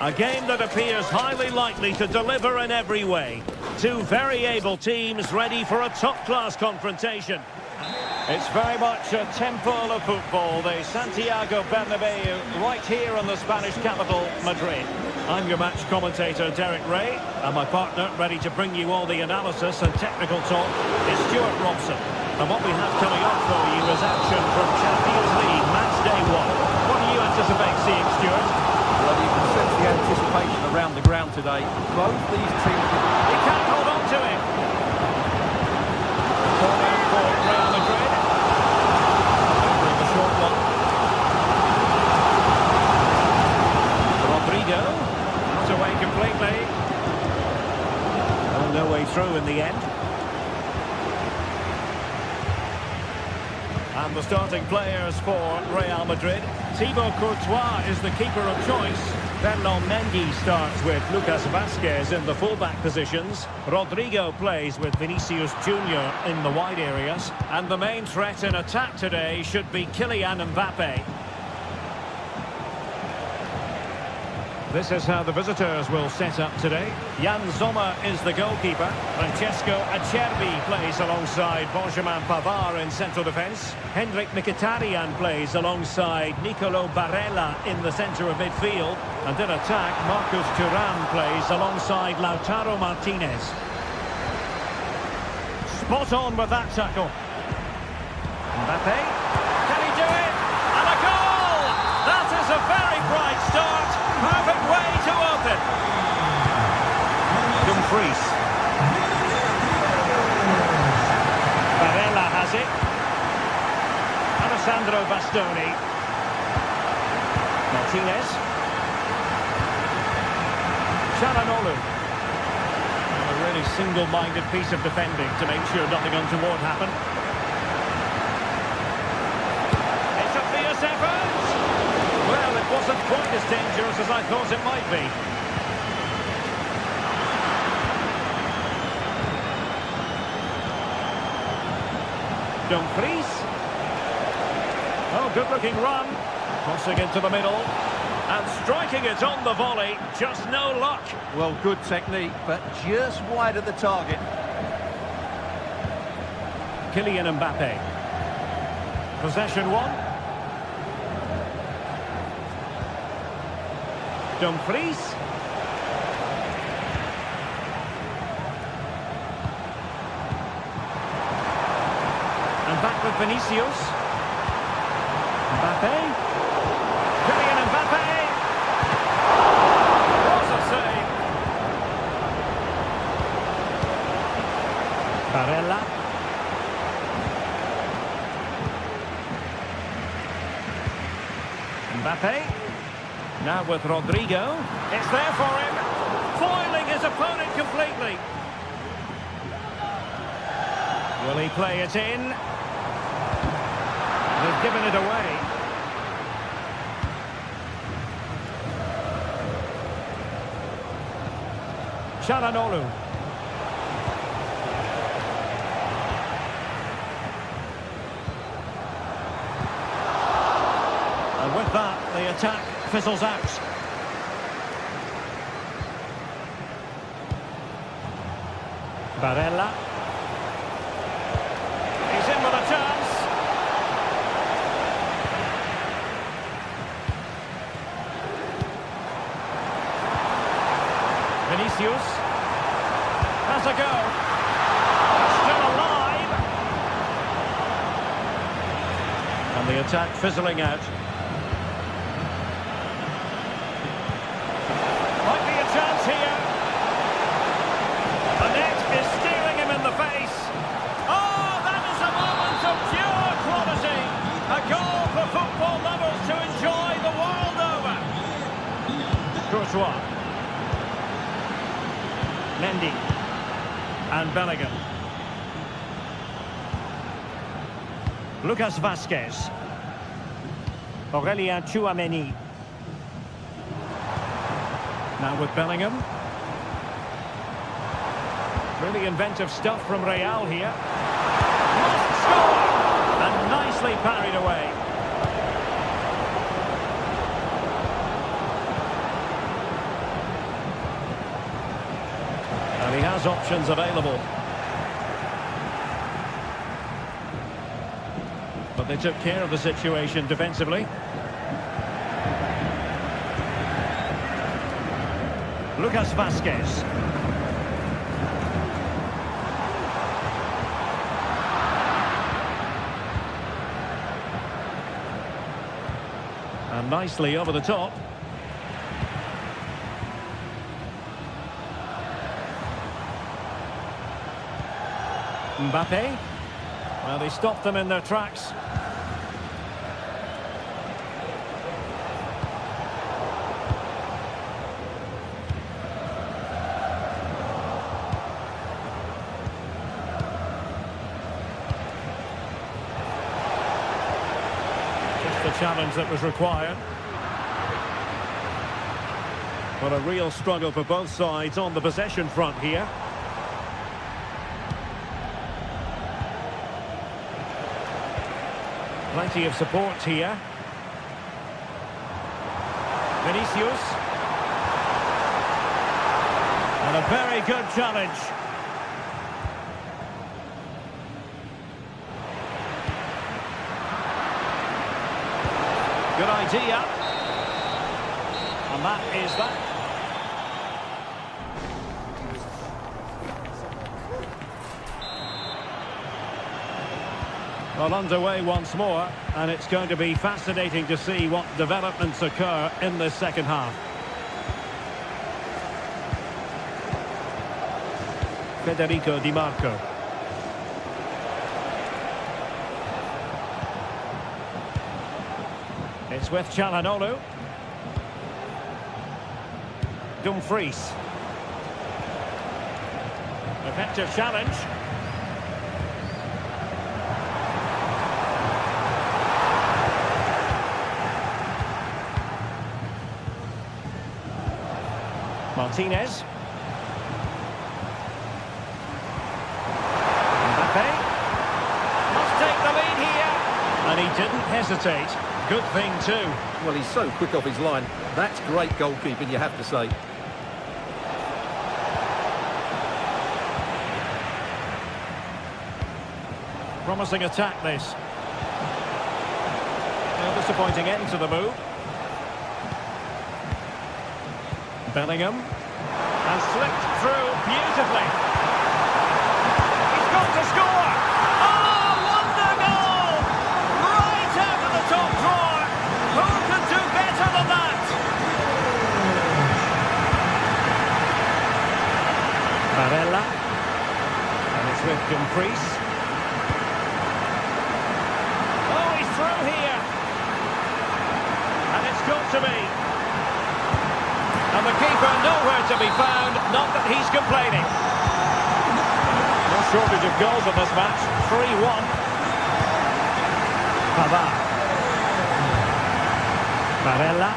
A game that appears highly likely to deliver in every way. Two very able teams ready for a top-class confrontation. It's very much a temple of football, the Santiago Bernabeu, right here in the Spanish capital, Madrid. I'm your match commentator, Derek Ray, and my partner, ready to bring you all the analysis and technical talk, is Stuart Robson. And what we have coming up for you is action from Champions League match day 1. What do you anticipate seeing, Stuart? Well, you can sense the anticipation around the ground today. Both these teams... He can't hold on to it. Corner for Real Madrid. With the short one. Rodrigo. Not away completely. Well, no way through in the end. And the starting players for Real Madrid. Thibaut Courtois is the keeper of choice. Ferland Mendy starts with Lucas Vazquez in the fullback positions. Rodrigo plays with Vinicius Junior in the wide areas. And the main threat in attack today should be Kylian Mbappe. This is how the visitors will set up today. Jan Sommer is the goalkeeper. Francesco Acerbi plays alongside Benjamin Pavard in central defence. Hendrik Mkhitaryan plays alongside Nicolo Barella in the centre of midfield. And in attack, Marcus Thuram plays alongside Lautaro Martinez. Spot on with that tackle. Mbappe, can he do it? And a goal! That is a very bright start. Perfect way to open. Dumfries. Barella has it. Alessandro Bastoni. Martinez. Çalhanoğlu. A really single-minded piece of defending to make sure nothing untoward happened. It's a fierce effort. Well, it wasn't quite as dangerous as I thought it might be. Dumfries. Oh, good-looking run. Crossing into the middle. And striking it on the volley. Just no luck. Well, good technique, but just wide of the target. Kylian Mbappe. Possession one. Dumfries. And back with Vinicius. Mbappe. Kylian Mbappe. What a save. Barella. Mbappe. Now with Rodrigo. It's there for him. Foiling his opponent completely. Will he play it in? They've given it away. Çalhanoğlu. And with that, the attack fizzles out. Barella. He's in with a chance. Vinicius has a go. Still alive. And the attack fizzling out. Might be a chance here. The net is stealing him in the face. Oh, that is a moment of pure quality. A goal for football lovers to enjoy the world over. Courtois. Mendy. And Bellingham. Lucas Vazquez. Aurélien Tchouameni. Now with Bellingham. Really inventive stuff from Real here. Must score! And nicely parried away. And he has options available. But they took care of the situation defensively. Lucas Vazquez. And nicely over the top. Mbappe. Well, they stopped them in their tracks. challenge that was required. But a real struggle for both sides on the possession front here. Plenty of support here. Vinicius. And a very good challenge. Good idea. And that is that. Well, underway once more, and it's going to be fascinating to see what developments occur in this second half. Federico Di Marco. It's with Çalhanoğlu. Dumfries. Effective challenge. Martinez. Mbappe. Must take the lead here. And he didn't hesitate. Good thing too. Well, he's so quick off his line. That's great goalkeeping, you have to say. Promising attack, this. A disappointing end to the move. Bellingham. And slipped through beautifully. He's got to score! Oh, wonder goal! Right out of the top drawer! Who could do better than that? Barella. And it's with Dumfries. Oh, he's through here! And it's got to be. And the keeper nowhere to be found, not that he's complaining. No shortage of goals in this match, 3-1. Pavard. Barella.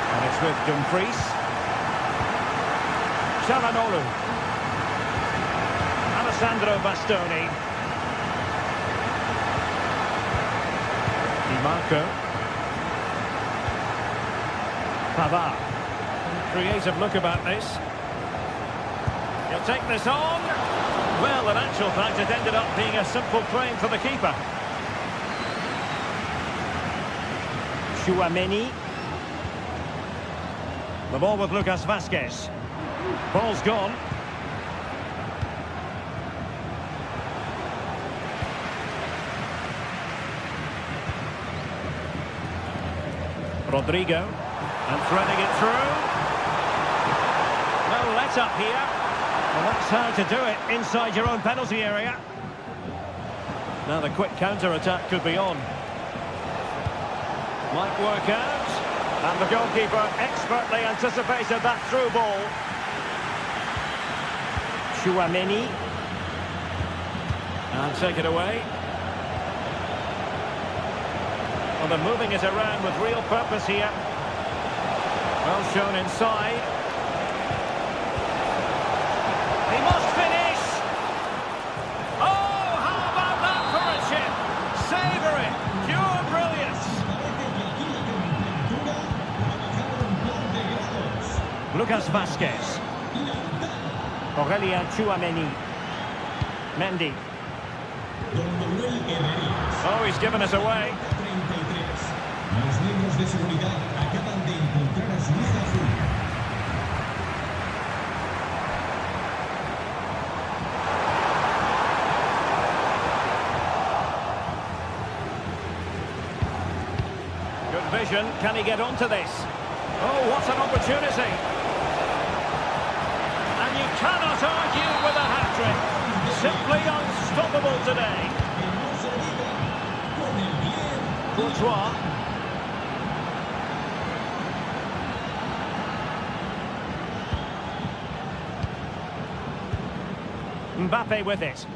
And it's with Dumfries. Çalhanoğlu. Alessandro Bastoni. Di Marco. Pavard. Creative look about this. He'll take this on. Well, in actual fact, it ended up being a simple claim for the keeper. Tchouaméni. The ball with Lucas Vazquez. Ball's gone. Rodrigo. And threading it through. No let-up here. Well, that's how to do it inside your own penalty area. Now the quick counter-attack could be on. Might work out. And the goalkeeper expertly anticipated that through ball. Tchouaméni. And take it away. Well, they're moving it around with real purpose here. Well shown inside. He must finish! Oh, how about that for a chip? Savour it! Pure brilliance! Lucas Vazquez. Aurélien Tchouaméni. Mendy. Oh, he's given us away. Los miembros de seguridad acaban de encontrar a su hija azul. Good vision. Can he get onto this? Oh, what an opportunity. And you cannot argue with a hat-trick. Simply unstoppable today. Courtois. Mbappe with it.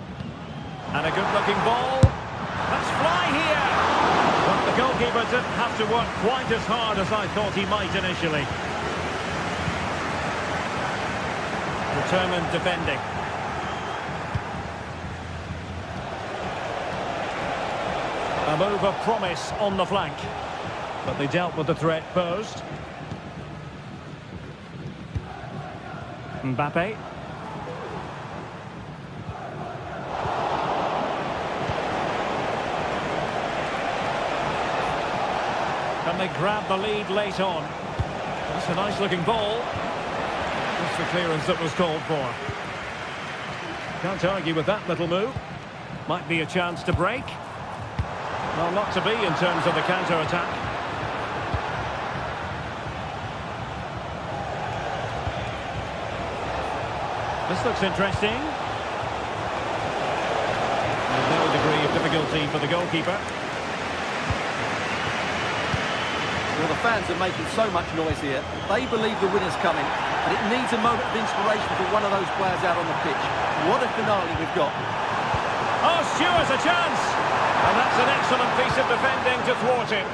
And a good-looking ball. Let's fly here. But the goalkeeper didn't have to work quite as hard as I thought he might initially. Determined defending. A move of promise on the flank. But they dealt with the threat posed. Mbappe. And they grab the lead late on. That's a nice looking ball. That's the clearance that was called for. Can't argue with that little move. Might be a chance to break. Well, not to be in terms of the counter-attack. This looks interesting. There's no degree of difficulty for the goalkeeper. Well, the fans are making so much noise here. They believe the winner's coming, but it needs a moment of inspiration for one of those players out on the pitch. What a finale we've got. Oh, Stewart's a chance! And that's an excellent piece of defending to thwart him.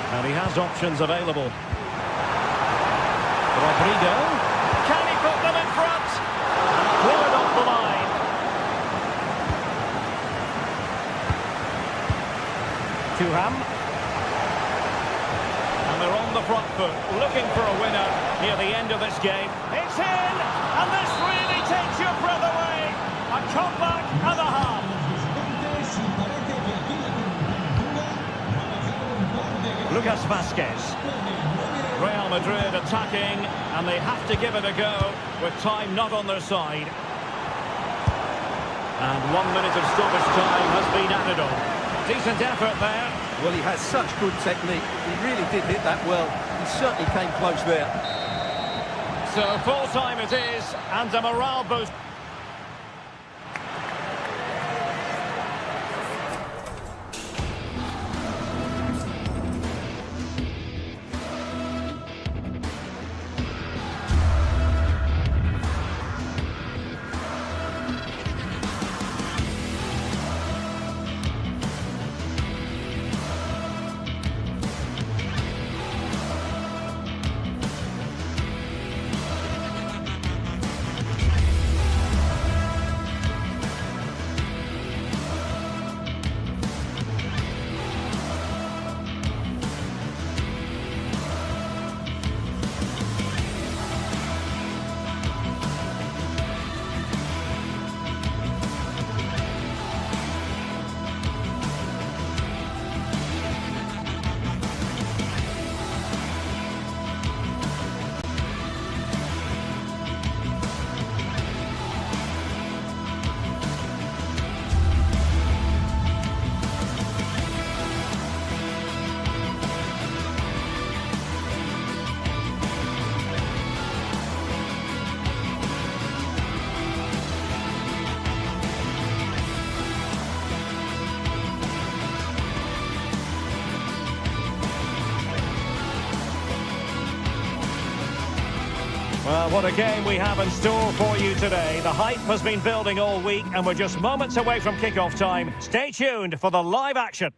And he has options available. Rodrigo. Can he put them in front? Cleared off the line. Thuram. And they're on the front foot, looking for a winner near the end of this game. It's in! And this really takes your breath away. A comeback and a half. Lucas Vazquez. Real Madrid attacking, and they have to give it a go with time not on their side. And 1 minute of stoppage time has been added on. Decent effort there. Well, he has such good technique. He really did hit that well. He certainly came close there. So full time it is, and a morale boost. Well, what a game we have in store for you today. The hype has been building all week, and we're just moments away from kickoff time. Stay tuned for the live action.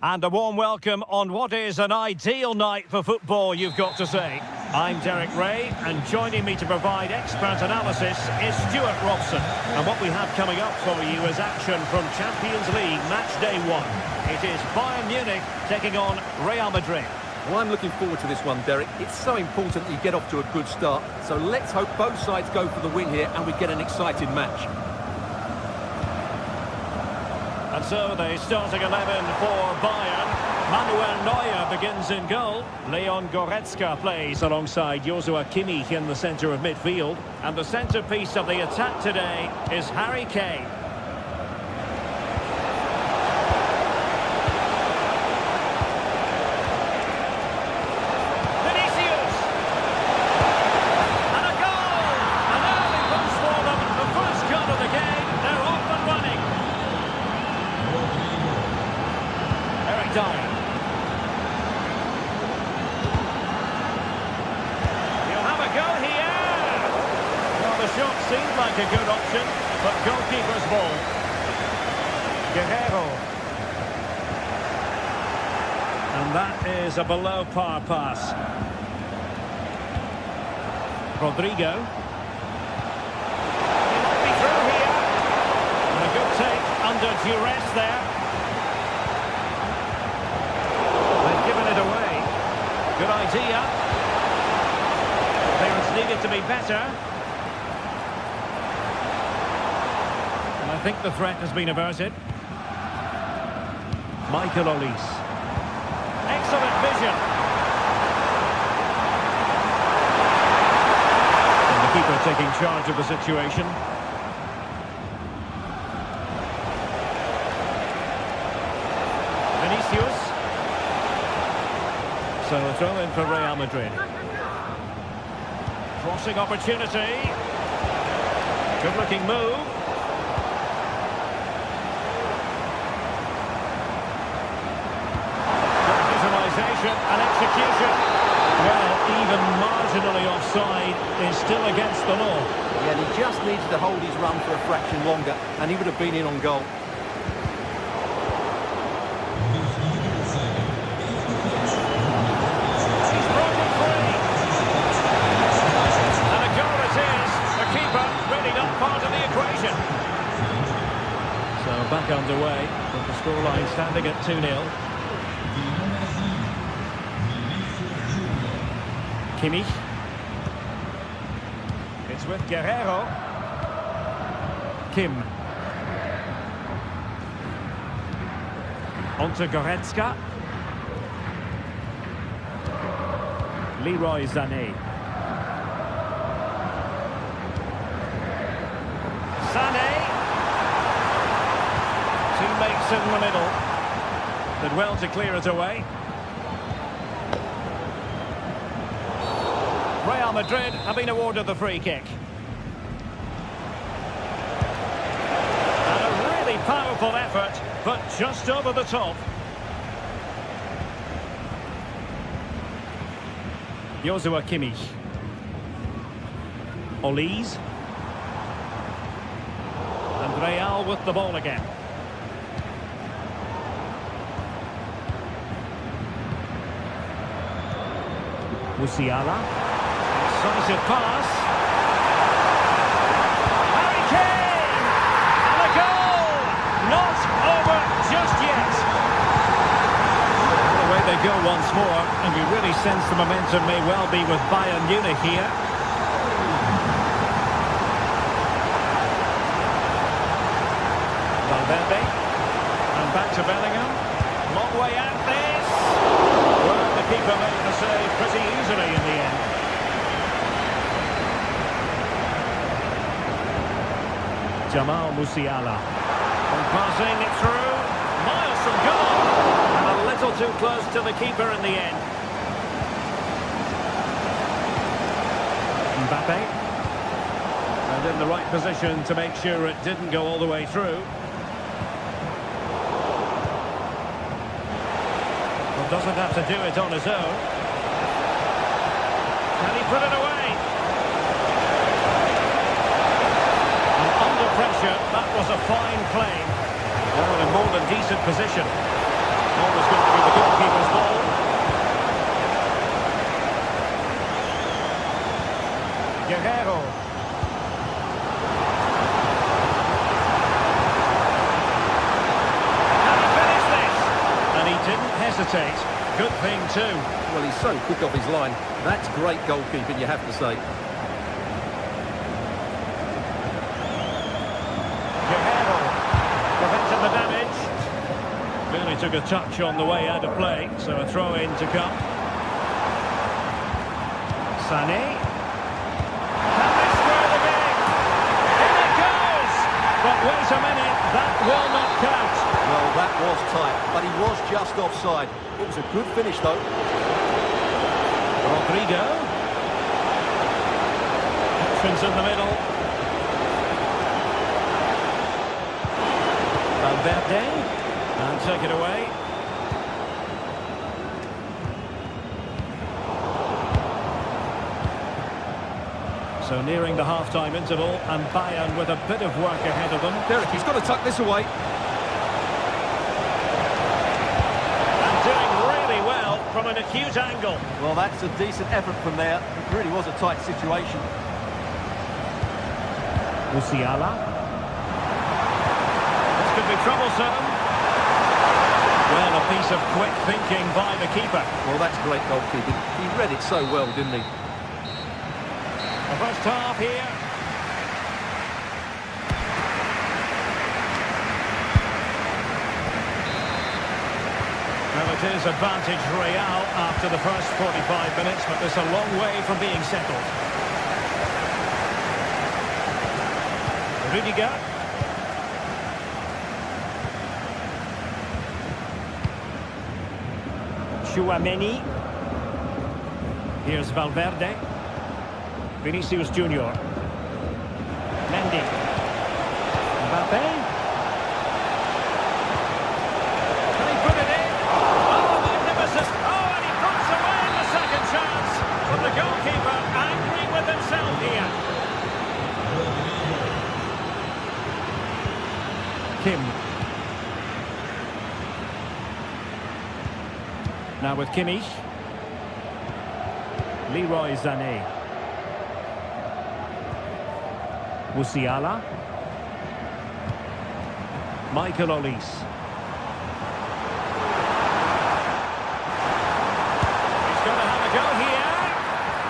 And a warm welcome on what is an ideal night for football, you've got to say. I'm Derek Ray, and joining me to provide expert analysis is Stuart Robson. And what we have coming up for you is action from Champions League match day 1. It is Bayern Munich taking on Real Madrid. Well, I'm looking forward to this one, Derek. It's so important that you get off to a good start. So let's hope both sides go for the win here and we get an exciting match. And so the starting 11 for Bayern. Manuel Neuer begins in goal. Leon Goretzka plays alongside Joshua Kimmich in the centre of midfield. And the centrepiece of the attack today is Harry Kane. He'll have a go here. Well, the shot seemed like a good option, but goalkeeper's ball. Guerrero. And that is a below par pass. Rodrigo. He might be through here. And a good take under duress there. They've given it away. Good idea. Clearance needed to be better. And I think the threat has been averted. Michael Olise. Excellent vision. And the keeper taking charge of the situation. Vinicius. So a throw in for Real Madrid. Crossing opportunity. Good looking move. Good visualization and execution. Well, even marginally offside is still against the law. Yeah, and he just needed to hold his run for a fraction longer, and he would have been in on goal. Back underway, with the scoreline standing at 2-0. Kimmich. It's with Guerrero. Kim. Onto Goretzka. Leroy Sané. Sané. Teammates in the middle. Did well to clear it away. Real Madrid have been awarded the free kick. And a really powerful effort, but just over the top. Joshua Kimmich. Olise. And Real with the ball again. Musiala. Decisive pass. Harry Kane! And a goal! Not over just yet. Away they go once more, and you really sense the momentum may well be with Bayern Munich here. Valverde. And back to Bellingham. Long way out this. Well, the keeper made the save pretty easily in the end. Jamal Musiala. And passing it through. Miles from goal. And a little too close to the keeper in the end. Mbappe. And in the right position to make sure it didn't go all the way through. Doesn't have to do it on his own. Can he put it away? And under pressure, that was a fine claim. Well, in more than decent position. Always going to be the goalkeeper's ball. Guerrero. Hesitate. Good thing too. Well, he's so quick off his line. That's great goalkeeping, you have to say. Guerrero prevented the damage. Really took a touch on the way out of play, so a throw in to come. Sané. Can they square the game? In it goes! But wait a minute, that will not count. Well, that was tight, but he was just offside. It was a good finish, though. Rodrigo. Options in the middle. Valverde. And take it away. So nearing the half-time interval, and Bayern with a bit of work ahead of them. Derek, he's got to tuck this away. And doing really well from an acute angle. Well, that's a decent effort from there. It really was a tight situation. Musiala. This could be troublesome. Well, a piece of quick thinking by the keeper. Well, that's great goalkeeping. He read it so well, didn't he? The first half here. Well, it is advantage Real after the first 45 minutes, but there's a long way from being settled. Rudiger. Chouameni. Here's Valverde. Vinicius Junior. Mendy. Mbappe. Can he put it in? Oh, magnificent! Oh, and he puts away the second chance. But the goalkeeper angry with himself here. Kim. Now with Kimmich. Leroy Sané. Musiala. Michael Olise. He's going to have a go here.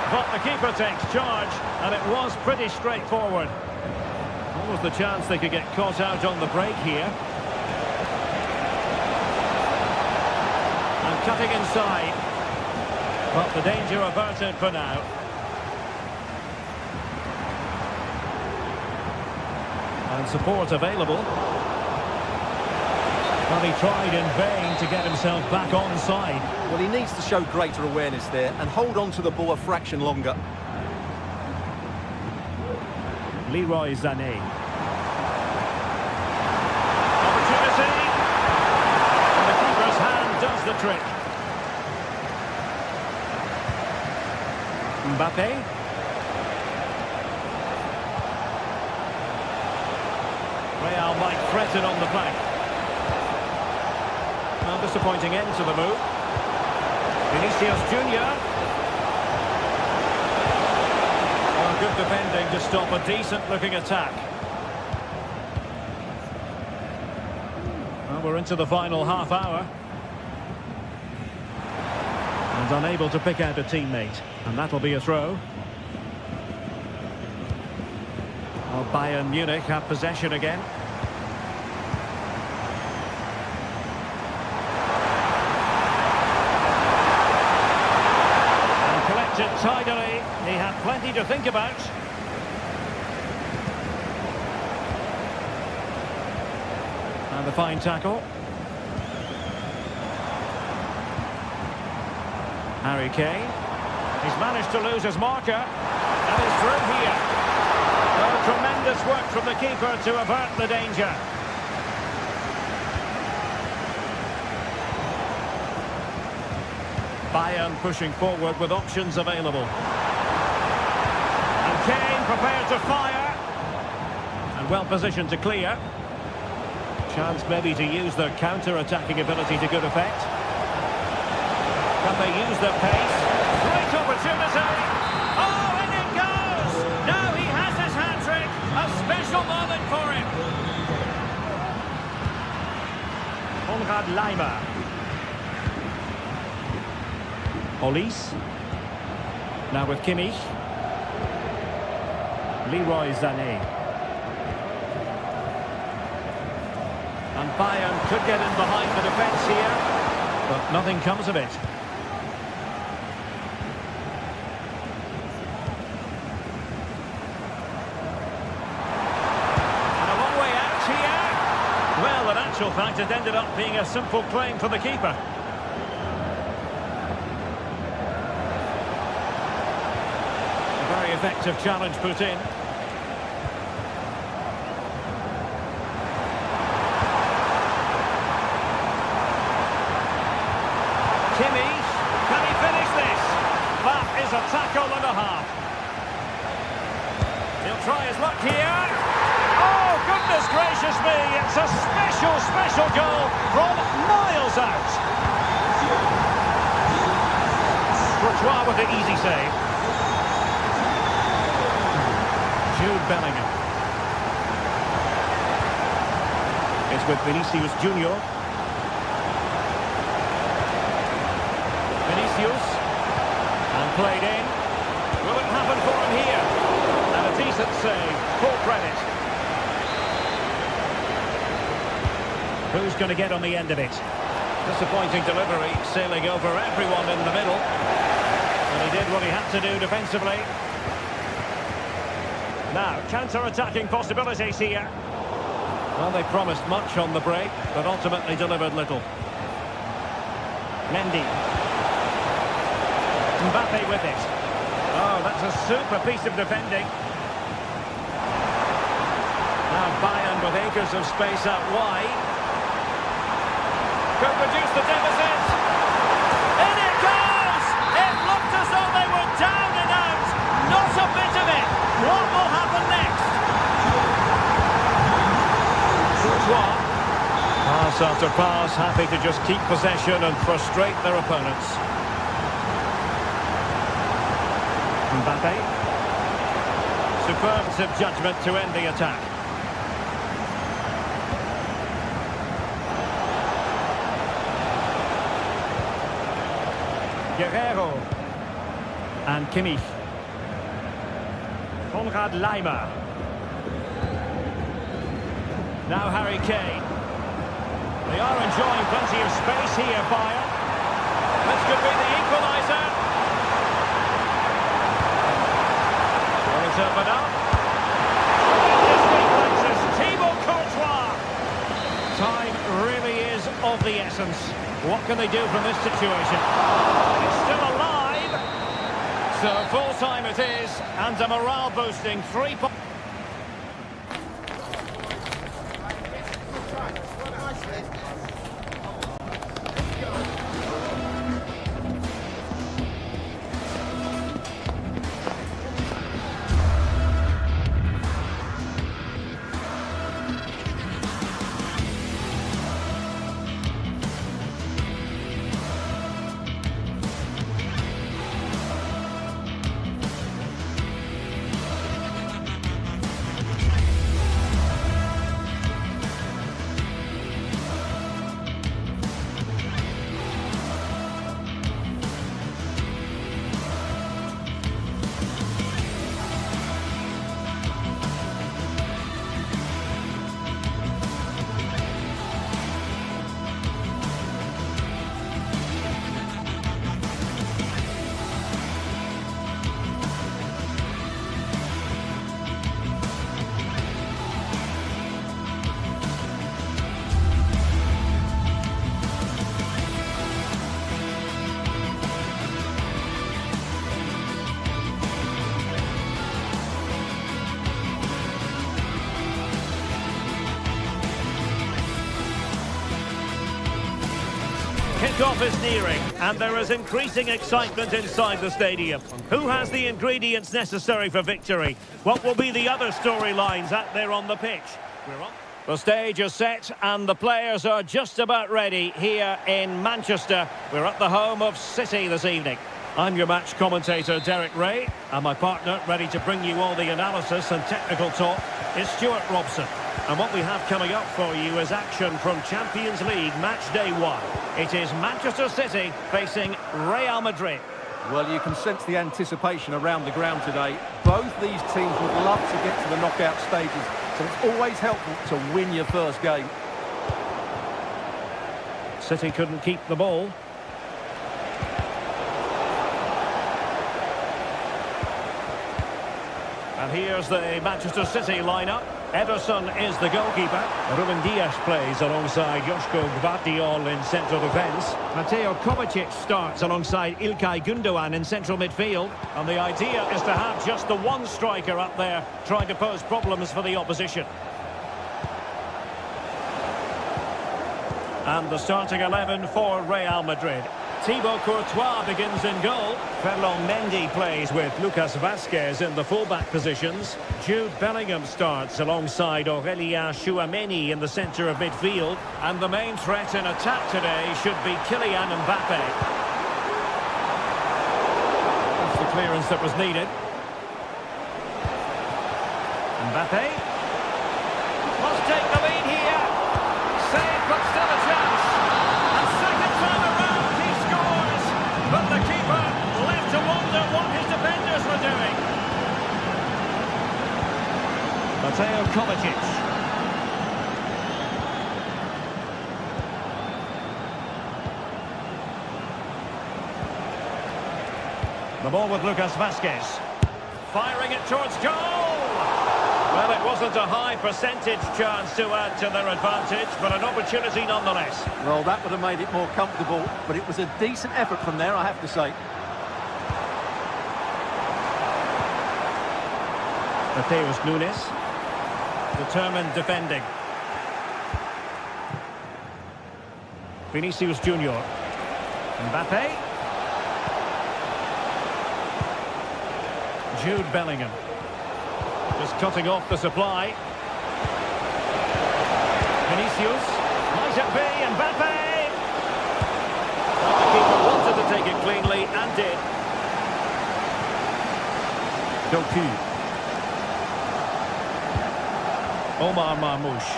But the keeper takes charge, and it was pretty straightforward. What was the chance they could get caught out on the break here? And cutting inside. But the danger averted for now. And support available. Well, he tried in vain to get himself back onside. Well, he needs to show greater awareness there and hold on to the ball a fraction longer. Leroy Sané. Opportunity. And the keeper's hand does the trick. Mbappe. Real might threaten on the flank. Well, disappointing end to the move. Vinicius Junior. Well, good defending to stop a decent-looking attack. Well, we're into the final half hour. And unable to pick out a teammate. And that'll be a throw. Well, Bayern Munich have possession again. And collected tidily. He had plenty to think about. And the fine tackle. Harry Kane. He's managed to lose his marker. And he's through here. Oh, tremendous work from the keeper to avert the danger. Bayern pushing forward with options available. And Kane prepared to fire. And well positioned to clear. Chance maybe to use their counter-attacking ability to good effect. Can they use their pace? Great opportunity! Oh, and it goes! Now he has his hat-trick! A special moment for him! Konrad Laimer. Olise. Now with Kimmich. Leroy Sané. And Bayern could get in behind the defence here, but nothing comes of it. Well, in actual fact, it ended up being a simple claim for the keeper. A very effective challenge put in. Kimmich, can he finish this? That is a tackle and a half. his luck here. Oh, goodness gracious me. It's a special, special goal from miles out. Courtois with the easy save. Jude Bellingham. It's with Vinicius Junior. Vinicius. And played in. Will it happen for him here? And a decent save. Full credit. Who's going to get on the end of it? Disappointing delivery, sailing over everyone in the middle. And he did what he had to do defensively. Now, counter-attacking possibilities here. Well, they promised much on the break, but ultimately delivered little. Mendy. Mbappe with it. Oh, that's a super piece of defending. Now Bayern with acres of space out wide. Could reduce the deficit. In it goes! It looked as though they were down and out. Not a bit of it. What will happen next? Courtois. Pass after pass, happy to just keep possession and frustrate their opponents. Mbappe. Superb judgment to end the attack. Guerrero. And Kimmich. Konrad Laimer. Now Harry Kane. They are enjoying plenty of space here, Bayern. This could be the equaliser. Will it open up? Reflexes, Thibaut Courtois. Time really is of the essence. What can they do from this situation? It's still alive. So full time it is, and a morale boosting 3 points. Kickoff is nearing, and there is increasing excitement inside the stadium. Who has the ingredients necessary for victory? What will be the other storylines out there on the pitch? The stage is set, and the players are just about ready here in Manchester. We're at the home of City this evening. I'm your match commentator, Derek Ray, and my partner, ready to bring you all the analysis and technical talk, is Stuart Robson. And what we have coming up for you is action from Champions League Match Day 1. It is Manchester City facing Real Madrid. Well, you can sense the anticipation around the ground today. Both these teams would love to get to the knockout stages, so it's always helpful to win your first game. City couldn't keep the ball. And here's the Manchester City lineup. Ederson is the goalkeeper. Ruben Dias plays alongside Joško Gvardiol in central defence. Mateo Kovacic starts alongside Ilkay Gundogan in central midfield. And the idea is to have just the one striker up there trying to pose problems for the opposition. And the starting 11 for Real Madrid. Thibaut Courtois begins in goal. Ferland Mendy plays with Lucas Vazquez in the fullback positions. Jude Bellingham starts alongside Aurélien Tchouameni in the centre of midfield. And the main threat in attack today should be Kylian Mbappe. That's the clearance that was needed. Mbappe must take the lead here. Save, but still a chance. And second time around, he scores. But the keeper left to wonder what his defenders were doing. Mateo Kovacic. The ball with Lucas Vazquez. Firing it towards goal. Well, it wasn't a high percentage chance to add to their advantage, but an opportunity nonetheless. Well, that would have made it more comfortable, but it was a decent effort from there, I have to say. Mateus Nunes. Determined defending. Vinicius Junior. Mbappe. Jude Bellingham. Just cutting off the supply. Vinicius. Might it be Mbappe? Well, the keeper wanted to take it cleanly and did. Doku. Omar Marmoush.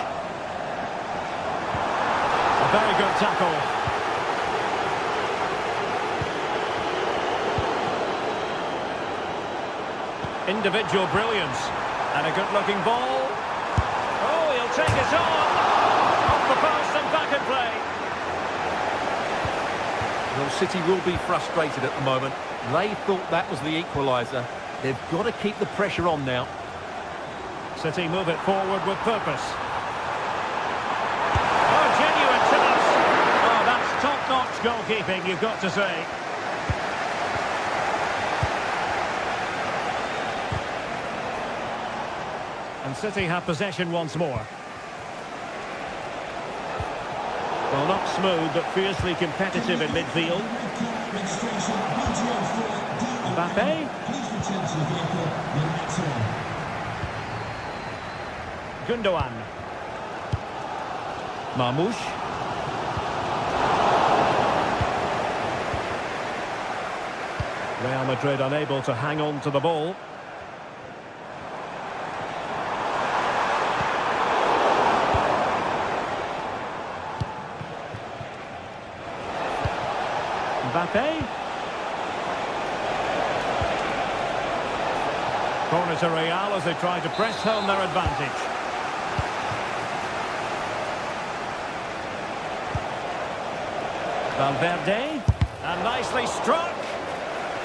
A very good tackle. Individual brilliance. And a good-looking ball. Oh, he'll take it on. Off the post and back in play. Well, City will be frustrated at the moment. They thought that was the equaliser. They've got to keep the pressure on now. City move it forward with purpose. Oh, genuine chance. Oh, that's top-notch goalkeeping, you've got to say. And City have possession once more. Well, not smooth, but fiercely competitive in midfield. Mbappe. Gundogan. Marmoush. Real Madrid unable to hang on to the ball. Mbappe. Corner to Real as they try to press home their advantage. Valverde. And nicely struck.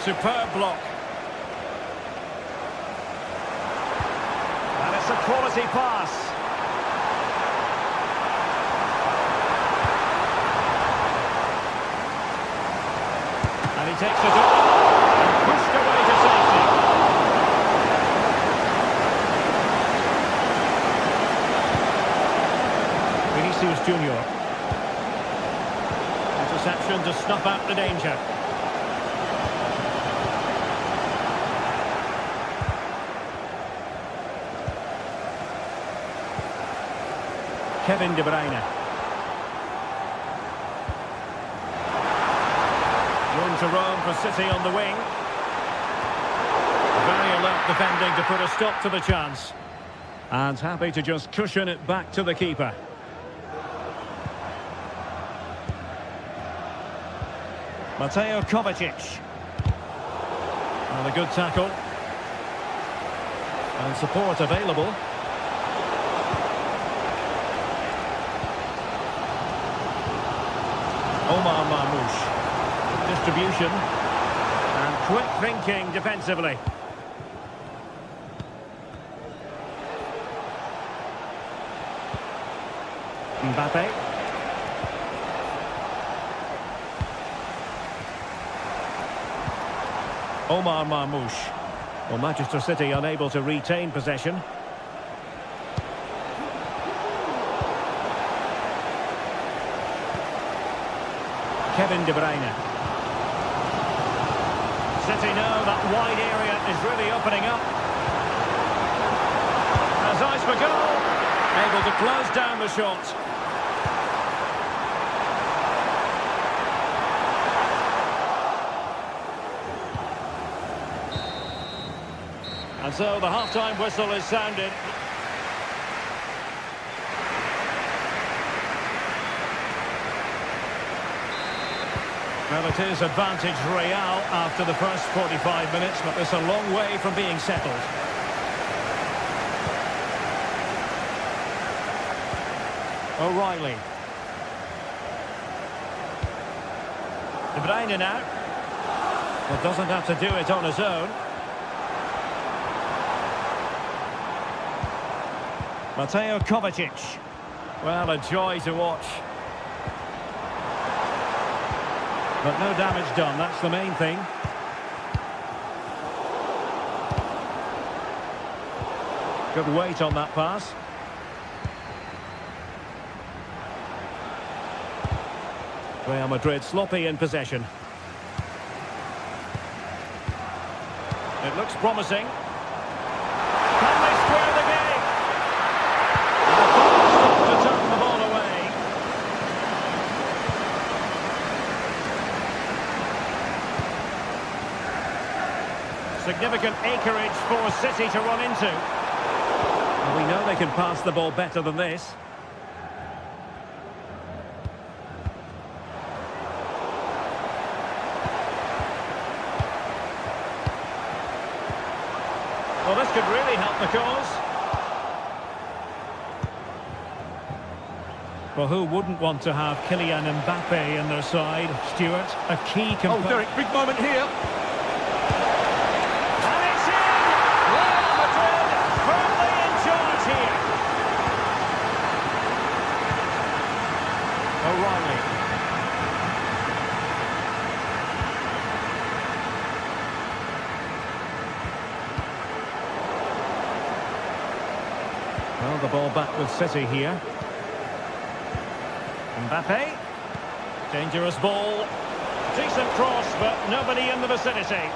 Superb block. And it's a quality pass. And he takes it on and pushed away to safety. Vinicius Junior. Interception to snuff out the danger. Kevin De Bruyne. Room to roam for City on the wing. Very alert defending to put a stop to the chance. And happy to just cushion it back to the keeper. Mateo Kovacic. And a good tackle. And support available. Omar Marmoush. Distribution. And quick thinking defensively. Mbappe. Omar Marmoush. Well, Manchester City unable to retain possession. Kevin De Bruyne. City know that wide area is really opening up. Has eyes for goal. Able to close down the shot. And so the half-time whistle is sounded. Well, it is advantage Real after the first 45 minutes, but it's a long way from being settled. O'Reilly. De Bruyne now. But doesn't have to do it on his own. Mateo Kovacic. Well, a joy to watch. But no damage done, that's the main thing. Good weight on that pass. Real Madrid sloppy in possession. It looks promising. Can they square the game? And the to turn the ball away. Significant acreage for City to run into. Well, we know they can pass the ball better than this. Well, this could really help the cause. Well, who wouldn't want to have Kylian Mbappe in their side? Stuart, a key component. Oh, Derek, big moment here. And it's in! Real Madrid firmly in charge here. O'Reilly. Well, the ball back with City here. Mbappe. Dangerous ball. Decent cross, but nobody in the vicinity.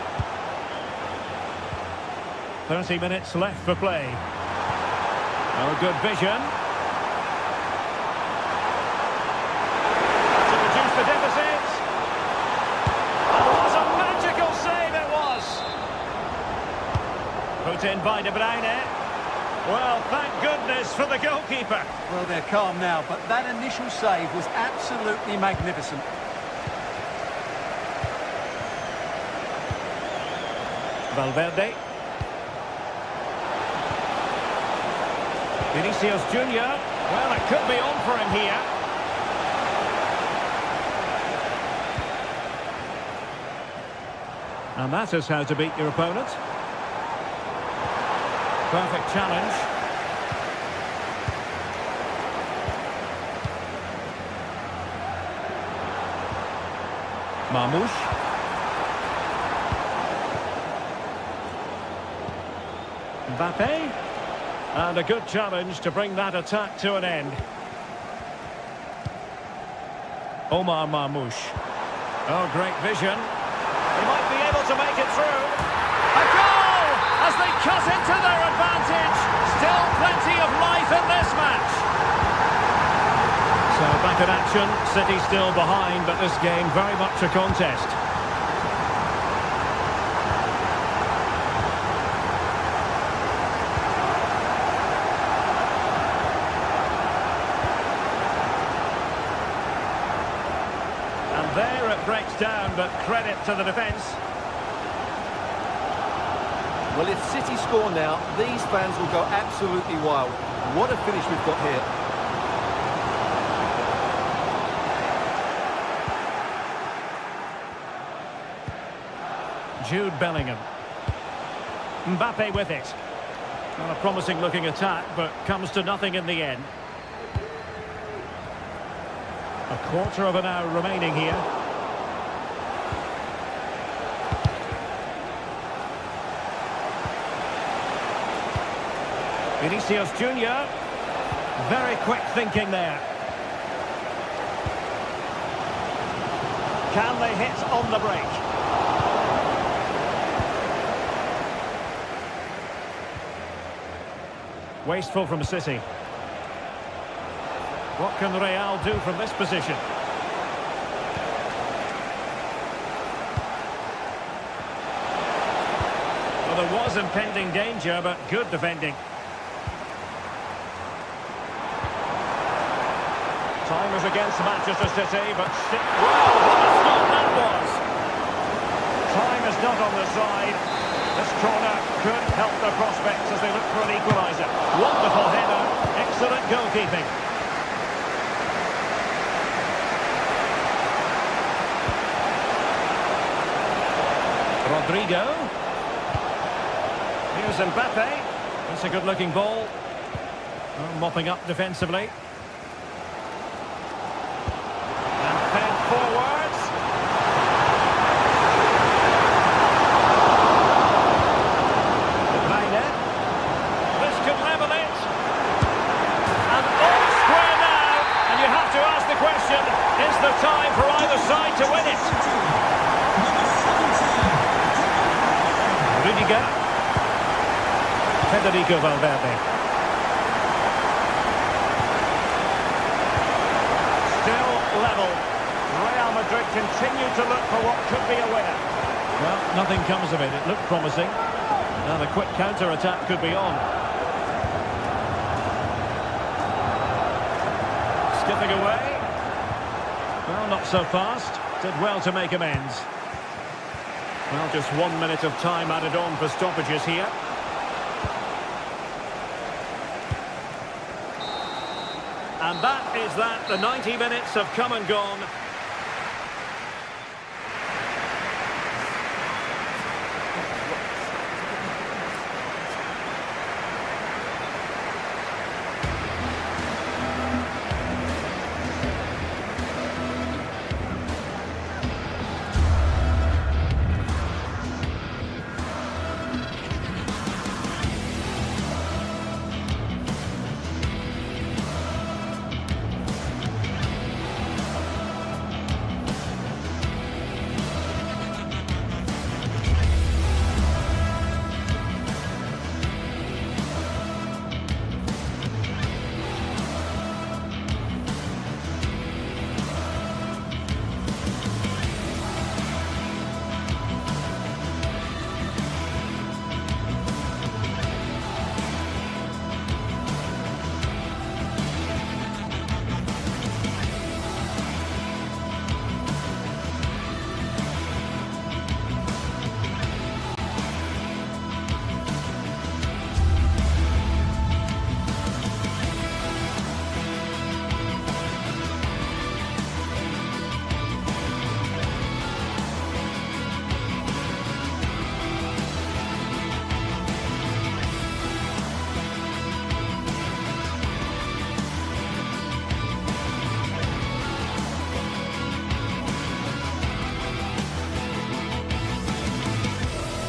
30 minutes left for play. Oh, good vision. To reduce the deficit. Oh, what a magical save it was. Put in by De Bruyne. Well, thank goodness for the goalkeeper. Well, they're calm now, but that initial save was absolutely magnificent. Valverde. Vinicius Junior. Well, it could be on for him here. And that is how to beat your opponent. Perfect challenge. Marmoush. Mbappe. And a good challenge to bring that attack to an end. Omar Marmoush. Oh, great vision. He might be able to make it through. A goal! As they cut into their advantage. Still plenty of life in this match. So back in action. City still behind, but this game very much a contest. And there it breaks down, but credit to the defence. Well, if City score now, these fans will go absolutely wild. What a finish we've got here. Jude Bellingham. Mbappe with it. Not a promising looking attack, but comes to nothing in the end. A quarter of an hour remaining here. Vinicius Junior. Very quick thinking there. Can they hit on the break? Wasteful from City. What can Real do from this position? Well, there was impending danger, but good defending. Time is against Manchester City, but wow, what a stop that was! Time is not on the side. This corner could help their prospects as they look for an equaliser. Wonderful header, excellent goalkeeping. Rodrigo. Here's Mbappe. That's a good-looking ball. Oh, mopping up defensively. And fed forwards. This could level it. And all square now. And you have to ask the question, is the time for either side to win it? Rudiger. Federico Valverde. Still level. Real Madrid continue to look for what could be a winner. Well, nothing comes of it. It looked promising. Now the quick counter-attack could be on. Skipping away. Well, not so fast. Did well to make amends. Well, just 1 minute of time added on for stoppages here. And that is that. The 90 minutes have come and gone.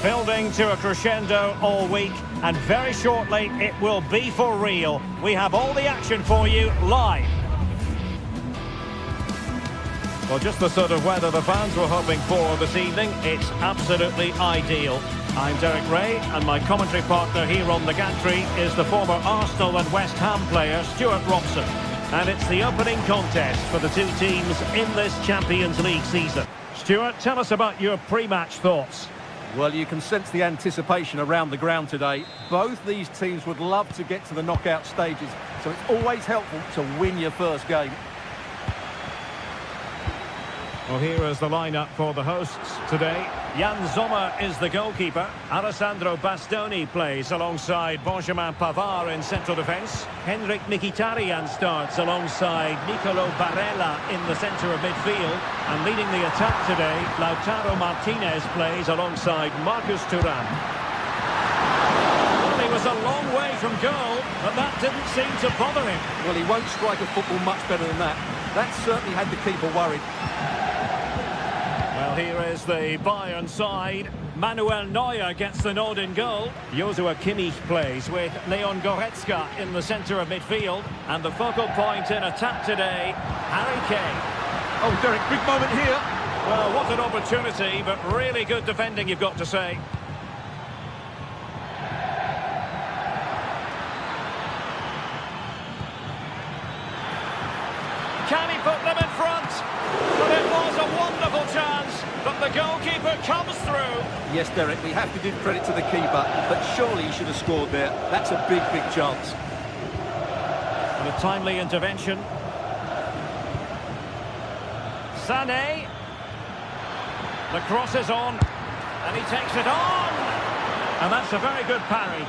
Building to a crescendo all week, and very shortly it will be for real. We have all the action for you live. Well, just the sort of weather the fans were hoping for this evening. It's absolutely ideal. I'm Derek Ray, and my commentary partner here on the gantry is the former Arsenal and West Ham player Stuart Robson. And it's the opening contest for the two teams in this Champions League season. Stuart, tell us about your pre-match thoughts. Well, you can sense the anticipation around the ground today. Both these teams would love to get to the knockout stages, so it's always helpful to win your first game. Well, here is the lineup for the hosts today. Jan Sommer is the goalkeeper. Alessandro Bastoni plays alongside Benjamin Pavard in central defence. Henrik Mkhitaryan starts alongside Nicolo Barella in the centre of midfield. And leading the attack today, Lautaro Martinez plays alongside Marcus Thuram. Well, he was a long way from goal, but that didn't seem to bother him. Well, he won't strike a football much better than that. That certainly had the keeper worried. Well, here is the Bayern side. Manuel Neuer gets the nod in goal. Joshua Kimmich plays with Leon Goretzka in the centre of midfield. And the focal point in attack today, Harry Kane. Oh, Derek, big moment here. Well, what an opportunity, but really good defending, you've got to say. can he put them in front? But it was a wonderful chance, but the goalkeeper comes through. Yes, Derek, we have to give credit to the keeper, but surely he should have scored there. That's a big, big chance. And a timely intervention. Sané. The cross is on, and he takes it on. And that's a very good parry.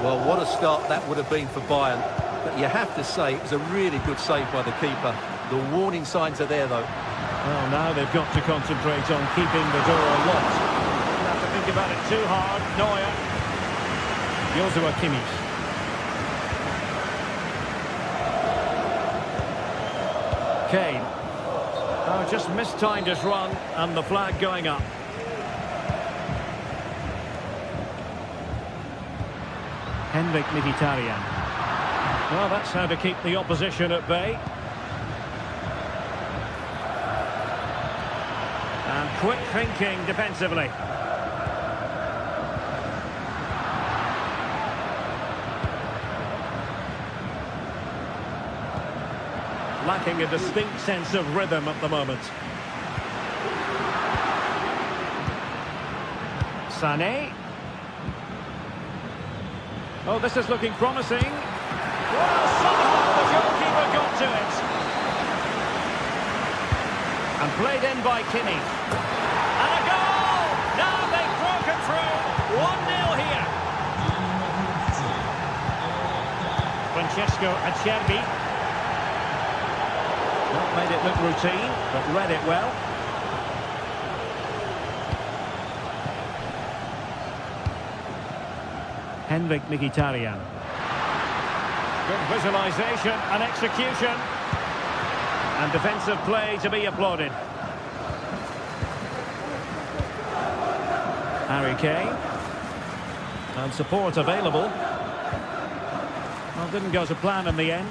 Well, what a start that would have been for Bayern. But you have to say it was a really good save by the keeper. The warning signs are there, though. Well, now they've got to concentrate on keeping the door locked. Don't have to think about it too hard. Neuer. Joshua Kimmich. Kane. Oh, just mistimed his run, and the flag going up. Henrik Mkhitaryan. Well, that's how to keep the opposition at bay. And quick thinking defensively. Lacking a distinct sense of rhythm at the moment. Sané. Oh, this is looking promising. Well, somehow the goalkeeper got to it. And played in by Kimmich. And a goal! Now they've broken through. 1-0 here. Francesco Acerbi. Not made it look routine, but read it well. Henrik Mkhitaryan. Good visualisation and execution. And defensive play to be applauded. Harry Kane. And support available. Well, didn't go to plan in the end.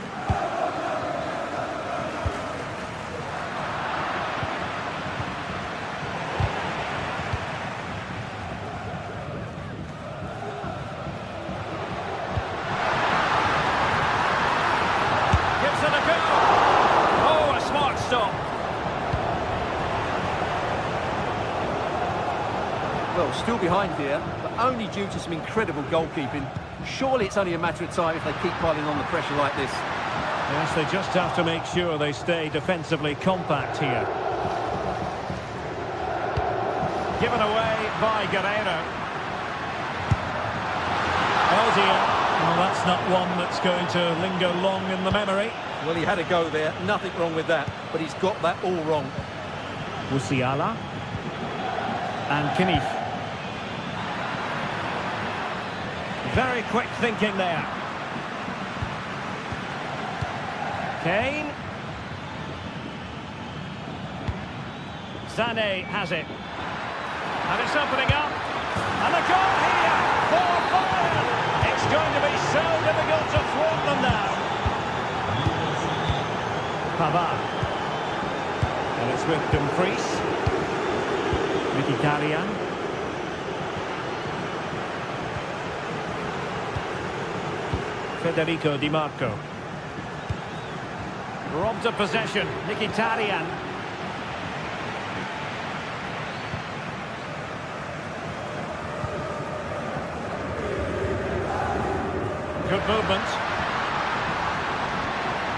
Well, still behind here, but only due to some incredible goalkeeping. Surely it's only a matter of time if they keep piling on the pressure like this. Yes, they just have to make sure they stay defensively compact here. Given away by Guerreiro. Oh dear. Well, that's not one that's going to linger long in the memory. Well, he had a go there, nothing wrong with that, but he's got that all wrong. Musiala. And Kimmich. Very quick thinking there. Kane. Sané has it. And it's opening up. And a goal here for Bayern. It's going to be so difficult to thwart them now. Pavard. And it's with Dumfries. Mkhitaryan. Federico Di Marco. Robbed of possession. Mkhitaryan. Good movement.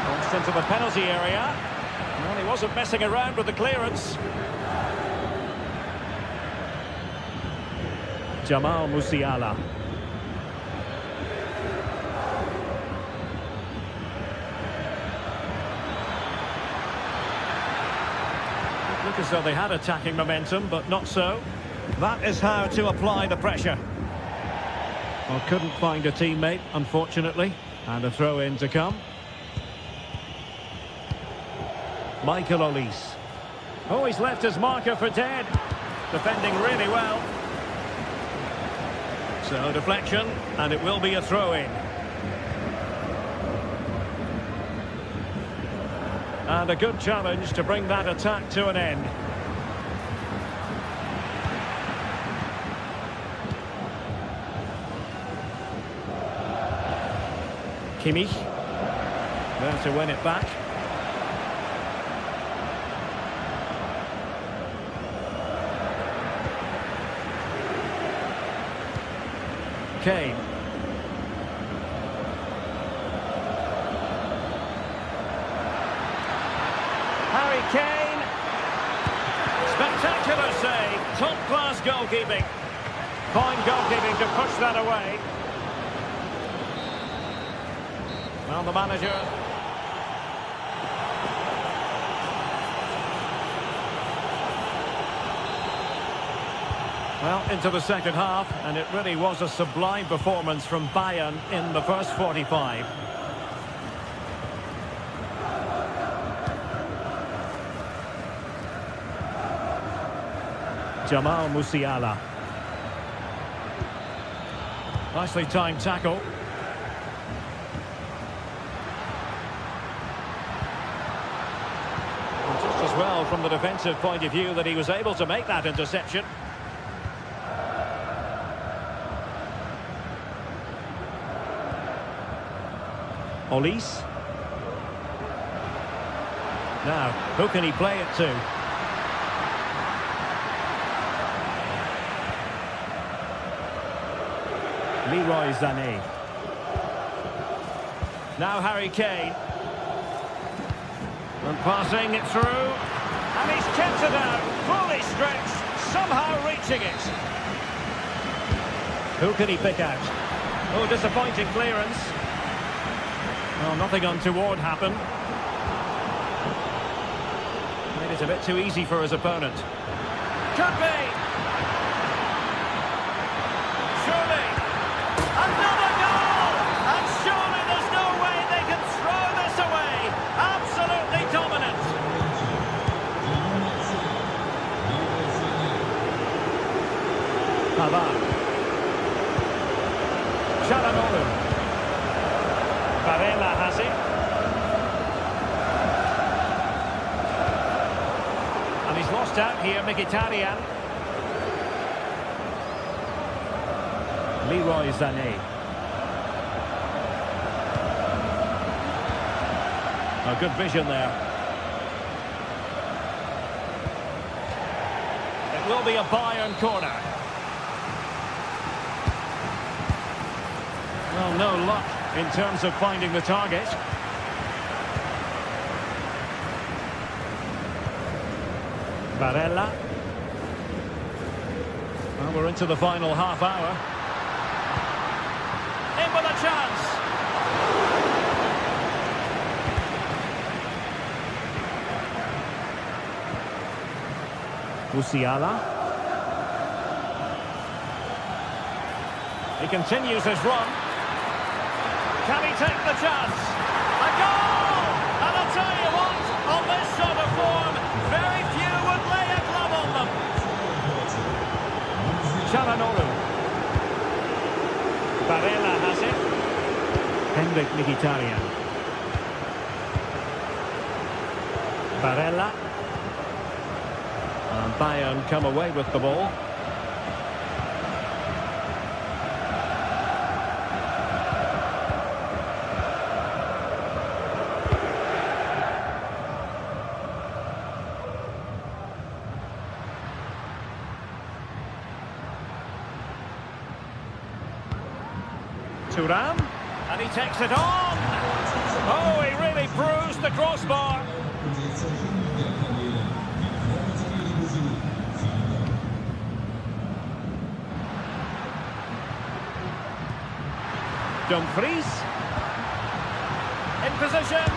Launched into the penalty area. Well, he wasn't messing around with the clearance. Jamal Musiala. Look as though they had attacking momentum, but not so. That is how to apply the pressure. Well, couldn't find a teammate, unfortunately. And a throw-in to come. Michael Olise. Oh, he's left his marker for dead. Defending really well. So, deflection, and it will be a throw-in. And a good challenge to bring that attack to an end. Kimmich. There to win it back. Kane. Harry Kane. Spectacular save. Top-class goalkeeping. Fine goalkeeping to push that away. Well, the manager... Well, into the second half, and it really was a sublime performance from Bayern in the first 45. Jamal Musiala. Nicely timed tackle. And just as well from the defensive point of view that he was able to make that interception. Olise. Now, who can he play it to? Leroy Sané. Now Harry Kane. And passing it through. And he's kept it out. Fully stretched. Somehow reaching it. Who can he pick out? Oh, disappointing clearance. Well, nothing untoward happened. Made it a bit too easy for his opponent. Could be! Surely! Another goal! And surely there's no way they can throw this away! Absolutely dominant! Pavard. Çalhanoğlu. Barella has it. And he's lost out here, Mkhitaryan. Leroy Sané. A good vision there. It will be a Bayern corner. Well, no luck in terms of finding the target. Barella. Well, we're into the final half hour. In with a chance. Musiala. He continues his run. Can he take the chance? A goal! And I'll tell you what, on this sort of form, very few would lay a glove on them. Çalhanoğlu. Barella has it. Henrik Mkhitaryan. Barella. And Bayern come away with the ball. Thuram, and he takes it on. Oh, he really bruised the crossbar. Dumfries. In position.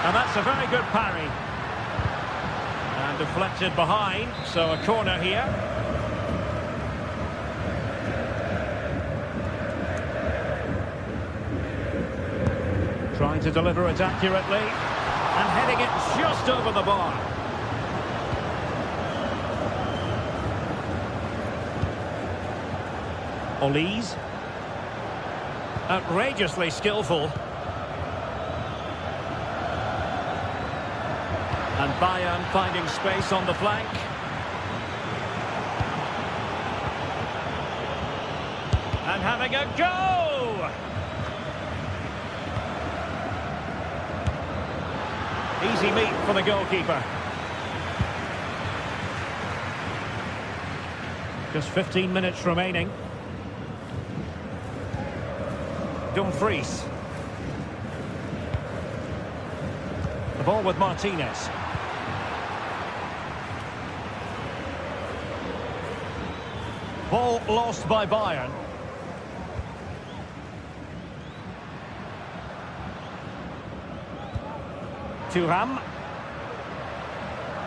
And that's a very good parry. And deflected behind, so a corner here. Trying to deliver it accurately and heading it just over the bar. Olise. Outrageously skillful. And Bayern finding space on the flank. And having a go! Easy meat for the goalkeeper. Just 15 minutes remaining. Dumfries. The ball with Martinez. Ball lost by Bayern. Thuram.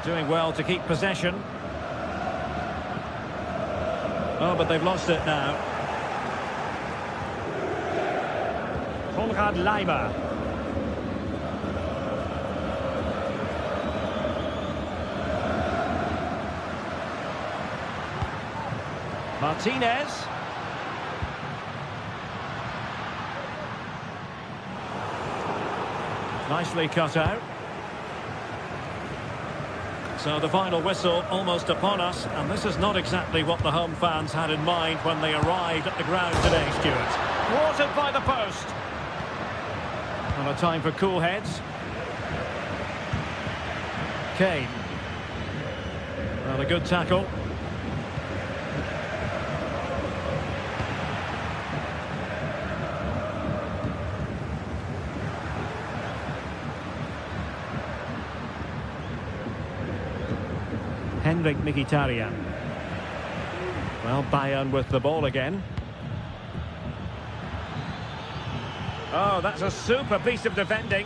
Doing well to keep possession. Oh, but they've lost it now. Konrad Leimer. Martinez. Nicely cut out. So the final whistle almost upon us, and this is not exactly what the home fans had in mind when they arrived at the ground today, Stuart. Thwarted by the post. And a time for cool heads. Kane. Well, a good tackle. Henrik Mkhitaryan. Well, Bayern with the ball again. Oh, that's a super piece of defending.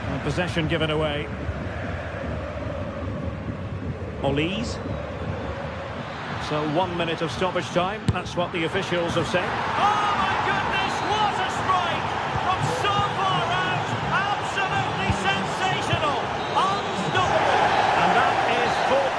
And possession given away. Olise. So 1 minute of stoppage time. That's what the officials have said. Oh my goodness, what a strike! From so far out, absolutely sensational! Unstoppable! And that is full.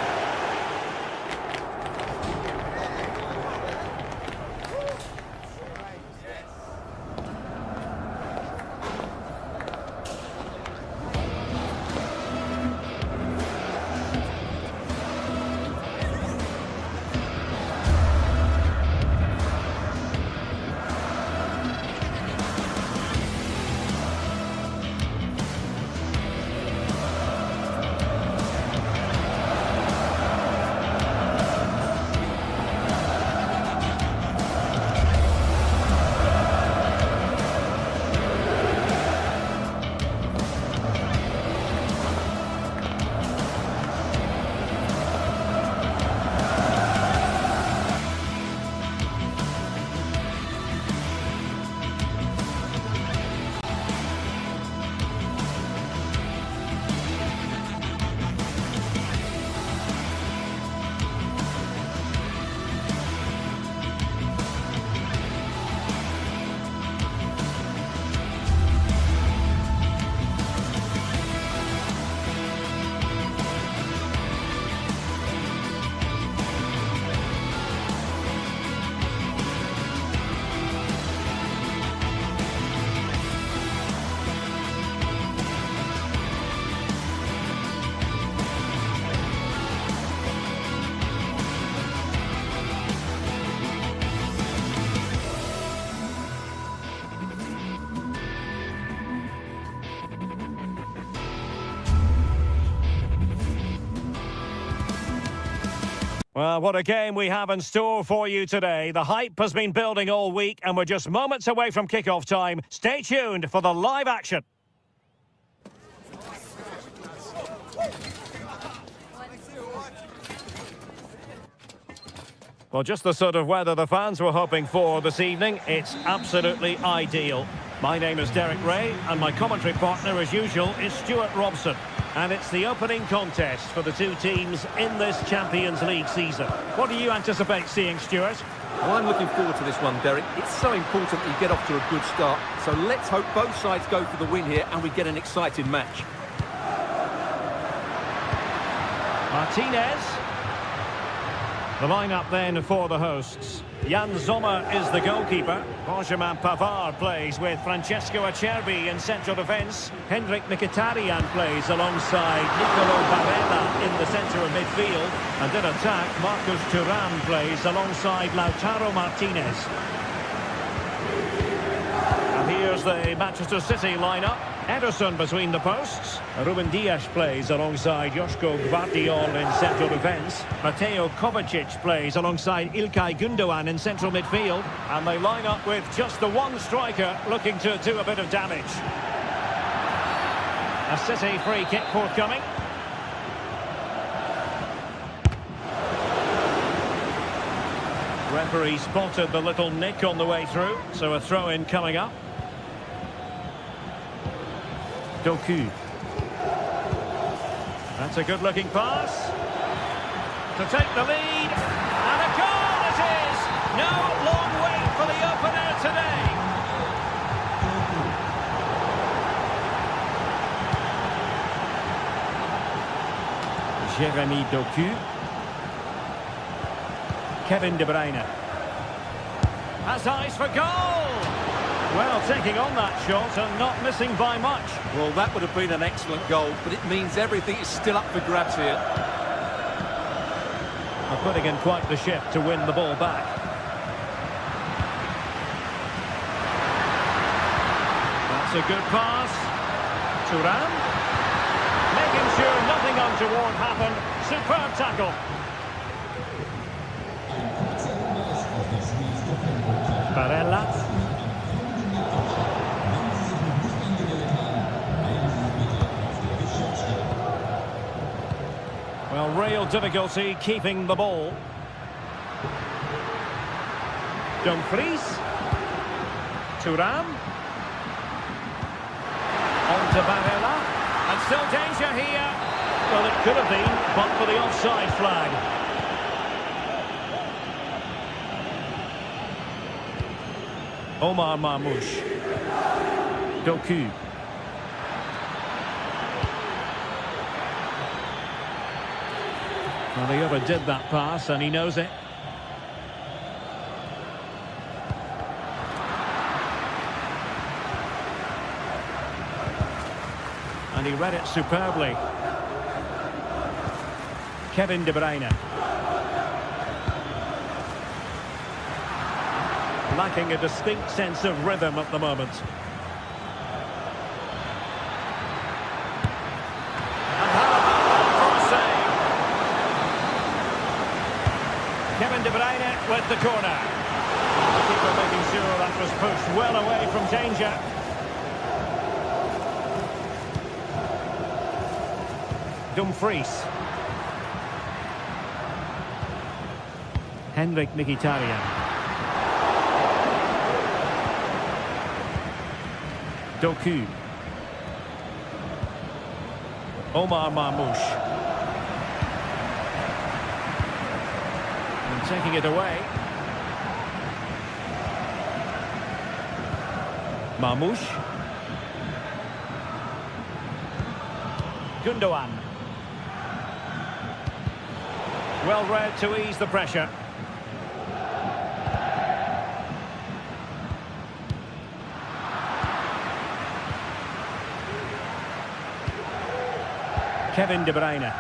Well, what a game we have in store for you today. The hype has been building all week, and we're just moments away from kickoff time. Stay tuned for the live action. Well, just the sort of weather the fans were hoping for this evening. It's absolutely ideal. My name is Derek Ray, and my commentary partner, as usual, is Stuart Robson. And it's the opening contest for the two teams in this Champions League season. What do you anticipate seeing, Stuart? Well, I'm looking forward to this one, Derek. It's so important that you get off to a good start. So let's hope both sides go for the win here and we get an exciting match. Martinez. The lineup then for the hosts. Jan Sommer is the goalkeeper. Benjamin Pavard plays with Francesco Acerbi in central defence. Henrik Mkhitaryan plays alongside Nicolo Barella in the centre of midfield. And in attack, Marcus Thuram plays alongside Lautaro Martinez. And here's the Manchester City lineup. Ederson between the posts. Ruben Dias plays alongside Joško Gvardiol in central defence. Mateo Kovacic plays alongside İlkay Gündoğan in central midfield. And they line up with just the one striker looking to do a bit of damage. A City free kick forthcoming. Referee spotted the little nick on the way through, so a throw-in coming up. Doku. That's a good-looking pass. To take the lead. And a goal it is! No long wait for the opener today. Jeremy Doku. Kevin De Bruyne. Has eyes for goal! Well, taking on that shot and not missing by much. Well, that would have been an excellent goal, but it means everything is still up for grabs here. Putting in quite the shift to win the ball back. That's a good pass. Thuram. Making sure nothing untoward happened. Superb tackle. Barella. Well, real difficulty keeping the ball. Dumfries. Thuram. On to Barella. And still danger here. Well, it could have been, but for the offside flag. Omar Marmoush. Doku. Well, the other did that pass, and he knows it. And he read it superbly. Kevin De Bruyne. Lacking a distinct sense of rhythm at the moment. Kevin De Bruyne with the corner. The keeper making sure that was pushed well away from danger. Dumfries. Henrik Mkhitaryan. Doku. Omar Marmoush. Taking it away. Marmoush. Gündoğan. Well read to ease the pressure. Kevin De Bruyne.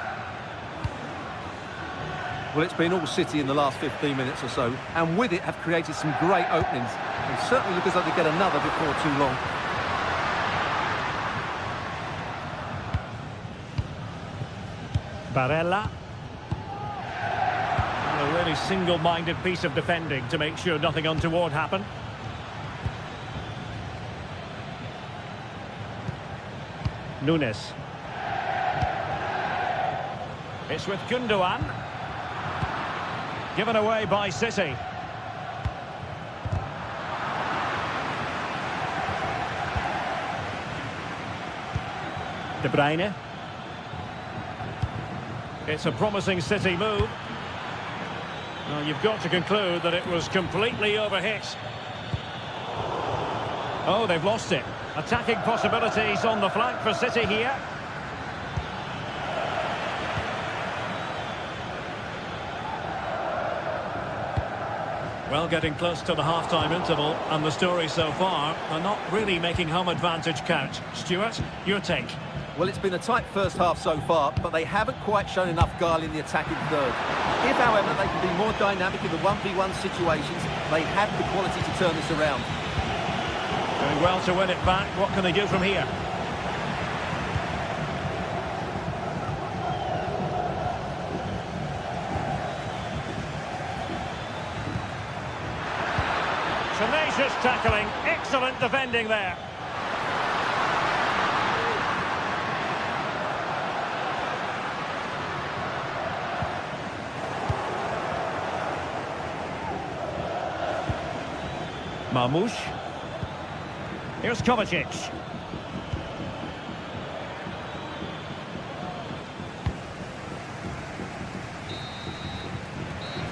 Well, it's been all City in the last 15 minutes or so, and with it have created some great openings. And certainly look as though they get another before too long. Barella. And a really single-minded piece of defending to make sure nothing untoward happened. Nunes. It's with Gündoğan. Given away by City. De Bruyne. It's a promising City move. Well, you've got to conclude that it was completely overhit. Oh, they've lost it. Attacking possibilities on the flank for City here. Well, getting close to the half-time interval, and the story so far, they're not really making home advantage count. Stuart, your take? Well, it's been a tight first half so far, but they haven't quite shown enough guile in the attacking third. If, however, they can be more dynamic in the 1v1 situations, they have the quality to turn this around. Doing well to win it back. What can they do from here? Tenacious tackling, excellent defending there. Marmoush. Here's Kovacic.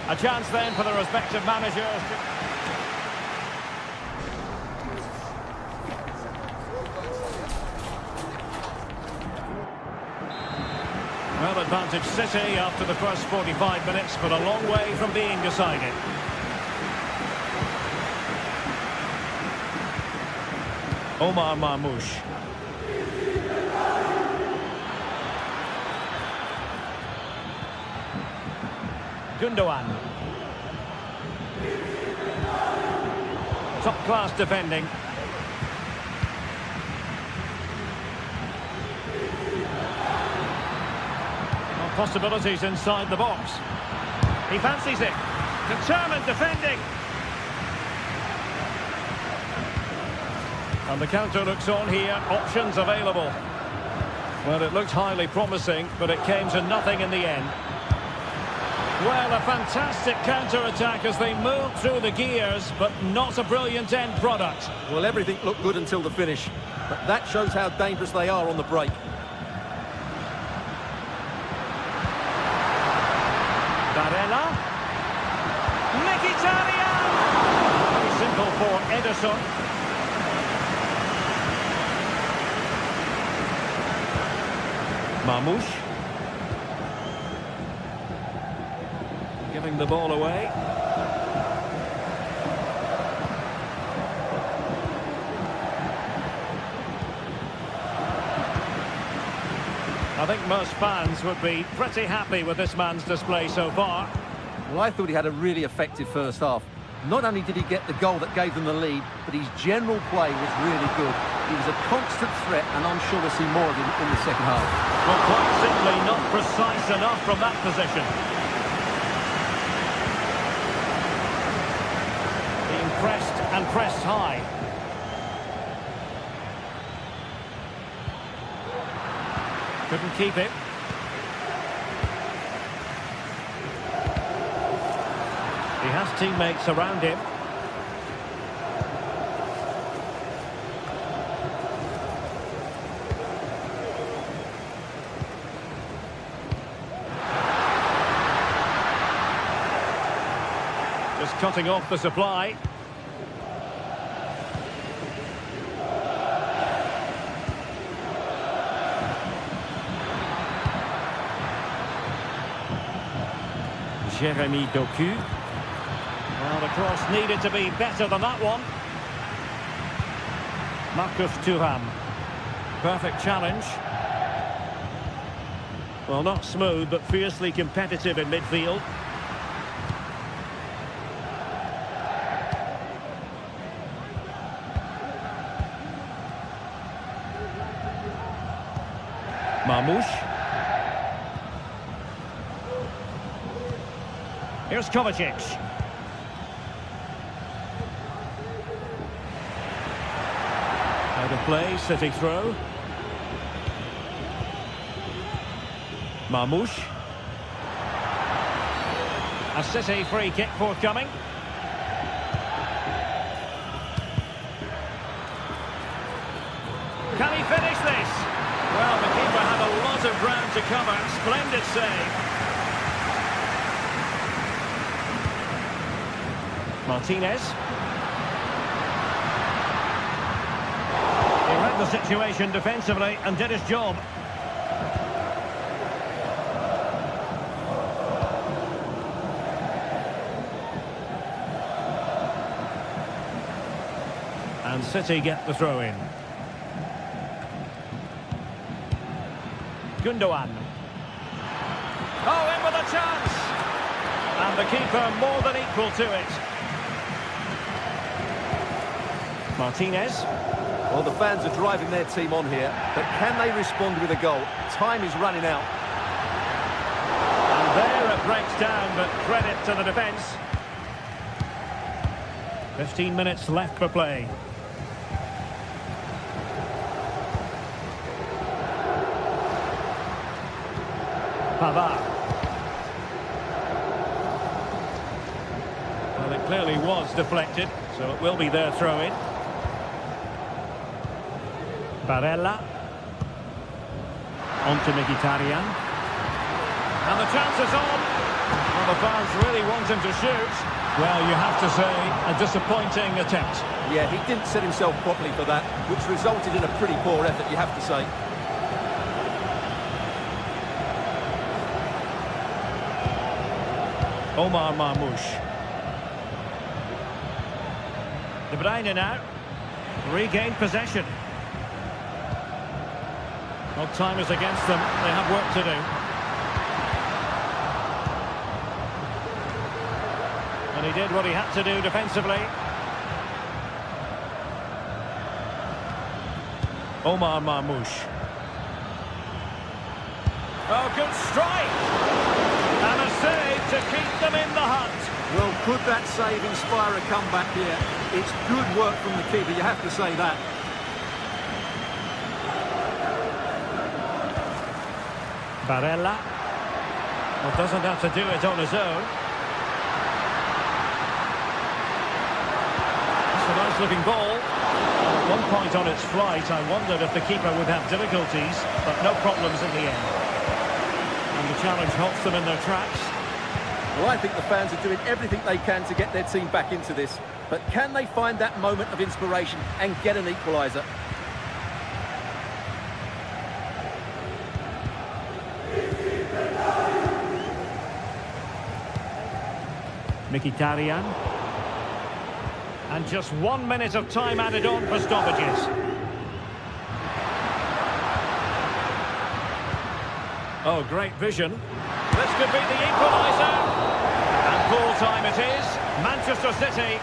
A chance then for the respective managers to... Well, advantage City after the first 45 minutes, but a long way from being decided. Omar Marmoush. Gundogan. Top-class defending. Possibilities inside the box. He fancies it. Determined defending. And the counter looks on here. Options available. Well, it looked highly promising, but it came to nothing in the end. Well, a fantastic counter-attack as they moved through the gears, but not a brilliant end product. Well, everything looked good until the finish. But that shows how dangerous they are on the break. Barella. Mkhitaryan! Very simple for Ederson. Marmoush. Giving the ball away. I think most fans would be pretty happy with this man's display so far. Well, I thought he had a really effective first half. Not only did he get the goal that gave them the lead, but his general play was really good. He was a constant threat, and I'm sure we'll see more of him in the second half. Well, quite simply not precise enough from that position. Being pressed and pressed high. Couldn't keep it. He has teammates around him. Just cutting off the supply. Jeremy Doku. Well, the cross needed to be better than that one. Marcus Thuram. Perfect challenge. Well, not smooth, but fiercely competitive in midfield. Marmoush. Here's Kovacic. Out of play, City throw. Marmoush. A City free kick forthcoming. Can he finish this? Well, the keeper had a lot of ground to cover. Splendid save. Martinez. He read the situation defensively and did his job. City get the throw in. Gundogan. Oh, in with a chance! And the keeper more than equal to it. Martinez. Well, the fans are driving their team on here, but can they respond with a goal? Time is running out. And there it breaks down, but credit to the defence. 15 minutes left for play. Pavard. Well, it clearly was deflected, so it will be their throw-in. Barella. On to Mkhitaryan. And the chance is on. Well, the fans really want him to shoot. Well, you have to say, a disappointing attempt. Yeah, he didn't set himself properly for that, which resulted in a pretty poor effort, you have to say. Omar Marmoush. De Bruyne now. Regained possession. Well, time is against them. They have work to do. And he did what he had to do defensively. Omar Marmoush. Oh, good strike! And a save to keep them in the hunt. Well, could that save inspire a comeback here? It's good work from the keeper, you have to say that. Barella. Well, doesn't have to do it on his own. It's a nice-looking ball. At one point on its flight, I wondered if the keeper would have difficulties, but no problems in the end. And the challenge halts them in their tracks. Well, I think the fans are doing everything they can to get their team back into this. But can they find that moment of inspiration and get an equaliser? Mkhitaryan. And just 1 minute of time added on for stoppages. Oh, great vision. This could be the equaliser. And full time it is. Manchester City.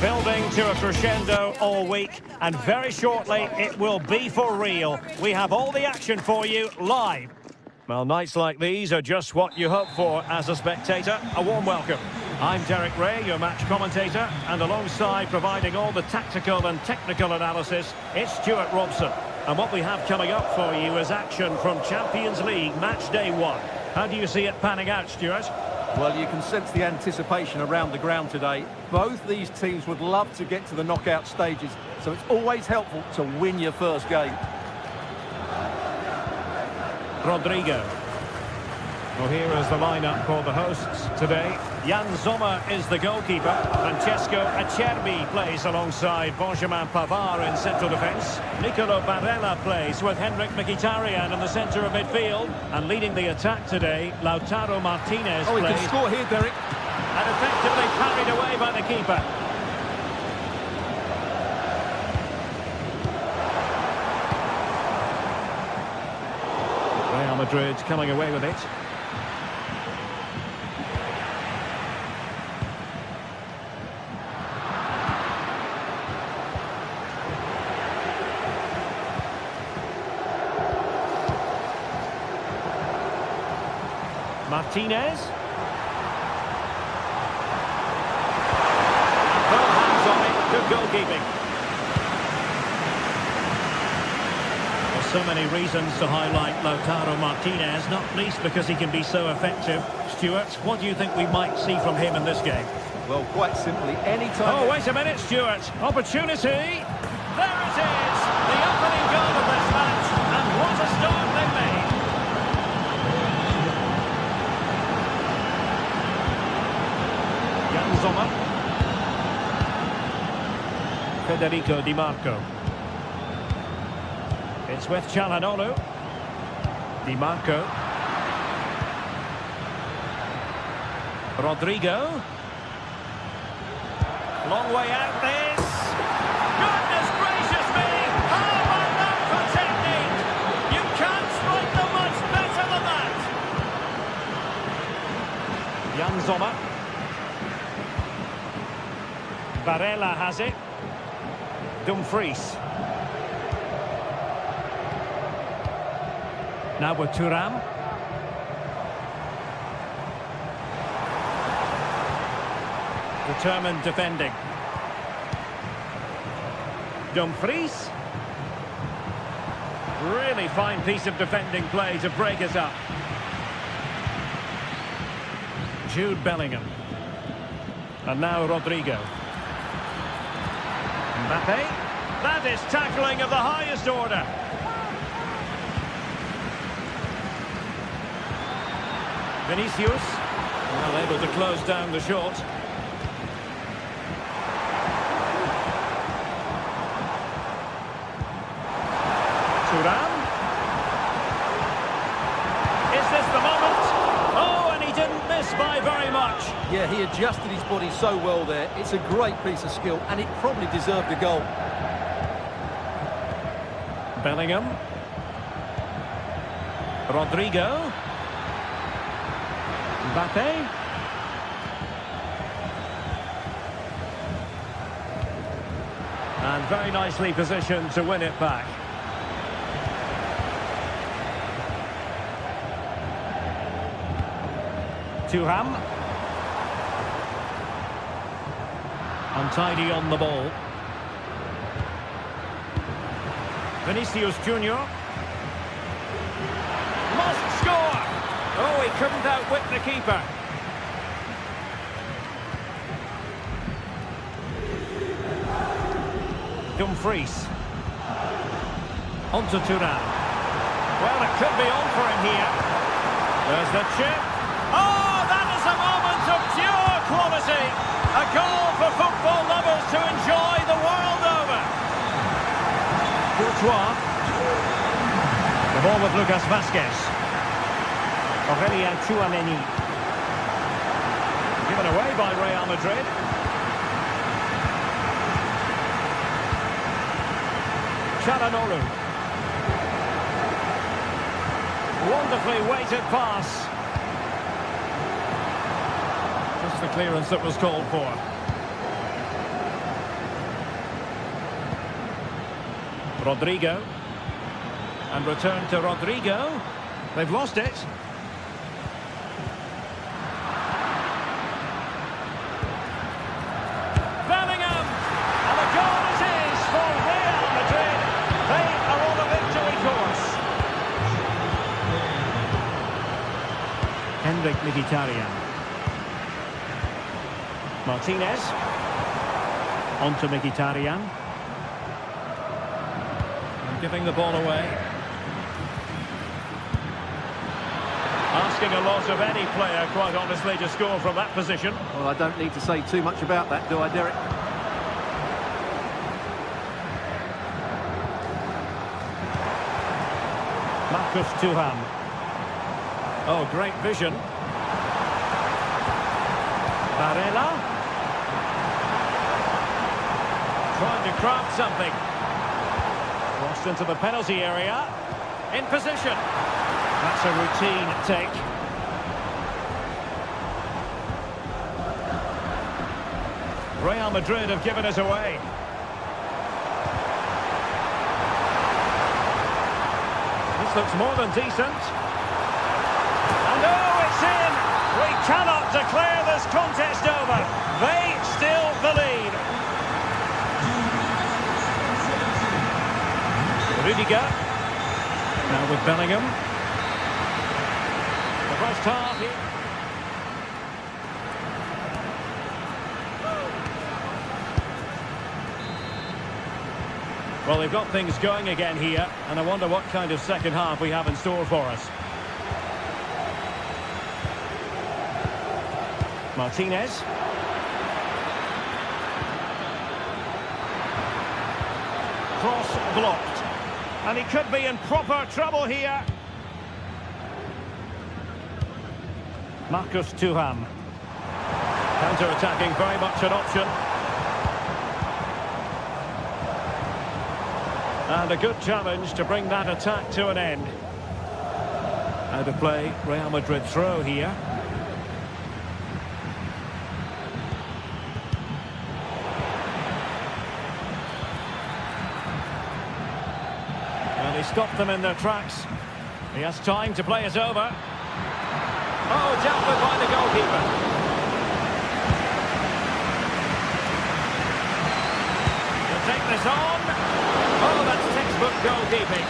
Building to a crescendo all week, and very shortly it will be for real. We have all the action for you live. Well, nights like these are just what you hope for as a spectator. A warm welcome. I'm Derek Ray, your match commentator, and alongside providing all the tactical and technical analysis, it's Stuart Robson. And what we have coming up for you is action from Champions League Match Day 1. How do you see it panning out, Stuart? Well, you can sense the anticipation around the ground today. Both these teams would love to get to the knockout stages, so it's always helpful to win your first game. Rodrigo. Well, here is the lineup for the hosts today. Jan Sommer is the goalkeeper. Francesco Acerbi plays alongside Benjamin Pavard in central defence. Nicolo Barella plays with Henrik Mkhitaryan in the centre of midfield. And leading the attack today, Lautaro Martinez Oh, he plays. can score here, Derek. And effectively parried away by the keeper. Real Madrid coming away with it. Martinez. Both hands on it. Good goalkeeping. There's so many reasons to highlight Lautaro Martinez, not least because he can be so effective. Stuart, what do you think we might see from him in this game? Well, quite simply, any time... Oh, wait a minute, Stuart. Opportunity. There it is. The opening goal of this match. And what a start they've made. Jan Sommer. Federico Di Marco. It's with Çalhanoğlu. Di Marco. Rodrigo. Long way out this. Goodness gracious me! How about that for technique? You can't strike them much better than that. Jan Sommer. Barella has it. Dumfries. Now with Thuram. Determined defending. Dumfries. Really fine piece of defending play to break it up. Jude Bellingham. And now Rodrigo. Mbappe. That is tackling of the highest order. Vinicius. Well, able to close down the shot. Thuram. Is this the moment? Oh, and he didn't miss by very much. Yeah, he adjusted his body so well there. It's a great piece of skill, and it probably deserved a goal. Bellingham. Rodrigo. Mbappe. And very nicely positioned to win it back. Thuram. Untidy on the ball. Vinicius Junior. Must score! Oh, he couldn't outwit the keeper. Dumfries. On to Thuram. Well, it could be on for him here. There's the chip. Oh, that is a moment of pure quality. A goal for football lovers to enjoy the world over. Courtois. The ball with Lucas Vazquez. Aurélien Tchouameni. Given away by Real Madrid. Çalhanoğlu. Wonderfully weighted pass. Just the clearance that was called for. Rodrigo. And return to Rodrigo. They've lost it. Bellingham! And the goal it is for Real Madrid. They are on a victory course. Henrik Mkhitaryan. Martinez. On to Mkhitaryan. And giving the ball away. Asking risking a loss of any player, quite honestly, to score from that position. Well, I don't need to say too much about that, do I, Derek? Marcus Thuram. Oh, great vision. Barella. Trying to craft something. Crossed into the penalty area. In position. That's a routine take. Real Madrid have given us away. This looks more than decent. And oh, it's in! We cannot declare this contest over. They still the lead. Rudiger. Now with Bellingham. The first half here. Well, they've got things going again here, and I wonder what kind of second half we have in store for us. Martinez. Cross blocked. And he could be in proper trouble here. Marcus Thuram. Counter-attacking, very much an option. And a good challenge to bring that attack to an end. Out of play, Real Madrid throw here. Well, he stopped them in their tracks. He has time to play it over. Oh, dealt with by the goalkeeper. To take this on. Oh, that's textbook goalkeeping.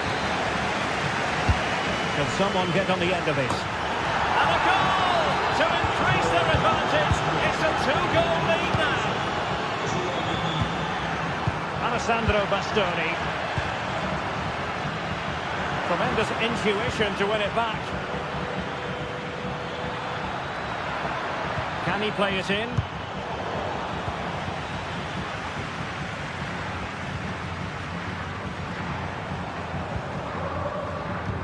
Can someone get on the end of this? And a goal to increase their advantage. It's a 2-goal lead now. Alessandro Bastoni. Tremendous intuition to win it back. Can he play it in?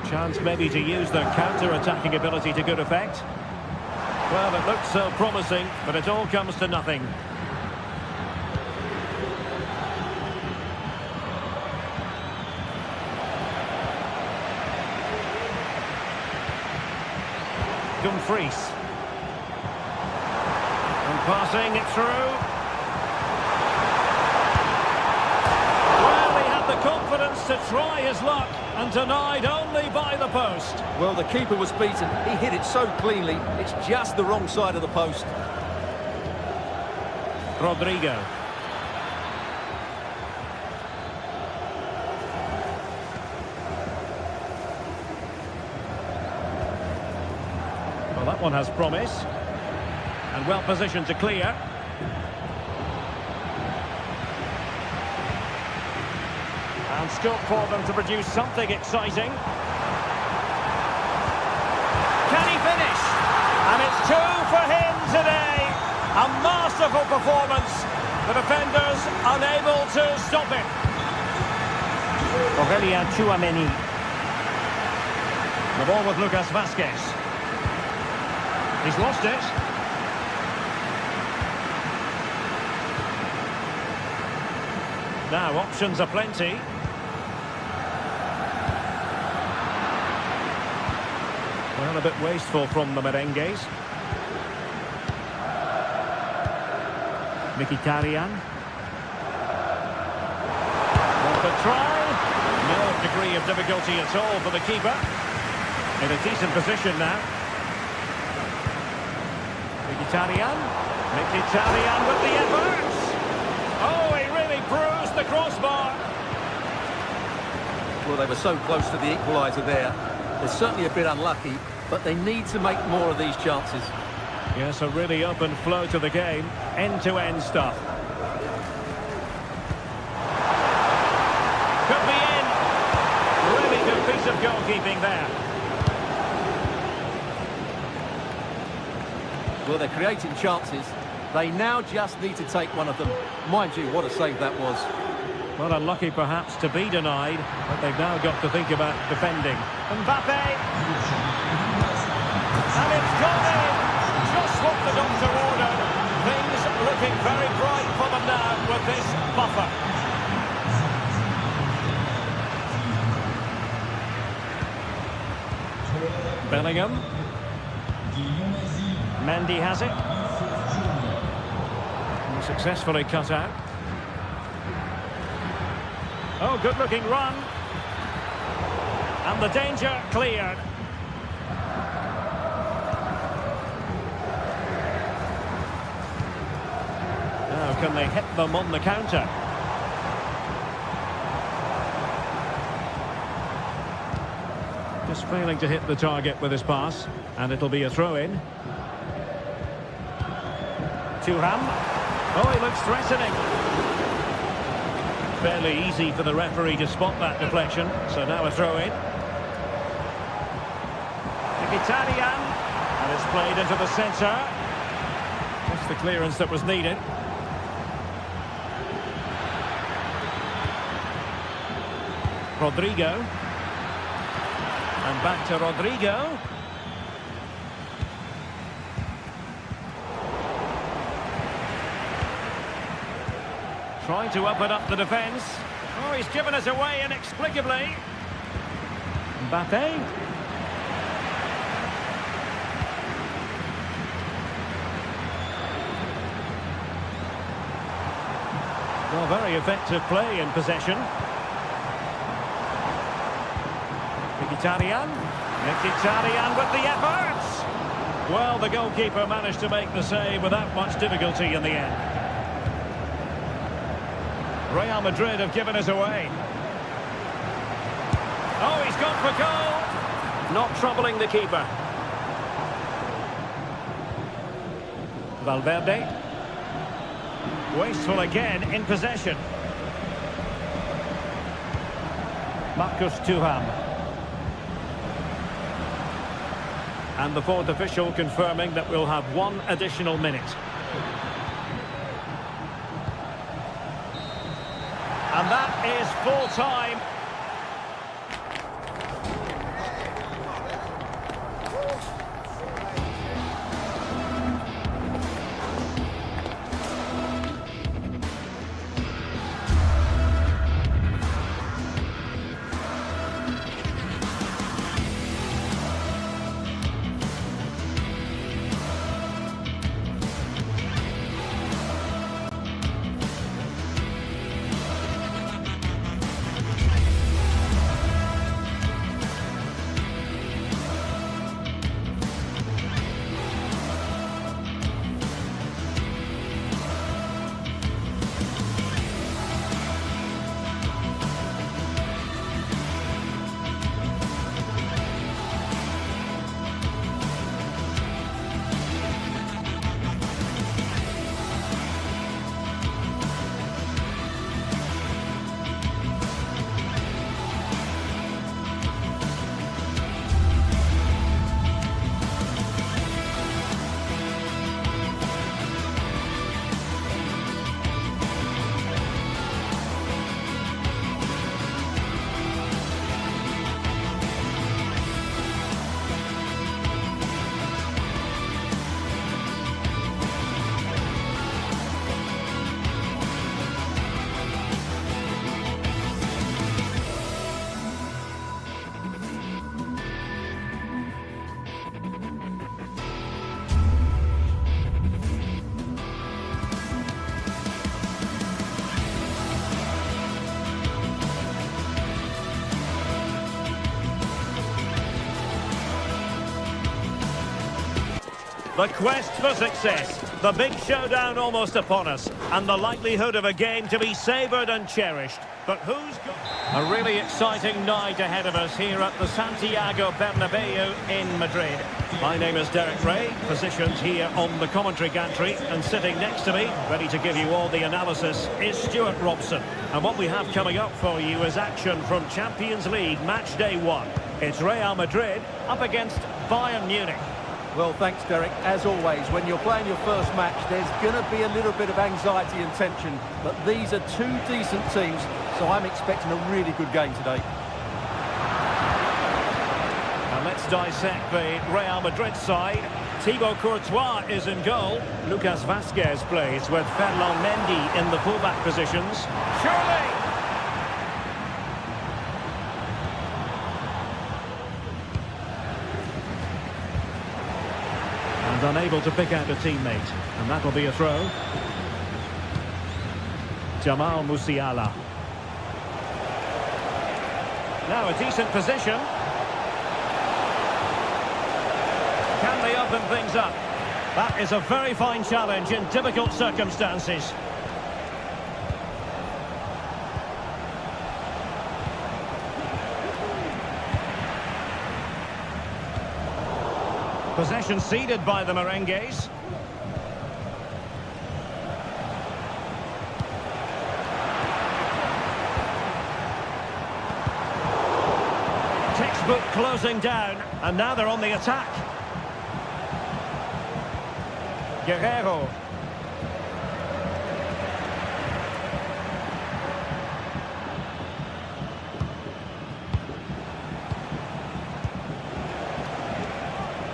Chance maybe to use their counter-attacking ability to good effect. Well, it looked so promising, but it all comes to nothing. Dumfries. And passing it through. Well, he had the confidence to try his luck and denied only by the post. Well, the keeper was beaten. He hit it so cleanly, it's just the wrong side of the post. Rodrigo. Well, that one has promise. And well positioned to clear. And scope for them to produce something exciting. Can he finish? And it's 2 for him today. A masterful performance. The defenders unable to stop it. Aurelien Tchouameni. The ball with Lucas Vazquez. He's lost it. Now, options are plenty. Well, a bit wasteful from the merengues. Mkhitaryan. Want to try? No degree of difficulty at all for the keeper. In a decent position now. Mkhitaryan. Mkhitaryan with the effort. Oh, he really bruised the crossbar. Well, they were so close to the equaliser there. They're certainly a bit unlucky, but they need to make more of these chances. Yes, a really open flow to the game. End-to-end stuff. Could be in. Really good piece of goalkeeping there. Well, they're creating chances. They now just need to take one of them. Mind you, what a save that was. Well, unlucky perhaps to be denied, but they've now got to think about defending. Mbappe! And it's gone in! Just what the doctor ordered. Things looking very bright for them now with this buffer. Bellingham. Mendy has it. And successfully cut out. Oh, good-looking run. And the danger cleared. Now can they hit them on the counter? Just failing to hit the target with his pass. And it'll be a throw-in. Thuram. Oh, he looks threatening. Fairly easy for the referee to spot that deflection. So now a throw-in. Mkhitaryan. And it's played into the centre. That's the clearance that was needed. Rodrigo. And back to Rodrigo. Trying to open up the defence. Oh, he's given us away inexplicably. Mbappe. Well, very effective play in possession. Mkhitaryan. Mkhitaryan with the efforts. Well, the goalkeeper managed to make the save without much difficulty in the end. Real Madrid have given us away. Oh, he's gone for goal. Not troubling the keeper. Valverde. Wasteful again in possession. Marcus Thuram. And the fourth official confirming that we'll have one additional minute. And that is full time. The quest for success, the big showdown almost upon us, and the likelihood of a game to be savoured and cherished. But who's got... A really exciting night ahead of us here at the Santiago Bernabeu in Madrid. My name is Derek Ray, positioned here on the commentary gantry, and sitting next to me, ready to give you all the analysis, is Stuart Robson. And what we have coming up for you is action from Champions League match day 1. It's Real Madrid up against Bayern Munich. Well, thanks, Derek. As always, when you're playing your first match, there's going to be a little bit of anxiety and tension. But these are two decent teams, so I'm expecting a really good game today. And let's dissect the Real Madrid side. Thibaut Courtois is in goal. Lucas Vazquez plays with Ferland Mendy in the fullback positions. Surely! And unable to pick out a teammate. And that'll be a throw. Jamal Musiala. Now a decent position. Can they open things up? That is a very fine challenge in difficult circumstances. Possession ceded by the Merengues. Textbook closing down, and now they're on the attack. Guerrero.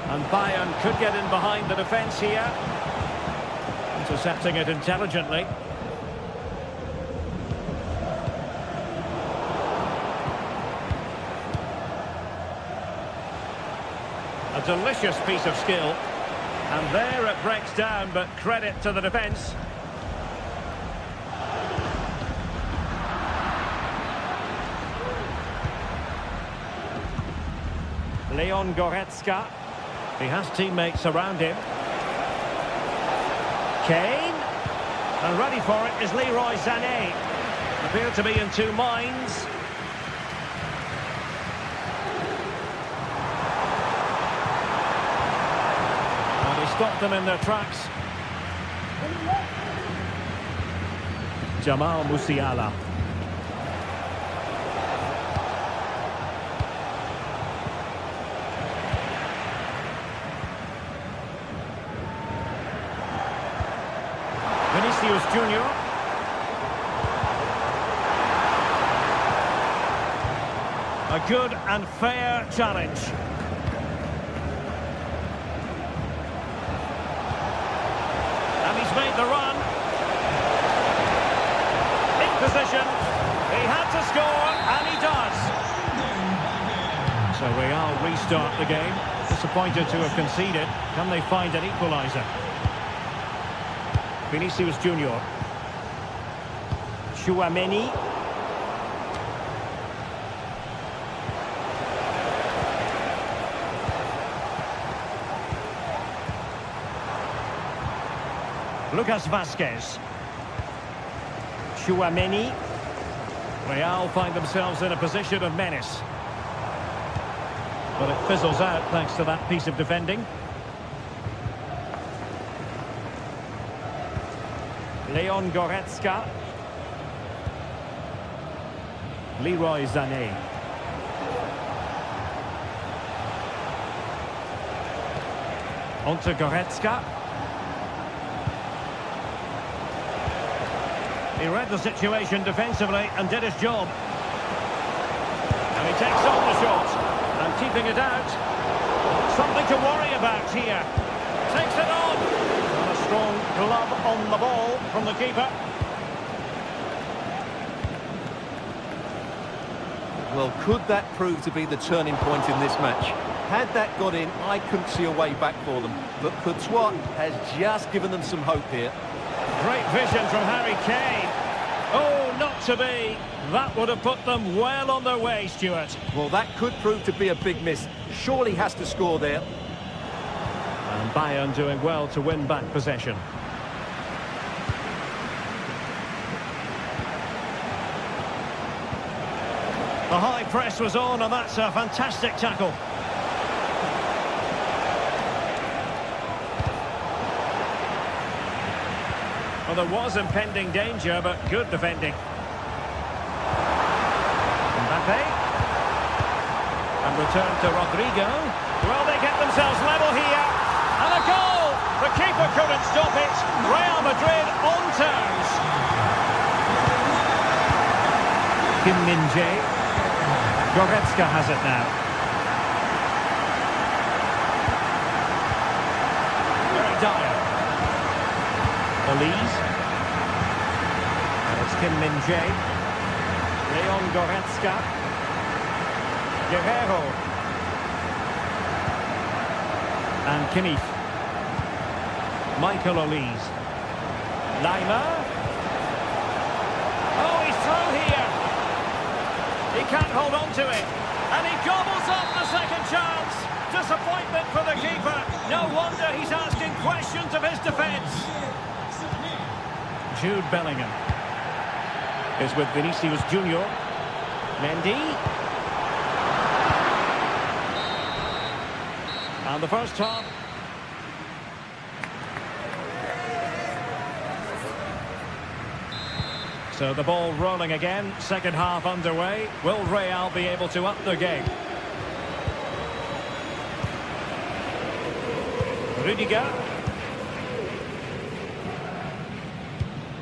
And Bayern could get in behind the defence here. Intercepting it intelligently. A delicious piece of skill. And there it breaks down, but credit to the defence. Leon Goretzka. He has teammates around him. Kane. And ready for it is Leroy Sané. Appear to be in two minds. And he stopped them in their tracks. Jamal Musiala. Vinicius Junior. A good and fair challenge. And he's made the run. In position. He had to score, and he does. So Real restart the game. Disappointed to have conceded. Can they find an equaliser? Vinicius Junior. Tchouaméni. Lucas Vazquez. Tchouaméni. Real find themselves in a position of menace. But it fizzles out thanks to that piece of defending. Leon Goretzka. Leroy Sané. On to Goretzka. He read the situation defensively and did his job. And he takes on the shot. And keeping it out. Something to worry about here. Takes it on. Strong glove on the ball from the keeper. Well, could that prove to be the turning point in this match? Had that got in, I couldn't see a way back for them. But Courtois has just given them some hope here. Great vision from Harry Kane. Oh, not to be. That would have put them well on their way, Stuart. Well, that could prove to be a big miss. Surely has to score there. And Bayern doing well to win back possession. The high press was on, and that's a fantastic tackle. Well, there was impending danger, but good defending. Mbappe. And return to Rodrigo. Well, they get themselves level here. keeper couldn't stop it. Real Madrid on terms. Kim Min-jae. Goretzka has it now. Very dire. Elise. And it's Kim Min-jae. Leon Goretzka. Guerrero. And Kimmich. Michael Elise. Lima. Oh, he's through here. He can't hold on to it. And he gobbles up the second chance. Disappointment for the keeper. No wonder he's asking questions of his defence. Jude Bellingham is with Vinicius Junior. Mendy. And the first half. So the ball rolling again, second half underway. Will Real be able to up the game? Rudiger.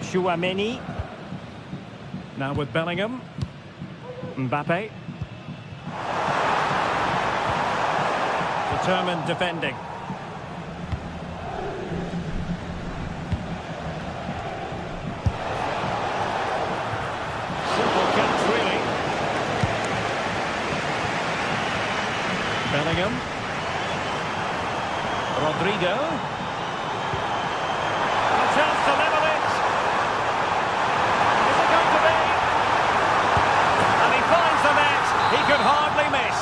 Chouameni. Now with Bellingham. Mbappe. Determined defending. Bellingham. Rodrigo. A chance to level it. Is it going to be? And he finds the net. He could hardly miss.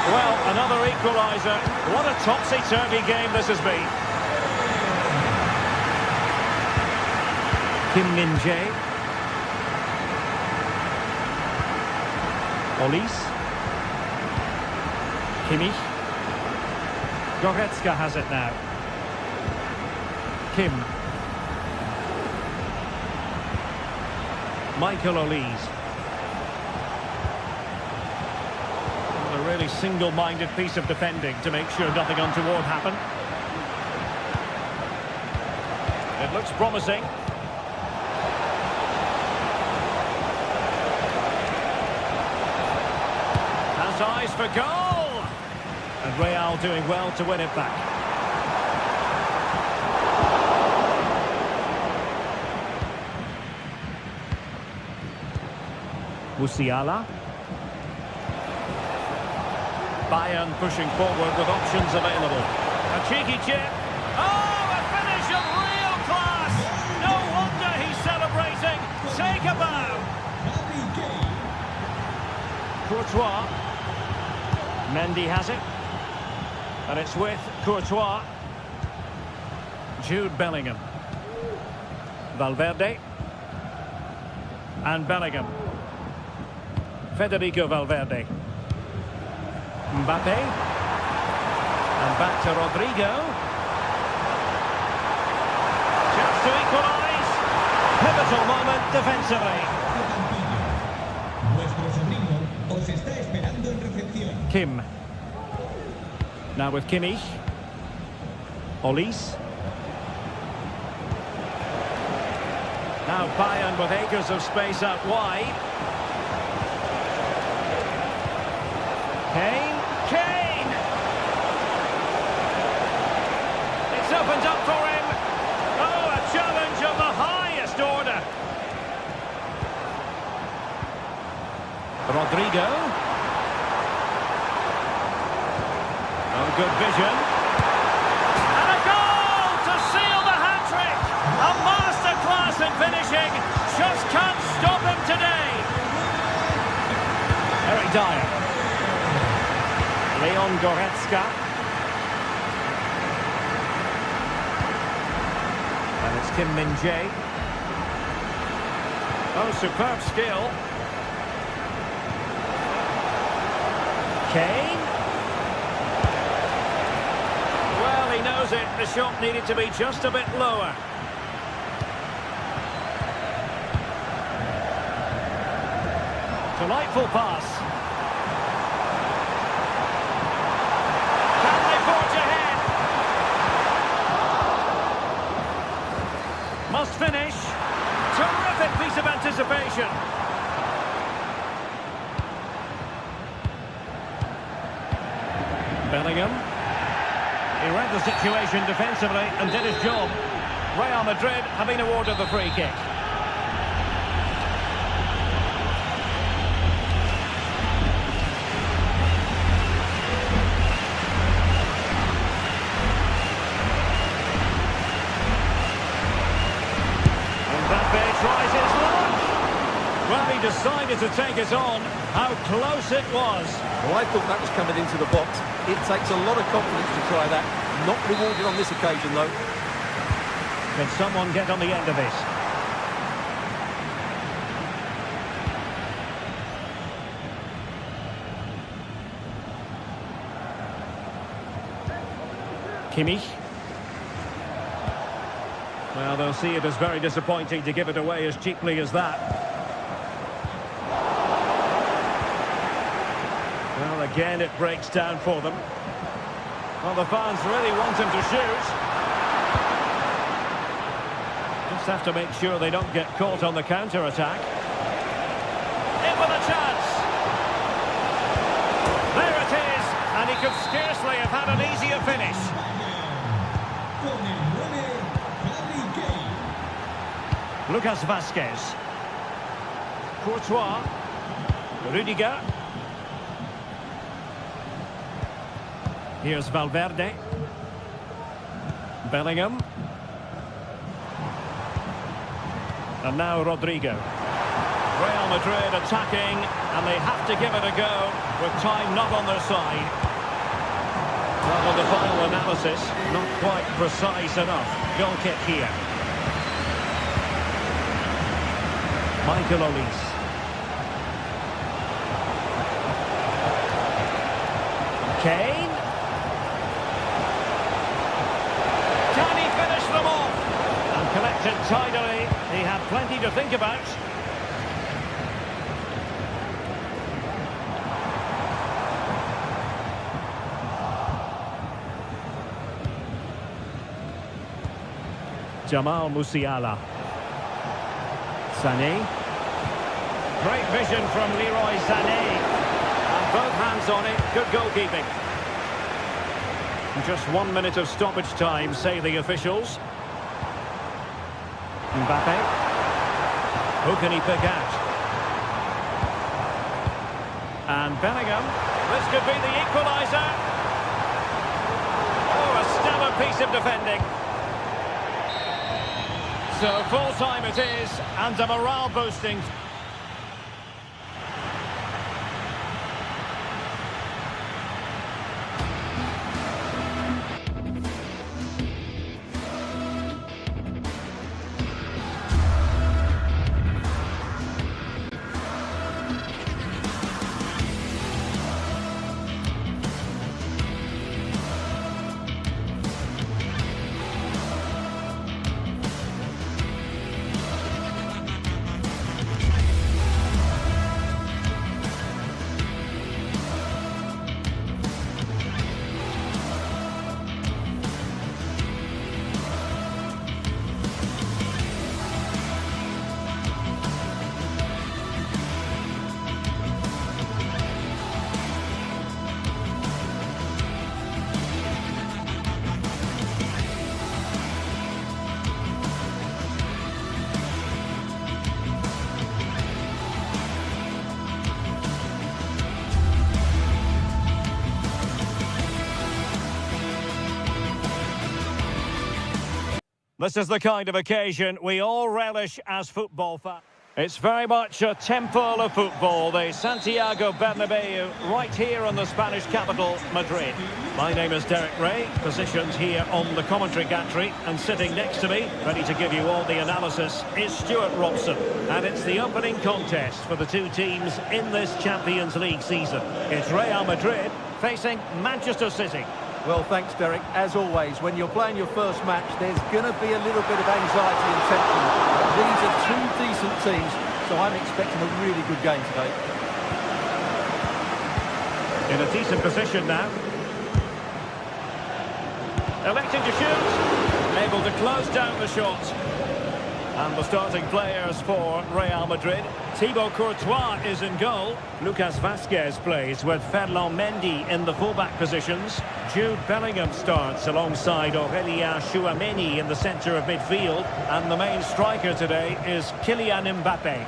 Well, another equaliser. What a topsy-turvy game this has been. Kim Min-jae. Elise. Kimmich. Goretzka has it now. Kim. Michael Elise. A really single-minded piece of defending to make sure nothing untoward happened. It looks promising. Has eyes for goal. And Real doing well to win it back. Musiala. Bayern pushing forward with options available. A cheeky chip. Oh, a finish of real class. No wonder he's celebrating. Take a bow. Courtois. Mendy has it. And it's with Courtois. Jude Bellingham. Valverde. And Bellingham. Federico Valverde. Mbappe. And back to Rodrigo. Chance to equalise. Pivotal moment defensively. Kim. Now with Kimmich. Elise. Now Bayern with acres of space out wide. Kane. It's opened up for him. Oh, a challenge of the highest order. Rodrigo. Oh, good vision. And a goal to seal the hat-trick. A masterclass in finishing. Just can't stop him today. Very dire. Leon Goretzka. And it's Kim Min-jae. Oh, superb skill. Kane. Well, he knows it. The shot needed to be just a bit lower. Delightful pass. Can they forge ahead? anticipation. Bellingham. He read the situation defensively and did his job. Real Madrid have been awarded the free kick. Tries his luck. Well, he decided to take it on. How close it was. Well, I thought that was coming into the box. It takes a lot of confidence to try that. Not rewarded on this occasion, though. Can someone get on the end of this? Kimmich. Well, they'll see it as very disappointing to give it away as cheaply as that. Well, again, it breaks down for them. Well, the fans really want him to shoot. Just have to make sure they don't get caught on the counter-attack. In with a chance. There it is, and he could scarcely have had an easier finish. Lucas Vazquez. Courtois. Rudiger. Here's Valverde. Bellingham. And now Rodrigo. Real Madrid attacking, and they have to give it a go with time not on their side. Well, on the final analysis, not quite precise enough. Goal kick here. Michael Olise. Kane. Can he finish them off? And collected tidily. He had plenty to think about. Jamal Musiala. Sané. Great vision from Leroy Sané. And both hands on it. Good goalkeeping. Just 1 minute of stoppage time, say the officials. Mbappe. Who can he pick out? And Bellingham. This could be the equaliser. Oh, a stellar piece of defending. So full time it is, and a morale boosting. This is the kind of occasion we all relish as football fans. It's very much a temple of football, the Santiago Bernabeu, right here in the Spanish capital, Madrid. My name is Derek Ray, positioned here on the commentary gantry, and sitting next to me, ready to give you all the analysis, is Stuart Robson. And it's the opening contest for the two teams in this Champions League season. It's Real Madrid facing Manchester City. Well, thanks, Derek. As always, when you're playing your first match, there's going to be a little bit of anxiety and tension. These are two decent teams, so I'm expecting a really good game today. In a decent position now. Electing to shoot. Able to close down the shot. And the starting players for Real Madrid. Thibaut Courtois is in goal. Lucas Vazquez plays with Ferland Mendy in the fullback positions. Jude Bellingham starts alongside Aurélien Tchouaméni in the centre of midfield. And the main striker today is Kylian Mbappé.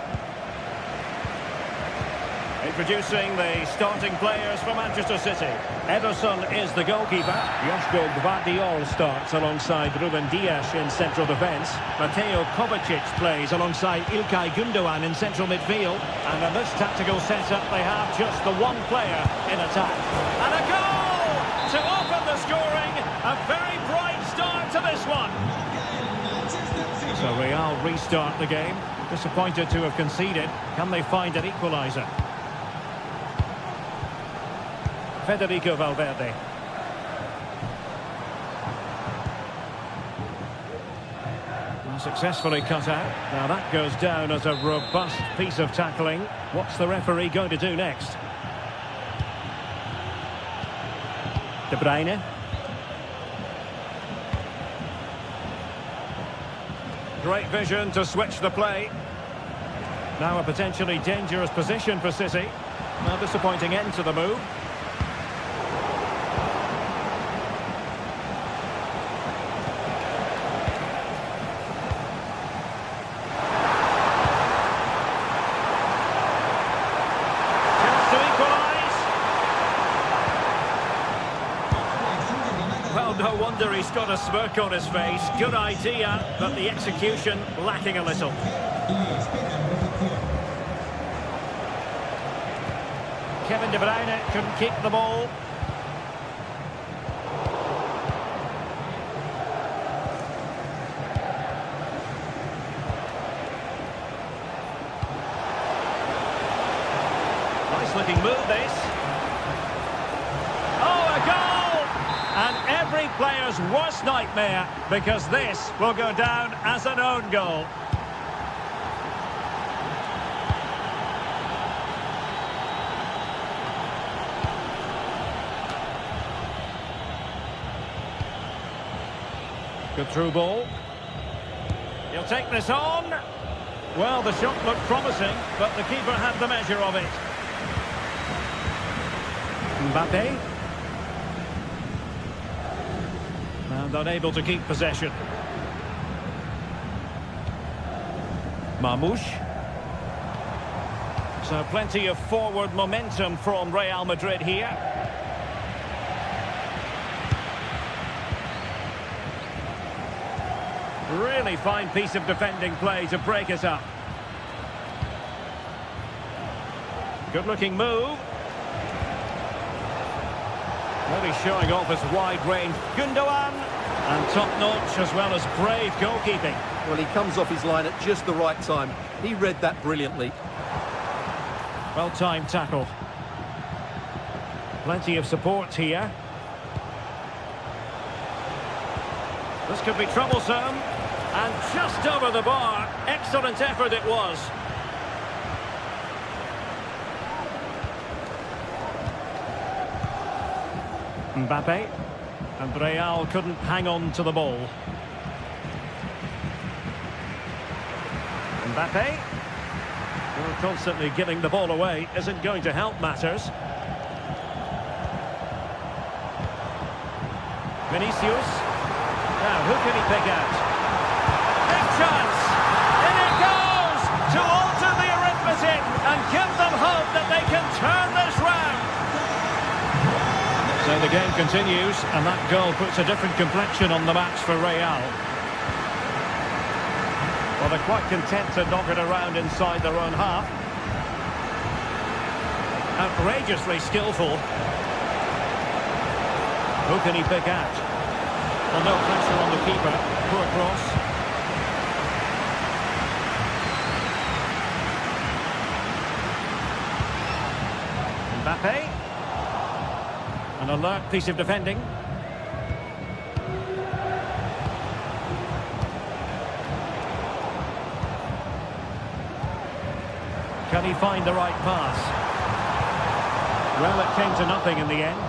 Introducing the starting players for Manchester City. Ederson is the goalkeeper. Joško Gvardiol starts alongside Ruben Dias in central defence. Mateo Kovacic plays alongside İlkay Gündoğan in central midfield. And in this tactical setup, they have just the one player in attack. And a goal to open the scoring. A very bright start to this one. So Real restart the game. Disappointed to have conceded. Can they find an equaliser? Federico Valverde. Well, successfully cut out. Now that goes down as a robust piece of tackling. What's the referee going to do next? De Bruyne. Great vision to switch the play. Now a potentially dangerous position for City. Well, disappointing end to the move. Well, no wonder he's got a smirk on his face. Good idea, but the execution lacking a little. Kevin De Bruyne couldn't keep the ball. Nice looking move, this. Oh, a goal! And every player's worst nightmare, because this will go down as an own goal. Good through ball. He'll take this on. Well, the shot looked promising, but the keeper had the measure of it. Mbappé. And unable to keep possession. Marmoush. So plenty of forward momentum from Real Madrid here. Really fine piece of defending play to break it up. Good looking move. Really showing off his wide range. Gündoğan. And top notch as well as brave goalkeeping. Well, he comes off his line at just the right time. He read that brilliantly. Well-timed tackle. Plenty of support here. This could be troublesome. And just over the bar. Excellent effort it was. Mbappé. And Real couldn't hang on to the ball. Mbappé. Well, constantly giving the ball away isn't going to help matters. Vinicius. Now, who can he pick out? Big chance! In it goes! To alter the arithmetic and give them hope that they can turn this round. So the game continues, and that goal puts a different complexion on the match for Real. Well, they're quite content to knock it around inside their own half. Outrageously skillful. Who can he pick out? Well, no pressure on the keeper. Poor cross. Mbappé. An alert piece of defending. Can he find the right pass? Well, it came to nothing in the end.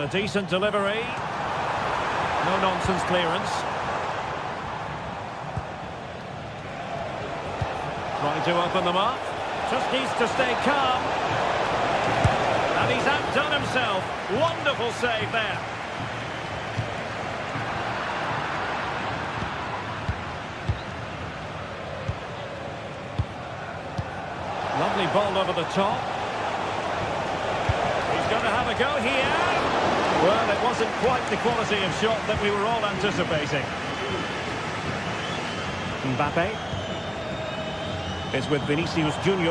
And a decent delivery. No-nonsense clearance. Trying to open them up. Just needs to stay calm. And he's outdone himself. Wonderful save there. Lovely ball over the top. He's going to have a go here. Well, it wasn't quite the quality of shot that we were all anticipating. Mbappe is with Vinicius Junior.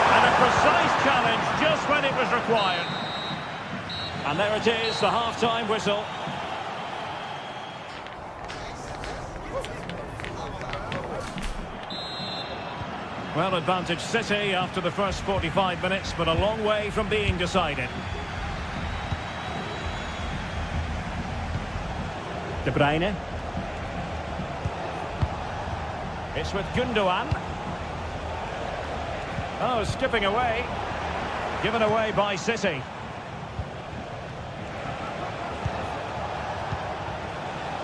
And a precise challenge just when it was required. And there it is, the half-time whistle. Well, advantage City after the first 45 minutes, but a long way from being decided. De Bruyne. It's with Gundogan. Oh, skipping away. Given away by City.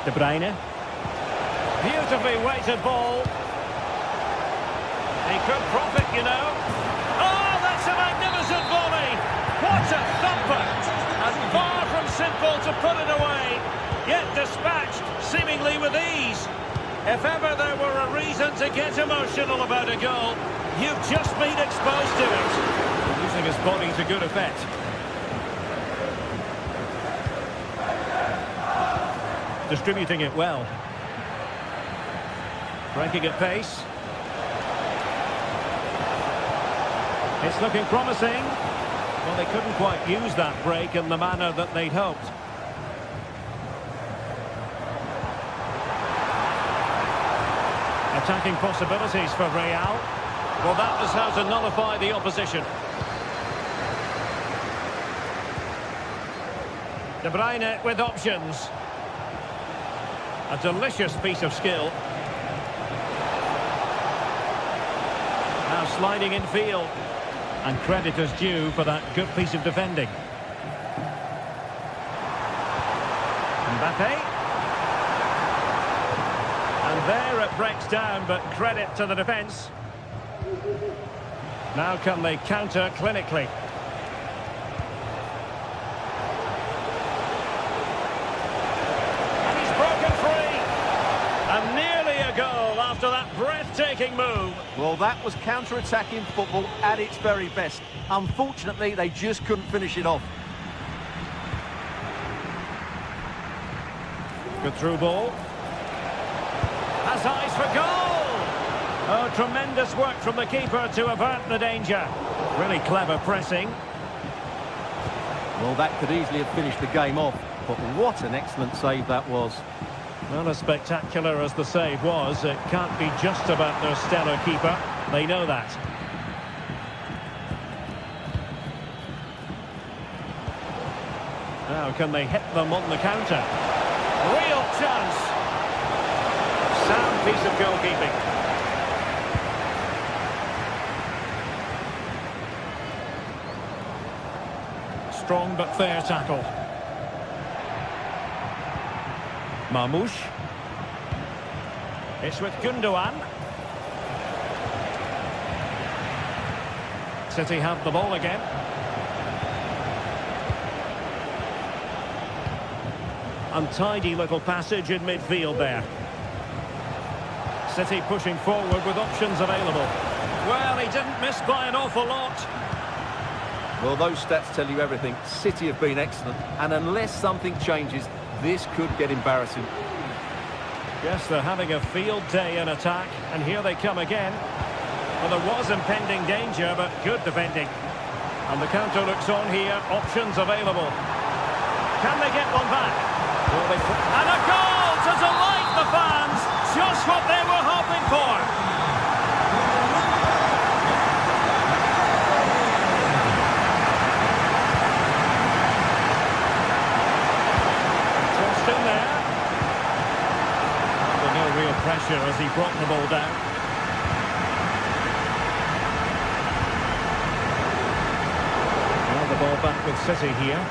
De Bruyne. Beautifully weighted ball. He could profit, you know. Oh, that's a magnificent volley. What a thumper. And far from simple to put it away. Yet dispatched, seemingly with ease. If ever there were a reason to get emotional about a goal, you've just been exposed to it. Using his body to good effect. Distributing it well. Breaking at pace. It's looking promising. Well, they couldn't quite use that break in the manner that they'd hoped. Attacking possibilities for Real. Well, that was how to nullify the opposition. De Bruyne with options. A delicious piece of skill. Now sliding in field. And credit is due for that good piece of defending. Mbappe. And there it breaks down, but credit to the defence. Now can they counter clinically? And he's broken free. And nearly a goal after that breathtaking move. Well, that was counter-attacking football at its very best. Unfortunately, they just couldn't finish it off. Good through ball. Has eyes for goal! Oh, tremendous work from the keeper to avert the danger. Really clever pressing. Well, that could easily have finished the game off. But what an excellent save that was. Well, as spectacular as the save was, it can't be just about their stellar keeper. They know that. Now, can they hit them on the counter? Real chance. Sound piece of goalkeeping. Strong but fair tackle. Marmoush. It's with Gundogan. City have the ball again. Untidy little passage in midfield there. City pushing forward with options available. Well, he didn't miss by an awful lot. Well, those stats tell you everything. City have been excellent, and unless something changes, this could get embarrassing. Yes, they're having a field day in attack, and here they come again. Well, there was impending danger, but good defending. And the counter looks on here, options available. Can they get one back? And a goal to delight the fans, just what they were hoping for. Tossed in there. Under no real pressure as he brought the ball down. City here.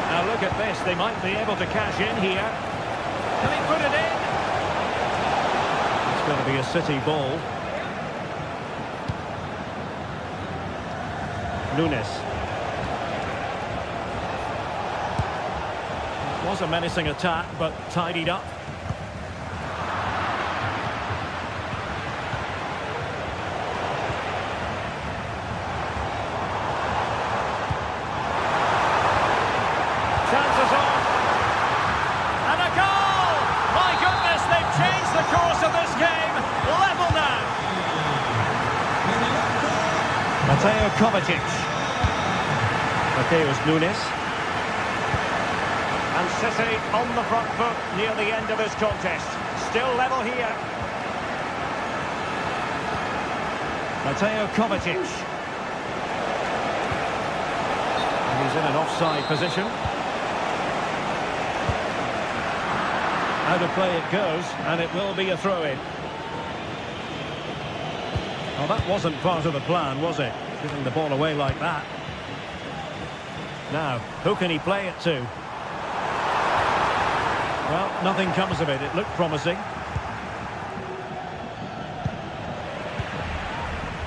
Now look at this, they might be able to cash in here. Can he put it in? It's going to be a City ball. Nunes. It was a menacing attack, but tidied up. Chances on. And a goal! My goodness, they've changed the course of this game. Level now. Mateo Kovacic. Mateus Nunes. And City on the front foot near the end of this contest. Still level here. Mateo Kovacic. And he's in an offside position. Out of play it goes, and it will be a throw-in. Well, that wasn't part of the plan, was it? Giving the ball away like that. Now, who can he play it to? Well, nothing comes of it. It looked promising.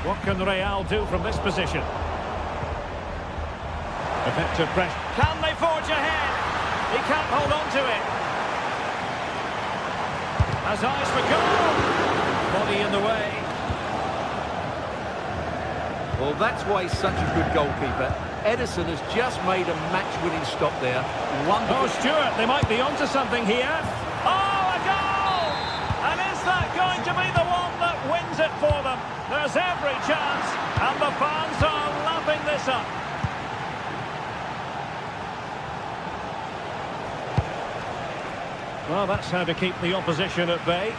What can Real do from this position? Effective pressure. Can they forge ahead? He can't hold on to it. Has eyes for goal. Body in the way. Well, that's why he's such a good goalkeeper. Edison has just made a match-winning stop there. Wonderful. Oh, Stewart, they might be onto something here. Oh, a goal! And is that going to be the one that wins it for them? There's every chance, and the fans are lapping this up. Well, that's how to keep the opposition at bay.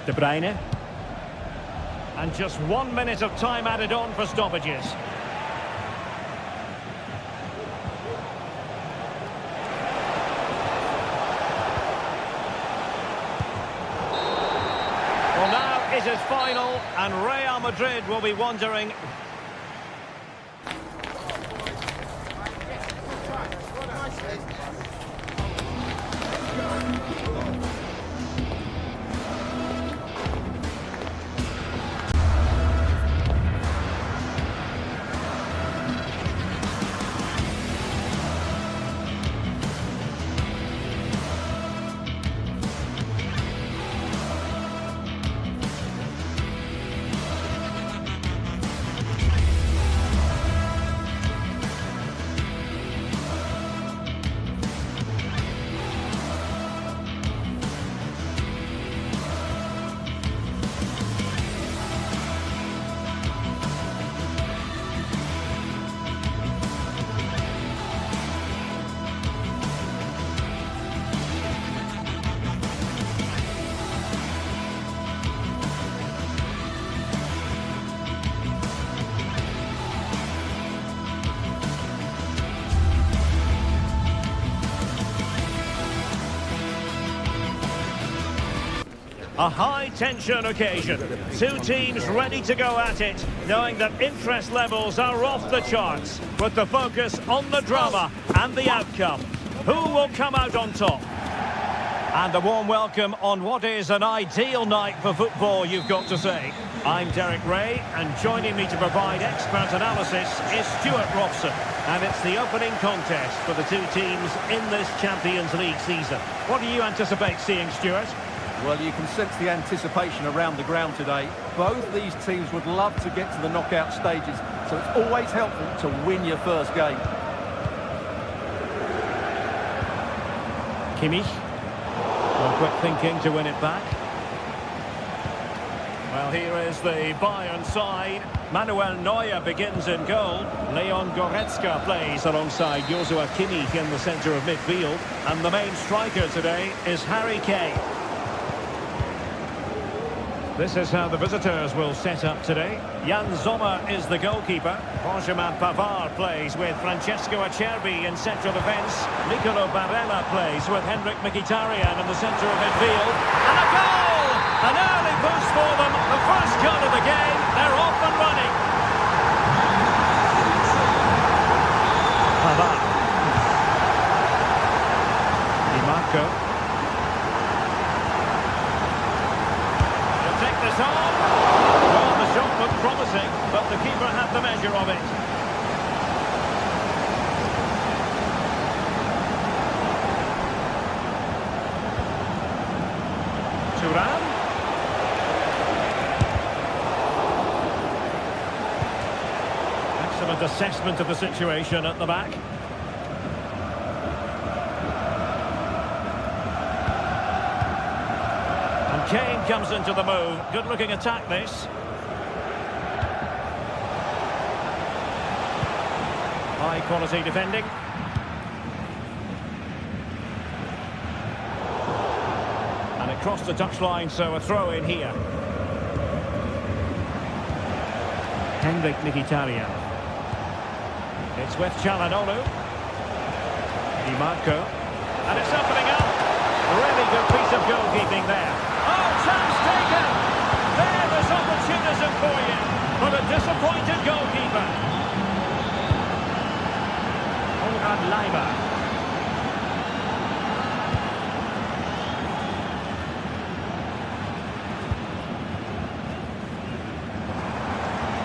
De Bruyne. And just 1 minute of time added on for stoppages. Well, now it is final, and Real Madrid will be wondering... A high-tension occasion. Two teams ready to go at it, knowing that interest levels are off the charts, with the focus on the drama and the outcome. Who will come out on top? And a warm welcome on what is an ideal night for football, you've got to say. I'm Derek Ray, and joining me to provide expert analysis is Stuart Robson. And it's the opening contest for the two teams in this Champions League season. What do you anticipate seeing, Stuart? Well, you can sense the anticipation around the ground today. Both these teams would love to get to the knockout stages, so it's always helpful to win your first game. Kimmich. Well, quick thinking to win it back. Well, here is the Bayern side. Manuel Neuer begins in goal. Leon Goretzka plays alongside Joshua Kimmich in the centre of midfield. And the main striker today is Harry Kane. This is how the visitors will set up today. Jan Sommer is the goalkeeper. Benjamin Pavard plays with Francesco Acerbi in central defence. Nicolo Barella plays with Henrik Mkhitaryan in the centre of midfield. And a goal! An early boost for them. The first goal of the game. They're off and running. Pavard. Di Marco. Take this on. Well, the shot looked promising, but the keeper had the measure of it. Thuram. Excellent assessment of the situation at the back. Kane comes into the move. Good-looking attack, this. High-quality defending. And it crossed the touchline, so a throw in here. Henrik Mkhitaryan. It's with Çalhanoğlu. Di Marco. And it's opening up. Really good piece of goalkeeping there. Oh, chance taken! There's opportunism for you, but a disappointed goalkeeper. Orhan Leiber.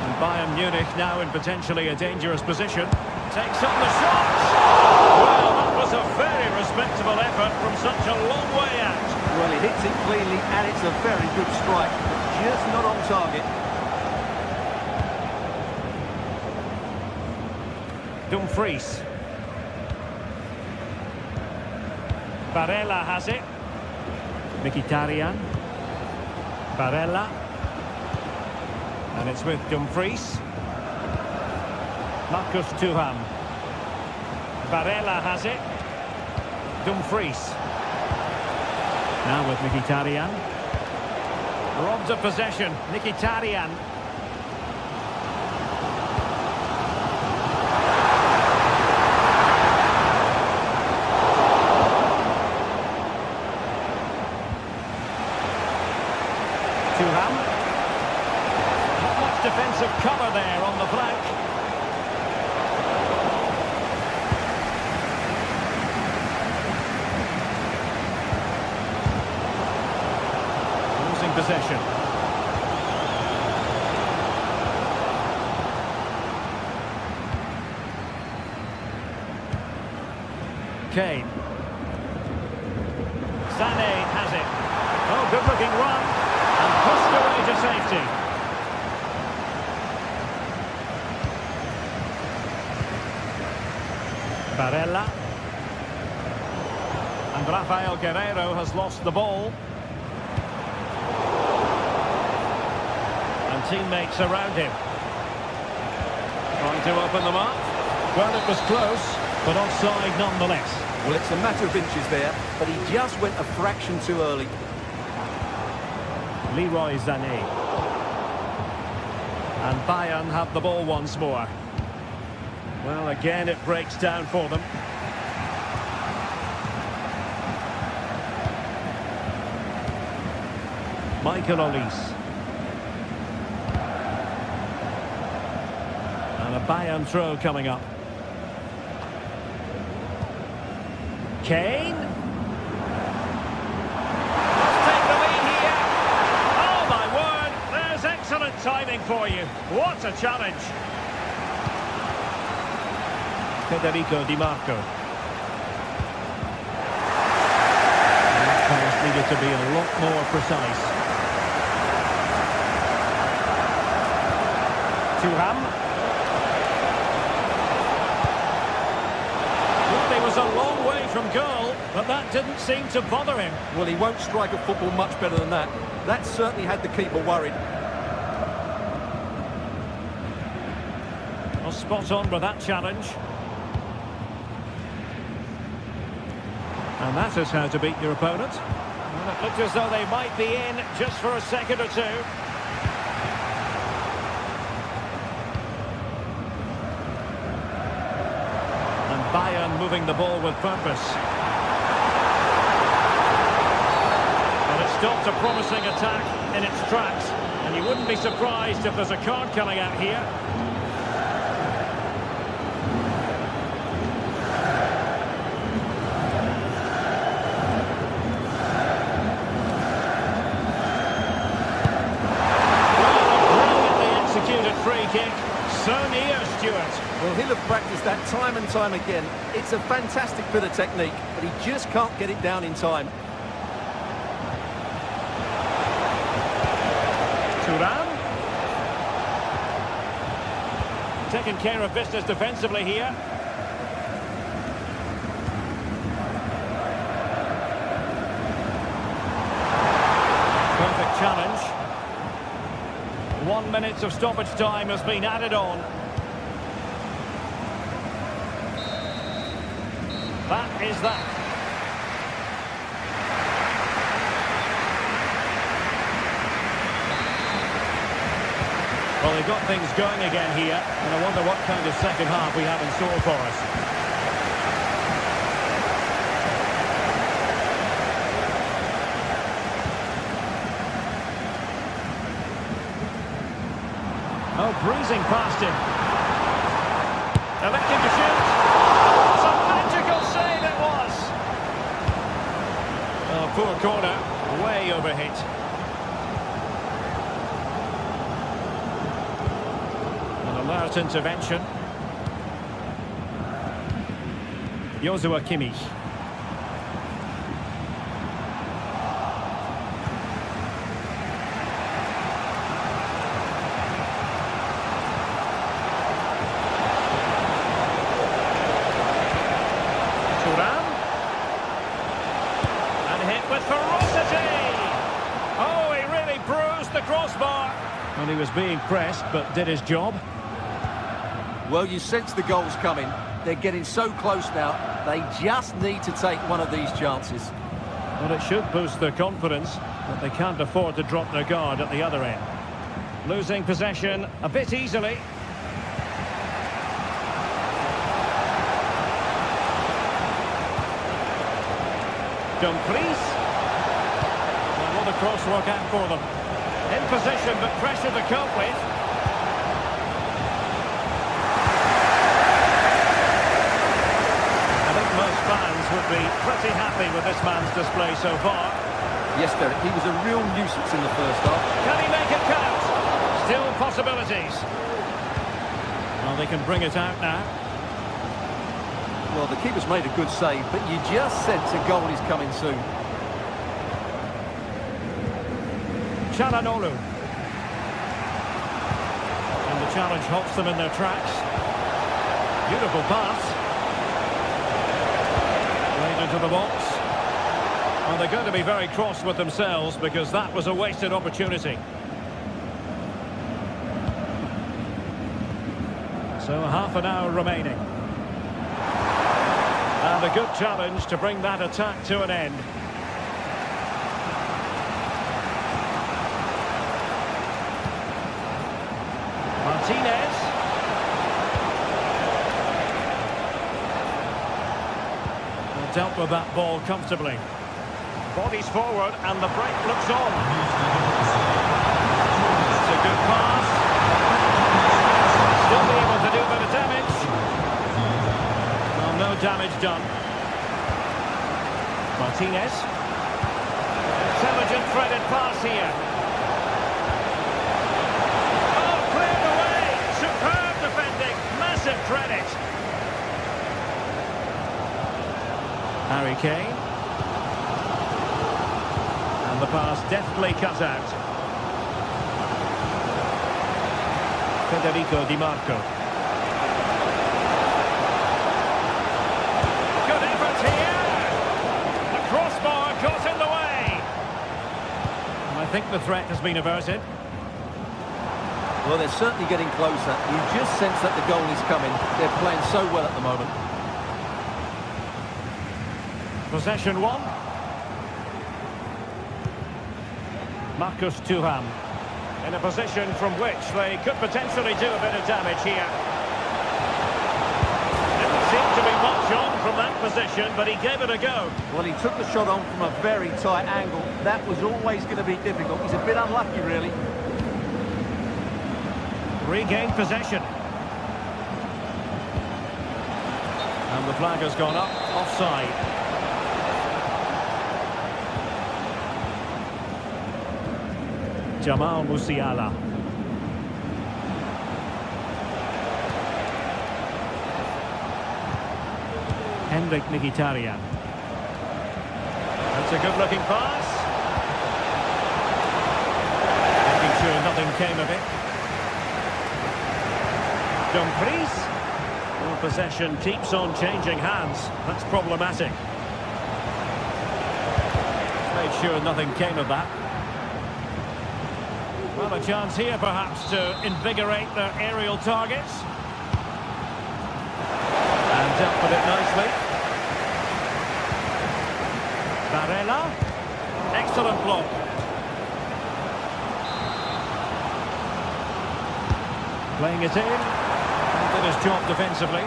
And Bayern Munich now in potentially a dangerous position. Takes on the shot! Well, that was a very respectable effort from such a long way out. Well, he hits it cleanly, and it's a very good strike, but just not on target. Dumfries. Barella has it. Mkhitaryan. Barella. And it's with Dumfries. Marcus Thuram. Barella has it. Dumfries. Now with Mkhitaryan. Robbed of possession. Mkhitaryan. Thuram. Not much defensive cover there on the flank. Possession. Kane. Sané has it. Oh, good-looking run. And pushed away to safety. Barella. And Rafael Guerreiro has lost the ball. Teammates around him. Trying to open them up. Well, it was close, but offside nonetheless. Well, it's a matter of inches there, but he just went a fraction too early. Leroy Sané. And Bayern have the ball once more. Well, again, it breaks down for them. Michael Olise. And a Bayern throw coming up. Kane. Let's take the lead here. Oh, my word. There's excellent timing for you. What a challenge. Federico Di Marco. That pass needed to be a lot more precise. Thuram. Well, he was a long way from goal, but that didn't seem to bother him. Well, he won't strike a football much better than that. That certainly had the keeper worried. Well, spot on with that challenge. And that is how to beat your opponent. Well, it looked as though they might be in just for a second or two. And Bayern moving the ball with purpose. But it stopped a promising attack in its tracks. And you wouldn't be surprised if there's a card coming out here. Free kick, so near, Stuart. Well, he'll have practiced that time and time again. It's a fantastic bit of technique, but he just can't get it down in time. Thuram. Taking care of business defensively here. Perfect challenge. 1 minute of stoppage time has been added on. That is that. Well, they've got things going again here, and I wonder what kind of second half we have in store for us. Oh, breezing past him. Electing to shoot. It's a magical save it was. Oh, poor corner. Way overhit. An alert intervention. Joshua Kimmich. With ferocity! Oh, he really bruised the crossbar. And he was being pressed, but did his job. Well, you sense the goals coming. They're getting so close now. They just need to take one of these chances. Well, it should boost their confidence, but they can't afford to drop their guard at the other end. Losing possession a bit easily. Dumfries. Well, the cross work out for them. In position, but pressure to cope with. I think most fans would be pretty happy with this man's display so far. Yes, Derek, he was a real nuisance in the first half. Can he make it count? Still possibilities. Well, they can bring it out now. Well, the keeper's made a good save, but you just sense a goal is coming soon. Çalhanoğlu. And the challenge halts them in their tracks. Beautiful pass. Played into the box. Well, they're going to be very cross with themselves because that was a wasted opportunity. So half an hour remaining. And a good challenge to bring that attack to an end. Martinez. Well, dealt with that ball comfortably. Bodies forward and the break looks on. It's a good pass. Still be able to do a bit of damage. Well, no damage done. Martinez. Intelligent threaded pass here. Oh, cleared away. Superb defending. Massive credit. Harry Kane. And the pass deftly cut out. Federico Di Marco. Good effort here. The crossbar got in the way. And I think the threat has been averted. Well, they're certainly getting closer. You just sense that the goal is coming. They're playing so well at the moment. Possession one. Marcus Thuram. In a position from which they could potentially do a bit of damage here. Didn't seem to be much on from that position, but he gave it a go. Well, he took the shot on from a very tight angle. That was always going to be difficult. He's a bit unlucky, really. Regained possession. And the flag has gone up, offside. Jamal Musiala. Henrik Mkhitaryan. That's a good-looking pass. Making sure nothing came of it. Dumfries. Well, possession keeps on changing hands. That's problematic. Made sure nothing came of that. Well, a chance here perhaps to invigorate their aerial targets. And dealt with it nicely. Barella. Excellent block. Playing it in. And did his job defensively.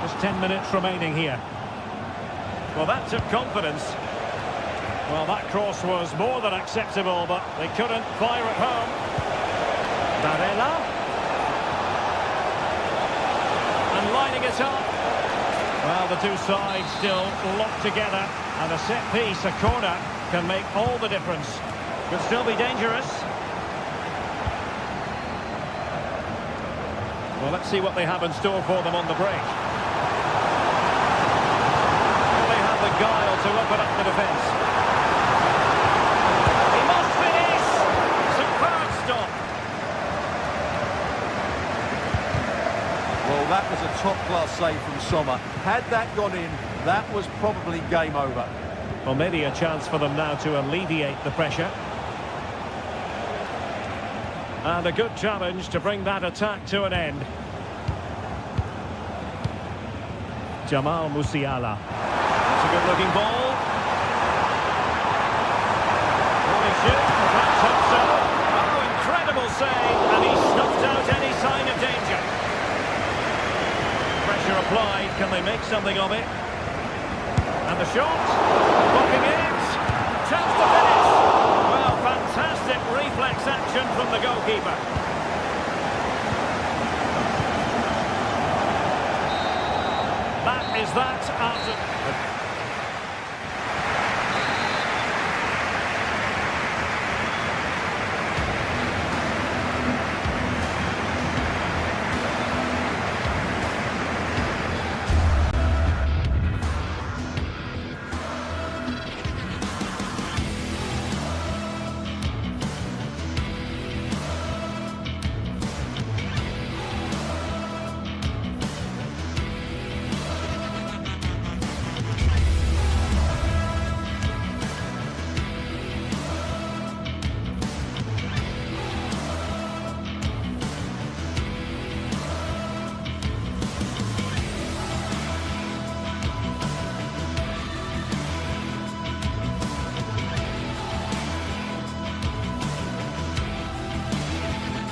Just 10 minutes remaining here. Well, that took confidence. Well, that cross was more than acceptable, but they couldn't fire it home. Barella. And lining it up. Well, the two sides still locked together. And a set piece, a corner, can make all the difference. Could still be dangerous. Well, let's see what they have in store for them on the break. Will they have the guile to open up the defence? Well, that was a top-class save from Sommer. Had that gone in, that was probably game over. Well, maybe a chance for them now to alleviate the pressure. And a good challenge to bring that attack to an end. Jamal Musiala. It's a good-looking ball. Will he shoot? Perhaps hope so. Oh, incredible save, and he snuffed out any sign of danger. Pressure applied. Can they make something of it? And the shot. Blocking it. Chance to finish. Well, fantastic reflex action from the goalkeeper. That is that after...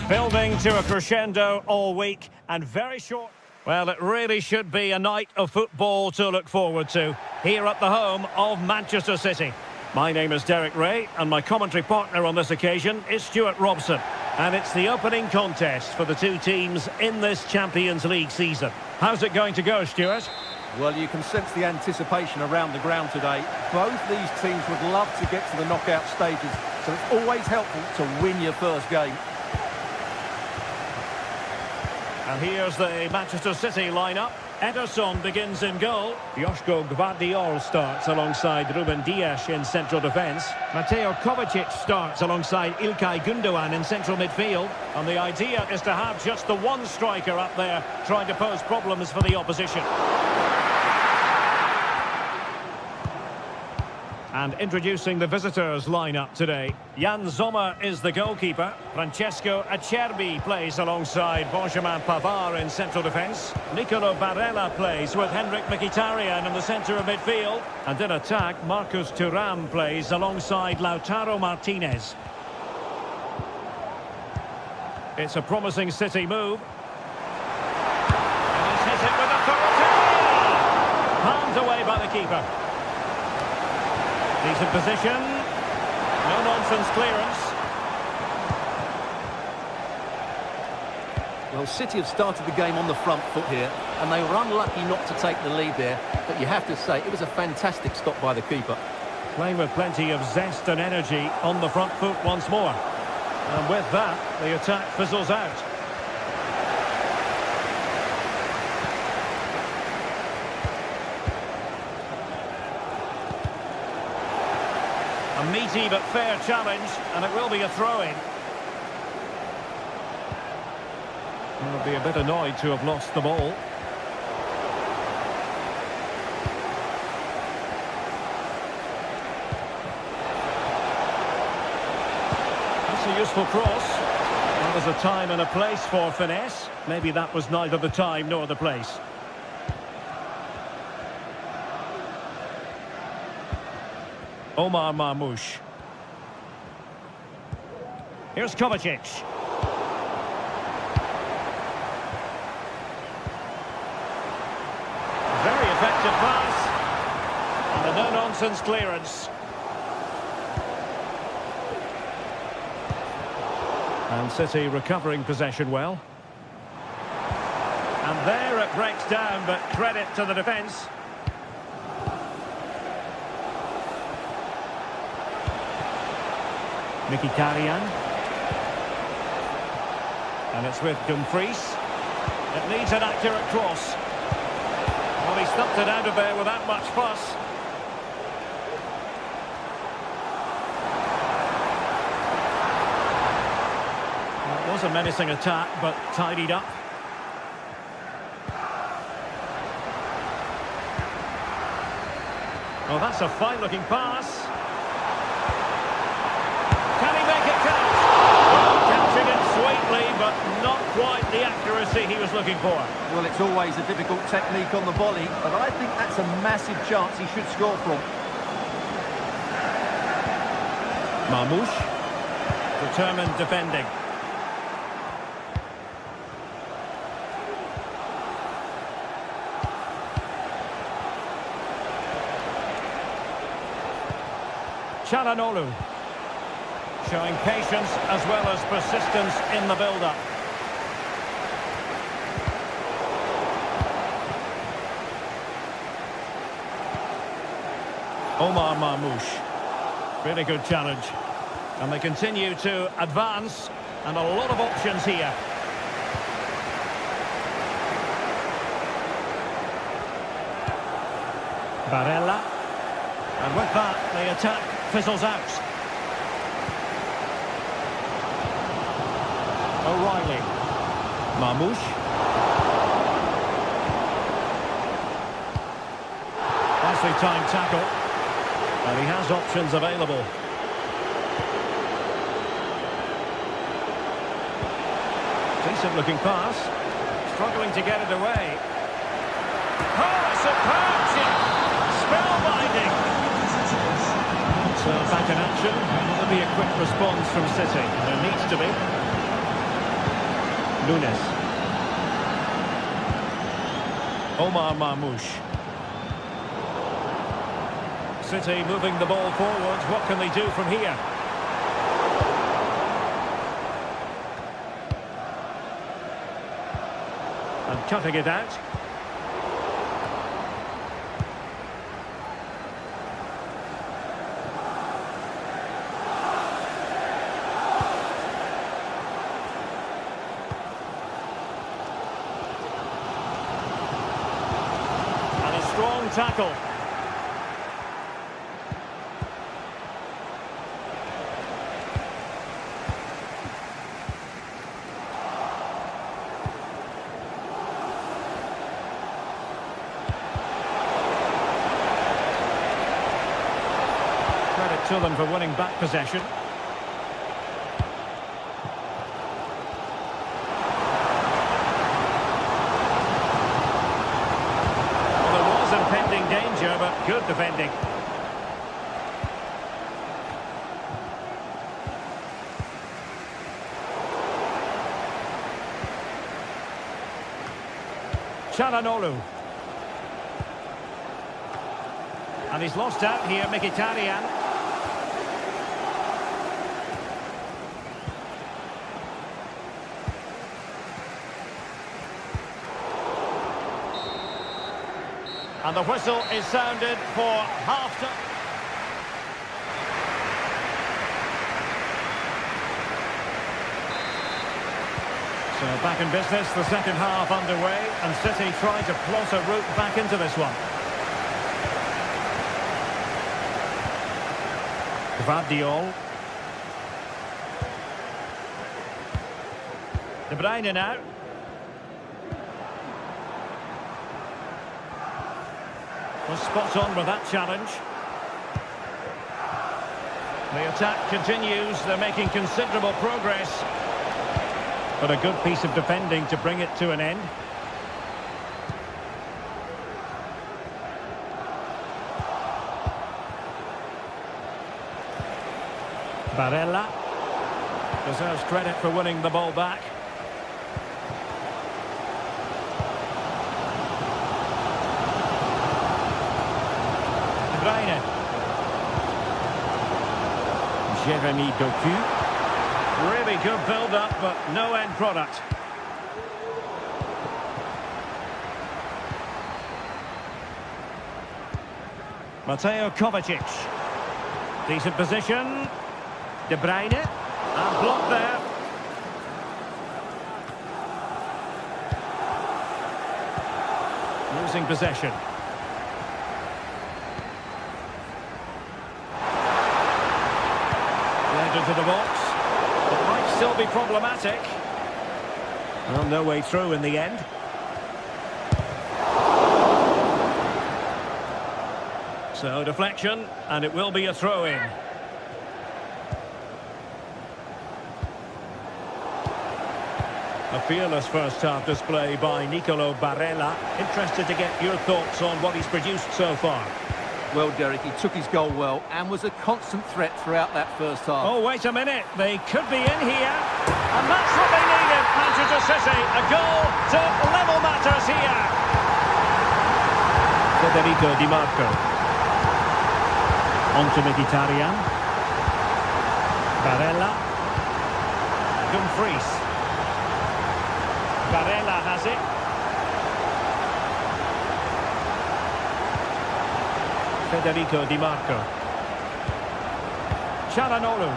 Building to a crescendo all week and very short. Well, it really should be a night of football to look forward to here at the home of Manchester City. My name is Derek Ray and my commentary partner on this occasion is Stuart Robson. And it's the opening contest for the two teams in this Champions League season. How's it going to go, Stuart? Well, you can sense the anticipation around the ground today. Both these teams would love to get to the knockout stages, so it's always helpful to win your first game. And here's the Manchester City lineup. Ederson begins in goal. Joško Gvardiol starts alongside Ruben Dias in central defence. Mateo Kovacic starts alongside Ilkay Gundogan in central midfield. And the idea is to have just the one striker up there trying to pose problems for the opposition. And introducing the visitors' lineup today. Jan Sommer is the goalkeeper. Francesco Acerbi plays alongside Benjamin Pavard in central defence. Nicolo Barella plays with Henrik Mkhitaryan in the centre of midfield. And in attack, Marcus Thuram plays alongside Lautaro Martinez. It's a promising City move. And he's hit it with authority! Palmed away by the keeper. Decent position. No-nonsense clearance. Well, City have started the game on the front foot here, and they were unlucky not to take the lead there. But you have to say, it was a fantastic stop by the keeper. Playing with plenty of zest and energy on the front foot once more. And with that, the attack fizzles out. A meaty but fair challenge, and it will be a throw-in. He'll be a bit annoyed to have lost the ball. That's a useful cross. Well, there's a time and a place for finesse. Maybe that was neither the time nor the place. Omar Marmoush. Here's Kovacic. Very effective pass. And a no-nonsense clearance. And City recovering possession well. And there it breaks down, but credit to the defence. Mkhitaryan. And it's with Dumfries. It needs an accurate cross. Well, he stumped it out of there without much fuss. Well, it was a menacing attack, but tidied up. Oh, that's a fine-looking pass. Sweetly, but not quite the accuracy he was looking for. Well, it's always a difficult technique on the volley, but I think that's a massive chance he should score from. Marmoush, determined defending. Çalhanoğlu. Showing patience as well as persistence in the build-up. Omar Marmoush. Really good challenge. And they continue to advance, and a lot of options here. Barella. And with that, the attack fizzles out. O'Reilly. Marmoush. Nicely timed tackle. And he has options available. Decent looking pass. Struggling to get it away. Oh, superb chip! Spellbinding! So back in action. Will there be a quick response from City? There needs to be. Nunes. Omar Marmoush. City moving the ball forwards. What can they do from here? And cutting it out. Strong tackle. better than for winning back possession. Well, there was impending danger, but good defending. Çalhanoğlu. And he's lost out here, Mkhitaryan. And the whistle is sounded for half-time. So back in business, the second half underway, and City trying to plot a route back into this one. Gvardiol. De Bruyne now. Was spot on with that challenge. The attack continues, they're making considerable progress. But a good piece of defending to bring it to an end. Barella deserves credit for winning the ball back. De Bruyne. Jeremy Doku. Really good build-up, but no end product. Mateo Kovacic. Decent position. De Bruyne. And blocked there. Losing possession. Led into the box. It might still be problematic. Well, no way through in the end. So, deflection, and it will be a throw-in. A fearless first-half display by Nicolo Barella. Interested to get your thoughts on what he's produced so far. Well, Derek, he took his goal well and was a constant threat throughout that first half. Oh, wait a minute. They could be in here. And that's what they needed, Manchester City. A goal to level matters here. Federico Di Marco. On to Mkhitaryan. Barella. Dumfries. Barella has it. Federico Di Marco. Çalhanoğlu.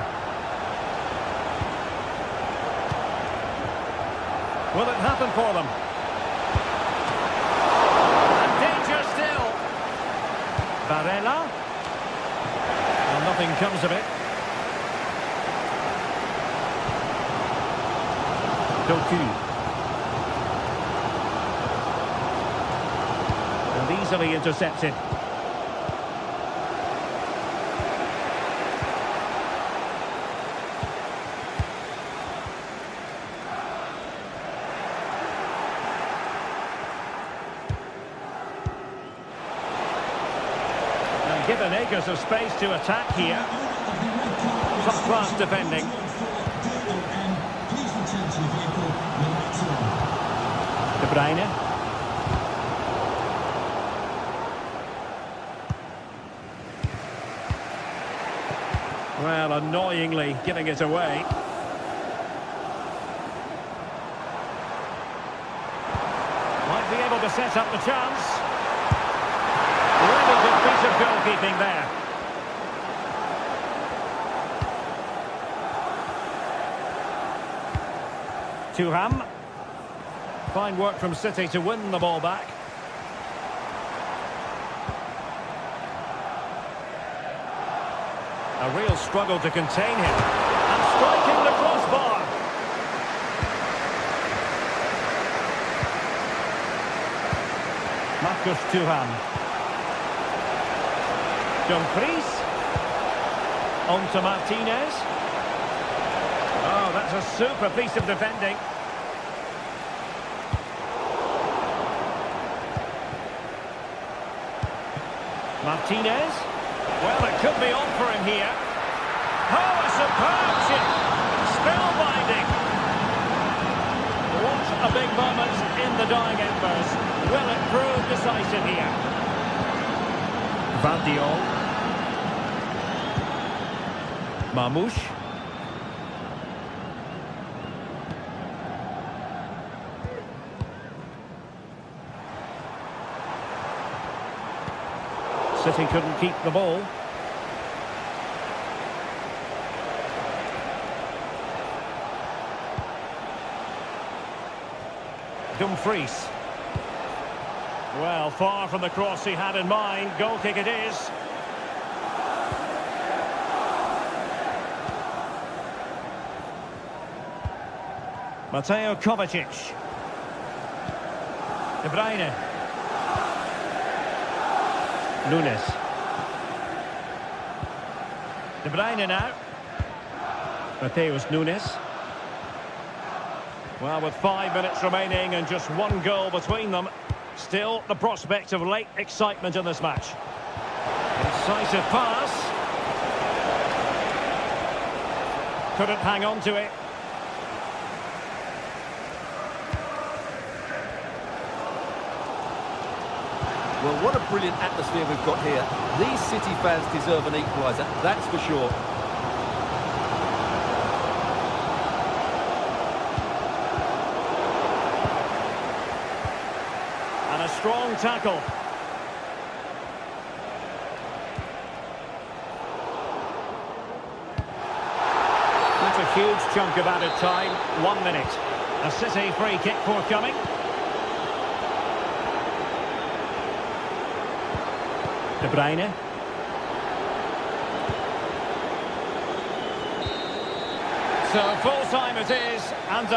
Will it happen for them? And danger still. Barella. Well, nothing comes of it. Doku. And easily intercepted. Given acres of space to attack here. Top-class defending. De Bruyne. Well, annoyingly giving it away. Might be able to set up the chance. Really good piece of goalkeeping there. Thuram. Fine work from City to win the ball back. A real struggle to contain him. And striking the crossbar. Marcus Thuram. Dumfries. On to Martinez. Oh, that's a super piece of defending. Martinez. Well, it could be on for him here. Oh, a superb chip. Spellbinding. What a big moment in the dying embers. Will it prove decisive here? Van Diol. Mamouche. City couldn't keep the ball. Dumfries. Well, far from the cross he had in mind. Goal kick it is. Mateo Kovacic. De Bruyne. Nunes. De Bruyne now. Mateus Nunes. Well, with 5 minutes remaining and just one goal between them, still the prospect of late excitement in this match. Incisive pass. Couldn't hang on to it. Well, what a brilliant atmosphere we've got here. These City fans deserve an equaliser, that's for sure. And a strong tackle. That's a huge chunk of added time. 1 minute. A City free kick forthcoming. De Bruyne. So full time it is, and